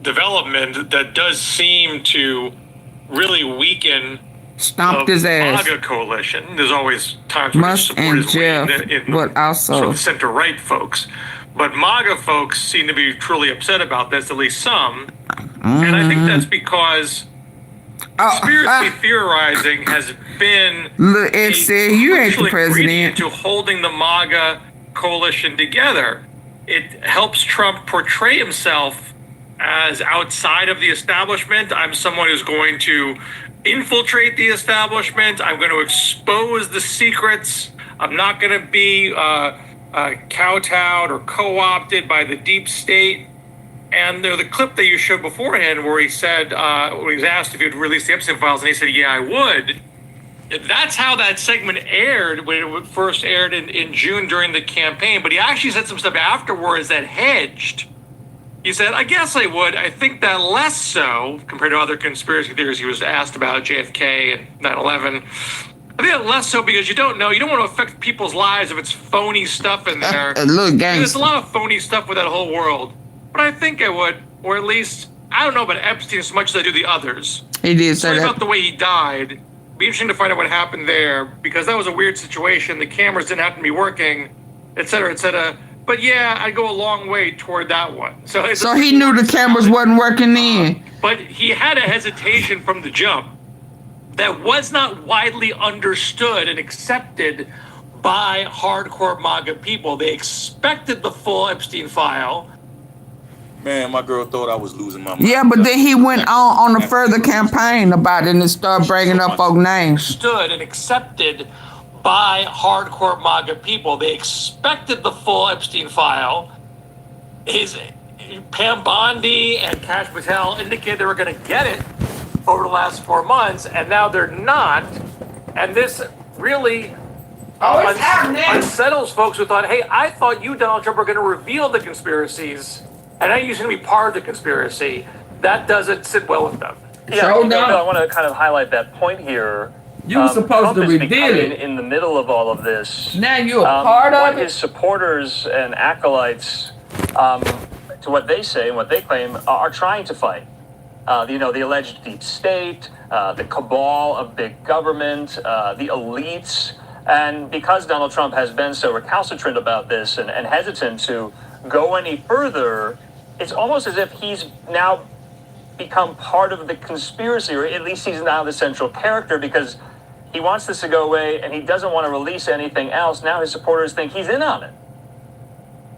development that does seem to really weaken Stomped his ass. MAGA coalition. There's always times when Musk support and is Jeff, weakened but also sort of center-right folks. But MAGA folks seem to be truly upset about this, at least some. And I think that's because conspiracy theorizing has been Look, Ed said you ain't the president. to holding the MAGA coalition together. It helps Trump portray himself as outside of the establishment. I'm someone who's going to infiltrate the establishment. I'm going to expose the secrets. I'm not going to be kowtowed or co-opted by the deep state. And the clip that you showed beforehand where he said, when he was asked if he would release the Epstein files, and he said, yeah, I would. That's how that segment aired when it first aired in June during the campaign. But he actually said some stuff afterwards that hedged. He said, I guess I would. I think that less so compared to other conspiracy theories he was asked about, JFK and 9/11. I think that less so because you don't know. You don't want to affect people's lives if it's phony stuff in there. Look, There's a lot of phony stuff with that whole world. But I think I would. Or at least, I don't know about Epstein as much as I do the others. He did say Sorry that. about the way he died. Be interesting to find out what happened there, because that was a weird situation. The cameras didn't happen to be working, et cetera, et cetera. But yeah, I'd go a long way toward that one. So he knew the cameras wasn't working then. But he had a hesitation from the jump that was not widely understood and accepted by hardcore MAGA people. They expected the full Epstein file. Man, my girl thought I was losing my mind. Yeah, but then he went on a further campaign about it and started bringing up folk names. Stood and accepted by hardcore MAGA people. They expected the full Epstein file. Pam Bondi and Kash Patel indicated they were going to get it over the last 4 months, and now they're not. And this really unsettles folks who thought, hey, I thought you, Donald Trump, were going to reveal the conspiracies, and now you're going to be part of the conspiracy. That doesn't sit well with them. Yeah, I want to kind of highlight that point here. You were supposed Trump to is reveal becoming it. in the middle of all of this. Now you're a part of what it? his supporters and acolytes to what they say and what they claim, are trying to fight. The alleged deep state, the cabal of big government, the elites. And because Donald Trump has been so recalcitrant about this and hesitant to go any further, it's almost as if he's now become part of the conspiracy, or at least he's now the central character, because he wants this to go away and he doesn't want to release anything else. Now his supporters think he's in on it.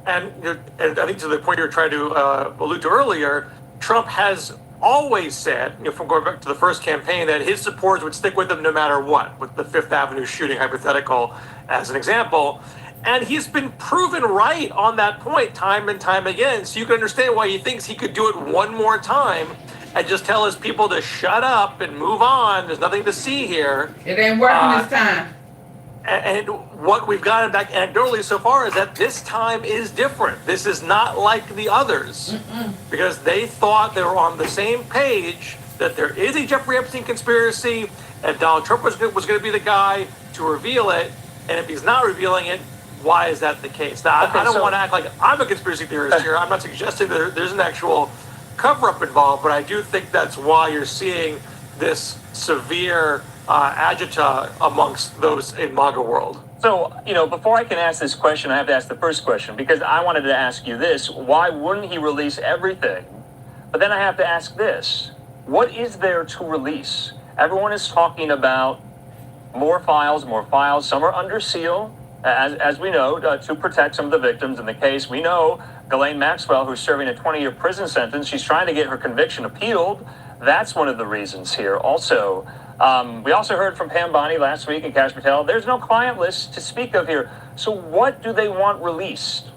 And I think to the point you were trying to allude to earlier, Trump has always said, from going back to the first campaign, that his supporters would stick with him no matter what, with the Fifth Avenue shooting hypothetical as an example. And he's been proven right on that point time and time again. So you can understand why he thinks he could do it one more time and just tell his people to shut up and move on. There's nothing to see here. It ain't working this time. And what we've gotten back anecdotally so far is that this time is different. This is not like the others. Because they thought they were on the same page, that there is a Jeffrey Epstein conspiracy, and Donald Trump was going to be the guy to reveal it. And if he's not revealing it, why is that the case? Now, I don't want to act like I'm a conspiracy theorist here. I'm not suggesting that there's an actual cover-up involved, but I do think that's why you're seeing this severe agita amongst those in MAGA world. So, before I can ask this question, I have to ask the first question, because I wanted to ask you this: why wouldn't he release everything? But then I have to ask this: what is there to release? Everyone is talking about more files. Some are under seal, as we know, to protect some of the victims in the case. We know Ghislaine Maxwell, who's serving a 20-year prison sentence, she's trying to get her conviction appealed. That's one of the reasons here. Also, we also heard from Pam Bondi last week and Kash Patel. There's no client list to speak of here. So what do they want released?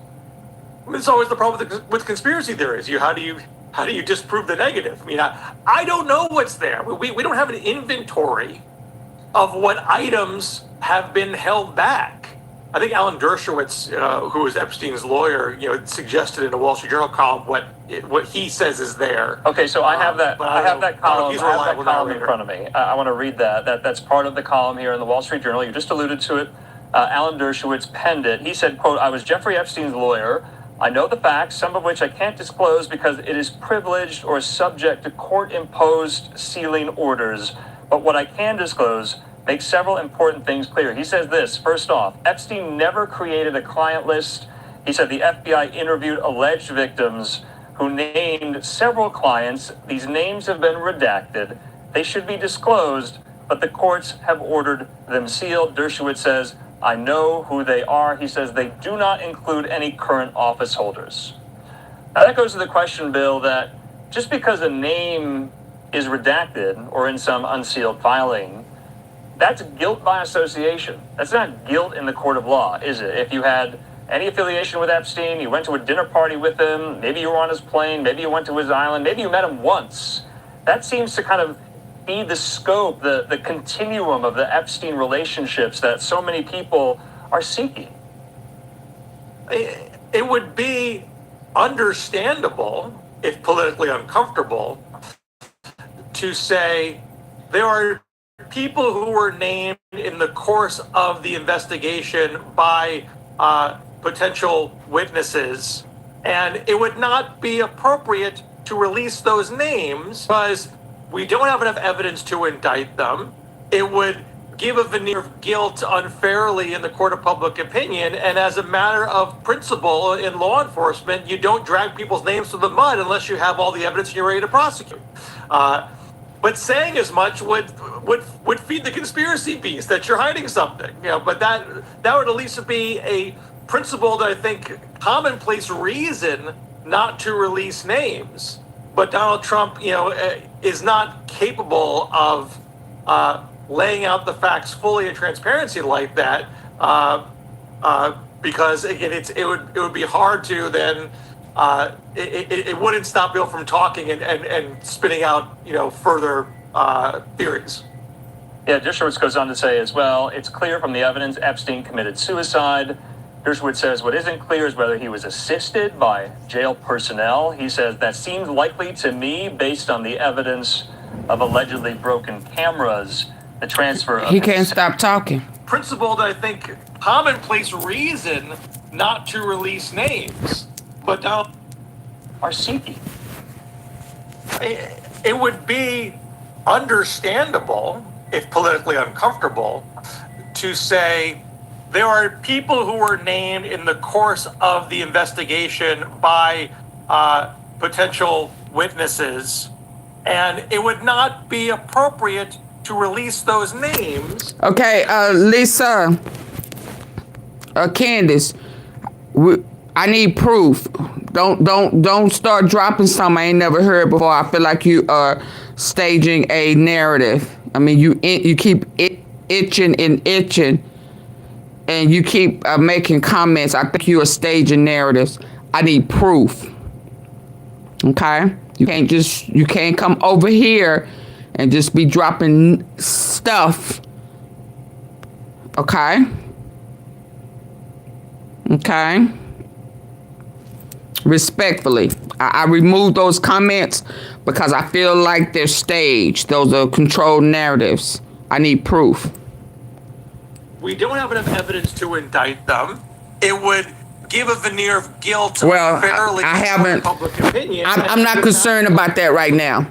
It's always the problem with conspiracy theories. How do you disprove the negative? I mean, I don't know what's there. We don't have an inventory of what items have been held back. I think Alan Dershowitz, who is Epstein's lawyer, suggested in a Wall Street Journal column what he says is there. Okay, so I have that. I have that column. He's a reliable in front of me. I want to read that. That's part of the column here in the Wall Street Journal. You just alluded to it. Alan Dershowitz penned it. He said, "Quote: I was Jeffrey Epstein's lawyer. I know the facts, some of which I can't disclose because it is privileged or subject to court-imposed sealing orders. But what I can disclose makes several important things clear." He says this: first off, Epstein never created a client list. He said the FBI interviewed alleged victims who named several clients. These names have been redacted. They should be disclosed, but the courts have ordered them sealed. Dershowitz says, "I know who they are." He says they do not include any current office holders. Now that goes to the question, Bill, that just because a name is redacted or in some unsealed filing, that's guilt by association. That's not guilt in the court of law, is it? If you had any affiliation with Epstein, you went to a dinner party with him, maybe you were on his plane, maybe you went to his island, maybe you met him once, that seems to kind of be the scope, the continuum of the Epstein relationships that so many people are seeking. It would be understandable, if politically uncomfortable, to say there are people who were named in the course of the investigation by potential witnesses, and it would not be appropriate to release those names because we don't have enough evidence to indict them. It would give a veneer of guilt unfairly in the court of public opinion, and as a matter of principle in law enforcement, you don't drag people's names through the mud unless you have all the evidence and you're ready to prosecute. But saying as much would feed the conspiracy piece that you're hiding something, But that would at least be a principled, I think, commonplace reason not to release names. But Donald Trump, is not capable of laying out the facts fully in transparency like that, because again, it would be hard to then. It wouldn't stop Bill from talking and spinning out, further theories. Yeah, Dershowitz goes on to say as well, it's clear from the evidence Epstein committed suicide. Dershowitz says what isn't clear is whether he was assisted by jail personnel. He says that seems likely to me based on the evidence of allegedly broken cameras, the transfer of... He can't stop talking. Principled, I think, commonplace reason not to release names. But now... are seeking? It would be understandable, if politically uncomfortable, to say there are people who were named in the course of the investigation by potential witnesses, and it would not be appropriate to release those names. Okay, Lisa, Candace, I need proof. Don't start dropping something I ain't never heard before. I feel like you are staging a narrative. I mean, you keep itching, and you keep making comments. I think you are staging narratives. I need proof. Okay, you can't come over here and just be dropping stuff. Okay. Respectfully, I removed those comments because I feel like they're staged. Those are controlled narratives. I need proof. We don't have enough evidence to indict them. It would give a veneer of guilt. Well, fairly I haven't. Public opinion. I'm not concerned about that right now.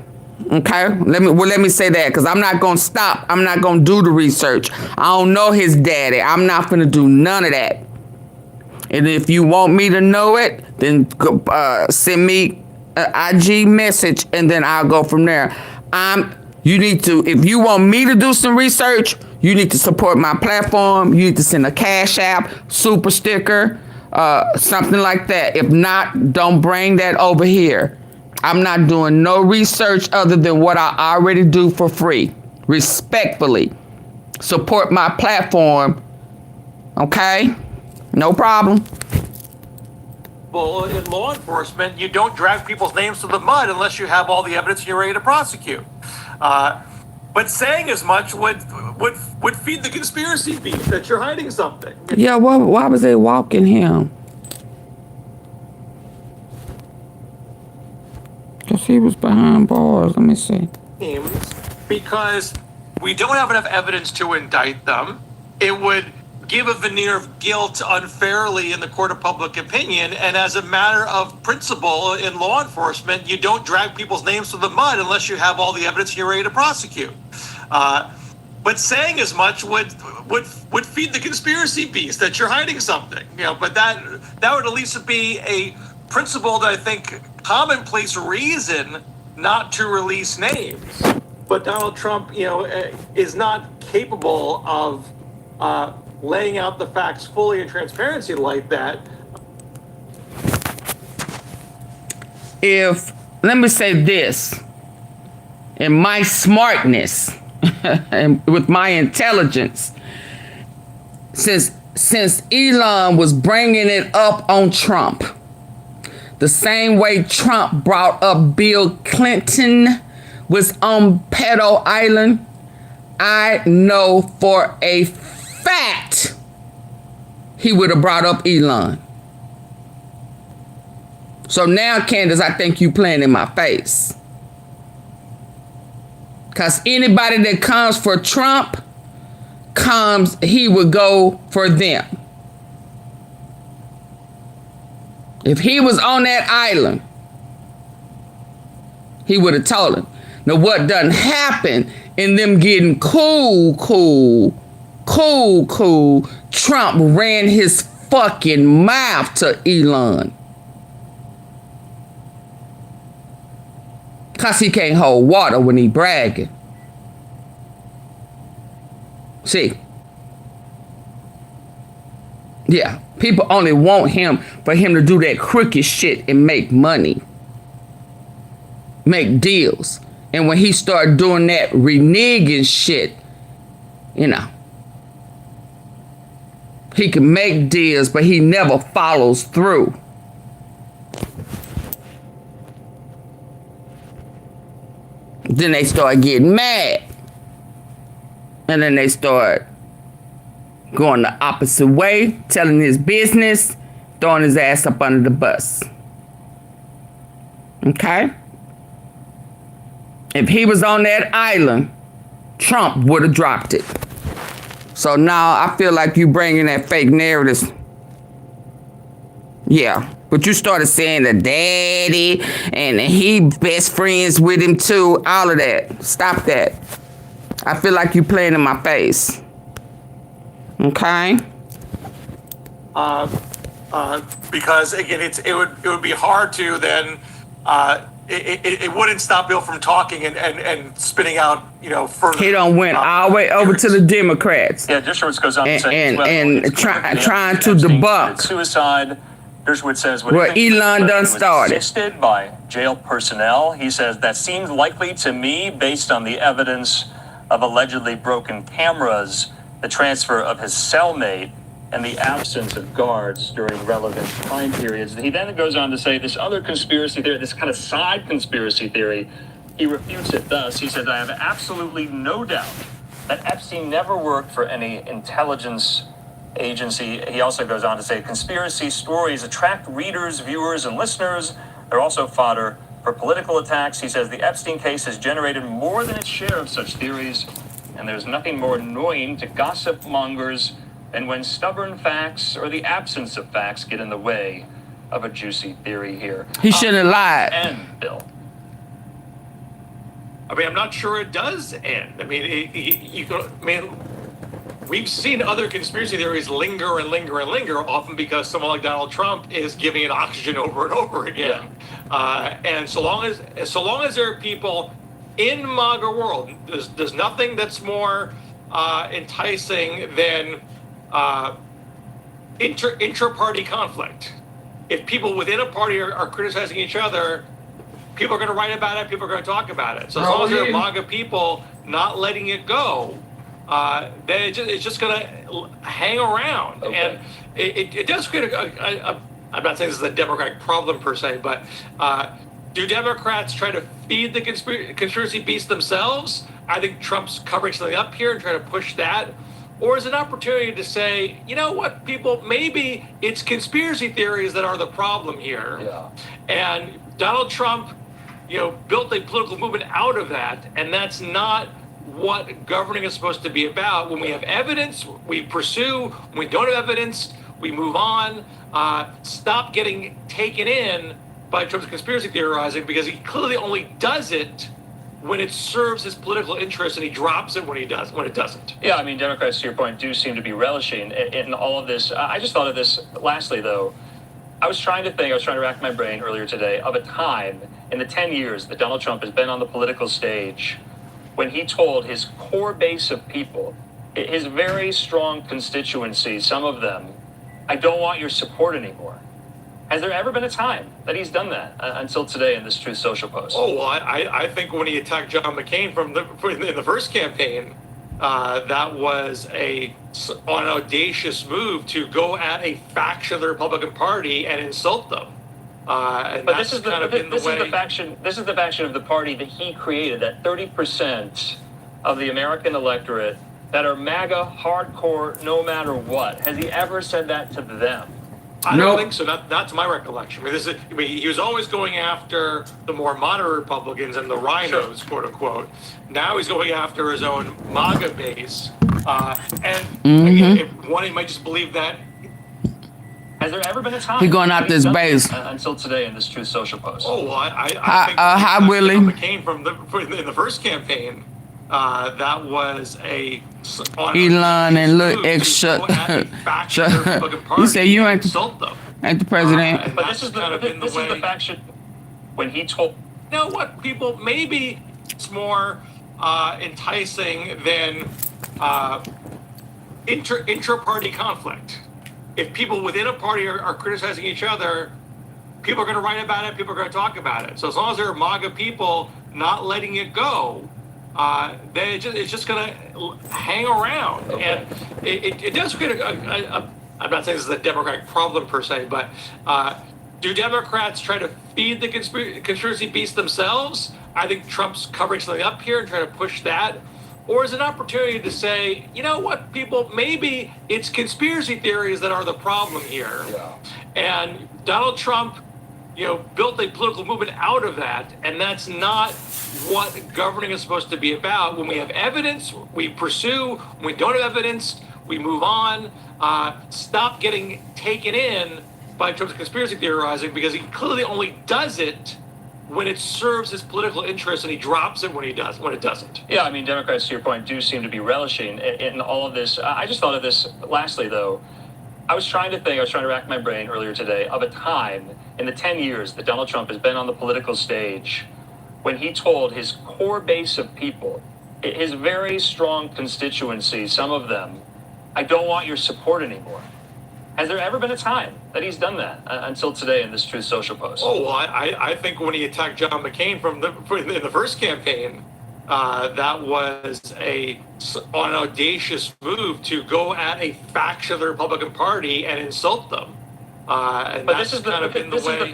Okay, let me say that, because I'm not gonna stop. I'm not gonna do the research. I don't know his daddy. I'm not gonna do none of that. And if you want me to know it, then send me an IG message, and then I'll go from there. You need to, if you want me to do some research, you need to support my platform. You need to send a Cash App, super sticker, something like that. If not, don't bring that over here. I'm not doing no research other than what I already do for free. Respectfully, support my platform. Okay? No problem. Well, in law enforcement, you don't drag people's names to the mud unless you have all the evidence and you're ready to prosecute. But saying as much would feed the conspiracy beef that you're hiding something. Yeah, why was they walking him? Because he was behind bars. Let me see. Because we don't have enough evidence to indict them. It would give a veneer of guilt unfairly in the court of public opinion. And as a matter of principle in law enforcement, you don't drag people's names to the mud unless you have all the evidence and you're ready to prosecute. But saying as much would feed the conspiracy beast that you're hiding something. But that would at least be a principle that I think commonplace reason not to release names. But Donald Trump, is not capable of laying out the facts fully in transparency like that. Let me say this, in my smartness and with my intelligence, since Elon was bringing it up on Trump, the same way Trump brought up Bill Clinton was on Pedo Island, I know for a fact he would have brought up Elon. So now, Candace, I think you playing in my face. Because anybody that comes for Trump, he would go for them. If he was on that island, he would have told him. Now, what done happened in them getting cool, Trump ran his fucking mouth to Elon. Because he can't hold water when he bragging. See? Yeah, people only want him for him to do that crooked shit and make money. Make deals. And when he started doing that reneging shit, he can make deals, but he never follows through. Then they start getting mad. And then they start going the opposite way, telling his business, throwing his ass up under the bus. Okay? If he was on that island, Trump would have dropped it. So now I feel like you bringing that fake narrative. Yeah, But you started saying the daddy and he best friends with him too. All of that. Stop that. I feel like you playing in my face. Okay? Because again, it would be hard to then. It wouldn't stop Bill from talking and spitting out, further. He done went all the way over to the Democrats. Yeah, Dershowitz goes on to say, and trying to debunk suicide. Dershowitz says what Elon done started. Assisted by jail personnel. He says that seems likely to me based on the evidence of allegedly broken cameras, the transfer of his cellmate, and the absence of guards during relevant time periods. He then goes on to say this other conspiracy theory, this kind of side conspiracy theory, he refutes it thus. He says, I have absolutely no doubt that Epstein never worked for any intelligence agency. He also goes on to say conspiracy stories attract readers, viewers, and listeners. They're also fodder for political attacks. He says the Epstein case has generated more than its share of such theories, and there's nothing more annoying to gossip mongers than when stubborn facts or the absence of facts get in the way of a juicy theory here. He shouldn't have lied. And Bill. I mean, I'm not sure it does end. I mean, we've seen other conspiracy theories linger and linger and linger, often because someone like Donald Trump is giving it oxygen over and over again. Yeah. And so long as there are people in MAGA world, there's nothing that's more enticing than intra-party conflict. If people within a party are criticizing each other, people are going to write about it, people are going to talk about it. So as long as there are MAGA people not letting it go, then it's just going to hang around. Okay. And it does create I'm not saying this is a Democratic problem per se, but do Democrats try to feed the conspiracy beast themselves? I think Trump's covering something up here and trying to push that. Or is it an opportunity to say, you know what, people, maybe it's conspiracy theories that are the problem here. Yeah. And Donald Trump, built a political movement out of that. And that's not what governing is supposed to be about. When we have evidence, we pursue. When we don't have evidence, we move on. Stop getting taken in by Trump's conspiracy theorizing, because he clearly only does it when it serves his political interest, and he drops it when it doesn't. Yeah, I mean, Democrats, to your point, do seem to be relishing in all of this. I just thought of this lastly, though. I was trying to rack my brain earlier today of a time in the 10 years that Donald Trump has been on the political stage when he told his core base of people, his very strong constituency, some of them, I don't want your support anymore. Has there ever been a time that he's done that until today in this Truth Social post? Oh, well, I think when he attacked John McCain in the first campaign, that was an audacious move to go at a faction of the Republican Party and insult them. And but this is the faction of the party that he created, that 30% of the American electorate that are MAGA hardcore no matter what. Has he ever said that to them? I don't think so. Not to my recollection. I mean, he was always going after the more moderate Republicans and the rhinos, quote unquote. Now he's going after his own MAGA base. Again, if one might just believe that. Has there ever been a time? He's going after his base. Until today in this Truth Social post. Oh, well, I think hi, Willie. McCain in the first campaign. That was Elon and look extra. You say you ain't the president. But this is the faction when he told. You know what, people? Maybe it's more enticing than intra-party conflict. If people within a party are criticizing each other, people are going to write about it. People are going to talk about it. So as long as there are MAGA people not letting it go, then it's just going to hang around. Okay. And it does create I'm not saying this is a Democratic problem per se, but do Democrats try to feed the conspiracy beast themselves? I think Trump's covering something up here and trying to push that. Or is it an opportunity to say, you know what, people, maybe it's conspiracy theories that are the problem here. Yeah. And Donald Trump, built a political movement out of that, and that's not what governing is supposed to be about. When we have evidence, we pursue. When we don't have evidence, we move on. Stop getting taken in by Trump's conspiracy theorizing because he clearly only does it when it serves his political interests, and he drops it when it doesn't. Yeah, I mean, Democrats, to your point, do seem to be relishing in all of this. I just thought of this lastly, though. I was trying to rack my brain earlier today of a time in the 10 years that Donald Trump has been on the political stage when he told his core base of people, his very strong constituency, some of them, I don't want your support anymore. Has there ever been a time that he's done that until today in this Truth Social post? Oh, well, I think when he attacked John McCain in the first campaign, that was an audacious move to go at a faction of the Republican Party and insult them. And but this is the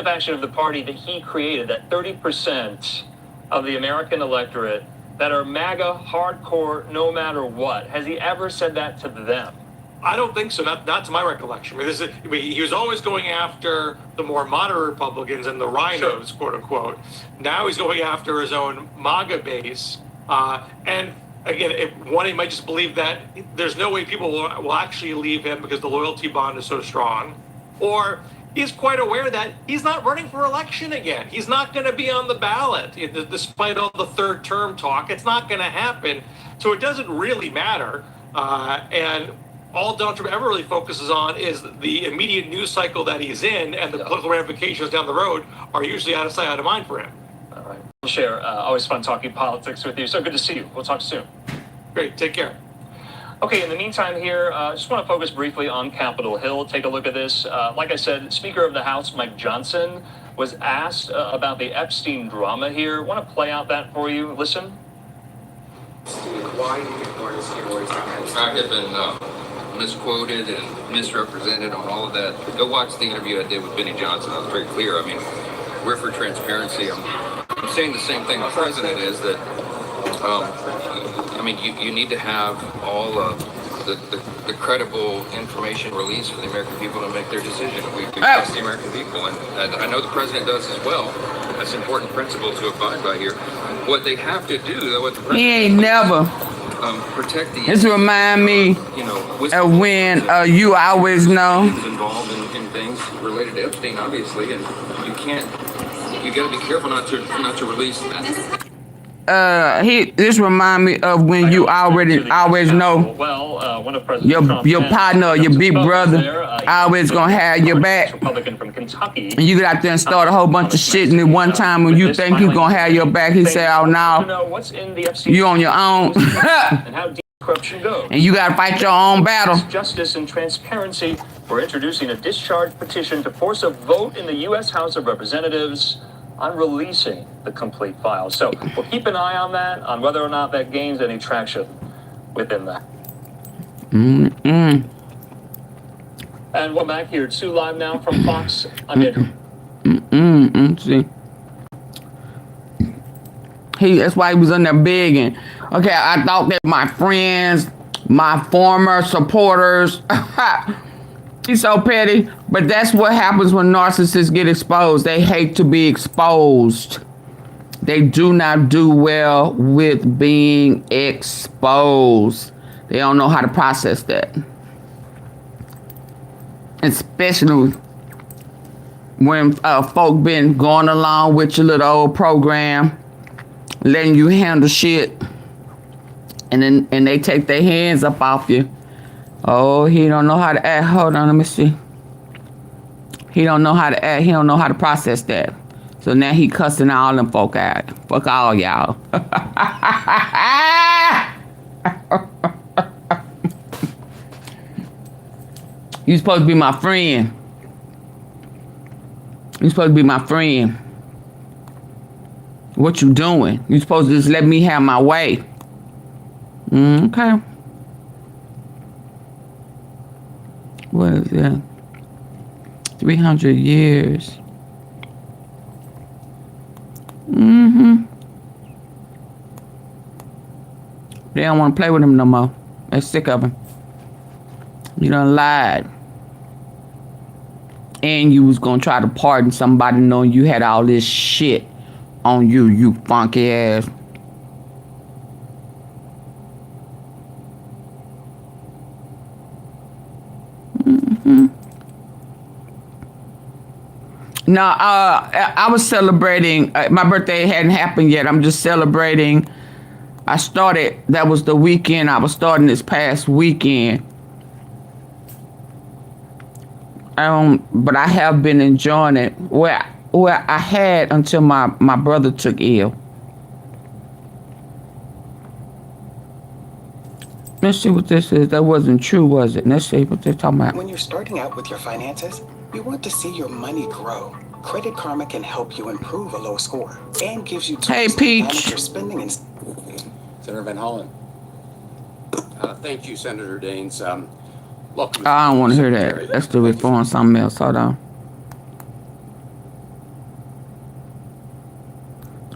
faction of the party that he created, that 30% of the American electorate that are MAGA hardcore no matter what. Has he ever said that to them? I don't think so. Not to my recollection. He was always going after the more moderate Republicans and the rhinos, quote unquote. Now he's going after his own MAGA base. And again, he might just believe that there's no way people will actually leave him because the loyalty bond is so strong. Or he's quite aware that he's not running for election again. He's not going to be on the ballot. Despite all the third term talk, it's not going to happen. So it doesn't really matter. And all Donald Trump ever really focuses on is the immediate news cycle that he's in, and the political ramifications down the road are usually out of sight, out of mind for him. All right. Share. Always fun talking politics with you. So good to see you. We'll talk soon. Great. Take care. Okay, in the meantime here, just want to focus briefly on Capitol Hill. Take a look at this. Like I said, Speaker of the House, Mike Johnson, was asked about the Epstein drama here. Want to play out that for you? Listen. Why do you think Lawrence I have been misquoted and misrepresented on all of that. Go watch the interview I did with Benny Johnson. I was very clear. I mean, we're for transparency. I'm saying the same thing the president is, that I mean, you need to have all of the credible information released for the American people to make their decision. We trust the American people, and I know the president does as well. That's an important principle to abide by here. What they have to do, though, what the president he ain't never protect the. This remind me of when You Always Know. Involved in things related to Epstein, obviously, and you got to be careful not to release that. This remind me of when you always know. Well, one of President your partner, your big brother, always gonna have your back. Republican from Kentucky. And you get out there and start a whole bunch of shit, and then one time when you think he's gonna have your back, he say, "Oh no, you on your own." And how deep corruption goes. And you gotta fight your own battle. Justice and transparency. We're introducing a discharge petition to force a vote in the U.S. House of Representatives on releasing the complete file. So we'll keep an eye on that, on whether or not that gains any traction within that. And we're back here at Sue Live now from Fox. I'm Andrew. See. That's why he was in there begging. Okay, I thought that my friends, my former supporters, he's so petty, but that's what happens when narcissists get exposed. They hate to be exposed. They do not do well with being exposed. They don't know how to process that. Especially when folk been going along with your little old program, letting you handle shit, and they take their hands up off you. Oh, he don't know how to act. Hold on, let me see. He don't know how to act. He don't know how to process that. So now he cussing all them folk out. Fuck all y'all. You supposed to be my friend. You supposed to be my friend. What you doing? You supposed to just let me have my way. Okay. What is that? 300 years. They don't want to play with him no more. They're sick of him. You done lied. And you was gonna try to pardon somebody knowing you had all this shit on you, you funky ass. No, I was celebrating. My birthday hadn't happened yet. I'm just celebrating. I started, that was the weekend. I was starting this past weekend. But I have been enjoying it. Where I had until my brother took ill. Let's see what this is. That wasn't true, was it? Let's see what they're talking about. When you're starting out with your finances, you want to see your money grow. Credit Karma can help you improve a low score and gives you tools to manage your spending and... Senator Van Hollen. Thank you, Senator Daines. Welcome. I don't want to hear that. Let's do it for something else. Hold on.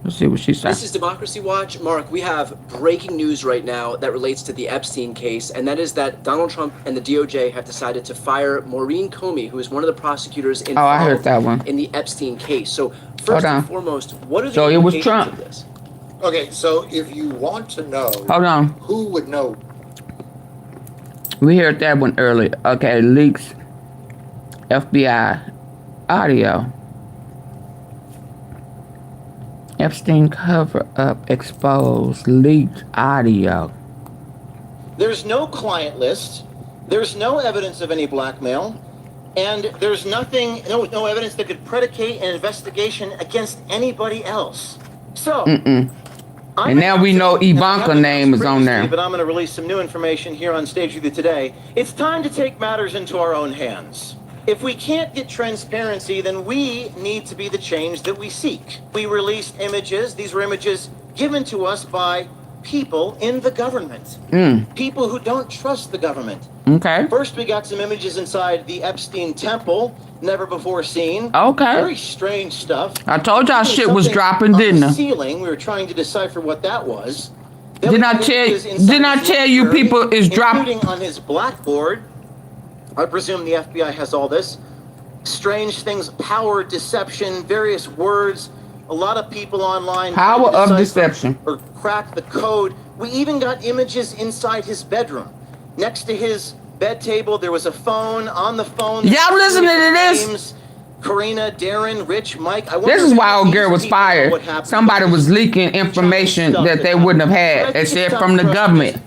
Let's see what she said. This is Democracy Watch. Mark, we have breaking news right now that relates to the Epstein case, and that is that Donald Trump and the DOJ have decided to fire Maurene Comey, who is one of the prosecutors involved I heard that one. in the Epstein case. So first and foremost, what are the it was implications Trump. of this? Okay, so if you want to know, Hold on. who would know? We heard that one earlier. Okay, leaks. FBI audio. Epstein cover-up exposed, leaked audio. There's no client list. There's no evidence of any blackmail. And there's nothing, no evidence that could predicate an investigation against anybody else. So, And now we know Ivanka's name is on there. But I'm going to release some new information here on stage with you today. It's time to take matters into our own hands. If we can't get transparency, then we need to be the change that we seek. We released images. These were images given to us by people in the government. People who don't trust the government. Okay. First, we got some images inside the Epstein temple, never before seen. Okay. Very strange stuff. I told y'all shit was Something dropping, on didn't the I? ceiling. We were trying to decipher what that was. Then Didn't we I got tell images inside didn't I his tell you library, people is dropping? including on his blackboard. I presume the FBI has all this. Strange things, power, deception, various words. A lot of people online. Power trying to of decipher deception. Or crack the code. We even got images inside his bedroom. Next to his bed table, there was a phone. On the phone, Y'all listening to this? names, Karina, Darren, Rich, Mike. This is why old girl was fired. Somebody was leaking information that they wouldn't have had. They said from the government.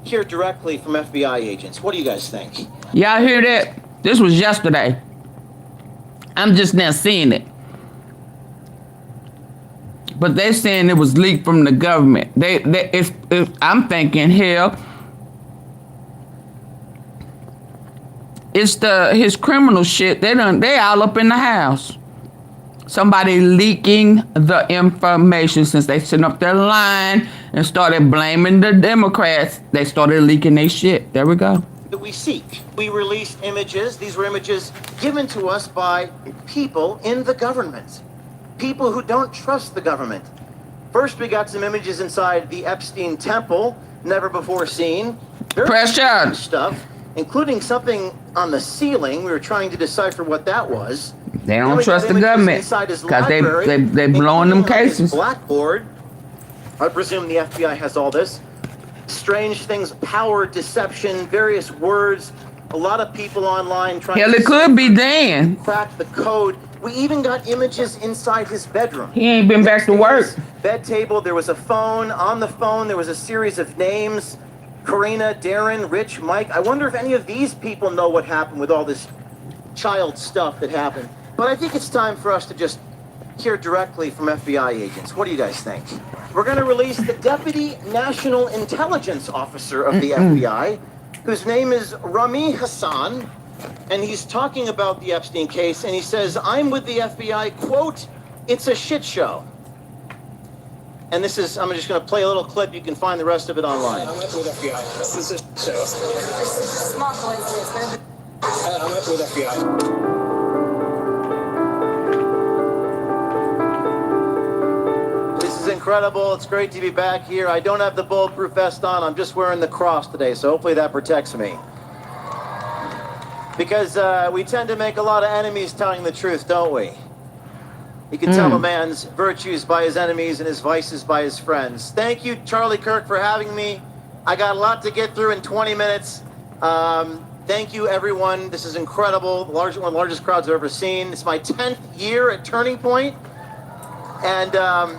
Hear directly from FBI agents. What do you guys think? Y'all hear that? This was yesterday. I'm just now seeing it. But they're saying it was leaked from the government. I'm thinking, hell, it's his criminal shit. They all up in the house. Somebody leaking the information. Since they sitting up there lying and started blaming the Democrats, they started leaking their shit. There we go. That we seek. We released images. These were images given to us by people in the government. People who don't trust the government. First, we got some images inside the Epstein temple, never before seen. Pressure stuff, including something on the ceiling. We were trying to decipher what that was. They don't trust the government because they blowing them cases. Blackboard. I presume the FBI has all this. Strange things, power, deception, various words. A lot of people online trying Hell, to it could be Dan. crack the code. We even got images inside his bedroom. He ain't been back to work. Bed table, there was a phone. On the phone, there was a series of names. Karina, Darren, Rich, Mike. I wonder if any of these people know what happened with all this child stuff that happened. But I think it's time for us to just hear directly from FBI agents. What do you guys think? We're going to release the Deputy National Intelligence Officer of the FBI, whose name is Rami Hassan, and he's talking about the Epstein case, and he says, I'm with the FBI, quote, it's a shit show. And this is, I'm just going to play a little clip. You can find the rest of it online. I'm with FBI. This is a show. Small coincidence, man. I'm with FBI. This is incredible. It's great to be back here. I don't have the bulletproof vest on. I'm just wearing the cross today, so hopefully that protects me. Because we tend to make a lot of enemies telling the truth, don't we? You can tell a man's virtues by his enemies and his vices by his friends. Thank you, Charlie Kirk, for having me. I got a lot to get through in 20 minutes. Thank you, everyone. This is incredible. One of the largest crowds I've ever seen. It's my 10th year at Turning Point. And I'm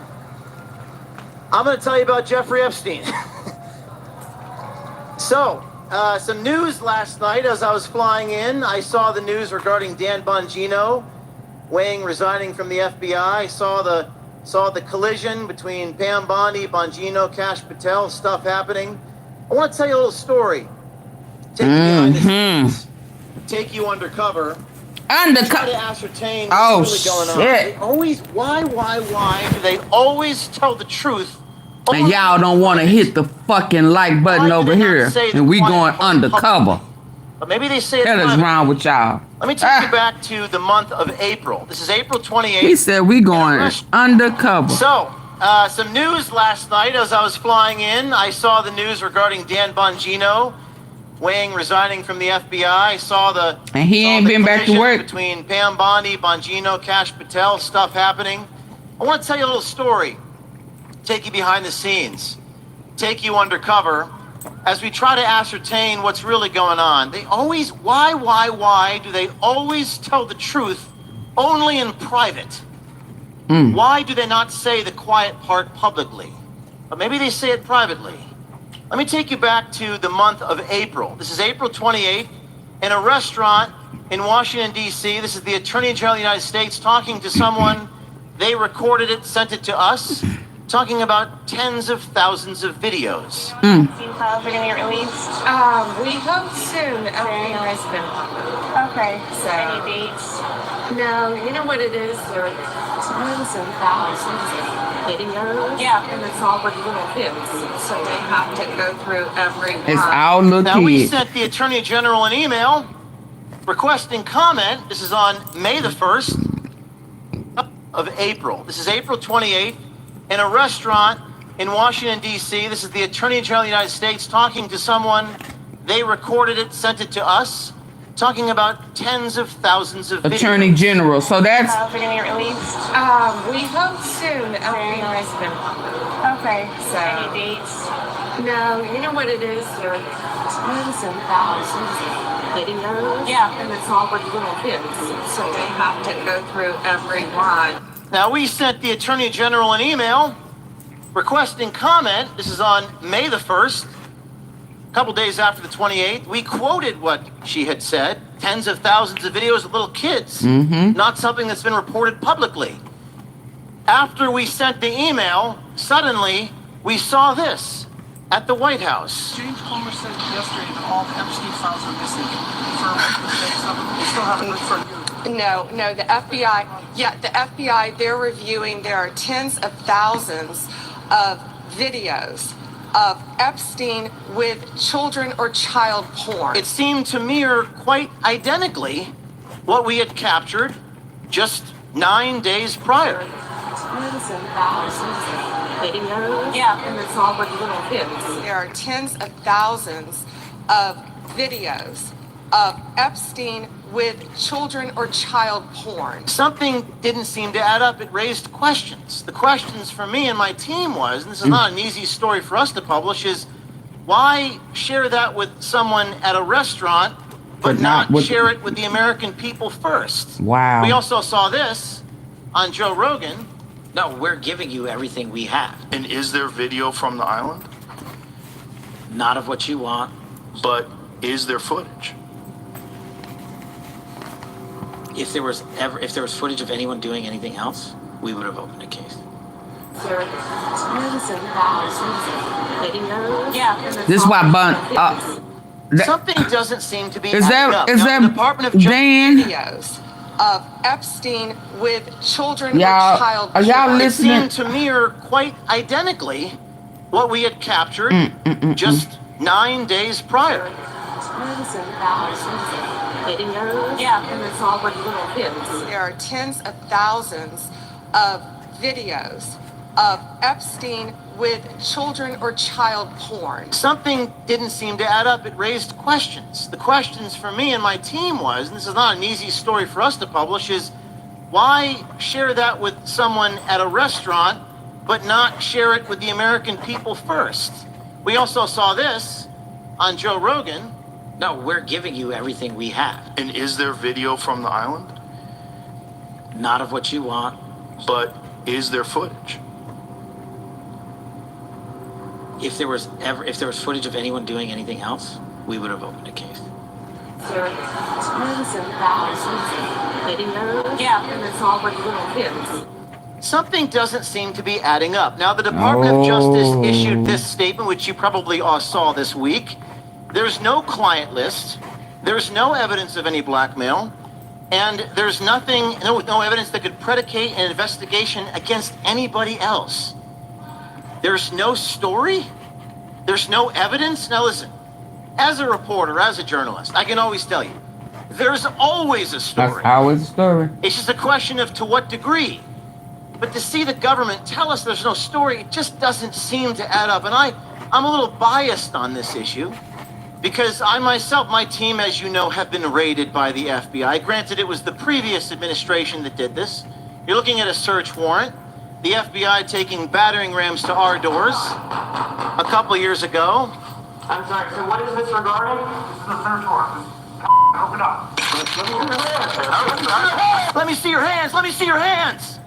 going to tell you about Jeffrey Epstein. So, some news last night as I was flying in. I saw the news regarding Dan Bongino weighing resigning from the FBI. I saw the collision between Pam Bondi, Bongino, Kash Patel, stuff happening. I want to tell you a little story. Take you behind the scenes, take you undercover. Try to ascertain what's really going on. They always, why do they always tell the truth? And y'all don't want to hit the fucking like button over here, and we going undercover. But maybe they say it. What is wrong with y'all? Let me take you back to the month of April. This is April 28th. He said we going undercover. So, some news last night as I was flying in. I saw the news regarding Dan Bongino resigning from the FBI. I saw the and he ain't been back to work between Pam Bondi, Bongino, Kash Patel, stuff happening. I want to tell you a little story. Take you behind the scenes, take you undercover, as we try to ascertain what's really going on. They always, why do they always tell the truth only in private? Why do they not say the quiet part publicly? But maybe they say it privately. Let me take you back to the month of April. This is April 28th in a restaurant in Washington, D.C. This is the Attorney General of the United States talking to someone. They recorded it, sent it to us, talking about tens of thousands of videos. Files are going to get released? We hope soon after your husband. Okay. So, any dates? No, you know what it is? There are tons and thousands of videos. Yeah. And it's all with little kids. So they have to go through every one. It's all little Now, we kids. sent the Attorney General an email requesting comment. This is on May the 1st of April. This is April 28th in a restaurant in Washington, D.C. This is the Attorney General of the United States talking to someone. They recorded it, sent it to us, talking about tens of thousands of videos. Attorney General. So that's Files are going to get released? We hope soon after your husband. Okay. So, any dates? No, you know what it is? There are tons and thousands of videos. Yeah. And it's all with little kids. So they have to go through every one. Now, we sent the Attorney General an email requesting comment. This is on May the 1st, a couple days after the 28th. We quoted what she had said, tens of thousands of videos of little kids, not something that's been reported publicly. After we sent the email, suddenly we saw this at the White House. James Comer said yesterday that all the Epstein files are missing. They still haven't referred you. No, the FBI, they're reviewing, there are tens of thousands of videos of Epstein with children or child porn. It seemed to mirror quite identically what we had captured just 9 days prior. Tens and thousands of videos. Yeah. And it's all with little kids. There are tens of thousands of videos of Epstein with children or child porn. Something didn't seem to add up. It raised questions. The questions for me and my team was, and this is not an easy story for us to publish, is why share that with someone at a restaurant, but not share it with the American people first? Wow. We also saw this on Joe Rogan. No, we're giving you everything we have. And is there video from the island? Not of what you want. But is there footage? If there was footage of anyone doing anything else, we would have opened a case. There are tens and thousands of videos. Yeah. this is why Something doesn't seem to be is adding up. that is Now, that the Department of Dan? Videos of Epstein with children or Y'all, child are y'all porn. listening? It seemed to mirror quite identically what we had captured just 9 days prior. Tens and thousands of videos. Yeah. And it's all with little kids. There are tens of thousands of videos of Epstein with children or child porn. Something didn't seem to add up. It raised questions. The questions for me and my team was, and this is not an easy story for us to publish, is why share that with someone at a restaurant, but not share it with the American people first? We also saw this on Joe Rogan. No, we're giving you everything we have. And is there video from the island? Not of what you want. But is there footage? If there was footage of anyone doing anything else, we would have opened a case. There are tens and thousands of videos. Yeah, and it's all with little kids. Something doesn't seem to be adding up. Now, the Department of Justice issued this statement, which you probably all saw this week. There's no client list. There's no evidence of any blackmail. And there's no evidence that could predicate an investigation against anybody else. There's no story. There's no evidence. Now, listen, as a reporter, as a journalist, I can always tell you, there's always a story. That's always a story. It's just a question of to what degree. But to see the government tell us there's no story, it just doesn't seem to add up. And I'm a little biased on this issue because I myself, my team, as you know, have been raided by the FBI. Granted, it was the previous administration that did this. You're looking at a search warrant. The FBI taking battering rams to our doors a couple years ago. I'm sorry, so what is this regarding? This is the search warrant. Open up. Let me see your hands. Let me see your hands.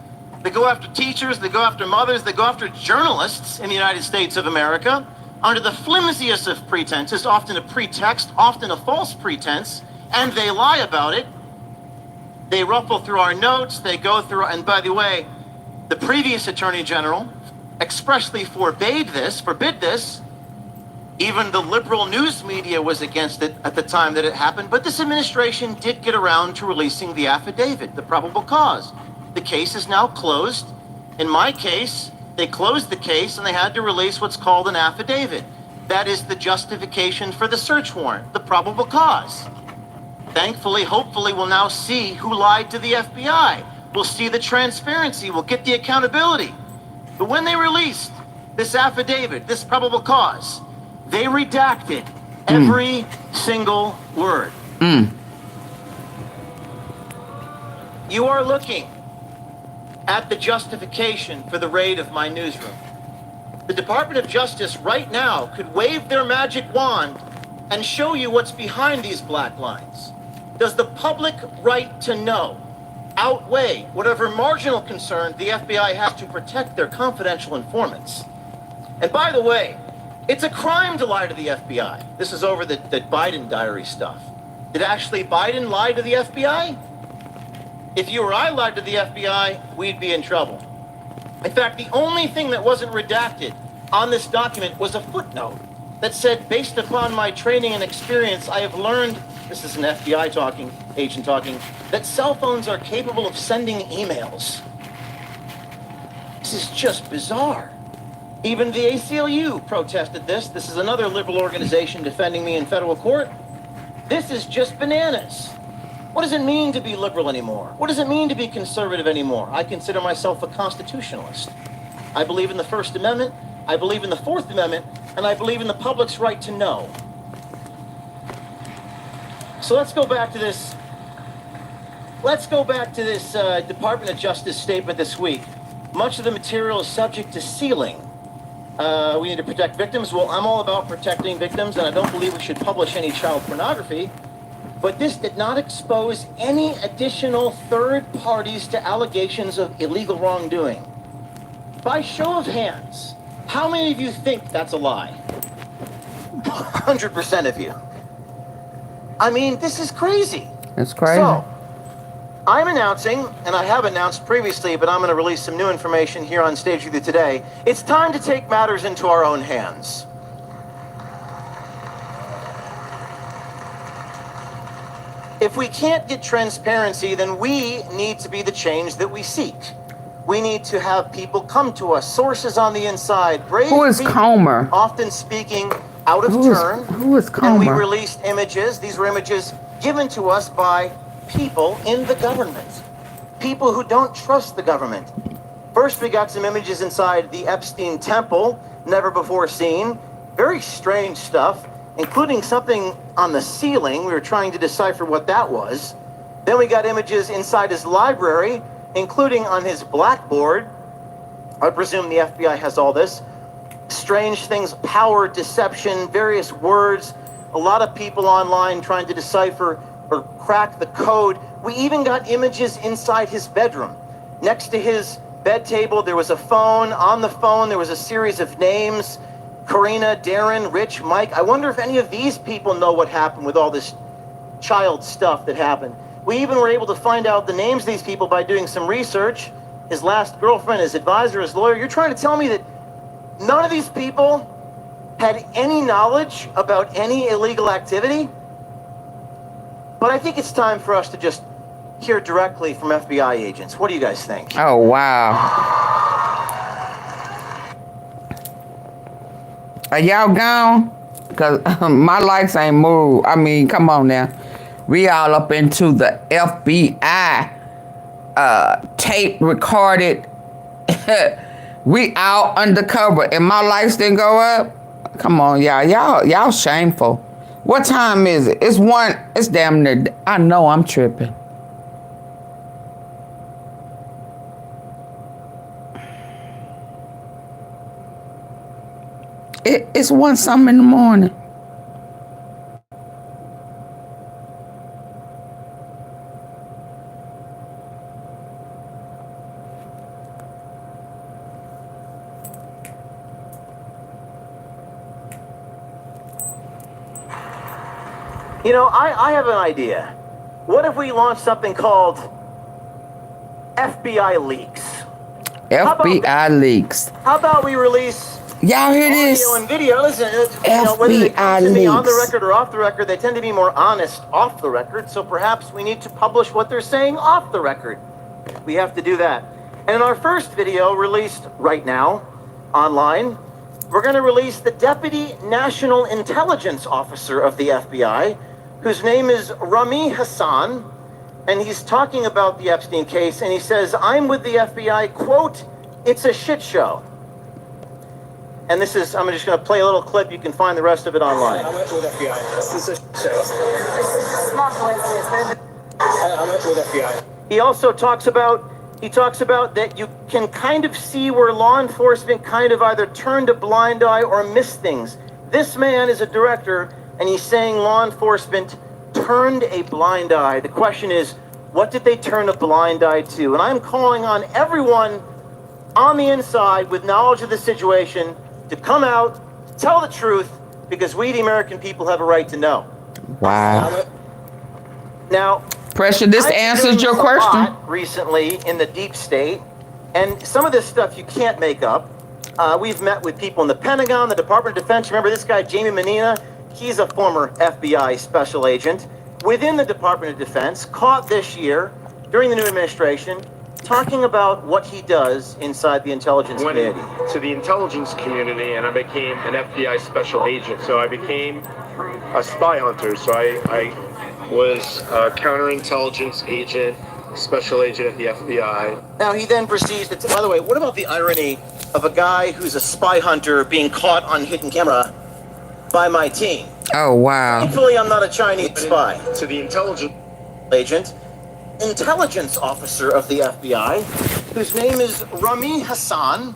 They go after teachers, they go after mothers, they go after journalists in the United States of America under the flimsiest of pretenses, often a pretext, often a false pretense, and they lie about it. They ruffle through our notes, they go through, and by the way, the previous Attorney General expressly forbid this. Even the liberal news media was against it at the time that it happened, but this administration did get around to releasing the affidavit, the probable cause. The case is now closed. In my case, they closed the case and they had to release what's called an affidavit. That is the justification for the search warrant, the probable cause. Thankfully, hopefully, we'll now see who lied to the FBI. We'll see the transparency. We'll get the accountability. But when they released this affidavit, this probable cause, they redacted every single word. You are looking at the justification for the raid of my newsroom. The Department of Justice right now could wave their magic wand and show you what's behind these black lines. Does the public right to know outweigh whatever marginal concern the FBI has to protect their confidential informants? And by the way, it's a crime to lie to the FBI. This is over the Biden diary stuff. Did actually Biden lie to the FBI? If you or I lied to the FBI, we'd be in trouble. In fact, the only thing that wasn't redacted on this document was a footnote that said, based upon my training and experience, I have learned, this is an FBI agent talking, that cell phones are capable of sending emails. This is just bizarre. Even the ACLU protested this. This is another liberal organization defending me in federal court. This is just bananas. What does it mean to be liberal anymore? What does it mean to be conservative anymore? I consider myself a constitutionalist. I believe in the First Amendment, I believe in the Fourth Amendment, and I believe in the public's right to know. So let's go back to this. Department of Justice statement this week. Much of the material is subject to sealing. We need to protect victims. Well, I'm all about protecting victims, and I don't believe we should publish any child pornography. But this did not expose any additional third parties to allegations of illegal wrongdoing. By show of hands, how many of you think that's a lie? 100% of you. I mean, this is crazy. That's crazy. So, I'm announcing, and I have announced previously, but I'm going to release some new information here on stage with you today. It's time to take matters into our own hands. If we can't get transparency, then we need to be the change that we seek. We need to have people come to us, sources on the inside, brave Who is people, Comer? often speaking out of turn. Who is Comer? And we released images. These were images given to us by people in the government, people who don't trust the government. First, we got some images inside the Epstein temple, never before seen. Very strange stuff, including something on the ceiling. We were trying to decipher what that was. Then we got images inside his library, including on his blackboard. I presume the FBI has all this. Strange things, power, deception, various words. a lot of people online trying to decipher or crack the code. We even got images inside his bedroom. Next to his bed table, there was a phone. On the phone, there was a series of names: Karina, Darren, Rich, Mike. I wonder if any of these people know what happened with all this child stuff that happened. We even were able to find out the names of these people by doing some research. His last girlfriend, his advisor, his lawyer. You're trying to tell me that none of these people had any knowledge about any illegal activity? But I think it's time for us to just hear directly from FBI agents. What do you guys think? Oh, wow. Are y'all gone? Because my lights ain't moved. I mean, come on now. We all up into the FBI tape recorded. We out undercover and my lights didn't go up. Come on, y'all shameful. What time is it? It's damn near. I know I'm tripping. It's 1-something in the morning. You know, I have an idea. What if we launch something called FBI Leaks? FBI Leaks. How about we release y'all hear this? audio and video? Listen, FBI whether they come to me on the Leaks. record or off the record, they tend to be more honest off the record. So perhaps we need to publish what they're saying off the record. We have to do that. And in our first video, released right now online, we're going to release the Deputy National Intelligence Officer of the FBI, whose name is Rami Hassan, and he's talking about the Epstein case, and he says, "I'm with the FBI, quote, it's a shit show." And this is, I'm just going to play a little clip. You can find the rest of it online. I went with FBI. This is a show. Small coincidence. I went with FBI. He also talks about that you can kind of see where law enforcement kind of either turned a blind eye or missed things. This man is a director, and he's saying law enforcement turned a blind eye. The question is, what did they turn a blind eye to? And I'm calling on everyone on the inside with knowledge of the situation to come out, tell the truth, because we, the American people, have a right to know. Wow. Now, Pressure, this answers your question. Recently in the deep state, and some of this stuff you can't make up. We've met with people in the Pentagon, the Department of Defense. Remember this guy, Jamie Menina? He's a former FBI special agent within the Department of Defense, caught this year during the new administration, talking about what he does inside the intelligence community. To the intelligence community, and I became an FBI special agent. So I became a spy hunter. So I was a counterintelligence agent, special agent at the FBI. Now he then proceeds to, by the way, what about the irony of a guy who's a spy hunter being caught on hidden camera by my team? Oh, wow. Thankfully, I'm not a Chinese spy. To the intelligence officer of the FBI, whose name is Rami Hassan,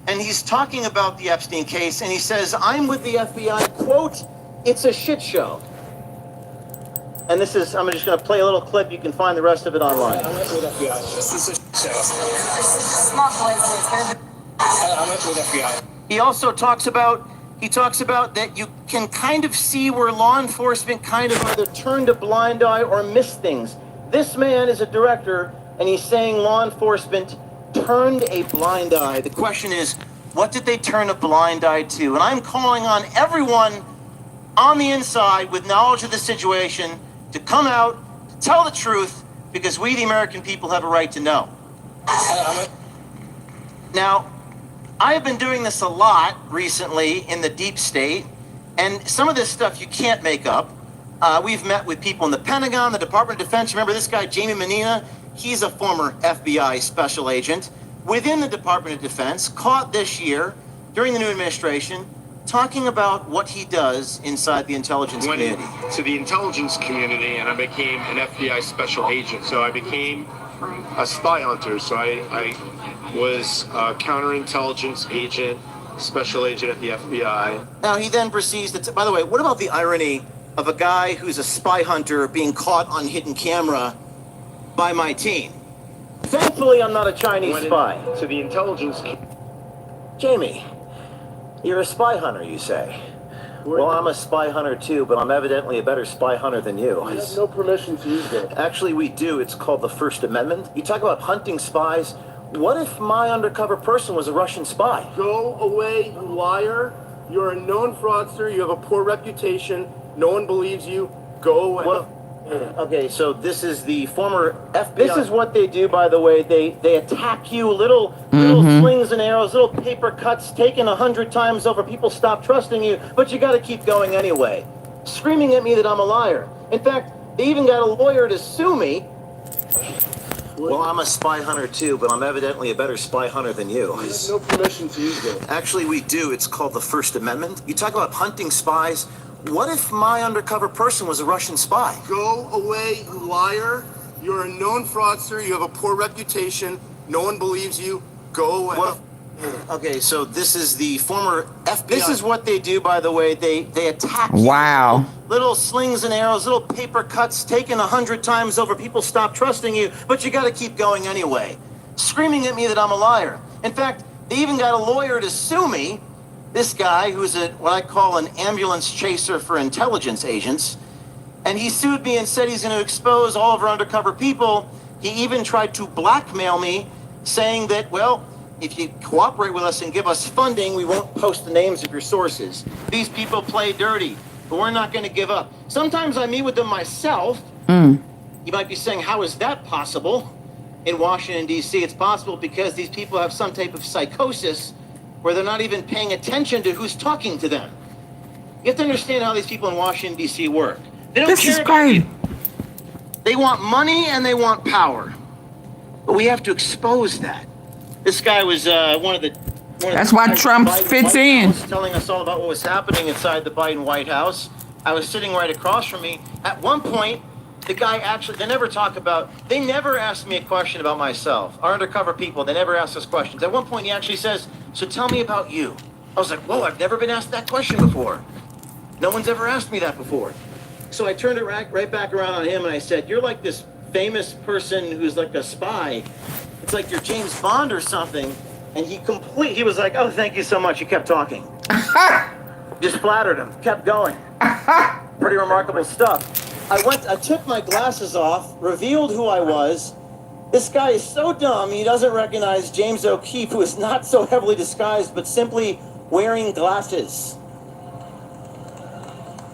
and he's talking about the Epstein case, and he says, "I'm with the FBI, quote, it's a shit show." And this is, I'm just going to play a little clip. You can find the rest of it online. I went with FBI. This is a show. Small coincidence. I went with FBI. He also talks about that you can kind of see where law enforcement kind of either turned a blind eye or missed things. This man is a director, and he's saying law enforcement turned a blind eye. The question is, what did they turn a blind eye to? And I'm calling on everyone on the inside with knowledge of the situation to come out, to tell the truth, because we, the American people, have a right to know. Now, I have been doing this a lot recently in the deep state, and some of this stuff you can't make up. We've met with people in the Pentagon, the Department of Defense. Remember this guy, Jamie Menina? He's a former FBI special agent within the Department of Defense, caught this year during the new administration, talking about what he does inside the intelligence community. To the intelligence community, and I became an FBI special agent. So I became a spy hunter. So I was a counterintelligence agent, special agent at the FBI. Now, he then proceeds to, by the way, what about the irony of a guy who's a spy hunter being caught on hidden camera by my team? Thankfully, I'm not a Chinese spy. To the intelligence. Jamie, you're a spy hunter, you say? Well, I'm a spy hunter too, but I'm evidently a better spy hunter than you. We have no permission to use it. Actually, we do. It's called the First Amendment. You talk about hunting spies. What if my undercover person was a Russian spy? Go away, you liar. You're a known fraudster. You have a poor reputation. No one believes you. Go away. Well, okay, so this is the former FBI. This is what they do, by the way. They attack you, little slings and arrows, little paper cuts taken 100 times over. People stop trusting you, but you got to keep going anyway, screaming at me that I'm a liar. In fact, they even got a lawyer to sue me. Well, I'm a spy hunter too, but I'm evidently a better spy hunter than you. We have no permission to use it. Actually, we do. It's called the First Amendment. You talk about hunting spies. What if my undercover person was a Russian spy? Go away, you liar. You're a known fraudster. You have a poor reputation. No one believes you. Go away. Well, okay, so this is the former FBI. This is what they do, by the way. They attack you. Wow. Little slings and arrows, little paper cuts taken 100 times over. People stop trusting you, but you got to keep going anyway, screaming at me that I'm a liar. In fact, they even got a lawyer to sue me. This guy, who's what I call an ambulance chaser for intelligence agents, and he sued me and said he's going to expose all of our undercover people. He even tried to blackmail me, saying that, well, if you cooperate with us and give us funding, we won't post the names of your sources. These people play dirty, but we're not going to give up. Sometimes I meet with them myself. You might be saying, how is that possible? In Washington, D.C., it's possible because these people have some type of psychosis where they're not even paying attention to who's talking to them. You have to understand how these people in Washington, D.C. work. They don't care about you. They want money and they want power. But we have to expose that. This guy was one of the... That's why Trump fits in. Telling us all about what was happening inside the Biden White House. I was sitting right across from me. At one point, the guy actually, they never asked me a question about myself. Our undercover people, they never ask us questions. At one point, he actually says, so tell me about you. I was like, whoa, I've never been asked that question before. No one's ever asked me that before. So I turned it right back around on him and I said, you're like this famous person who's like a spy. It's like you're James Bond or something. And he was like, oh, thank you so much. He kept talking. Just flattered him, kept going. Pretty remarkable stuff. I took my glasses off, revealed who I was. This guy is so dumb, he doesn't recognize James O'Keefe, who is not so heavily disguised, but simply wearing glasses.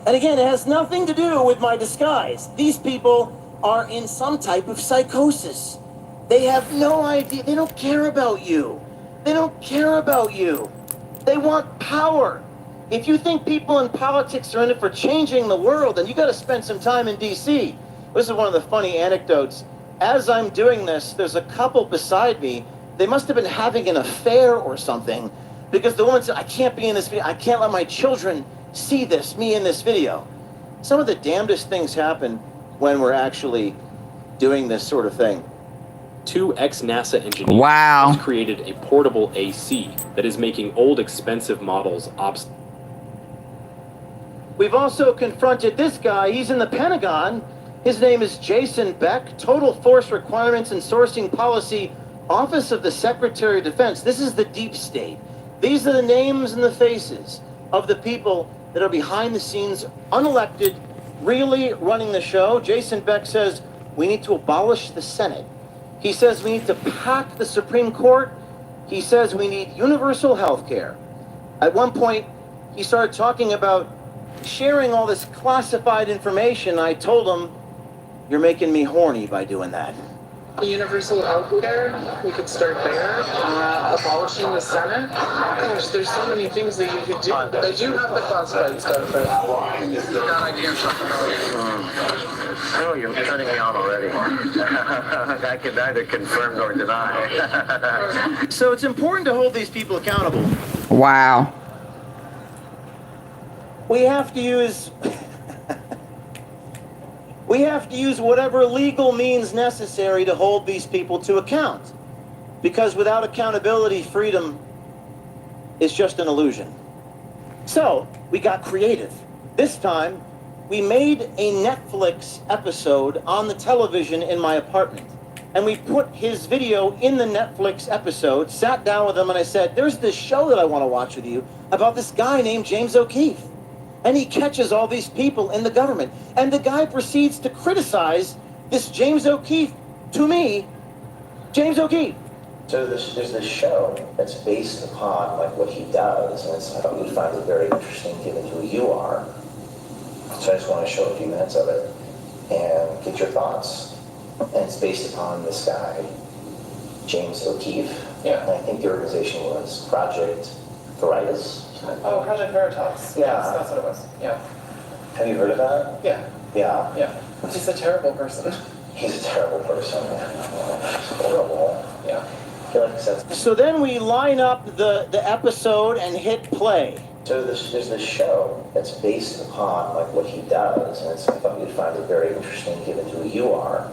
And again, it has nothing to do with my disguise. These people are in some type of psychosis. They have no idea. They don't care about you. They don't care about you. They want power. If you think people in politics are in it for changing the world, then you got to spend some time in D.C. This is one of the funny anecdotes. As I'm doing this, there's a couple beside me. They must have been having an affair or something, because the woman said, I can't be in this video. I can't let my children see this, me in this video. Some of the damnedest things happen when we're actually doing this sort of thing. 2 ex-NASA engineers created a portable AC that is making old expensive models obsolete. We've also confronted this guy. He's in the Pentagon. His name is Jason Beck, Total Force Requirements and Sourcing Policy, Office of the Secretary of Defense. This is the deep state. These are the names and the faces of the people that are behind the scenes, unelected, really running the show. Jason Beck says we need to abolish the Senate. He says we need to pack the Supreme Court. He says we need universal health care. At one point, he started talking about sharing all this classified information. I told him, you're making me horny by doing that. Universal health care, we could start there. Abolishing the Senate. Gosh, there's so many things that you could do. They do have the classified stuff, but God, I can't talk about it. Oh, you're turning me on already. I can neither confirm nor deny. So it's important to hold these people accountable. Wow. We have to use whatever legal means necessary to hold these people to account. Because without accountability, freedom is just an illusion. So we got creative. This time, we made a Netflix episode on the television in my apartment. And we put his video in the Netflix episode, sat down with him, and I said, there's this show that I want to watch with you about this guy named James O'Keefe. And he catches all these people in the government. And the guy proceeds to criticize this James O'Keefe, to me, James O'Keefe. So there's this show that's based upon like what he does, and I thought you'd find it very interesting given who you are. So I just want to show a few minutes of it and get your thoughts. And it's based upon this guy, James O'Keefe. Yeah. And I think the organization was Project Veritas. Oh, Project Veritas. Yeah. Yes, that's what it was. Yeah. Have you heard of that? Yeah. Yeah. Yeah. He's a terrible person. He's a terrible person. He's horrible. Yeah. I feel like that's... So then we line up the episode and hit play. So there's this show that's based upon like what he does, and I thought you'd find it very interesting given who you are.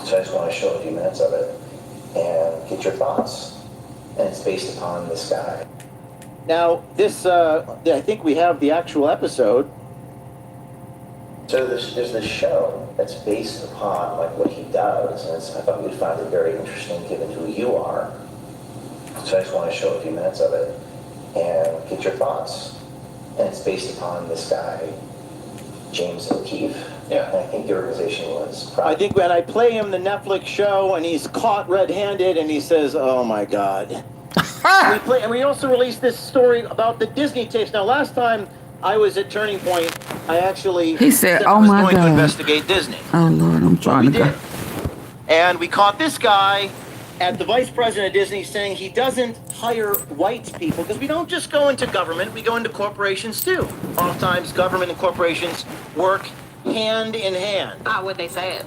So I just want to show a few minutes of it and get your thoughts. And it's based upon this guy. Now, this, I think we have the actual episode. So there's this show that's based upon like what he does, and I thought you'd find it very interesting given who you are. So I just want to show a few minutes of it and get your thoughts. And it's based upon this guy, James O'Keefe. Yeah. And I think the organization was... I think when I play him the Netflix show and he's caught red-handed and he says, oh my God. And we also released this story about the Disney tapes. Now, last time I was at Turning Point, I actually He said, I oh was my going to God. investigate Disney. Oh Lord, I'm trying to go. And we caught this guy at the vice president of Disney saying he doesn't hire white people because we don't just go into government, we go into corporations too. Oftentimes government and corporations work hand in hand. How would they say it?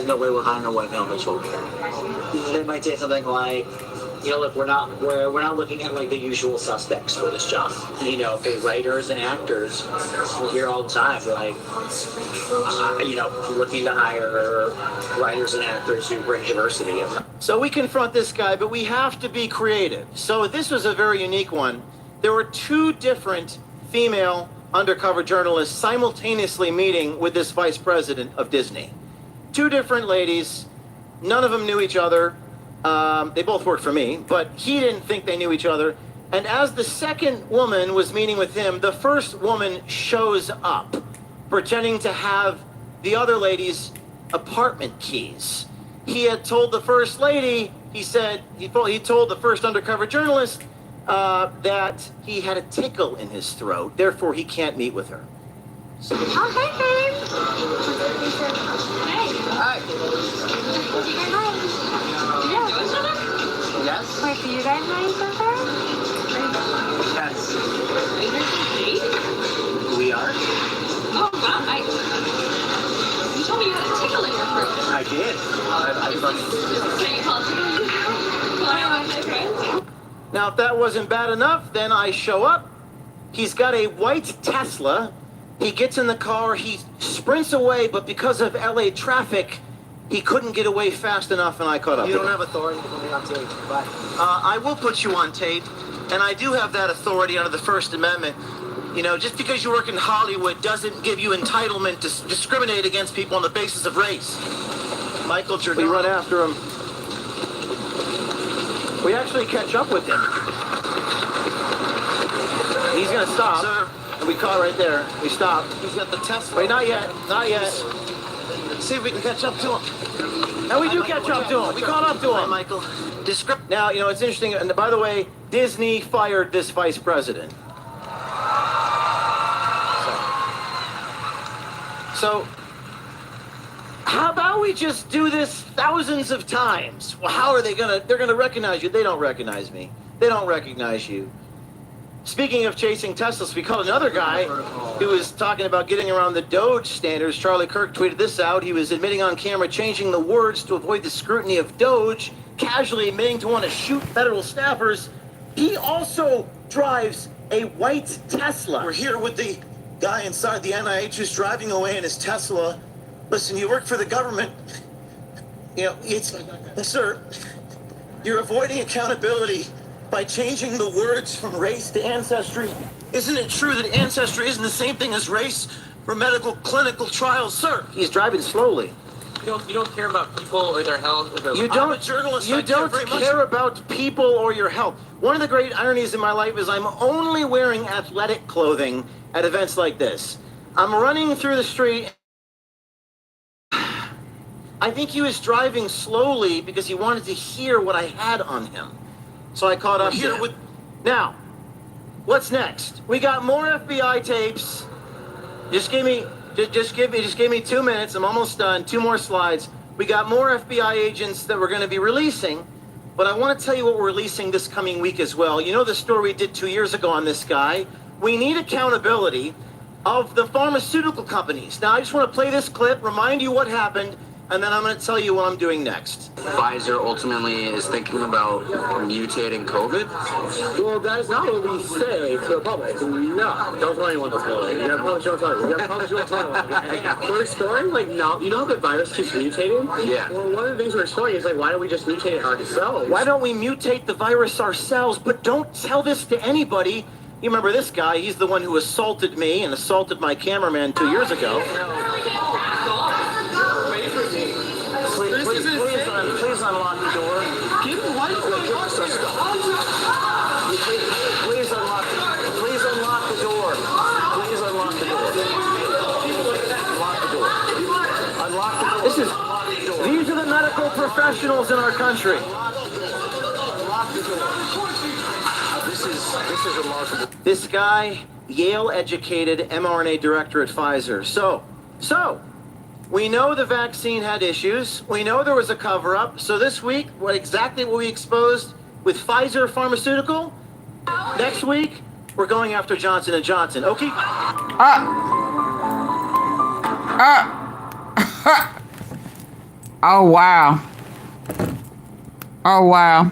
No way we're hiring a white male over here. They might say something like, you know, look, we're not looking at like the usual suspects for this job. You know, okay, writers and actors, we'll hear all the time, like, you know, looking to hire writers and actors who bring diversity. So we confront this guy, but we have to be creative. So this was a very unique one. There were two different female undercover journalists simultaneously meeting with this vice president of Disney. Two different ladies, none of them knew each other. They both worked for me, but he didn't think they knew each other. And as the second woman was meeting with him, the first woman shows up, pretending to have the other lady's apartment keys. He had told the first lady, he told the first undercover journalist that he had a tickle in his throat, therefore he can't meet with her. Oh, hey, babe. Hey. Hi. Yes? Wait, do you guys know each other? Yes. Is this a date? We are? Oh, wow. You told me you had a tickle in your throat. I did. Now, if that wasn't bad enough, then I show up. He's got a white Tesla. He gets in the car. He sprints away, but because of LA traffic, he couldn't get away fast enough, and I caught up. You don't have authority to put me on tape. Bye. I will put you on tape, and I do have that authority under the First Amendment. You know, just because you work in Hollywood doesn't give you entitlement to discriminate against people on the basis of race. Michael Giordano. We run after him. We actually catch up with him. He's gonna stop. Sir. And we caught right there. We stopped. He's got the Tesla. Wait, not yet. Not yet. See if we can catch up to him. Now we do catch up to him. We caught up to him. Michael. Now, you know, it's interesting. And by the way, Disney fired this vice president. So, how about we just do this thousands of times? Well, how are they they're gonna recognize you. They don't recognize me. They don't recognize you. Speaking of chasing Teslas, we caught another guy who was talking about getting around the Doge standards. Charlie Kirk tweeted this out. He was admitting on camera changing the words to avoid the scrutiny of Doge, casually admitting to want to shoot federal staffers. He also drives a white Tesla. We're here with the guy inside the NIH who's driving away in his Tesla. Listen, you work for the government. You know, sir, you're avoiding accountability by changing the words from race to ancestry. Isn't it true that ancestry isn't the same thing as race for medical clinical trials, sir? He's driving slowly. You don't care about people or their health? You don't, I'm a journalist. You don't care about people or your health. One of the great ironies in my life is I'm only wearing athletic clothing at events like this. I'm running through the street. I think he was driving slowly because he wanted to hear what I had on him. So I caught up here with... Now, what's next? We got more FBI tapes. Just give me 2 minutes. I'm almost done. 2 more slides. We got more FBI agents that we're going to be releasing. But I want to tell you what we're releasing this coming week as well. You know the story we did 2 years ago on this guy? We need accountability of the pharmaceutical companies. Now, I just want to play this clip, remind you what happened, and then I'm going to tell you what I'm doing next. Pfizer ultimately is thinking about mutating COVID? Well, that is not what we say to the public. No, don't tell anyone what's going on. You probably don't tell anyone. You probably don't tell anyone. We're exploring, like, no, you know how the virus keeps mutating? Yeah. Well, one of the things we're exploring is, like, why don't we just mutate it ourselves? Why don't we mutate the virus ourselves? But don't tell this to anybody. You remember this guy, he's the one who assaulted me and assaulted my cameraman 2 years ago. Please unlock the door. Please unlock the door. Please unlock the door. Unlock the door. Unlock the door. These are the medical professionals in our country. Unlock the door. This is remarkable. This guy, Yale-educated mRNA director at Pfizer. So, we know the vaccine had issues. We know there was a cover-up. So this week, what exactly will we exposed with Pfizer Pharmaceutical? Next week, we're going after Johnson & Johnson. Okay? Oh, wow. Oh, wow.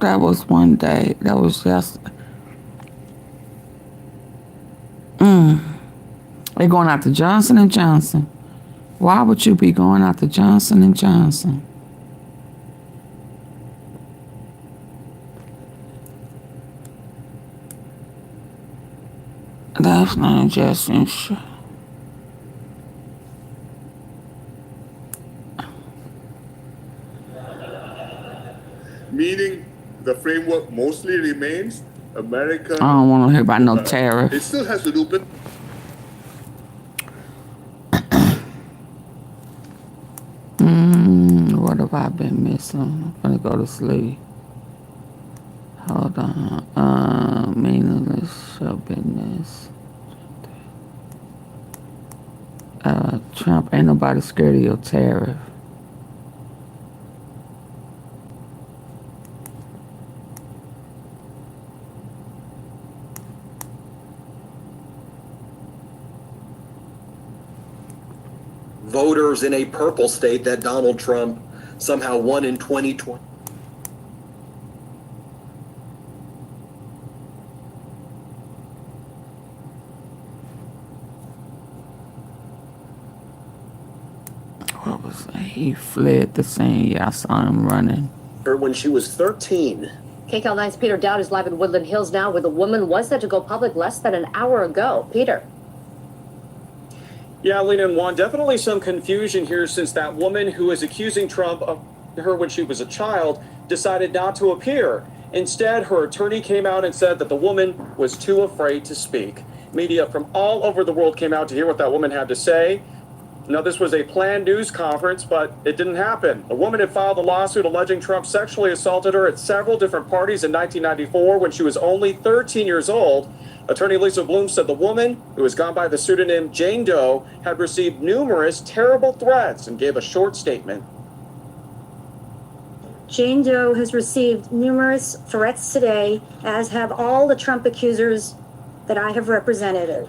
That was one day. That was just... They're going after Johnson & Johnson. Why would you be going after Johnson & Johnson? That's not just insurance. Meaning the framework mostly remains American. I don't want to hear about no tariff. It still has to do with... What have I been missing? I'm gonna go to sleep. Hold on. Meaningless show business. Trump, ain't nobody scared of your tariff. Voters in a purple state that Donald Trump somehow won in 2020. What was that? He fled the scene. Yeah, I saw him running. Her when she was 13. KCAL9's Peter Dowd is live in Woodland Hills now, where the woman was set to go public less than an hour ago. Peter. Yeah, Lena and Juan, definitely some confusion here since that woman who is accusing Trump of her when she was a child decided not to appear. Instead, her attorney came out and said that the woman was too afraid to speak. Media from all over the world came out to hear what that woman had to say. Now, this was a planned news conference, but it didn't happen. The woman had filed a lawsuit alleging Trump sexually assaulted her at several different parties in 1994 when she was only 13 years old. Attorney Lisa Bloom said the woman, who has gone by the pseudonym Jane Doe, had received numerous terrible threats and gave a short statement. Jane Doe has received numerous threats today, as have all the Trump accusers that I have represented.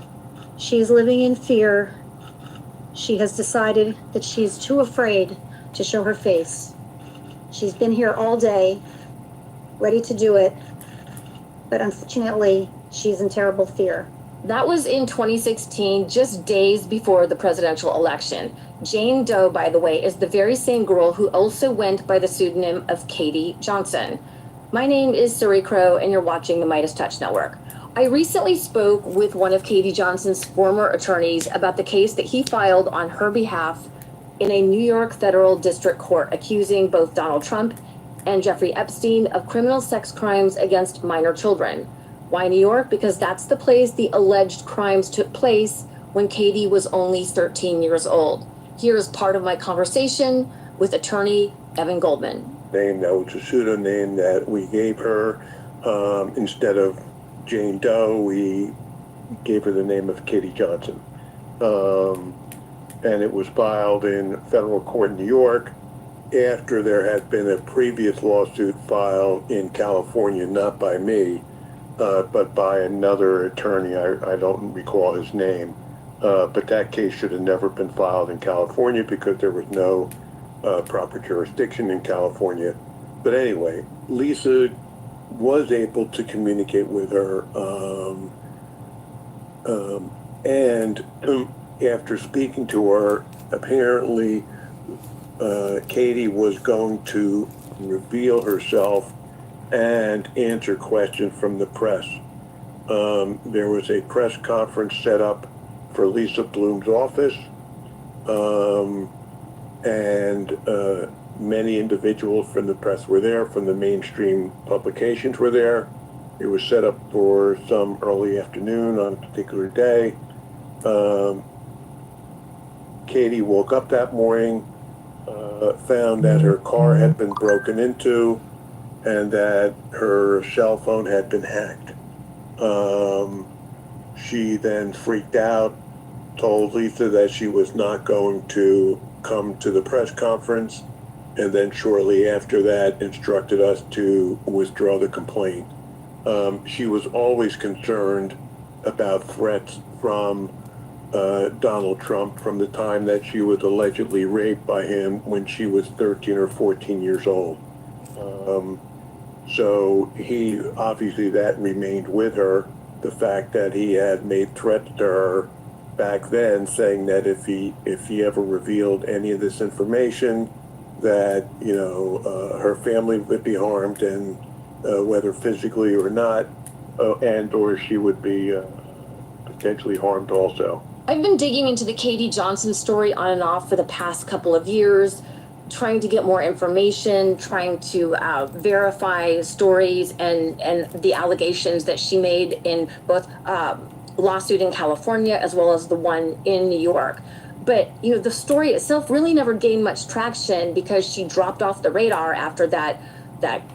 She's living in fear. She has decided that she's too afraid to show her face. She's been here all day, ready to do it, but unfortunately, she's in terrible fear. That was in 2016, just days before the presidential election. Jane Doe, by the way, is the very same girl who also went by the pseudonym of Katie Johnson. My name is Suri Crow, and you're watching the Midas Touch Network. I recently spoke with one of Katie Johnson's former attorneys about the case that he filed on her behalf in a New York federal district court, accusing both Donald Trump and Jeffrey Epstein of criminal sex crimes against minor children. Why New York? Because that's the place the alleged crimes took place when Katie was only 13 years old. Here is part of my conversation with attorney Evan Goldman. Name that was a pseudonym that we gave her. Instead of Jane Doe, we gave her the name of Katie Johnson. And it was filed in federal court in New York after there had been a previous lawsuit filed in California, not by me, but by another attorney. I don't recall his name, but that case should have never been filed in California because there was no proper jurisdiction in California. But anyway, Lisa was able to communicate with her, and after speaking to her, apparently Katie was going to reveal herself and answer questions from the press. There was a press conference set up for Lisa Bloom's office, and many individuals from the press were there, from the mainstream publications were there. It was set up for some early afternoon on a particular day. Katie woke up that morning, found that her car had been broken into, and that her cell phone had been hacked. She then freaked out, told Lisa that she was not going to come to the press conference, and then shortly after that instructed us to withdraw the complaint. She was always concerned about threats from Donald Trump from the time that she was allegedly raped by him when she was 13 or 14 years old. So he, obviously that remained with her, the fact that he had made threats to her back then, saying that if he ever revealed any of this information, that, you know, her family would be harmed, and whether physically or not, and or she would be potentially harmed also. I've been digging into the Katie Johnson story on and off for the past couple of years, trying to get more information, trying to verify stories and the allegations that she made in both lawsuit in California as well as the one in New York. But, you know, the story itself really never gained much traction because she dropped off the radar after that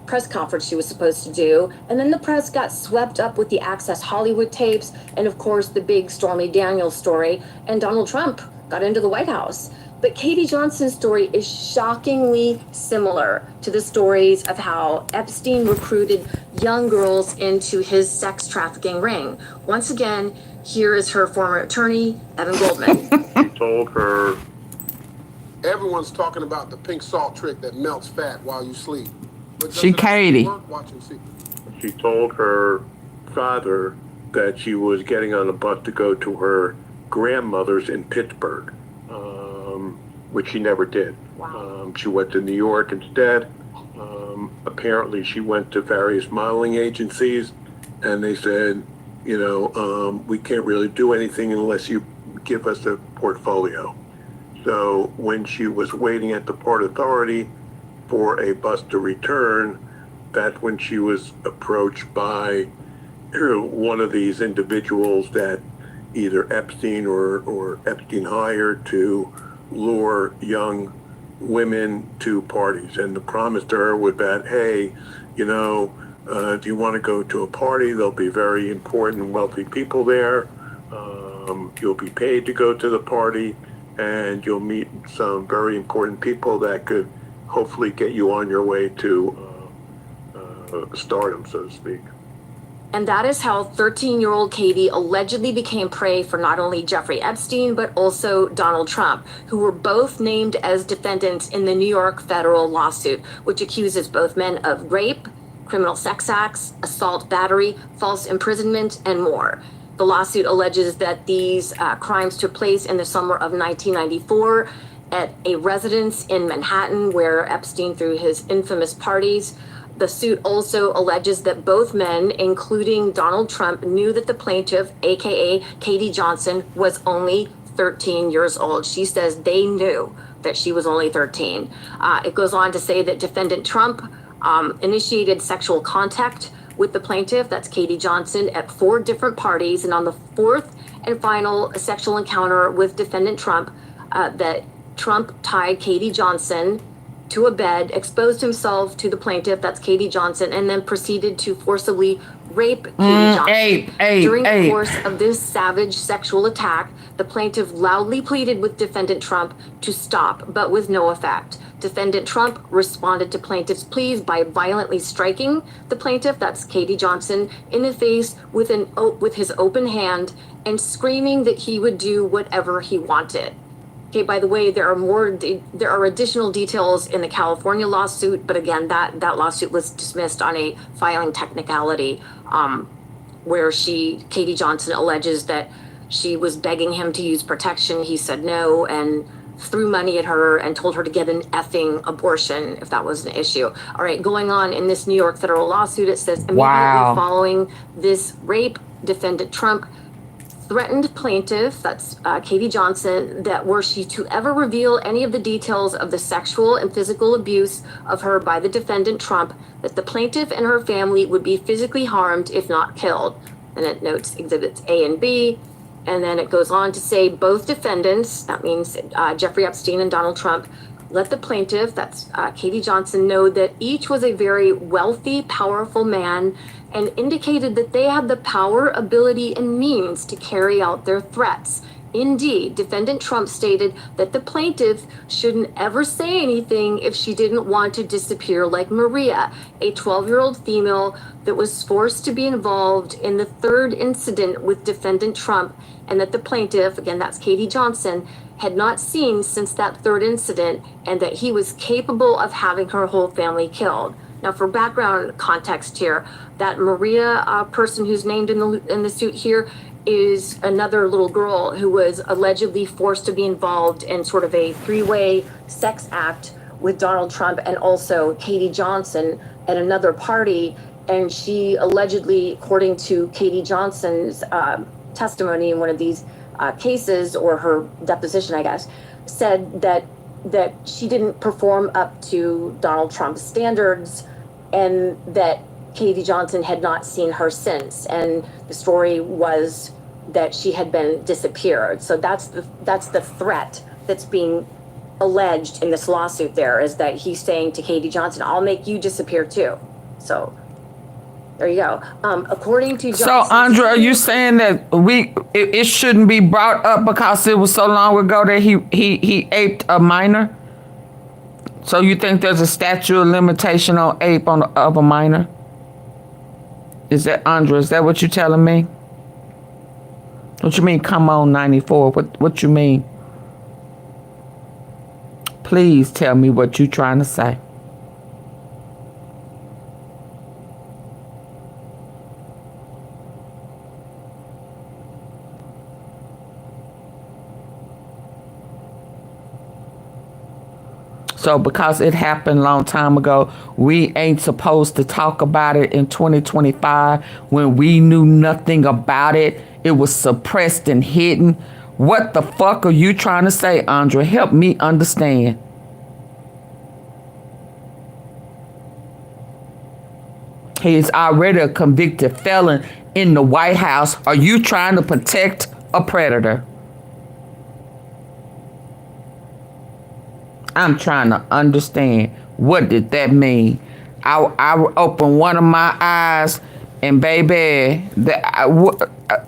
press conference she was supposed to do. And then the press got swept up with the Access Hollywood tapes and, of course, the big Stormy Daniels story. And Donald Trump got into the White House. But Katie Johnson's story is shockingly similar to the stories of how Epstein recruited young girls into his sex trafficking ring. Once again, here is her former attorney, Evan Goldman. He told her, everyone's talking about the pink salt trick that melts fat while you sleep. She Katie. She told her father that she was getting on a bus to go to her grandmother's in Pittsburgh, which she never did. She went to New York instead. Apparently she went to various modeling agencies, and they said, you know, we can't really do anything unless you give us a portfolio. So when she was waiting at the Port Authority for a bus to return, that's when she was approached by one of these individuals that either Epstein or Epstein hired to lure young women to parties. And the promise to her was that, hey, you know, do you want to go to a party? There'll be very important, wealthy people there. You'll be paid to go to the party, and you'll meet some very important people that could hopefully get you on your way to stardom, so to speak. And that is how 13-year-old Katie allegedly became prey for not only Jeffrey Epstein, but also Donald Trump, who were both named as defendants in the New York federal lawsuit, which accuses both men of rape, criminal sex acts, assault, battery, false imprisonment, and more. The lawsuit alleges that these crimes took place in the summer of 1994 at a residence in Manhattan where Epstein threw his infamous parties. The suit also alleges that both men, including Donald Trump, knew that the plaintiff, aka Katie Johnson, was only 13 years old. She says they knew that she was only 13. It goes on to say that defendant Trump initiated sexual contact with the plaintiff, that's Katie Johnson, at 4 different parties. And on the 4th and final sexual encounter with defendant Trump, that Trump tied Katie Johnson to a bed, exposed himself to the plaintiff, that's Katie Johnson, and then proceeded to forcibly rape Katie Johnson. During the course of this savage sexual attack, the plaintiff loudly pleaded with defendant Trump to stop, but with no effect. Defendant Trump responded to plaintiff's pleas by violently striking the plaintiff, that's Katie Johnson, in the face with his open hand and screaming that he would do whatever he wanted. Okay, by the way, there are additional details in the California lawsuit, but again, that lawsuit was dismissed on a filing technicality, where Katie Johnson alleges that she was begging him to use protection. He said no and threw money at her and told her to get an effing abortion if that was an issue. All right, going on in this New York federal lawsuit, it says immediately following this rape, defendant Trump threatened plaintiff, that's Katie Johnson, that were she to ever reveal any of the details of the sexual and physical abuse of her by the defendant Trump, that the plaintiff and her family would be physically harmed if not killed. And it notes exhibits A and B. And then it goes on to say both defendants, that means Jeffrey Epstein and Donald Trump, let the plaintiff, that's Katie Johnson, know that each was a very wealthy, powerful man, and indicated that they had the power, ability, and means to carry out their threats. Indeed, defendant Trump stated that the plaintiff shouldn't ever say anything if she didn't want to disappear like Maria, a 12-year-old female that was forced to be involved in the 3rd incident with defendant Trump, and that the plaintiff, again, that's Katie Johnson, had not seen since that 3rd incident, and that he was capable of having her whole family killed. Now, for background context here, that Maria person who's named in the suit here is another little girl who was allegedly forced to be involved in sort of a 3-way sex act with Donald Trump and also Katie Johnson at another party. And she allegedly, according to Katie Johnson's testimony in one of these cases, or her deposition, I guess, said that she didn't perform up to Donald Trump's standards and that Katie Johnson had not seen her since. And the story was that she had been disappeared. So that's the threat that's being alleged in this lawsuit there, is that he's saying to Katie Johnson, I'll make you disappear too. So there you go. According to Johnson, so Andrea, are you saying that it shouldn't be brought up because it was so long ago that he aped a minor? So you think there's a statute of limitation on ape of a minor? Is that, Andrea, is that what you're telling me? What you mean, come on, 94? What you mean? Please tell me what you're trying to say. So because it happened a long time ago, we ain't supposed to talk about it in 2025 when we knew nothing about it. It was suppressed and hidden. What the fuck are you trying to say, Andrea? Help me understand. He is already a convicted felon in the White House. Are you trying to protect a predator? I'm trying to understand. What did that mean? I opened one of my eyes and baby,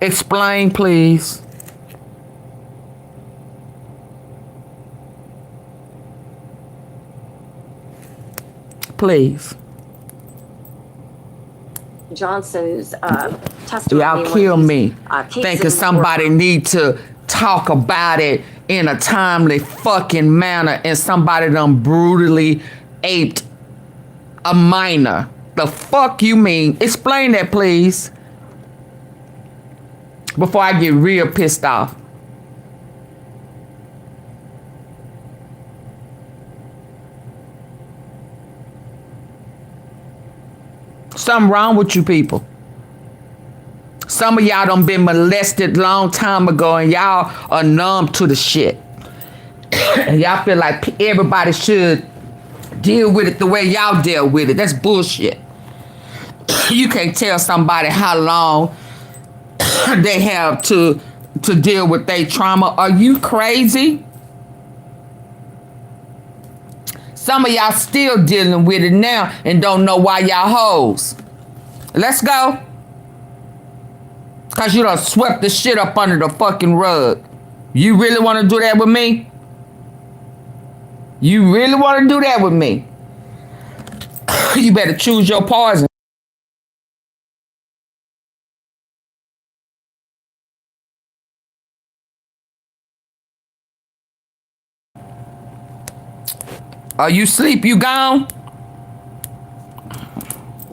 explain please. Please. Johnson's testimony. Y'all kill me. Thinking somebody need to talk about it in a timely fucking manner, and somebody done brutally aped a minor. The fuck you mean? Explain that, please. before I get real pissed off. Something wrong with you people. Some of y'all done been molested long time ago and y'all are numb to the shit. And y'all feel like everybody should deal with it the way y'all deal with it. That's bullshit. You can't tell somebody how long they have to deal with their trauma. Are you crazy? Some of y'all still dealing with it now and don't know why y'all hoes. Let's go. Cause you done swept the shit up under the fucking rug. You really want to do that with me? You really want to do that with me? You better choose your poison. Are you asleep? You gone?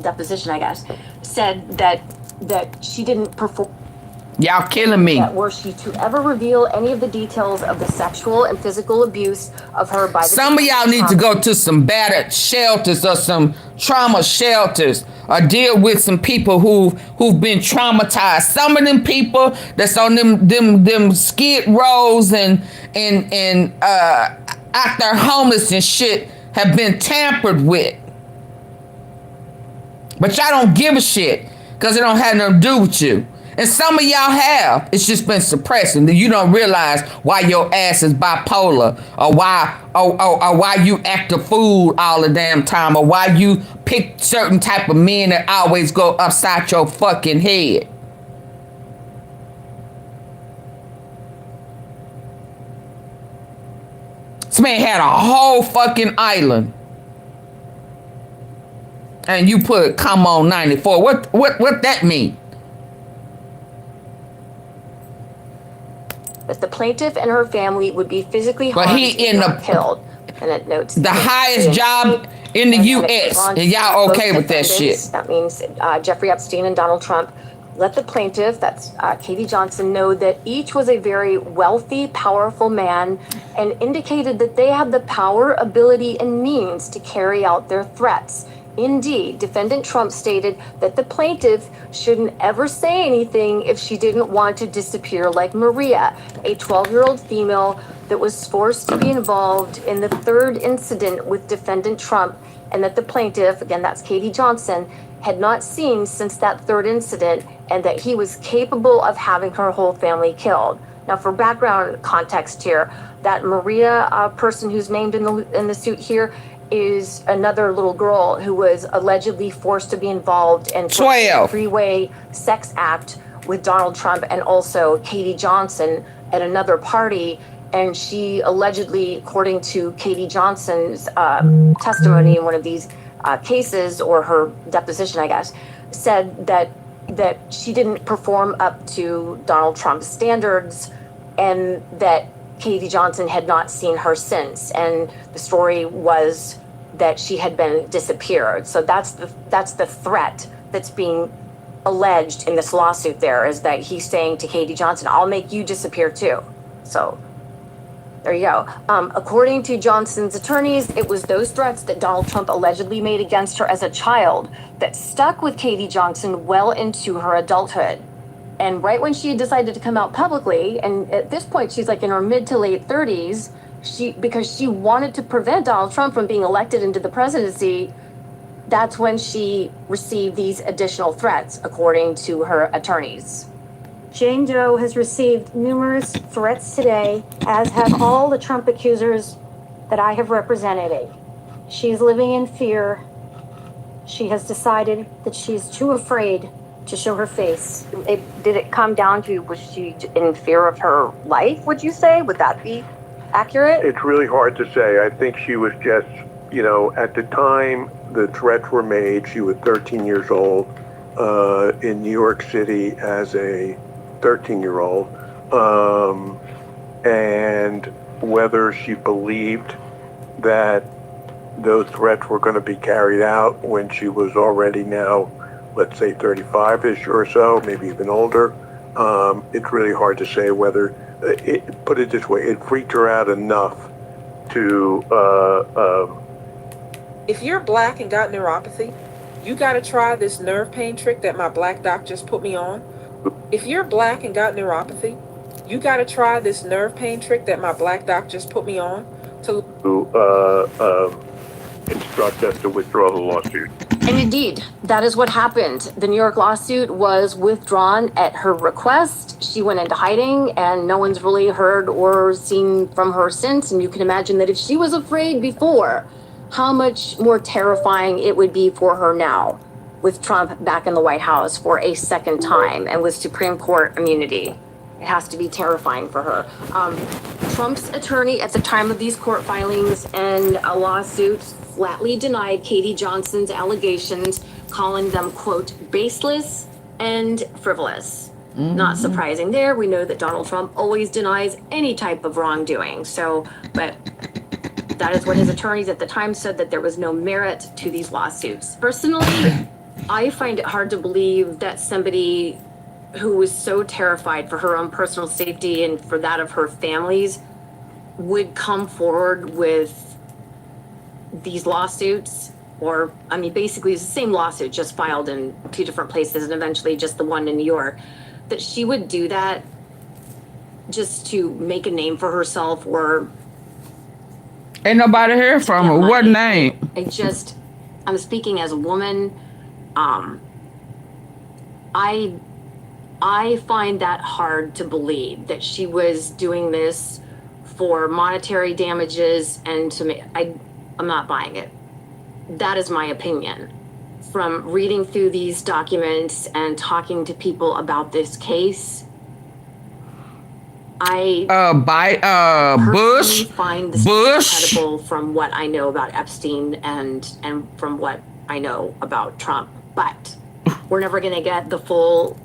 Deposition, I guess, said that she didn't perform. Y'all killing me. Were she to ever reveal any of the details of the sexual and physical abuse of her by the some of y'all need to go to some battered shelters or some trauma shelters or deal with some people who've been traumatized. Some of them people that's on them skid rows and out there homeless and shit have been tampered with. But y'all don't give a shit because it don't have nothing to do with you. And some of y'all have. It's just been suppressing. You don't realize why your ass is bipolar or why you act a fool all the damn time or why you pick certain type of men that always go upside your fucking head. This man had a whole fucking island. And you put come on 94. What that mean? That the plaintiff and her family would be physically harmed and killed. And it notes the highest job in the U.S. And y'all okay with that shit? That means Jeffrey Epstein and Donald Trump let the plaintiff, that's Katie Johnson, know that each was a very wealthy, powerful man and indicated that they had the power, ability, and means to carry out their threats. Indeed, defendant Trump stated that the plaintiff shouldn't ever say anything if she didn't want to disappear like Maria, a 12-year-old female that was forced to be involved in the third incident with defendant Trump, and that the plaintiff, again, that's Katie Johnson, had not seen since that third incident, and that he was capable of having her whole family killed. Now, for background context here, that Maria person who's named in the suit here is another little girl who was allegedly forced to be involved in a three-way sex act with Donald Trump and also Katie Johnson at another party. And she allegedly, according to Katie Johnson's testimony in one of these cases, or her deposition, I guess, said that she didn't perform up to Donald Trump's standards and that Katie Johnson had not seen her since. And the story was that she had been disappeared. So that's the threat that's being alleged in this lawsuit there, is that he's saying to Katie Johnson, I'll make you disappear too. So there you go. According to Johnson's attorneys, it was those threats that Donald Trump allegedly made against her as a child that stuck with Katie Johnson well into her adulthood. And right when she decided to come out publicly, and at this point she's like in her mid to late 30s, because she wanted to prevent Donald Trump from being elected into the presidency, that's when she received these additional threats, according to her attorneys. Jane Doe has received numerous threats today, as have all the Trump accusers that I have represented. She is living in fear. She has decided that she's too afraid to show her face. Did it come down to, was she in fear of her life, would you say? Would that be accurate? It's really hard to say. I think she was just, at the time the threats were made, she was 13 years old in New York City as a 13-year-old. And whether she believed that those threats were going to be carried out when she was already now, let's say 35-ish or so, maybe even older, It's really hard to say whether, put it this way, it freaked her out enough to, If you're black and got neuropathy, you gotta try this nerve pain trick that my black doc just put me on. If you're black and got neuropathy, you gotta try this nerve pain trick that my black doc just put me on to instruct us to withdraw the lawsuit. And indeed, that is what happened. The New York lawsuit was withdrawn at her request. She went into hiding and no one's really heard or seen from her since. And you can imagine that if she was afraid before, how much more terrifying it would be for her now with Trump back in the White House for a second time and with Supreme Court immunity. It has to be terrifying for her. Trump's attorney at the time of these court filings and a lawsuit flatly denied Katie Johnson's allegations, calling them, quote, baseless and frivolous. Not surprising there. We know that Donald Trump always denies any type of wrongdoing. So, but that is what his attorneys at the time said, that there was no merit to these lawsuits. Personally, I find it hard to believe that somebody who was so terrified for her own personal safety and for that of her families would come forward with these lawsuits. Or, I mean, basically it's the same lawsuit, just filed in 2 different places and eventually just the one in New York, that she would do that just to make a name for herself or... Ain't nobody hear from her. What name? I'm speaking as a woman. I find that hard to believe that she was doing this for monetary damages and to me, I'm not buying it. That is my opinion. From reading through these documents and talking to people about this case, I find this incredible from what I know about Epstein and from what I know about Trump. But we're never going to get the full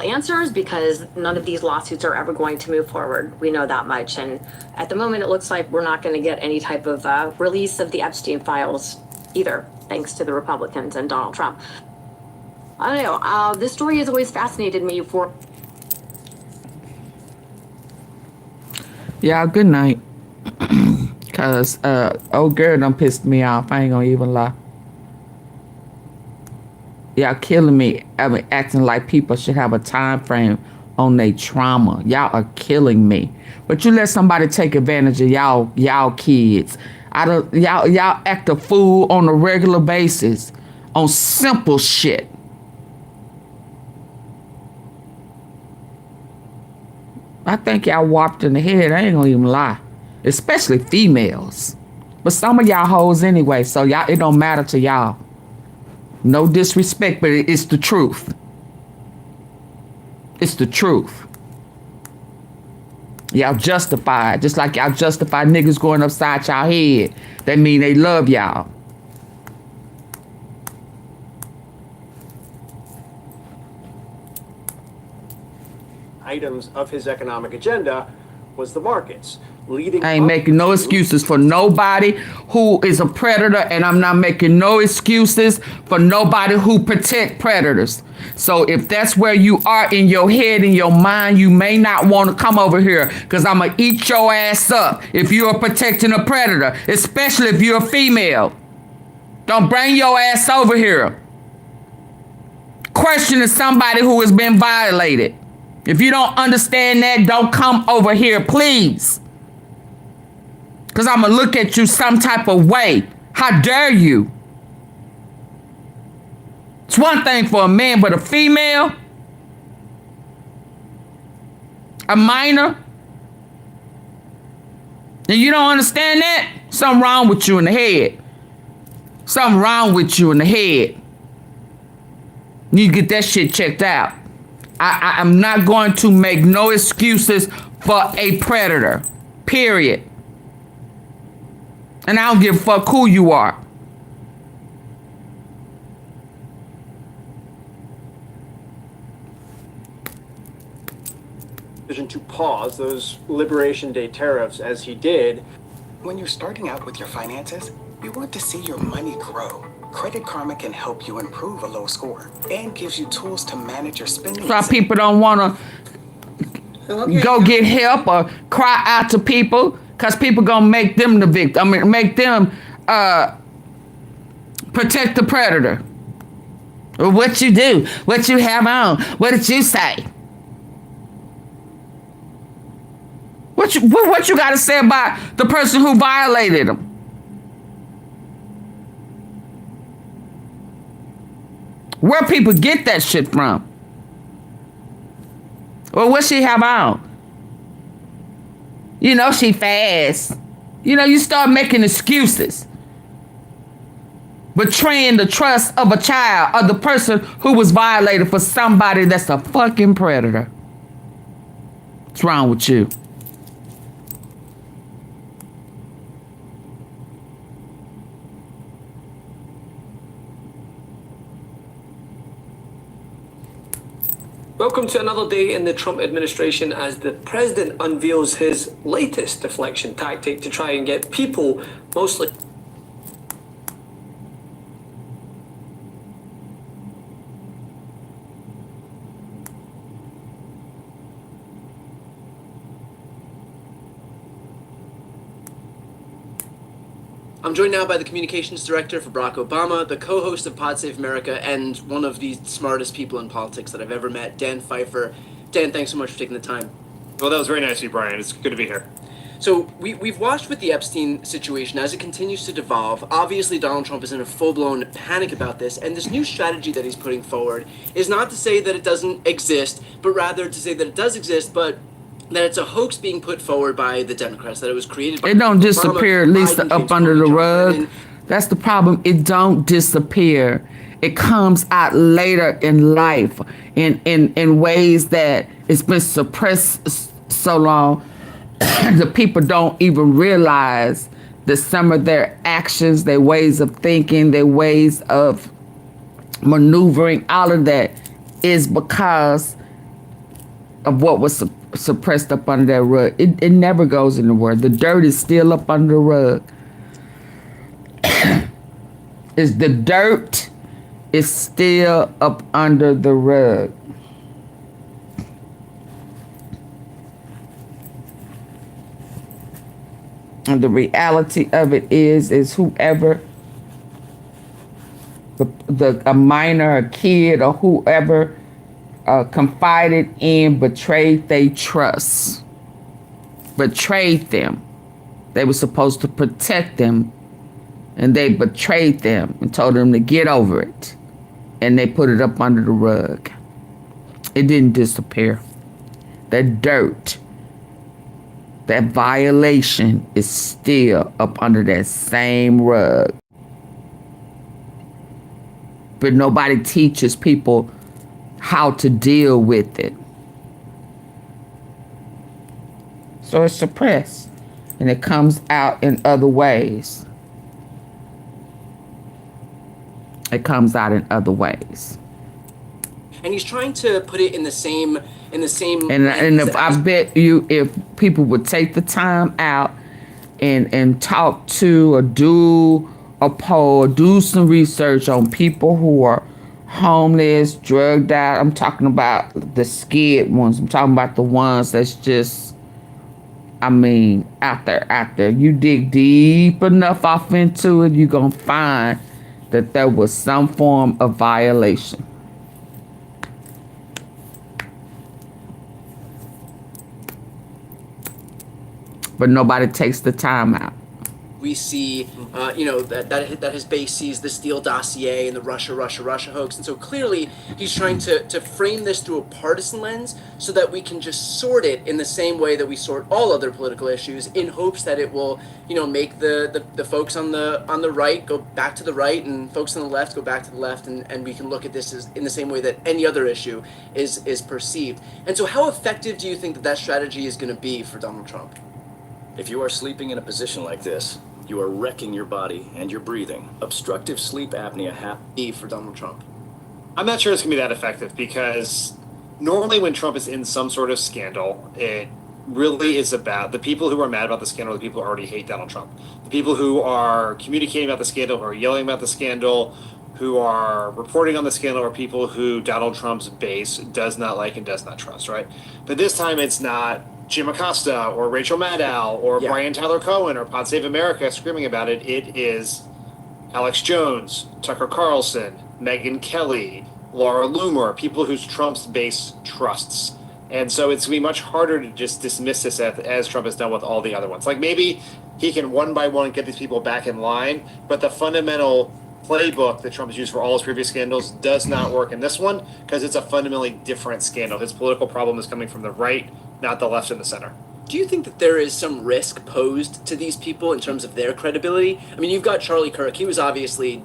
answers because none of these lawsuits are ever going to move forward. We know that much. And at the moment, it looks like we're not going to get any type of release of the Epstein files either, thanks to the Republicans and Donald Trump. I don't know. This story has always fascinated me for... Yeah, good night. Cause old girl done pissed me off. I ain't gonna even lie. Y'all killing me. I mean, acting like people should have a time frame on their trauma. Y'all are killing me. But you let somebody take advantage of y'all kids. Y'all act a fool on a regular basis on simple shit. I think y'all warped in the head. I ain't gonna even lie. Especially females. But some of y'all hoes anyway, so y'all, it don't matter to y'all. No disrespect, but it's the truth. It's the truth. Y'all justify, just like y'all justify niggas going upside y'all head. That mean they love y'all. Items of his economic agenda was the markets. I ain't making no excuses for nobody who is a predator, and I'm not making no excuses for nobody who protect predators. So if that's where you are in your head, in your mind, you may not want to come over here because I'm going to eat your ass up if you're protecting a predator, especially if you're a female. Don't bring your ass over here. Questioning somebody who has been violated. If you don't understand that, don't come over here, please. Because I'm going to look at you some type of way. How dare you? It's one thing for a man, but a female, a minor, and you don't understand that? Something wrong with you in the head. Something wrong with you in the head. You need to get that shit checked out. I'm not going to make no excuses for a predator. Period. And I don't give a fuck who you are. To pause those Liberation Day tariffs as he did. When you're starting out with your finances, you want to see your money grow. Credit Karma can help you improve a low score and gives you tools to manage your spending. So people don't want to go get help or cry out to people, because people gonna make them the victim. I mean, make them protect the predator. Or what you do, what you have on, what did you say? What you got to say about the person who violated them? Where people get that shit from? Or what she have on? You know, she fast. You know, you start making excuses. Betraying the trust of a child or the person who was violated for somebody that's a fucking predator. What's wrong with you? Welcome to another day in the Trump administration as the president unveils his latest deflection tactic to try and get people, mostly... I'm joined now by the communications director for Barack Obama, the co-host of Pod Save America, and one of the smartest people in politics that I've ever met, Dan Pfeiffer. Dan, thanks so much for taking the time. Well, that was very nice of you, Brian. It's good to be here. So we've watched with the Epstein situation as it continues to devolve. Obviously, Donald Trump is in a full-blown panic about this, and this new strategy that he's putting forward is not to say that it doesn't exist, but rather to say that it does exist, but that it's a hoax being put forward by the Democrats, that it was created by... It don't disappear, at least up under the rug. That's the problem. It don't disappear. It comes out later in life in ways that it's been suppressed so long. The people don't even realize that some of their actions, their ways of thinking, their ways of maneuvering, all of that is because of what was suppressed up under that rug. It never goes in the word. The dirt is still up under the rug. The dirt is still up under the rug. And the reality of it is whoever, a minor, a kid, or whoever confided in, betrayed their trust, betrayed them. They were supposed to protect them, and they betrayed them and told them to get over it, and they put it up under the rug. It didn't disappear. That dirt, that violation is still up under that same rug. But nobody teaches people how to deal with it. So it's suppressed, and it comes out in other ways. It comes out in other ways. And he's trying to put it in the same. And if I bet you, if people would take the time out and talk to or do a poll, or do some research on people who are homeless, drugged out. I'm talking about the scared ones. I'm talking about the ones that's just, I mean, out there. You dig deep enough off into it, you're going to find that there was some form of violation. But nobody takes the time out. We see, that his base sees the Steele dossier and the Russia hoax. And so clearly he's trying to frame this through a partisan lens so that we can just sort it in the same way that we sort all other political issues, in hopes that it will, make the folks on the right go back to the right and folks on the left go back to the left. And we can look at this as in the same way that any other issue is perceived. And so how effective do you think that strategy is going to be for Donald Trump? If you are sleeping in a position like this, you are wrecking your body and your breathing. Obstructive sleep apnea happens for Donald Trump. I'm not sure it's going to be that effective, because normally when Trump is in some sort of scandal, it really is about the people who are mad about the scandal, the people who already hate Donald Trump. The people who are communicating about the scandal, who are yelling about the scandal, who are reporting on the scandal are people who Donald Trump's base does not like and does not trust, right? But this time it's not Jim Acosta or Rachel Maddow or Brian Tyler Cohen or Pod Save America screaming about it. It is Alex Jones, Tucker Carlson, Megyn Kelly, Laura Loomer, people whose Trump's base trusts. And so it's going to be much harder to just dismiss this as Trump has done with all the other ones. Like maybe he can one by one get these people back in line, but the fundamental playbook that Trump has used for all his previous scandals does not work in this one because it's a fundamentally different scandal. His political problem is coming from the right, not the left and the center. Do you think that there is some risk posed to these people in terms of their credibility? I mean, you've got Charlie Kirk. He was obviously,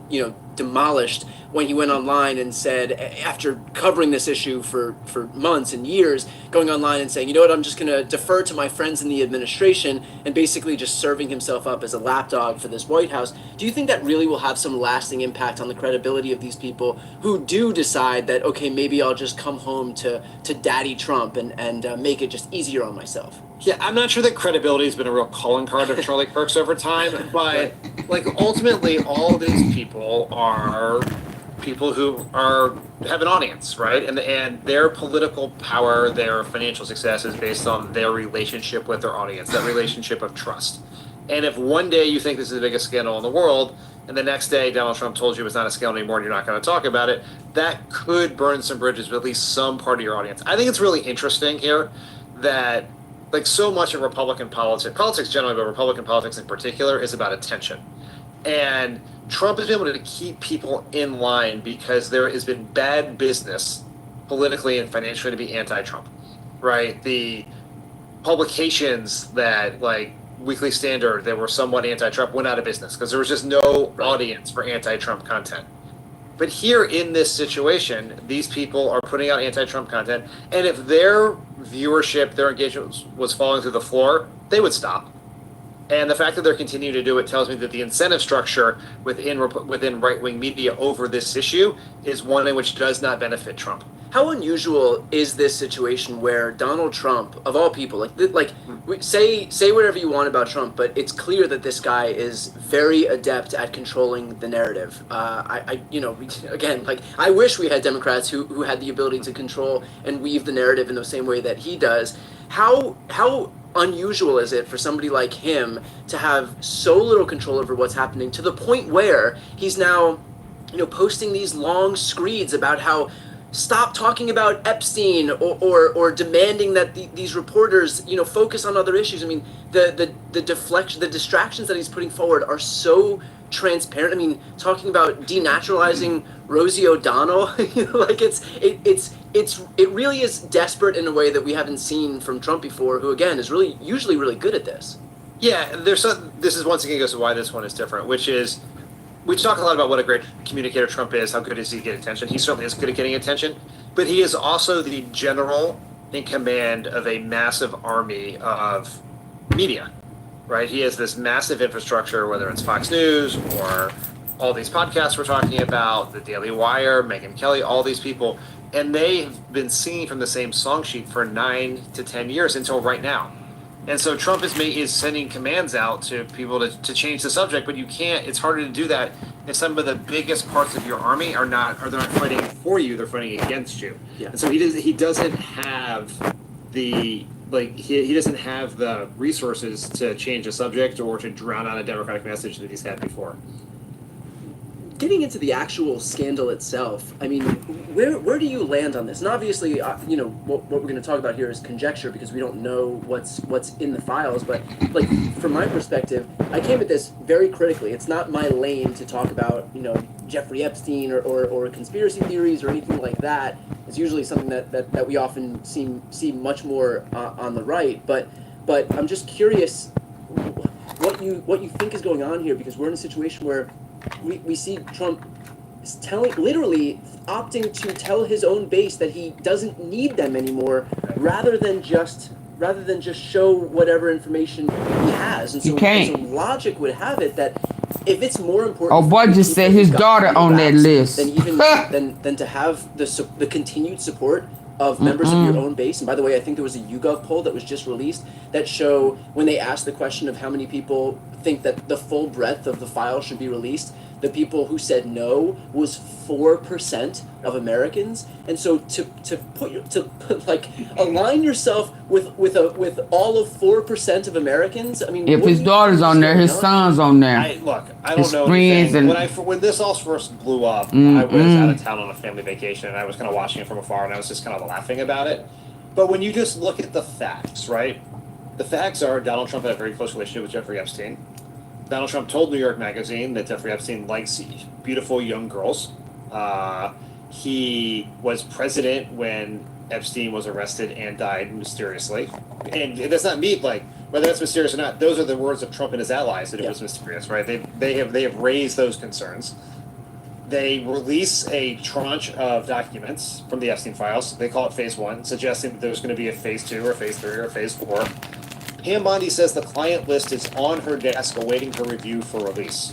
demolished when he went online and said, after covering this issue for months and years, going online and saying, you know what, I'm just going to defer to my friends in the administration and basically just serving himself up as a lapdog for this White House. Do you think that really will have some lasting impact on the credibility of these people who do decide that, okay, maybe I'll just come home to Daddy Trump and make it just easier on myself? Yeah, I'm not sure that credibility has been a real calling card of Charlie Kirk's over time, but ultimately all these people are people who have an audience, right? And their political power, their financial success is based on their relationship with their audience, that relationship of trust. And if one day you think this is the biggest scandal in the world, and the next day Donald Trump told you it's not a scandal anymore and you're not going to talk about it, that could burn some bridges with at least some part of your audience. I think it's really interesting here that so much of Republican politics generally, but Republican politics in particular, is about attention. And Trump has been able to keep people in line because there has been bad business politically and financially to be anti-Trump, right? The publications that, Weekly Standard, that were somewhat anti-Trump went out of business because there was just no audience for anti-Trump content. But here in this situation, these people are putting out anti-Trump content, and if their viewership, their engagement was falling through the floor, they would stop. And the fact that they're continuing to do it tells me that the incentive structure within right-wing media over this issue is one in which does not benefit Trump. How unusual is this situation where Donald Trump, of all people, say whatever you want about Trump, but it's clear that this guy is very adept at controlling the narrative. I wish we had Democrats who had the ability to control and weave the narrative in the same way that he does. How unusual is it for somebody like him to have so little control over what's happening to the point where he's now, posting these long screeds about how stop talking about Epstein or demanding that these reporters, focus on other issues. I mean, the distractions that he's putting forward are so transparent. I mean, talking about denaturalizing Rosie O'Donnell, it really is desperate in a way that we haven't seen from Trump before, who again is usually really good at this. Yeah, this is once again goes to why this one is different, which is we talk a lot about what a great communicator Trump is, how good is he at getting attention. He certainly is good at getting attention, but he is also the general in command of a massive army of media, right? He has this massive infrastructure, whether it's Fox News or all these podcasts we're talking about, the Daily Wire, Megyn Kelly, all these people, and they've been singing from the same song sheet for 9 to 10 years until right now. And so Trump is sending commands out to people to change the subject, but you can't. It's harder to do that if some of the biggest parts of your army they're not fighting for you; they're fighting against you. Yeah. And so he doesn't have the he doesn't have the resources to change a subject or to drown out a Democratic message that he's had before. Getting into the actual scandal itself, I mean, where do you land on this? And obviously, what we're going to talk about here is conjecture because we don't know what's in the files. But from my perspective, I came at this very critically. It's not my lane to talk about Jeffrey Epstein or conspiracy theories or anything like that. It's usually something that we often see much more on the right. But I'm just curious what you think is going on here, because we're in a situation where we see Trump literally opting to tell his own base that he doesn't need them anymore, rather than just show whatever information he has. And so, logic would have it that if it's more important, oh boy, just said his daughter on that list, than to have the continued support of members of your own base. And by the way, I think there was a YouGov poll that was just released that show when they asked the question of how many people think that the full breadth of the file should be released, the people who said no was 4% of Americans. And so to align yourself with all of 4% of Americans, I mean, if his daughter's on there, his son's on there. I don't his know friends anything. and When this all first blew up, I was out of town on a family vacation, and I was kind of watching it from afar, and I was just kind of laughing about it. But when you just look at the facts, right? The facts are Donald Trump had a very close relationship with Jeffrey Epstein. Donald Trump told New York Magazine that Jeffrey Epstein likes beautiful young girls. He was president when Epstein was arrested and died mysteriously. And that's not me, like, whether that's mysterious or not, those are the words of Trump and his allies that it was mysterious, right? They have raised those concerns. They release a tranche of documents from the Epstein files. They call it phase 1, suggesting that there's going to be a phase 2 or phase 3 or phase 4. Pam Bondi says the client list is on her desk awaiting her review for release.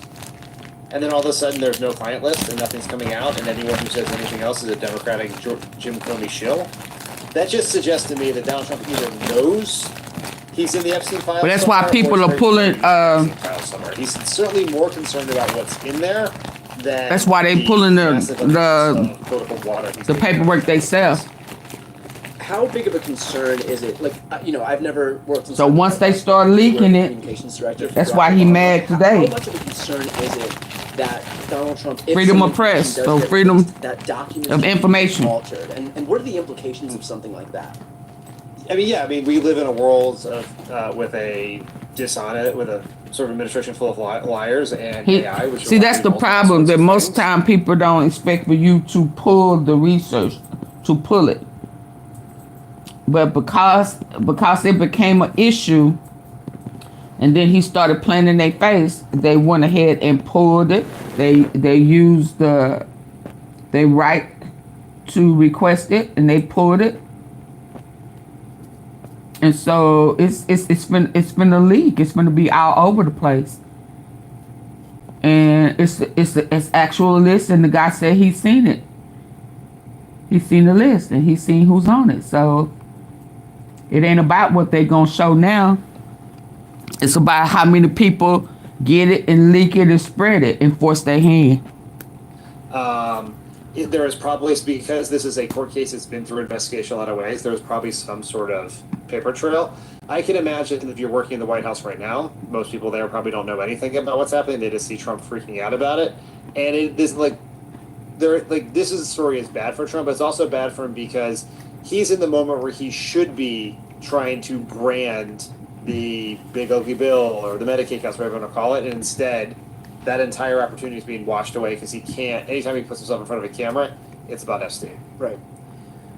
And then all of a sudden there's no client list and nothing's coming out, and anyone who says anything else is a Democratic Jim Comey shill. That just suggests to me that Donald Trump either knows he's in the Epstein files. But that's why people are pulling. He's certainly more concerned about what's in there than. That's why they pulling the paperwork they sell. How big of a concern is it? Like, I've never worked in. So once they start leaking it, that's why he mad today. How much of a concern is it that Donald Trump, freedom of press, so freedom of information, altered, and what are the implications of something like that? I mean, we live in a world of with a dishonest, with a sort of administration full of liars and AI. Which see, that's the problem. That most time people don't expect for you to pull the research, to pull it. But because it became an issue, and then he started playing in their face, they went ahead and pulled it. They used their right to request it, and they pulled it. And so it's been a leak. It's gonna be all over the place. And it's actual list, and the guy said he's seen it. He's seen the list, and he's seen who's on it. So it ain't about what they gonna show now. It's about how many people get it and leak it and spread it and force their hand. There is probably, because this is a court case that's been through investigation a lot of ways, there was probably some sort of paper trail. I can imagine if you're working in the White House right now, most people there probably don't know anything about what's happening. They just see Trump freaking out about it. And this story is bad for Trump, but it's also bad for him because he's in the moment where he should be trying to brand the big ugly bill or the Medicaid cuts, whatever you want to call it, and instead that entire opportunity is being washed away because he can't. Anytime he puts himself in front of a camera, it's about Epstein. Right.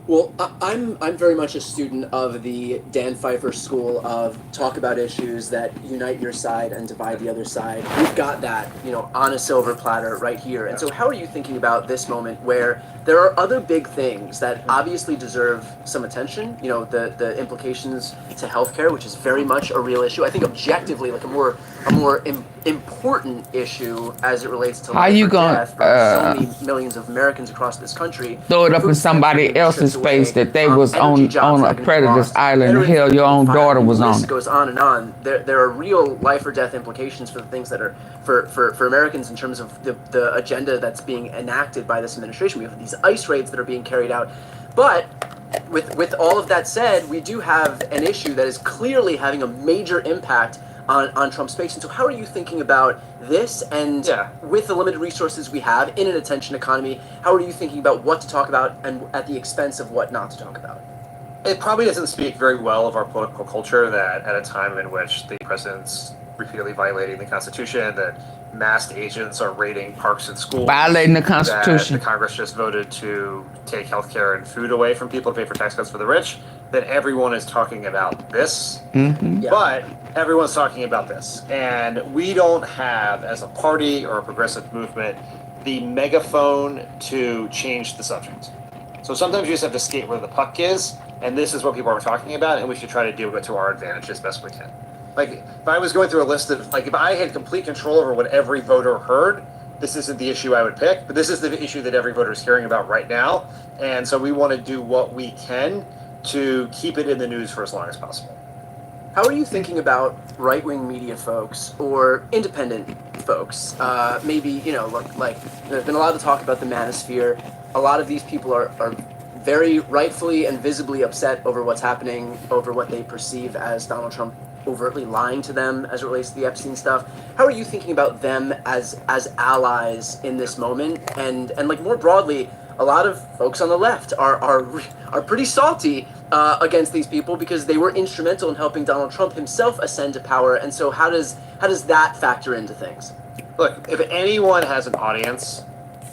Well, I'm very much a student of the Dan Pfeiffer school of talk about issues that unite your side and divide the other side. We've got that, on a silver platter right here. And so how are you thinking about this moment where there are other big things that obviously deserve some attention, the implications to healthcare, which is very much a real issue. I think objectively, like a more important issue as it relates to life or death for so many millions of Americans across this country. Throw it up in somebody else's face that they was on a predator's island. Hell, your own daughter was on it. Goes on and on. There are real life or death implications for the things that are for Americans in terms of the agenda that's being enacted by this administration. We have these ICE raids that are being carried out, but with all of that said, we do have an issue that is clearly having a major impact on Trump's base. And so how are you thinking about this, and with the limited resources we have in an attention economy, how are you thinking about what to talk about and at the expense of what not to talk about? It probably doesn't speak very well of our political culture that at a time in which the president's repeatedly violating the Constitution, that masked agents are raiding parks and schools, violating the Constitution, that the Congress just voted to take health care and food away from people to pay for tax cuts for the rich, that everyone is talking about this. But everyone's talking about this. And we don't have, as a party or a progressive movement, the megaphone to change the subject. So sometimes you just have to skate where the puck is, and this is what people are talking about, and we should try to do it to our advantage as best we can. Like, if I was going through a list of, if I had complete control over what every voter heard, this isn't the issue I would pick, but this is the issue that every voter is hearing about right now. And so we want to do what we can to keep it in the news for as long as possible. How are you thinking about right-wing media folks or independent folks, maybe, you know, look, like, there's been a lot of talk about the manosphere. A lot of these people are very rightfully and visibly upset over what's happening, over what they perceive as Donald Trump overtly lying to them as it relates to the Epstein stuff. How are you thinking about them as allies in this moment? And like more broadly, a lot of folks on the left are pretty salty against these people because they were instrumental in helping Donald Trump himself ascend to power. And so how does that factor into things? Look, if anyone has an audience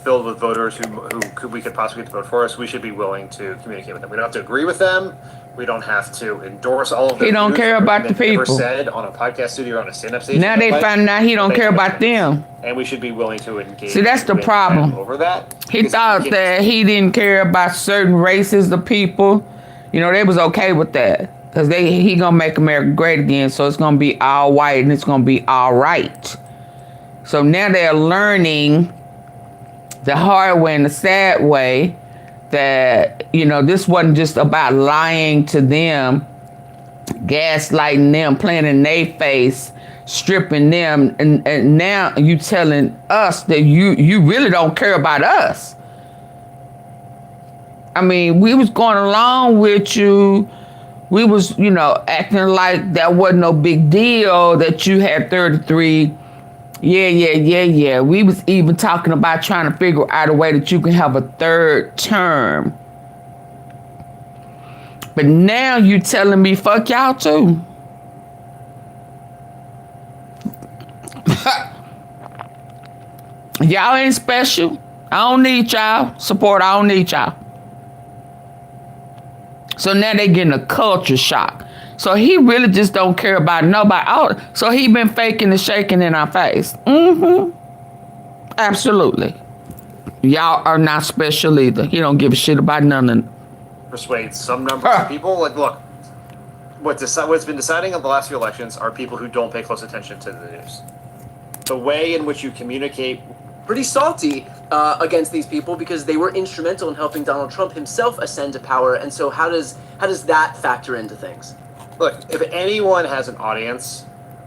filled with voters who we could possibly get to vote for us, we should be willing to communicate with them. We don't have to agree with them. We don't have to endorse all of their He don't care about the people. Said on a podcast studio or on a stand-up stage. Now they find out he don't care about them. And we should be willing to engage. See, that's the problem. Over that. He thought that he didn't care about certain races of people. You know, they was okay with that. Because he gonna make America great again. So it's gonna be all white and it's gonna be all right. So now they're learning the hard way and the sad way that, you know, this wasn't just about lying to them, gaslighting them, playing in their face, stripping them, and now you telling us that you really don't care about us. I mean, we was going along with you. We was, you know, acting like that wasn't no big deal that you had 33. Yeah. We was even talking about trying to figure out a way that you can have a third term. But now you telling me fuck y'all too. Y'all ain't special. I don't need y'all support. I don't need y'all. So now they getting a culture shock. So he really just don't care about nobody. Oh, so he been faking and shaking in our face. Absolutely. Y'all are not special either. He don't give a shit about none of them. Persuade some number of people. Like, look, what's been deciding on the last few elections are people who don't pay close attention to the news. The way in which you communicate. Pretty salty against these people because they were instrumental in helping Donald Trump himself ascend to power. And so how does that factor into things? Look, if anyone has an audience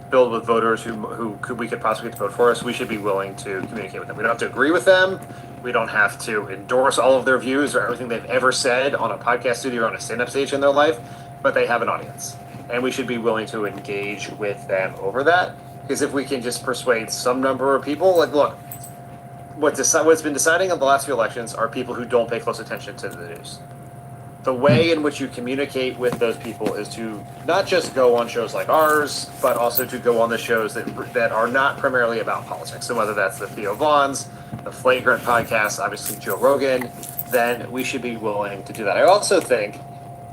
filled with voters who we could possibly get to vote for us, we should be willing to communicate with them. We don't have to agree with them. We don't have to endorse all of their views or everything they've ever said on a podcast studio or on a stand-up stage in their life, but they have an audience. And we should be willing to engage with them over that. Because if we can just persuade some number of people, like, look, what's been deciding on the last few elections are people who don't pay close attention to the news. The way in which you communicate with those people is to not just go on shows like ours, but also to go on the shows that are not primarily about politics. So whether that's the Theo Vaughn's, the Flagrant podcast, obviously Joe Rogan, then we should be willing to do that. I also think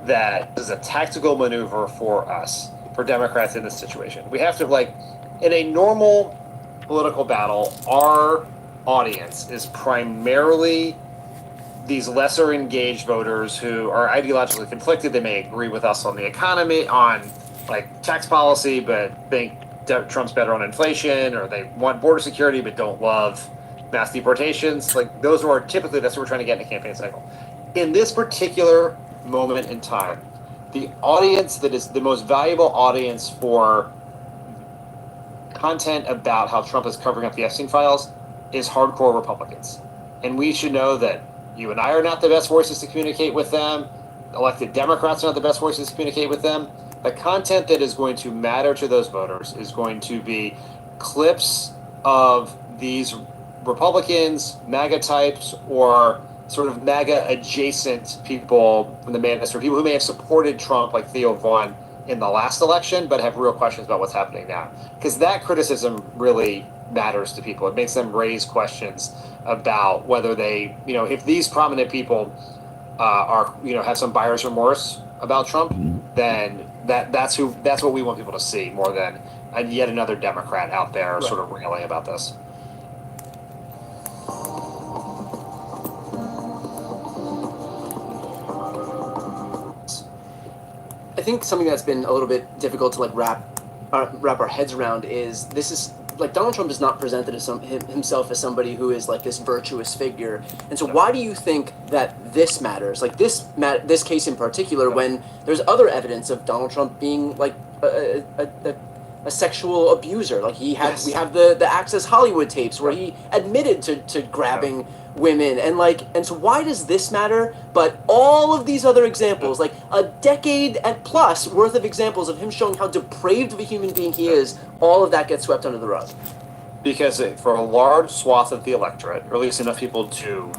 that this is a tactical maneuver for us, for Democrats in this situation. We have to, like, in a normal political battle, our audience is primarily these lesser engaged voters who are ideologically conflicted. They may agree with us on the economy, on like tax policy, but think Trump's better on inflation, or they want border security but don't love mass deportations. Like those are typically, that's what we're trying to get in a campaign cycle. In this particular moment in time, the audience that is the most valuable audience for content about how Trump is covering up the Epstein files is hardcore Republicans. And we should know that you and I are not the best voices to communicate with them. Elected Democrats are not the best voices to communicate with them. The content that is going to matter to those voters is going to be clips of these Republicans, MAGA types, or sort of MAGA adjacent people from the manosphere, people who may have supported Trump, like Theo Vaughn, in the last election, but have real questions about what's happening now. Because that criticism really matters to people. It makes them raise questions about whether they, you know, if these prominent people are, you know, have some buyer's remorse about Trump, then that's what we want people to see more than yet another Democrat out there sort of railing about this. I think something that's been a little bit difficult to like wrap our heads around is this is like Donald Trump is not presented as himself as somebody who is like this virtuous figure. And so why do you think that this matters? Like this case in particular, when there's other evidence of Donald Trump being like a sexual abuser. Like we have the Access Hollywood tapes where he admitted to grabbing women, and so why does this matter? But all of these other examples, like a decade and plus worth of examples of him showing how depraved of a human being he is, all of that gets swept under the rug. Because for a large swath of the electorate, or at least enough people to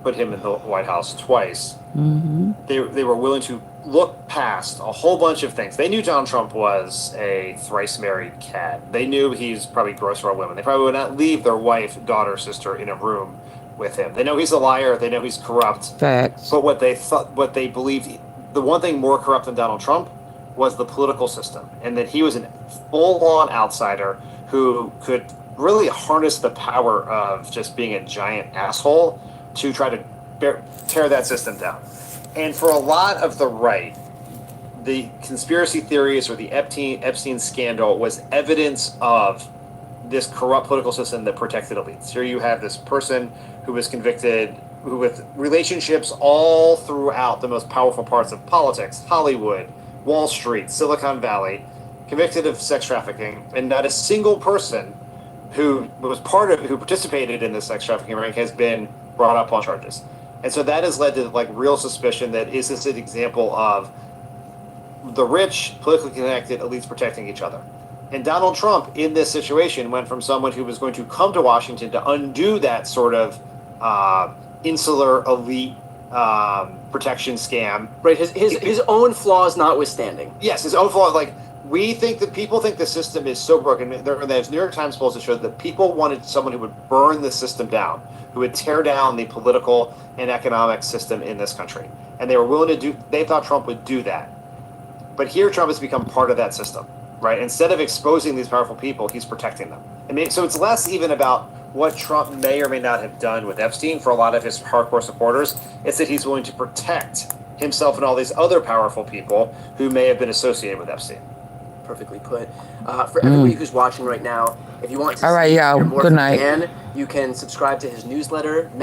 put him in the White House twice, they were willing to look past a whole bunch of things. They knew Donald Trump was a thrice married cat. They knew he's probably gross around women. They probably would not leave their wife, daughter, sister in a room with him. They know he's a liar. They know he's corrupt. Facts. But what they believed, the one thing more corrupt than Donald Trump was the political system, and that he was a full-on outsider who could really harness the power of just being a giant asshole to try to tear that system down. And for a lot of the right, the conspiracy theories or the Epstein scandal was evidence of this corrupt political system that protected elites. Here you have this person who was convicted, who with relationships all throughout the most powerful parts of politics, Hollywood, Wall Street, Silicon Valley, convicted of sex trafficking, and not a single person who participated in the sex trafficking ring has been brought up on charges. And so that has led to like real suspicion that is this an example of the rich, politically connected elites protecting each other. And Donald Trump in this situation went from someone who was going to come to Washington to undo that sort of insular elite protection scam. Right, his own flaws notwithstanding. Yes, his own flaws. Like, we think that people think the system is so broken. There's New York Times polls that showed that people wanted someone who would burn the system down, who would tear down the political and economic system in this country. And they were willing to they thought Trump would do that. But here Trump has become part of that system, right? Instead of exposing these powerful people, he's protecting them. I mean, so it's less even about what Trump may or may not have done with Epstein for a lot of his hardcore supporters. It's that he's willing to protect himself and all these other powerful people who may have been associated with Epstein. Perfectly put. For everybody who's watching right now, if you want to all right, y'all. Good night. You can subscribe to his newsletter.